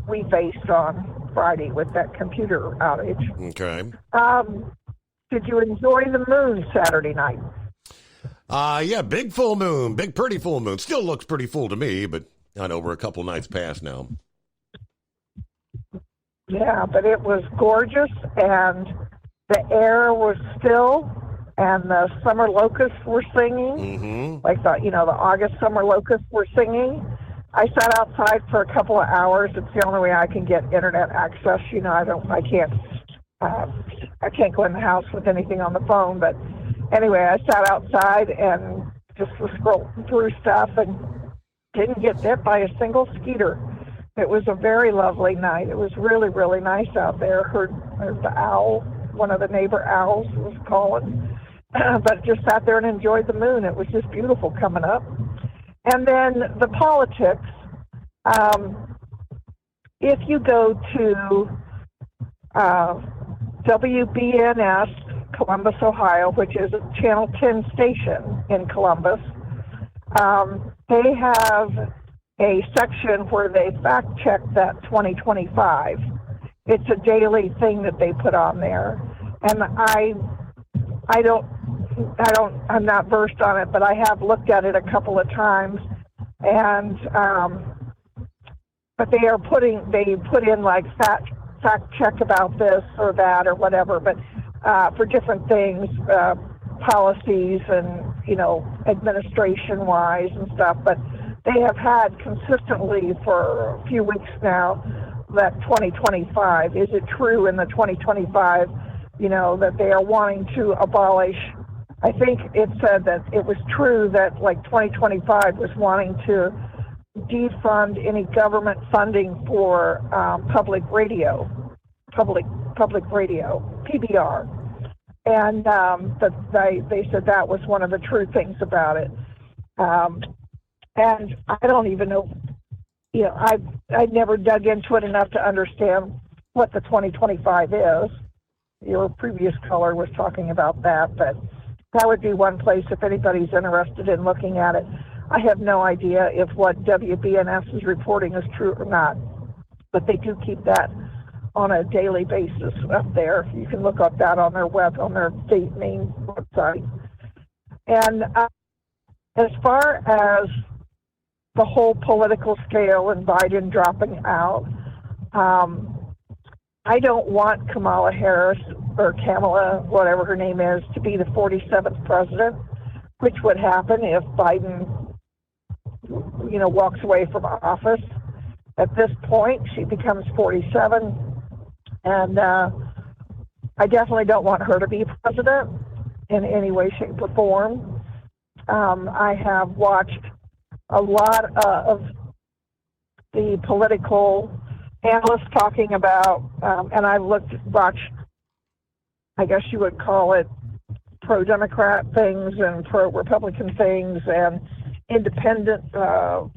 we faced on Friday with that computer outage. Okay. Did you enjoy the moon Saturday night? Yeah, big full moon, big pretty full moon. Still looks pretty full to me, but I know we're a couple nights past now. Yeah, but it was gorgeous, and the air was still, and the summer locusts were singing, like the August summer locusts were singing. I sat outside for a couple of hours. It's the only way I can get internet access. I can't go in the house with anything on the phone. But anyway, I sat outside and just was scrolling through stuff and didn't get bit by a single skeeter. It was a very lovely night. It was really, really nice out there. Heard the owl, one of the neighbor owls was calling, but just sat there and enjoyed the moon. It was just beautiful coming up. And then the politics. If you go to WBNS Columbus, Ohio, which is a Channel 10 station in Columbus, they have a section where they fact check that 2025. It's a daily thing that they put on there, and I'm not versed on it, but I have looked at it a couple of times, and but they put in like fact check about this or that or whatever, but for different things, policies and administration wise and stuff. But they have had consistently for a few weeks now that 2025, is it true in the 2025, that they are wanting to abolish. I think it said that it was true that like 2025 was wanting to defund any government funding for public radio, PBR. And they said that was one of the true things about it. And I don't even know, I never dug into it enough to understand what the 2025 is. Your previous caller was talking about that, but that would be one place if anybody's interested in looking at it. I have no idea if what WBNS is reporting is true or not, but they do keep that on a daily basis up there. You can look up that on their main website. And as far as the whole political scale and Biden dropping out, I don't want Kamala Harris or Kamala, whatever her name is, to be the 47th president, which would happen if Biden, walks away from office. At this point, she becomes 47, and I definitely don't want her to be president in any way, shape, or form. I have watched a lot of the political analysts talking about, and I've watched, I guess you would call it, pro-Democrat things and pro-Republican things and independent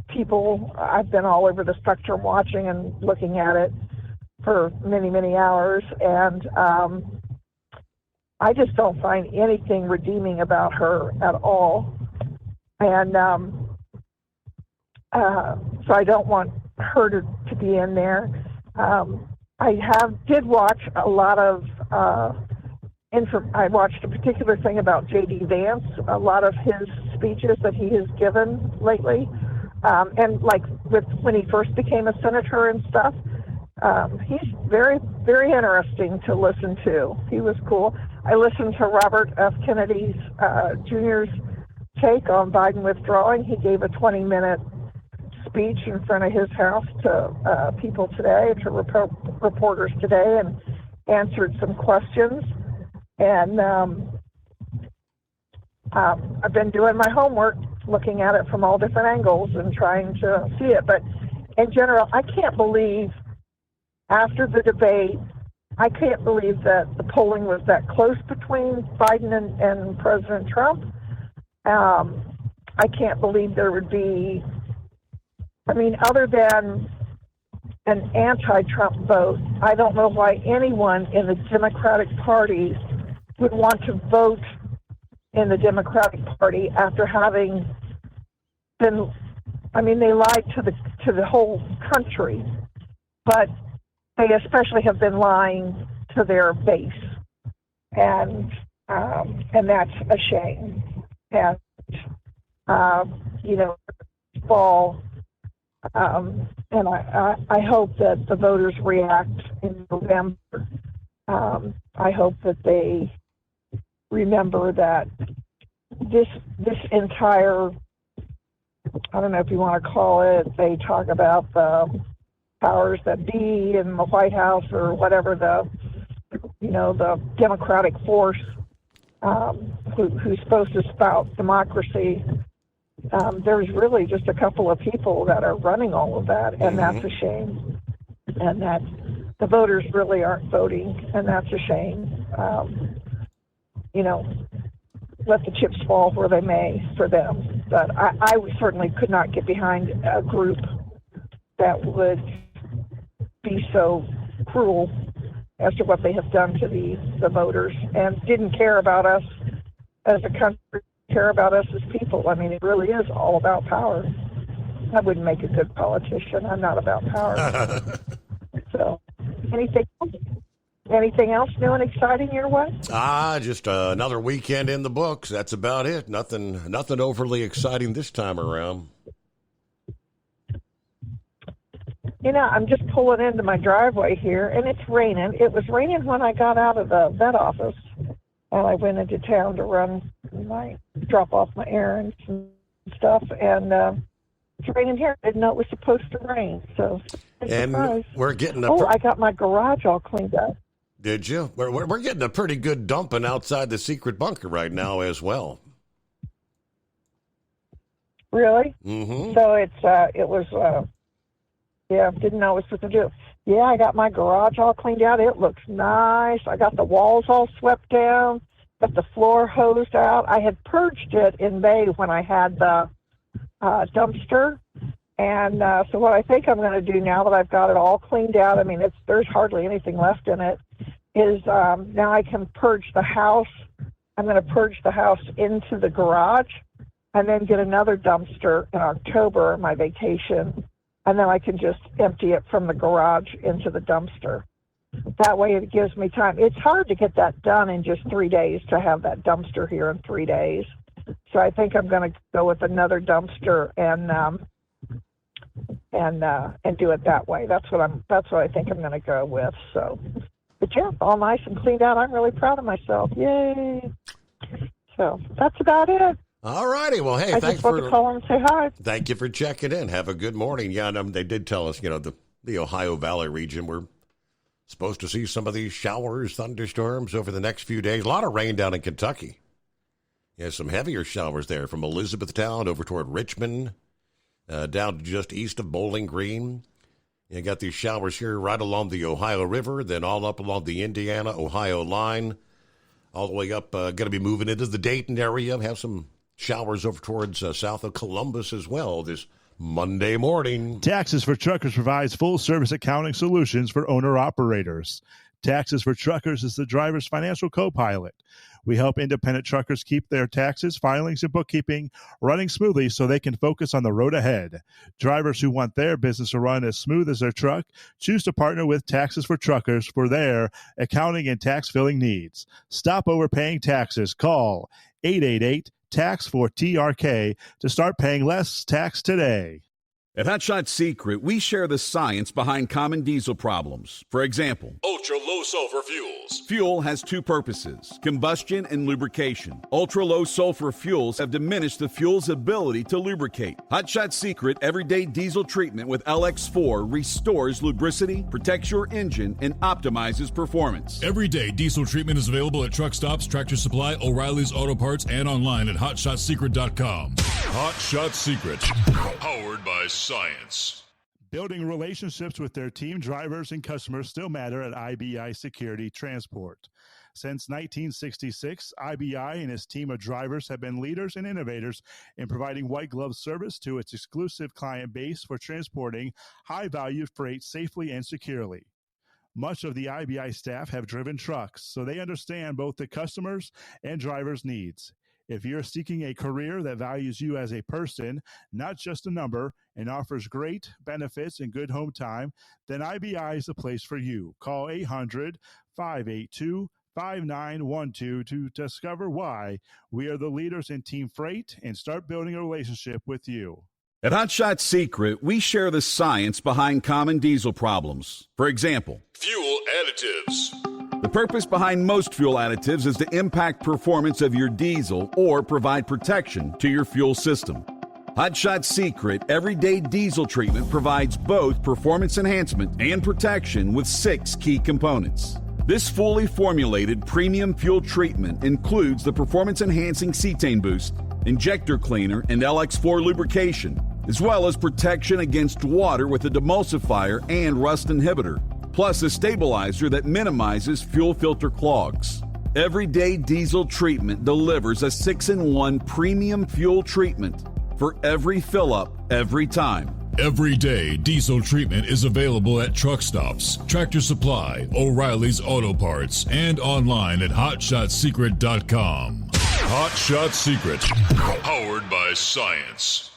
people. I've been all over the spectrum watching and looking at it for many, many hours, and I just don't find anything redeeming about her at all. And so I don't want her to be in there. I did watch a lot of I watched a particular thing about J.D. Vance, a lot of his speeches that he has given lately, and like when he first became a senator and stuff. He's very, very interesting to listen to. He was cool. I listened to Robert F. Kennedy Jr.'s take on Biden withdrawing. He gave a 20-minute speech in front of his house to people today, to reporters today, and answered some questions. And I've been doing my homework, looking at it from all different angles and trying to see it. But in general, I can't believe after the debate, I can't believe that the polling was that close between Biden and President Trump. I can't believe there would be, other than an anti-Trump vote, I don't know why anyone in the Democratic Party would want to vote in the Democratic Party after having been, they lied to the whole country, but they especially have been lying to their base. and that's a shame. And fall, and I hope that the voters react in November. I hope that they remember that this entire, I don't know if you want to call it, they talk about the powers that be in the White House or whatever, the Democratic force who's supposed to spout democracy. There's really just a couple of people that are running all of that, and that's a shame. And that the voters really aren't voting, and that's a shame. Let the chips fall where they may for them. But I certainly could not get behind a group that would be so cruel as to what they have done to the voters and didn't care about us as a country, care about us as people. I mean, it really is all about power. I wouldn't make a good politician. I'm not about power. So, anything else new and exciting your way? Just another weekend in the books. That's about it. Nothing overly exciting this time around. I'm just pulling into my driveway here, and it's raining. It was raining when I got out of the vet office, and I went into town to drop off my errands and stuff, and it's raining here. I didn't know it was supposed to rain, so and we're getting I got my garage all cleaned up. Did you? We're getting a pretty good dumping outside the secret bunker right now as well. Really? Mm-hmm. So it was didn't know what to do. Yeah, I got my garage all cleaned out. It looks nice. I got the walls all swept down, got the floor hosed out. I had purged it in May when I had the dumpster. And so what I think I'm going to do now that I've got it all cleaned out, I mean, there's hardly anything left in it, is now I can purge the house. I'm going to purge the house into the garage and then get another dumpster in October, my vacation, and then I can just empty it from the garage into the dumpster. That way it gives me time. It's hard to get that done in just 3 days, to have that dumpster here in 3 days. So I think I'm going to go with another dumpster and do it that way. That's what I think I'm going to go with. So, but yeah, all nice and cleaned out. I'm really proud of myself. Yay! So that's about it. All righty. Well, hey, I thanks just want to call and say hi. Thank you for checking in. Have a good morning. Yeah, and they did tell us, the Ohio Valley region, we're supposed to see some of these showers, thunderstorms over the next few days. A lot of rain down in Kentucky. Yeah, some heavier showers there from Elizabethtown over toward Richmond, down just east of Bowling Green. You got these showers here right along the Ohio River, then all up along the Indiana-Ohio line, all the way up, going to be moving into the Dayton area. Have some showers over towards south of Columbus as well this Monday morning. Taxes for Truckers provides full-service accounting solutions for owner-operators. Taxes for Truckers is the driver's financial co-pilot. We help independent truckers keep their taxes, filings, and bookkeeping running smoothly so they can focus on the road ahead. Drivers who want their business to run as smooth as their truck choose to partner with Taxes for Truckers for their accounting and tax filing needs. Stop overpaying taxes. Call 888-TAX-4TRK to start paying less tax today. At Hot Shot Secret, we share the science behind common diesel problems. For example, ultra-low sulfur fuels. Fuel has two purposes, combustion and lubrication. Ultra-low sulfur fuels have diminished the fuel's ability to lubricate. Hot Shot Secret Everyday Diesel Treatment with LX4 restores lubricity, protects your engine, and optimizes performance. Everyday Diesel Treatment is available at truck stops, Tractor Supply, O'Reilly's Auto Parts, and online at hotshotsecret.com. Hot Shot Secret, powered by science. Building relationships with their team drivers and customers still matter at IBI Security Transport. Since 1966, IBI and its team of drivers have been leaders and innovators in providing white glove service to its exclusive client base for transporting high-value freight safely and securely. Much of the IBI staff have driven trucks, so they understand both the customers' and drivers' needs. If you're seeking a career that values you as a person, not just a number, and offers great benefits and good home time, then IBI is the place for you. Call 800-582-5700 5912 to discover why we are the leaders in team freight and start building a relationship with you. At Hot Shot Secret, we share the science behind common diesel problems. For example, Fuel additives. the purpose behind most fuel additives is to impact performance of your diesel or provide protection to your fuel system. Hot Shot Secret Everyday Diesel Treatment provides both performance enhancement and protection with 6 key components. This fully formulated premium fuel treatment includes the performance-enhancing cetane boost, injector cleaner, and LX4 lubrication, as well as protection against water with a demulsifier and rust inhibitor, plus a stabilizer that minimizes fuel filter clogs. Everyday Diesel Treatment delivers a 6-in-1 premium fuel treatment for every fill-up, every time. Everyday Diesel Treatment is available at truck stops, Tractor Supply, O'Reilly's Auto Parts, and online at HotShotSecret.com. Hot Shot Secret, powered by science.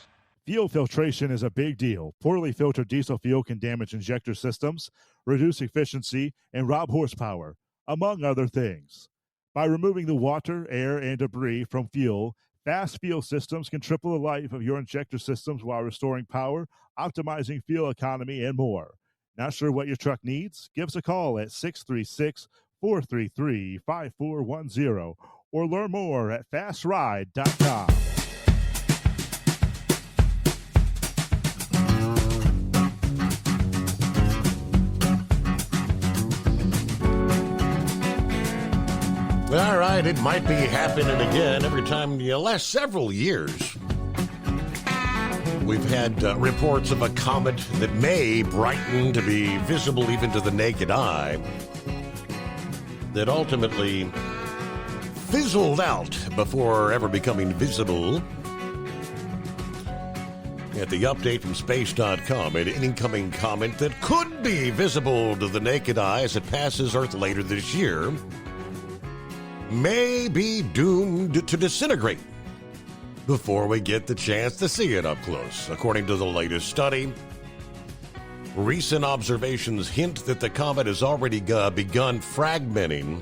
Fuel filtration is a big deal. Poorly filtered diesel fuel can damage injector systems, reduce efficiency, and rob horsepower, among other things. By removing the water, air, and debris from fuel, Fast Fuel Systems can triple the life of your injector systems while restoring power, optimizing fuel economy, and more. Not sure what your truck needs? Give us a call at 636-433-5410 or learn more at fastride.com. All right, it might be happening again every time the last several years. We've had reports of a comet that may brighten to be visible even to the naked eye, that ultimately fizzled out before ever becoming visible. At the update from space.com, an incoming comet that could be visible to the naked eye as it passes Earth later this year may be doomed to disintegrate before we get the chance to see it up close. According to the latest study, recent observations hint that the comet has already begun fragmenting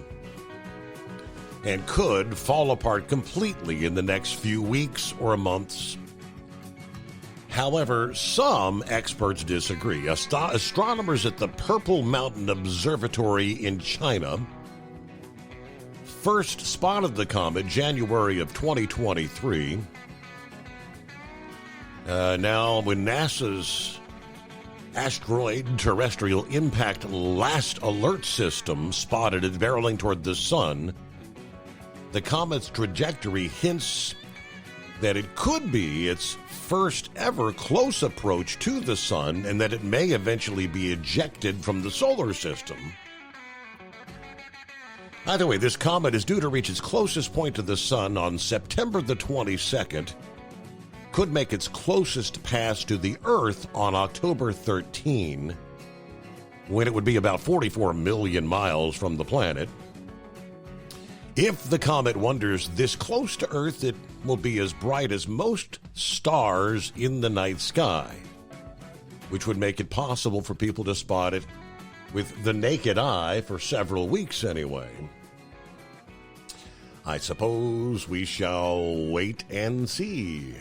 and could fall apart completely in the next few weeks or months. However, some experts disagree. Astronomers at the Purple Mountain Observatory in China first spotted the comet January of 2023. Now, when NASA's Asteroid Terrestrial Impact Last Alert System spotted it barreling toward the sun, the comet's trajectory hints that it could be its first ever close approach to the sun and that it may eventually be ejected from the solar system. Either way, this comet is due to reach its closest point to the sun on September the 22nd, could make its closest pass to the Earth on October 13, when it would be about 44 million miles from the planet. If the comet wanders this close to Earth, it will be as bright as most stars in the night sky, which would make it possible for people to spot it with the naked eye for several weeks anyway. I suppose we shall wait and see.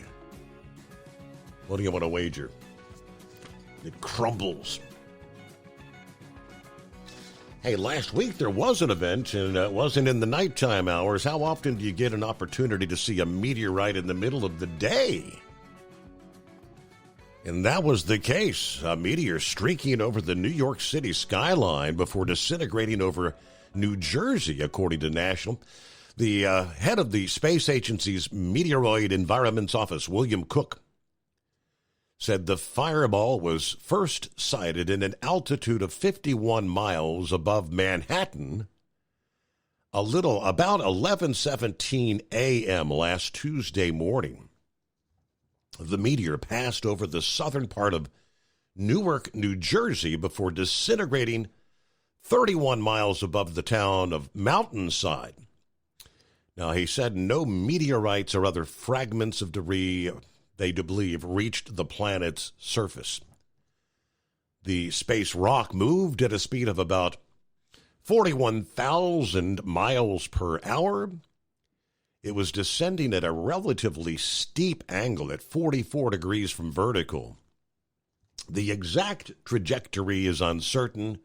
What do you want to wager? It crumbles. Hey, last week there was an event, and it wasn't in the nighttime hours. How often do you get an opportunity to see a meteorite in the middle of the day? And that was the case. A meteor streaking over the New York City skyline before disintegrating over New Jersey, according to National. The head of the Space Agency's Meteoroid Environments Office, William Cook, said the fireball was first sighted in an altitude of 51 miles above Manhattan about 11:17 a.m. last Tuesday morning. The meteor passed over the southern part of Newark, New Jersey, before disintegrating 31 miles above the town of Mountainside. Now, he said no meteorites or other fragments of debris, they do believe, reached the planet's surface. The space rock moved at a speed of about 41,000 miles per hour. It was descending at a relatively steep angle at 44 degrees from vertical. The exact trajectory is uncertain.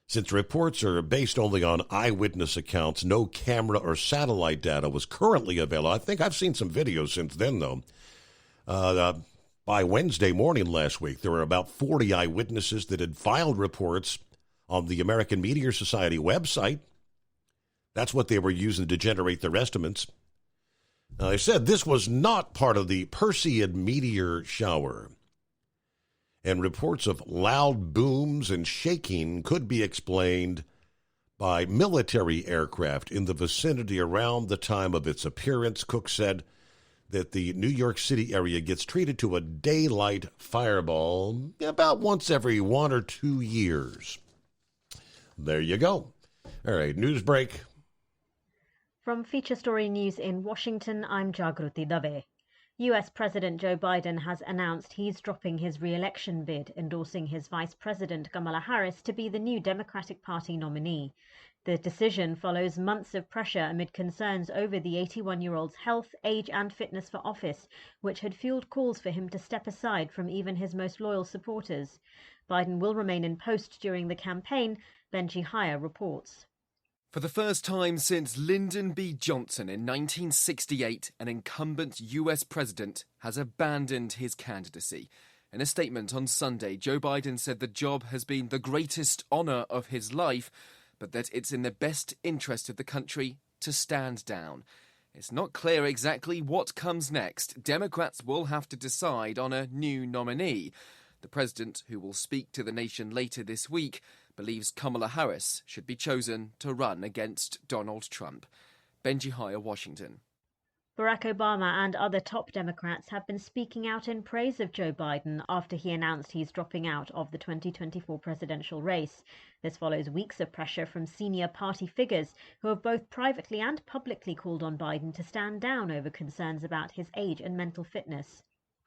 Since reports are based only on eyewitness accounts, no camera or satellite data was currently available. I think I've seen some videos since then, though. By Wednesday morning last week, there were about 40 eyewitnesses that had filed reports on the American Meteor Society website. That's what they were using to generate their estimates. Now, they said this was not part of the Perseid meteor shower, and reports of loud booms and shaking could be explained by military aircraft in the vicinity around the time of its appearance. Cook said that the New York City area gets treated to a daylight fireball about once every 1 or 2 years. There you go. All right, news break. From Feature Story News in Washington, I'm Jagruti Dave. US President Joe Biden has announced he's dropping his re-election bid, endorsing his Vice President Kamala Harris to be the new Democratic Party nominee. The decision follows months of pressure amid concerns over the 81-year-old's health, age and fitness for office, which had fueled calls for him to step aside from even his most loyal supporters. Biden will remain in post during the campaign, Benji Hire reports. For the first time since Lyndon B. Johnson in 1968, an incumbent US president has abandoned his candidacy. In a statement on Sunday, Joe Biden said the job has been the greatest honour of his life, but that it's in the best interest of the country to stand down. It's not clear exactly what comes next. Democrats will have to decide on a new nominee. The president, who will speak to the nation later this week, believes Kamala Harris should be chosen to run against Donald Trump. Benji Hire, Washington. Barack Obama and other top Democrats have been speaking out in praise of Joe Biden after he announced he's dropping out of the 2024 presidential race. This follows weeks of pressure from senior party figures who have both privately and publicly called on Biden to stand down over concerns about his age and mental fitness.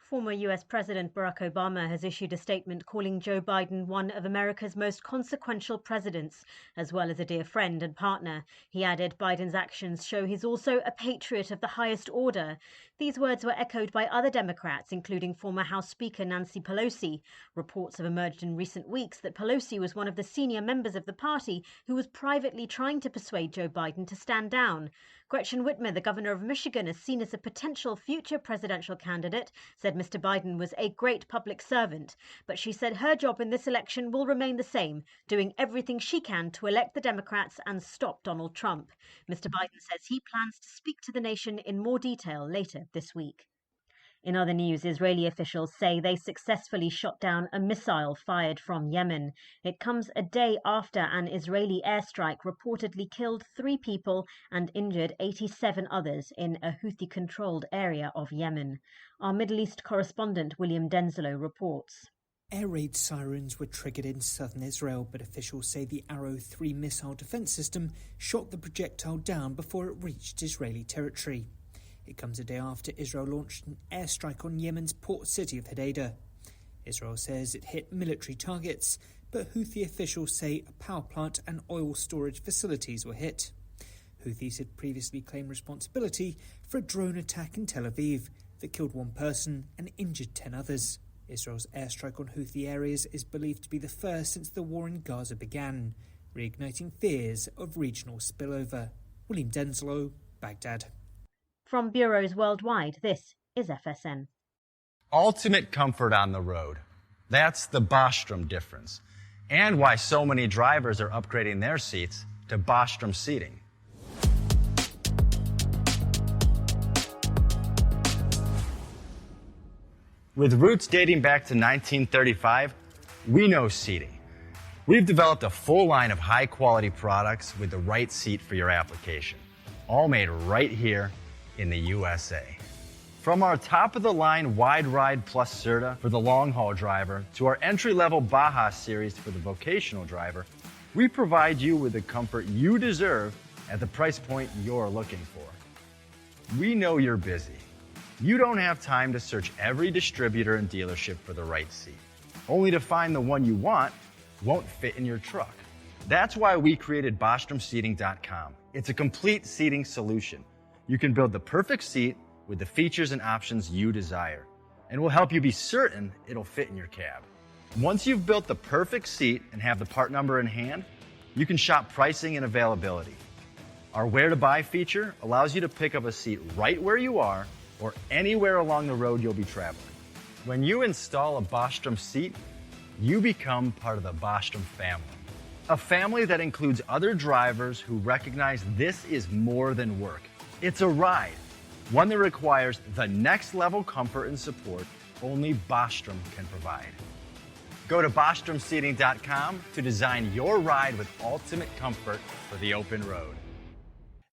Former US President Barack Obama has issued a statement calling Joe Biden one of America's most consequential presidents, as well as a dear friend and partner. He added, Biden's actions show he's also a patriot of the highest order. These words were echoed by other Democrats, including former House Speaker Nancy Pelosi. Reports have emerged in recent weeks that Pelosi was one of the senior members of the party who was privately trying to persuade Joe Biden to stand down. Gretchen Whitmer, the governor of Michigan, is seen as a potential future presidential candidate, said Mr. Biden was a great public servant. But she said her job in this election will remain the same, doing everything she can to elect the Democrats and stop Donald Trump. Mr. Biden says he plans to speak to the nation in more detail later this week. In other news, Israeli officials say they successfully shot down a missile fired from Yemen. It comes a day after an Israeli airstrike reportedly killed 3 people and injured 87 others in a Houthi-controlled area of Yemen. Our Middle East correspondent William Denslow reports. Air raid sirens were triggered in southern Israel, but officials say the Arrow 3 missile defense system shot the projectile down before it reached Israeli territory. It comes a day after Israel launched an airstrike on Yemen's port city of Hodeidah. Israel says it hit military targets, but Houthi officials say a power plant and oil storage facilities were hit. Houthis had previously claimed responsibility for a drone attack in Tel Aviv that killed 1 person and injured 10 others. Israel's airstrike on Houthi areas is believed to be the first since the war in Gaza began, reigniting fears of regional spillover. William Denslow, Baghdad. From bureaus worldwide, this is FSN. Ultimate comfort on the road. That's the Bostrom difference. And why so many drivers are upgrading their seats to Bostrom seating. With roots dating back to 1935, we know seating. We've developed a full line of high-quality products with the right seat for your application, all made right here in the USA. From our top-of-the-line Wide Ride Plus Certa for the long-haul driver to our entry-level Baja series for the vocational driver, we provide you with the comfort you deserve at the price point you're looking for. We know you're busy. You don't have time to search every distributor and dealership for the right seat, only to find the one you want won't fit in your truck. That's why we created BostromSeating.com. It's a complete seating solution. You can build the perfect seat with the features and options you desire, and we'll help you be certain it'll fit in your cab. Once you've built the perfect seat and have the part number in hand, you can shop pricing and availability. Our Where to Buy feature allows you to pick up a seat right where you are or anywhere along the road you'll be traveling. When you install a Bostrom seat, you become part of the Bostrom family. A family that includes other drivers who recognize this is more than work. It's a ride, one that requires the next level comfort and support only Bostrom can provide. Go to BostromSeating.com to design your ride with ultimate comfort for the open road.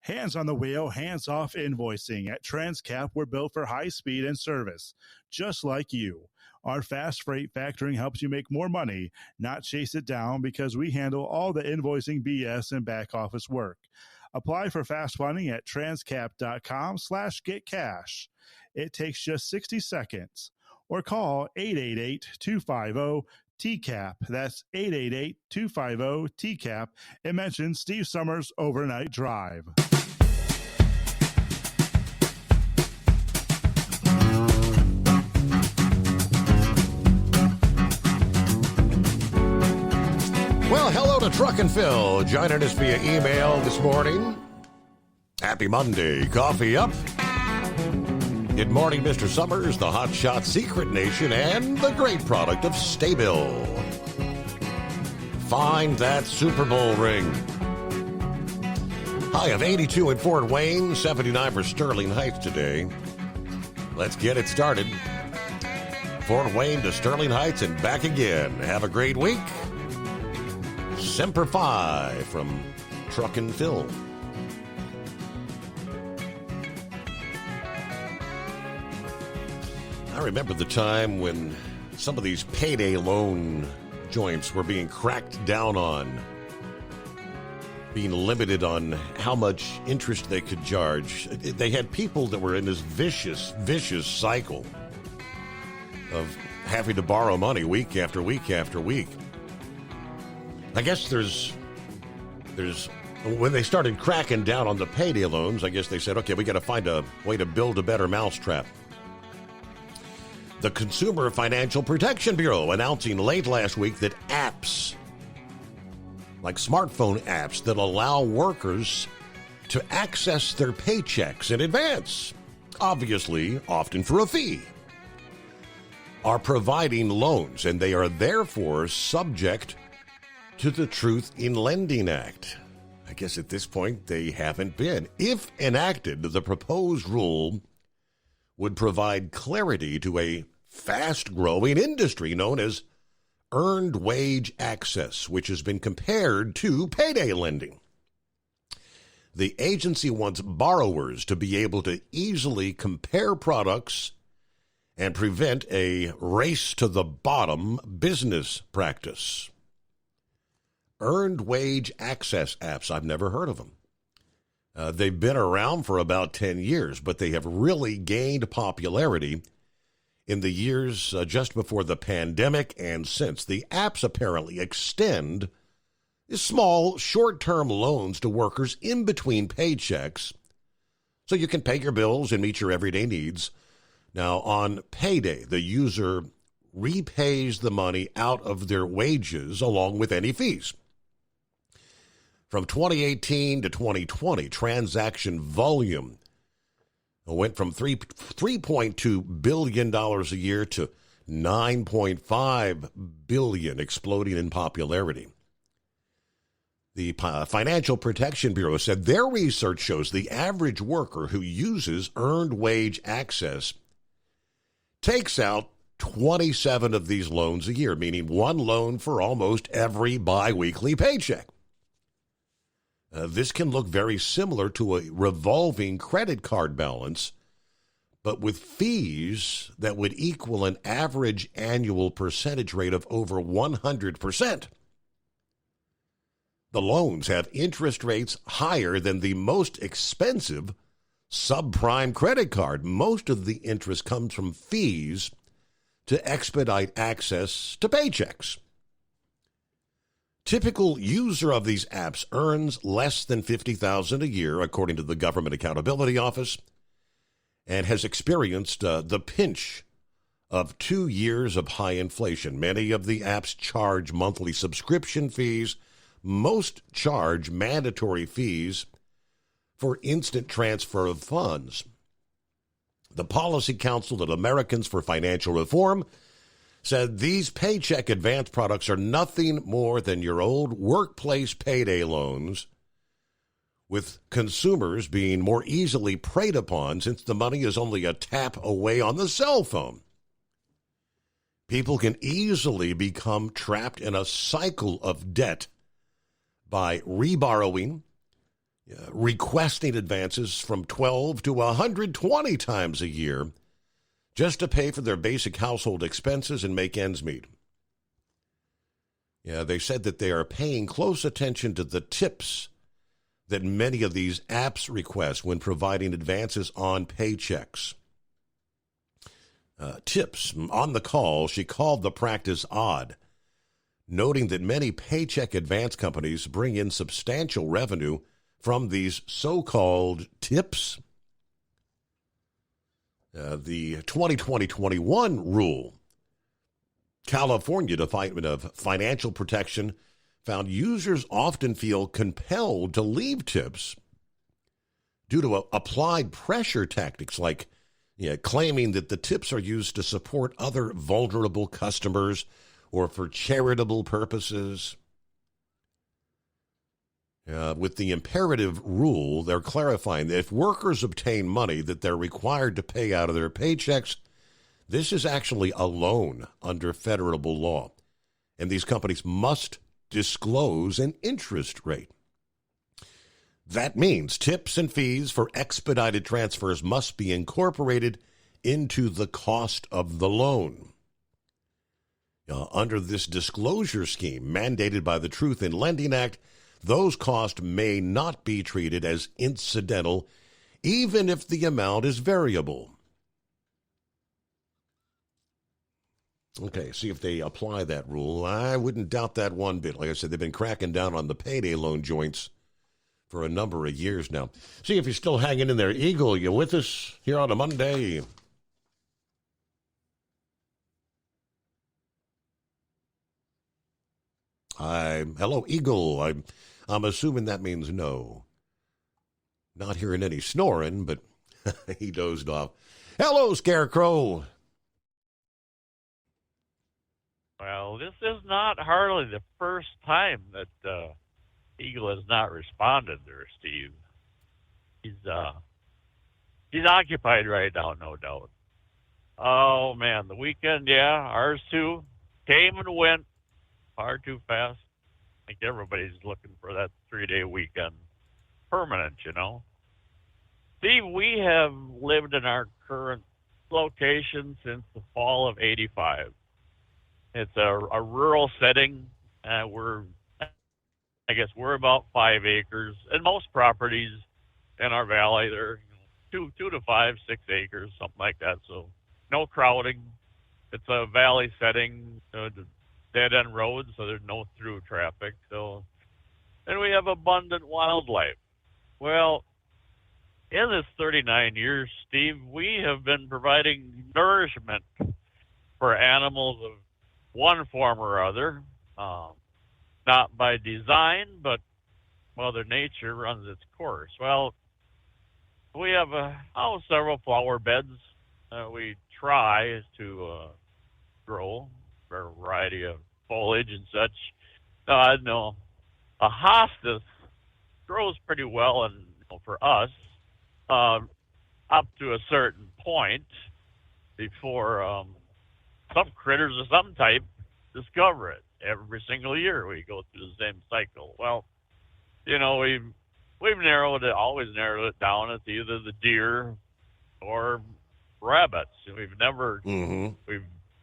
Hands on the wheel, hands off invoicing. At Transcap, we're built for high speed and service, just like you. Our fast freight factoring helps you make more money, not chase it down, because we handle all the invoicing BS and back office work. Apply for fast funding at transcap.com/getcash. It takes just 60 seconds. Or call 888-250-TCAP. That's 888-250-TCAP. And mention Steve Summers Overnight Drive. Well, hello to Truck and Phil, joining us via email this morning. Happy Monday. Coffee up. Good morning, Mr. Summers, the Hot Shot Secret Nation, and the great product of Staybill. Find that Super Bowl ring. High of 82 in Fort Wayne, 79 for Sterling Heights today. Let's get it started. Fort Wayne to Sterling Heights and back again. Have a great week. Semper Fi from Truck and Phil. I remember the time when some of these payday loan joints were being cracked down on, being limited on how much interest they could charge. They had people that were in this vicious cycle of having to borrow money week after week after week. I guess there's when they started cracking down on the payday loans, I guess they said, okay, we got to find a way to build a better mousetrap. The Consumer Financial Protection Bureau announcing late last week that apps, like smartphone apps that allow workers to access their paychecks in advance, obviously often for a fee, are providing loans, and they are therefore subject to the Truth in Lending Act. I guess at this point they haven't been. If enacted, the proposed rule would provide clarity to a fast-growing industry known as earned wage access, which has been compared to payday lending. The agency wants borrowers to be able to easily compare products and prevent a race-to-the-bottom business practice. Earned wage access apps, I've never heard of them. They've been around for about 10 years, but they have really gained popularity in the years just before the pandemic and since. The apps apparently extend small, short-term loans to workers in between paychecks so you can pay your bills and meet your everyday needs. Now, on payday, the user repays the money out of their wages along with any fees. From 2018 to 2020, transaction volume went from $3.2 billion a year to $9.5 billion, exploding in popularity. The Financial Protection Bureau said their research shows the average worker who uses earned wage access takes out 27 of these loans a year, meaning one loan for almost every biweekly paycheck. This can look very similar to a revolving credit card balance, but with fees that would equal an average annual percentage rate of over 100%. The loans have interest rates higher than the most expensive subprime credit card. Most of the interest comes from fees to expedite access to paychecks. Typical user of these apps earns less than $50,000 a year, according to the Government Accountability Office, and has experienced the pinch of 2 years of high inflation. Many of the apps charge monthly subscription fees. Most charge mandatory fees for instant transfer of funds. The Policy Council of Americans for Financial Reform said these paycheck advance products are nothing more than your old workplace payday loans, with consumers being more easily preyed upon since the money is only a tap away on the cell phone. People can easily become trapped in a cycle of debt by reborrowing, requesting advances from 12 to 120 times a year just to pay for their basic household expenses and make ends meet. Yeah, they said that they are paying close attention to the tips that many of these apps request when providing advances on paychecks. Tips. On the call, she called the practice odd, noting that many paycheck advance companies bring in substantial revenue from these so-called tips. The 2020-21 rule, California Department of Financial Protection, found users often feel compelled to leave tips due to applied pressure tactics like claiming that the tips are used to support other vulnerable customers or for charitable purposes. With the imperative rule, they're clarifying that if workers obtain money that they're required to pay out of their paychecks, this is actually a loan under federal law, and these companies must disclose an interest rate. That means tips and fees for expedited transfers must be incorporated into the cost of the loan. Under this disclosure scheme mandated by the Truth in Lending Act, those costs may not be treated as incidental, even if the amount is variable. Okay, see if they apply that rule. I wouldn't doubt that one bit. Like I said, they've been cracking down on the payday loan joints for a number of years now. See if you're still hanging in there. Eagle, you with us here on a Monday? Hello, Eagle. I'm assuming that means no. Not hearing any snoring, but he dozed off. Hello, Scarecrow. Well, this is not hardly the first time that Eagle has not responded there, Steve. He's occupied right now, no doubt. Oh, man, the weekend, yeah, ours too, came and went far too fast. I think everybody's looking for that 3-day weekend permanent, Steve, we have lived in our current location since the fall of '85. It's a rural setting. We're about 5 acres, and most properties in our valley, they're 2 to 5, 6 acres, something like that. So no crowding. It's a valley setting, dead-end roads, so there's no through traffic. So, and we have abundant wildlife. Well, in this 39 years, Steve, we have been providing nourishment for animals of one form or other, not by design, but Mother Nature runs its course. Well, we have several flower beds. We try to grow a variety of foliage and such. No, a hostas grows pretty well, and for us, up to a certain point before some critters of some type discover it. Every single year we go through the same cycle. Well, we've always narrowed it down. It's either the deer or rabbits.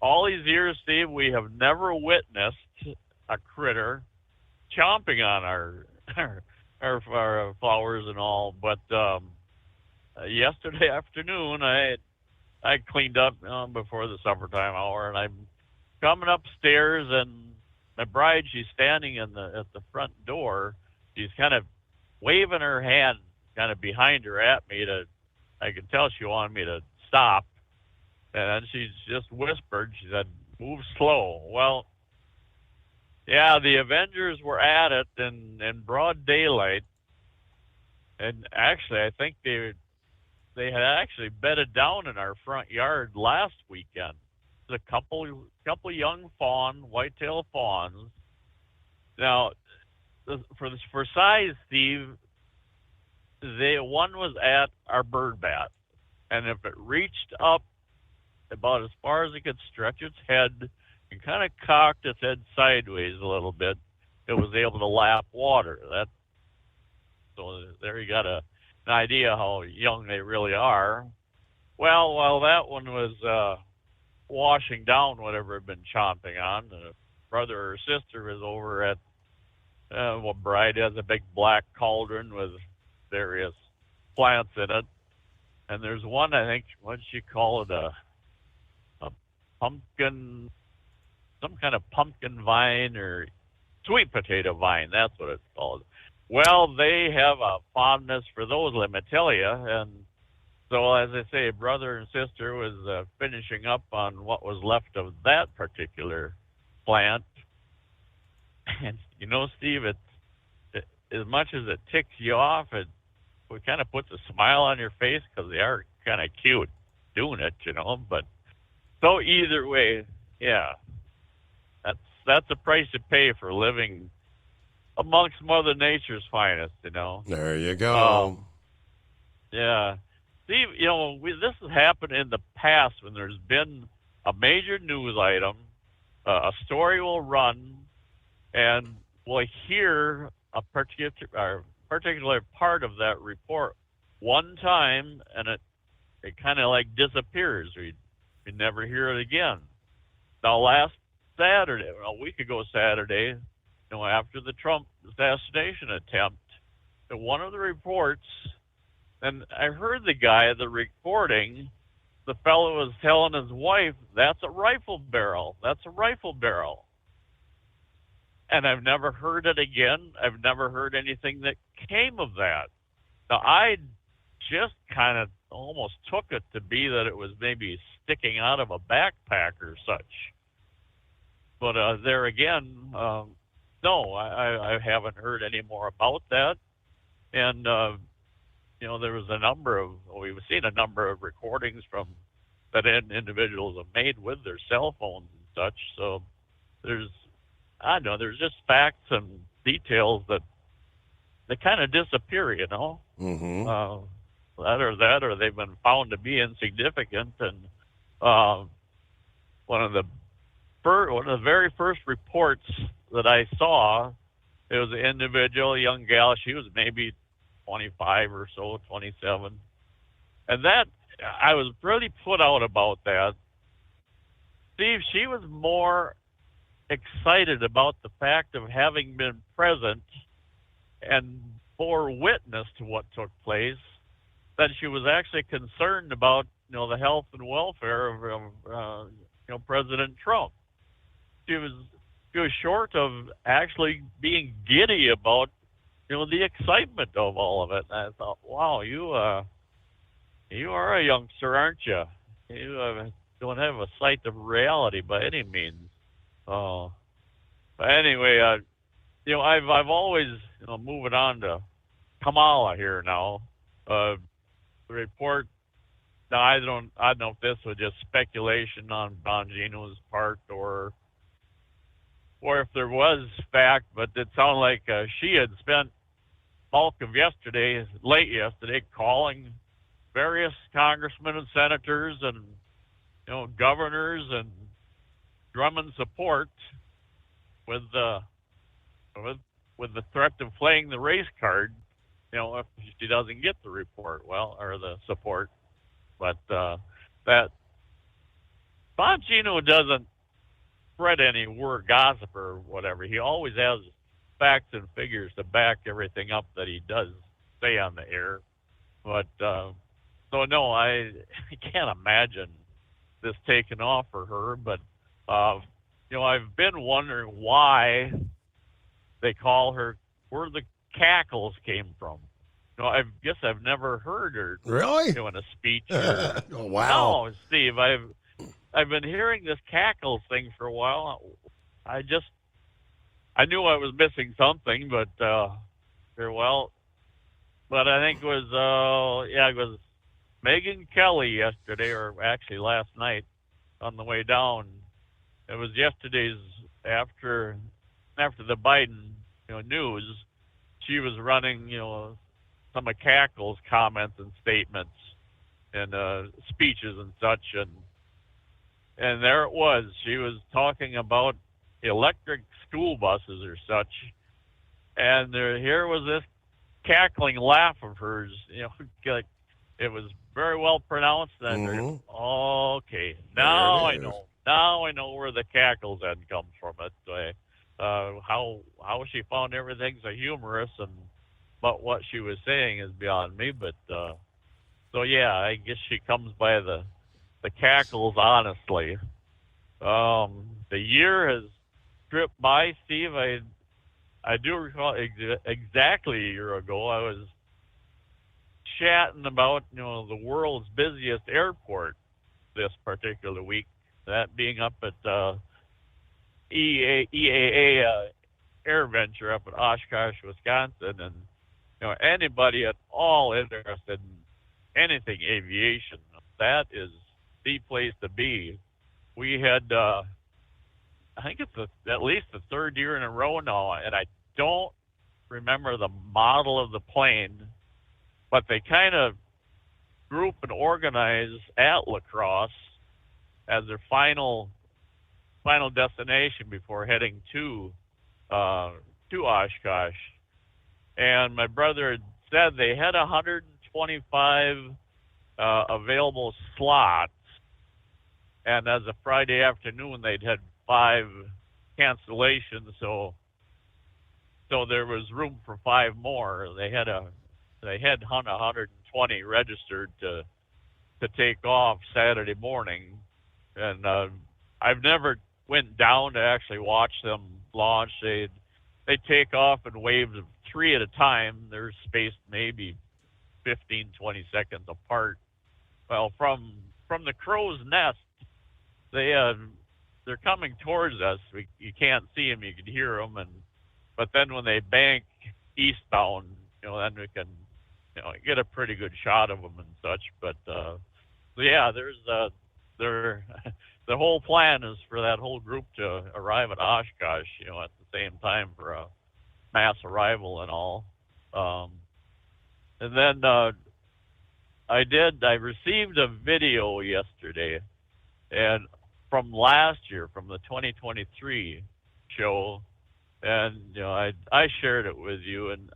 All these years, Steve, we have never witnessed a critter chomping on our flowers and all. But yesterday afternoon, I cleaned up before the summertime hour, and I'm coming upstairs, and my bride, she's standing at the front door. She's kind of waving her hand kind of behind her at me I could tell she wanted me to stop. And she just whispered, she said, "Move slow." Well, yeah, the Avengers were at it in broad daylight. And actually, I think they had actually bedded down in our front yard last weekend. A couple young whitetail fawns. Now, for size, Steve, one was at our bird bath, and if it reached up about as far as it could stretch its head and kind of cocked its head sideways a little bit, it was able to lap water. So there you got an idea how young they really are. Well, while that one was washing down whatever had been chomping on, a brother or sister was over at bride has a big black cauldron with various plants in it, and there's one, I think, what'd she call it, a pumpkin, some kind of pumpkin vine or sweet potato vine, that's what it's called. Well, they have a fondness for those, let me tell you. And so, as I say, brother and sister was finishing up on what was left of that particular plant. And, you know, Steve, as much as it ticks you off, it kind of puts a smile on your face because they are kind of cute doing it, you know. But so either way, yeah, that's the price you pay for living amongst Mother Nature's finest, you know. There you go. Yeah. Steve, you know, this has happened in the past when there's been a major news item, a story will run, and we'll hear a particular part of that report one time, and it kind of like disappears. We never hear it again. Now, last Saturday, a week ago Saturday, you know, after the Trump assassination attempt, one of the reports, and I heard the guy, the recording, the fellow was telling his wife, "That's a rifle barrel. That's a rifle barrel." And I've never heard it again. I've never heard anything that came of that. Now, I just kind of almost took it to be that it was maybe sticking out of a backpack or such. But there again, no, I haven't heard any more about that. And, you know, there was we've seen a number of recordings from that individuals have made with their cell phones and such. So there's just facts and details that kind of disappear, you know. Mm-hmm. That or they've been found to be insignificant. And one of the very first reports that I saw, it was an individual, a young gal. She was maybe 25 or so, 27. And that, I was really put out about that. Steve, she was more excited about the fact of having been present and bore witness to what took place than she was actually concerned about, you know, the health and welfare of, you know, President Trump. She was short of actually being giddy about, you know, the excitement of all of it. And I thought, wow, you are a youngster, aren't you? You don't have a sight of reality by any means. But anyway, you know, I've always, you know, moving on to Kamala here now. The report. Now I don't know if this was just speculation on Bongino's part or if there was fact, but it sounded like she had spent bulk of late yesterday, calling various congressmen and senators and, you know, governors and drumming support with the threat of playing the race card, you know, if she doesn't get the report, or the support. But that Bongino doesn't spread any word, gossip or whatever. He always has facts and figures to back everything up that he does say on the air. But so no, I can't imagine this taking off for her. But I've been wondering why they call her, where the cackles came from. I guess I've never heard her really doing a speech. Oh, wow. No, Steve, I've been hearing this cackles thing for a while. I knew I was missing something, but I think it was Megyn Kelly yesterday, or actually last night on the way down. It was yesterday's after the Biden news. She was running some of Cackle's comments and statements and speeches and such, and there it was. She was talking about electric school buses or such, and here was this cackling laugh of hers. Like it was very well pronounced. And okay, now I know. Now I know where the cackles end comes from. It how she found everything so humorous, but what she was saying is beyond me. But so yeah, I guess she comes by the cackles. Honestly, the year has tripped by, Steve. I do recall exactly a year ago I was chatting about the world's busiest airport this particular week, that being up at EAA AirVenture up at Oshkosh, Wisconsin, and anybody at all interested in anything aviation, that is the place to be. We had I think it's at least the third year in a row now, and I don't remember the model of the plane, but they kind of group and organize at La Crosse as their final destination before heading to Oshkosh. And my brother had said they had 125 available slots, and as a Friday afternoon they'd had 5 cancellations, so there was room for 5 more. They had 120 registered to take off Saturday morning, and I've never went down to actually watch them launch. They take off in waves of 3 at a time. They're spaced maybe 15, 20 seconds apart. Well, from the crow's nest, they're coming towards us. You can't see them, you can hear them, but then when they bank eastbound, then we can get a pretty good shot of them and such. But so yeah, there's the whole plan is for that whole group to arrive at Oshkosh, at the same time for a mass arrival and all. And then I received a video yesterday, and from last year, from the 2023 show, and I shared it with you, and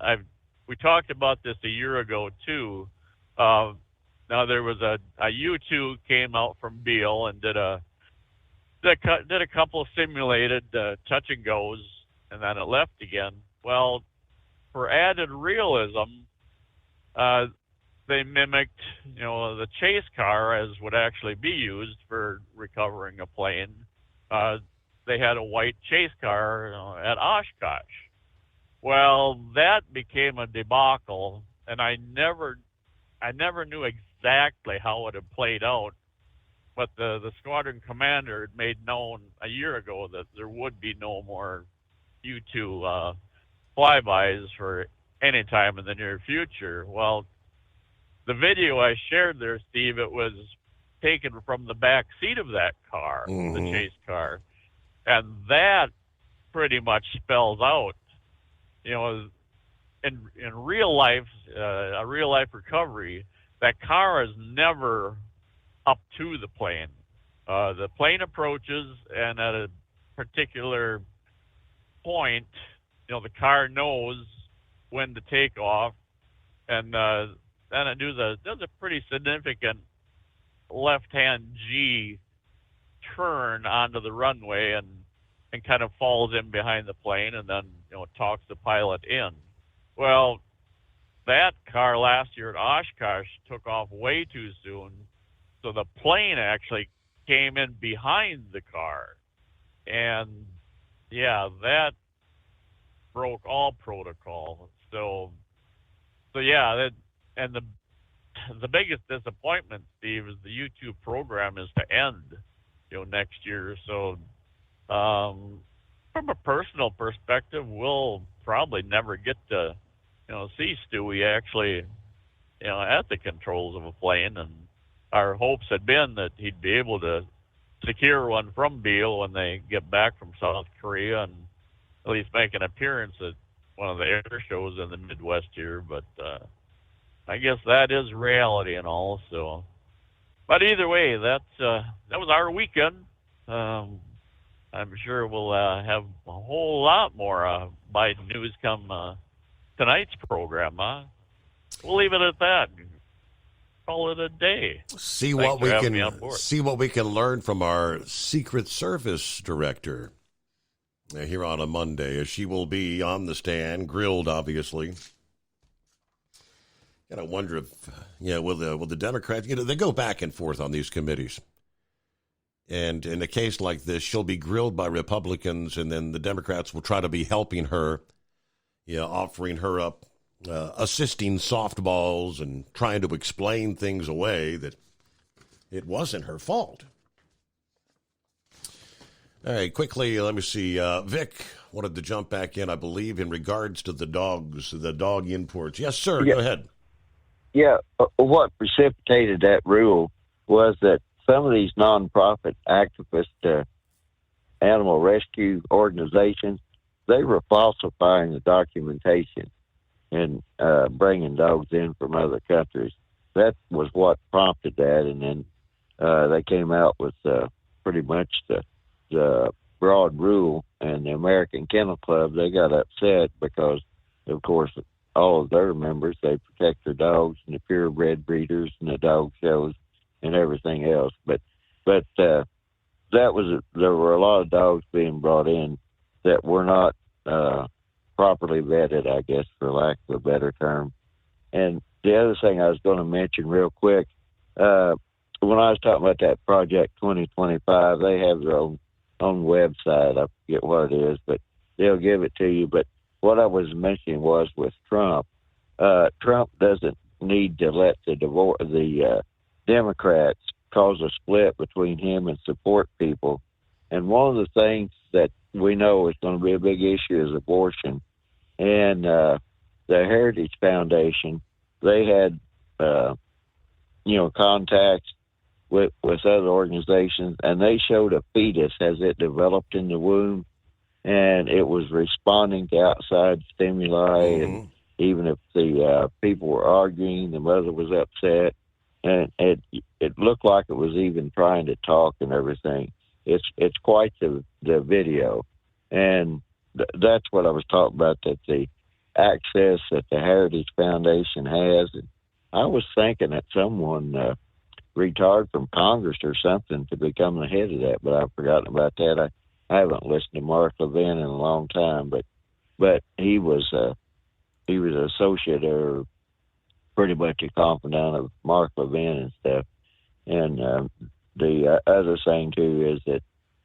we talked about this a year ago too. Now there was a U2 came out from Beale and did a couple of simulated touch and goes, and then it left again. Well, for added realism, they mimicked, the chase car as would actually be used for recovering a plane. They had a white chase car at Oshkosh. Well, that became a debacle, and I never knew exactly how it had played out. But the squadron commander had made known a year ago that there would be no more U-2 flybys for any time in the near future. Well, the video I shared there, Steve, it was taken from the back seat of that car, the chase car. And that pretty much spells out, in real life, a real life recovery, that car is never up to the plane. The plane approaches, and at a particular point, the car knows when to take off, and then it does a pretty significant left-hand G turn onto the runway and kind of falls in behind the plane, and then talks the pilot in. Well, that car last year at Oshkosh took off way too soon, so the plane actually came in behind the car. And yeah, that broke all protocol. So yeah, and the biggest disappointment, Steve, is the YouTube program is to end, next year. So from a personal perspective, we'll probably never get to, see Stewie actually, at the controls of a plane. And our hopes had been that he'd be able to secure one from Beale when they get back from South Korea and at least make an appearance at one of the air shows in the Midwest here. But I guess that is reality and all. So, but either way, that was our weekend. I'm sure we'll have a whole lot more Biden news come tonight's program. We'll leave it at that. Call it a day. See what we can learn from our Secret Service director here on a Monday, as she will be on the stand, grilled, obviously. And I wonder if, will the Democrats, they go back and forth on these committees. And in a case like this, she'll be grilled by Republicans, and then the Democrats will try to be helping her, offering her up, assisting softballs and trying to explain things away that it wasn't her fault. All right, quickly, let me see. Vic wanted to jump back in, I believe, in regards to the dog imports. Yes, sir. Yeah. Go ahead. Yeah, what precipitated that rule was that some of these nonprofit activist animal rescue organizations, they were falsifying the documentation and bringing dogs in from other countries. That was what prompted that, and then they came out with pretty much the broad rule, and the American Kennel Club, they got upset because, of course, all of their members, they protect their dogs and the purebred breeders and the dog shows and everything else. But there were a lot of dogs being brought in that were not properly vetted, I guess, for lack of a better term. And the other thing I was going to mention real quick, when I was talking about that Project 2025, they have their own website. I forget what it is, but they'll give it to you. But what I was mentioning was with Trump, Trump doesn't need to let the Democrats cause a split between him and support people. And one of the things that we know is going to be a big issue is abortion. And the Heritage Foundation, they had, contacts with other organizations, and they showed a fetus as it developed in the womb, and it was responding to outside stimuli. And even if the people were arguing, the mother was upset, and it looked like it was even trying to talk and everything. It's quite the video, and that's what I was talking about, that the access that the Heritage Foundation has. And I was thinking that someone retired from Congress or something to become the head of that, but I've forgotten about that. I haven't listened to Mark Levin in a long time, but he was an associate or pretty much a confidant of Mark Levin and stuff. And the other thing too is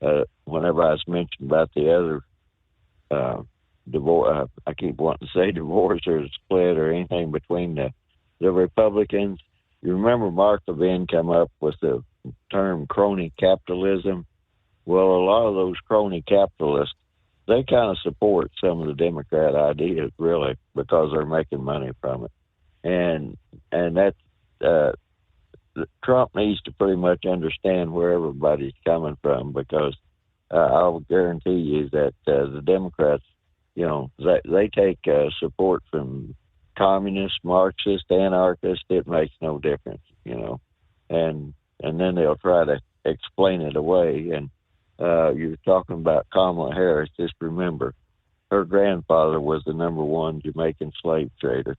that whenever I was mentioning about the other divorce, I keep wanting to say divorce or split or anything between the Republicans. You remember Mark Levin come up with the term crony capitalism? Well, a lot of those crony capitalists, they kind of support some of the Democrat ideas, really, because they're making money from it. And that Trump needs to pretty much understand where everybody's coming from, because I'll guarantee you that the Democrats, they take support from communists, Marxists, anarchists. It makes no difference, and then they'll try to explain it away. And you were talking about Kamala Harris. Just remember, her grandfather was the #1 Jamaican slave trader,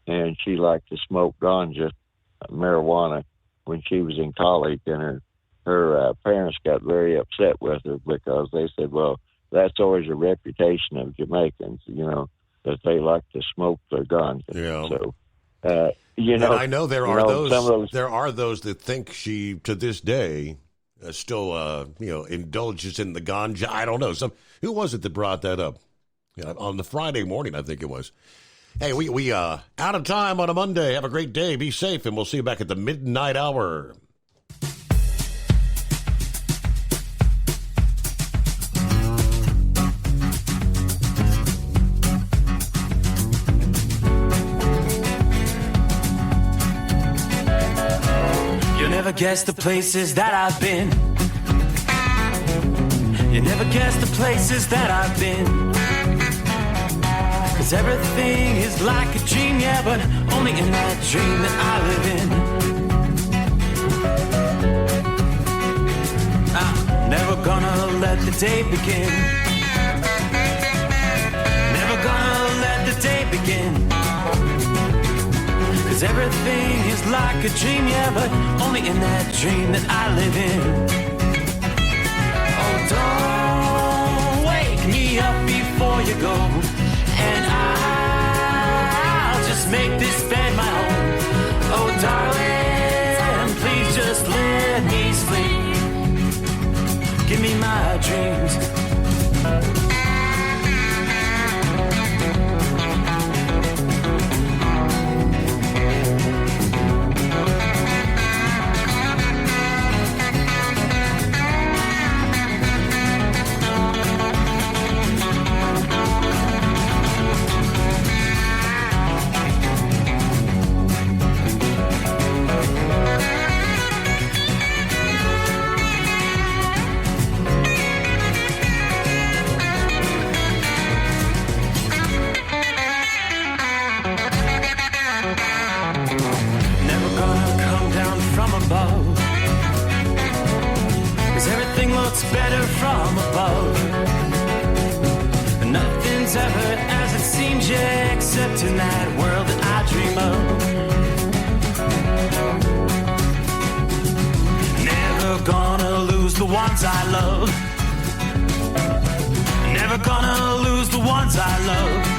and she liked to smoke ganja, marijuana, when she was in college, and her parents got very upset with her because they said, well, that's always a reputation of Jamaicans, that they like to smoke their ganja. Yeah. So, and I know there are those that think she, to this day, still indulges in the ganja. I don't know. Who was it that brought that up? On the Friday morning, I think it was. Hey, we out of time on a Monday. Have a great day. Be safe, and we'll see you back at the midnight hour. You'll never guess the places that I've been. You never guess the places that I've been. 'Cause everything is like a dream, yeah, but only in that dream that I live in. I'm never gonna let the day begin. Never gonna let the day begin. 'Cause everything is like a dream, yeah, but only in that dream that I live in. Oh, don't wake me up before you go. And I'll just make this bed my home. Oh, darling, please just let me sleep. Give me my dreams. Better from above. Nothing's ever as it seems, yeah, except in that world that I dream of. Never gonna lose the ones I love. Never gonna lose the ones I love.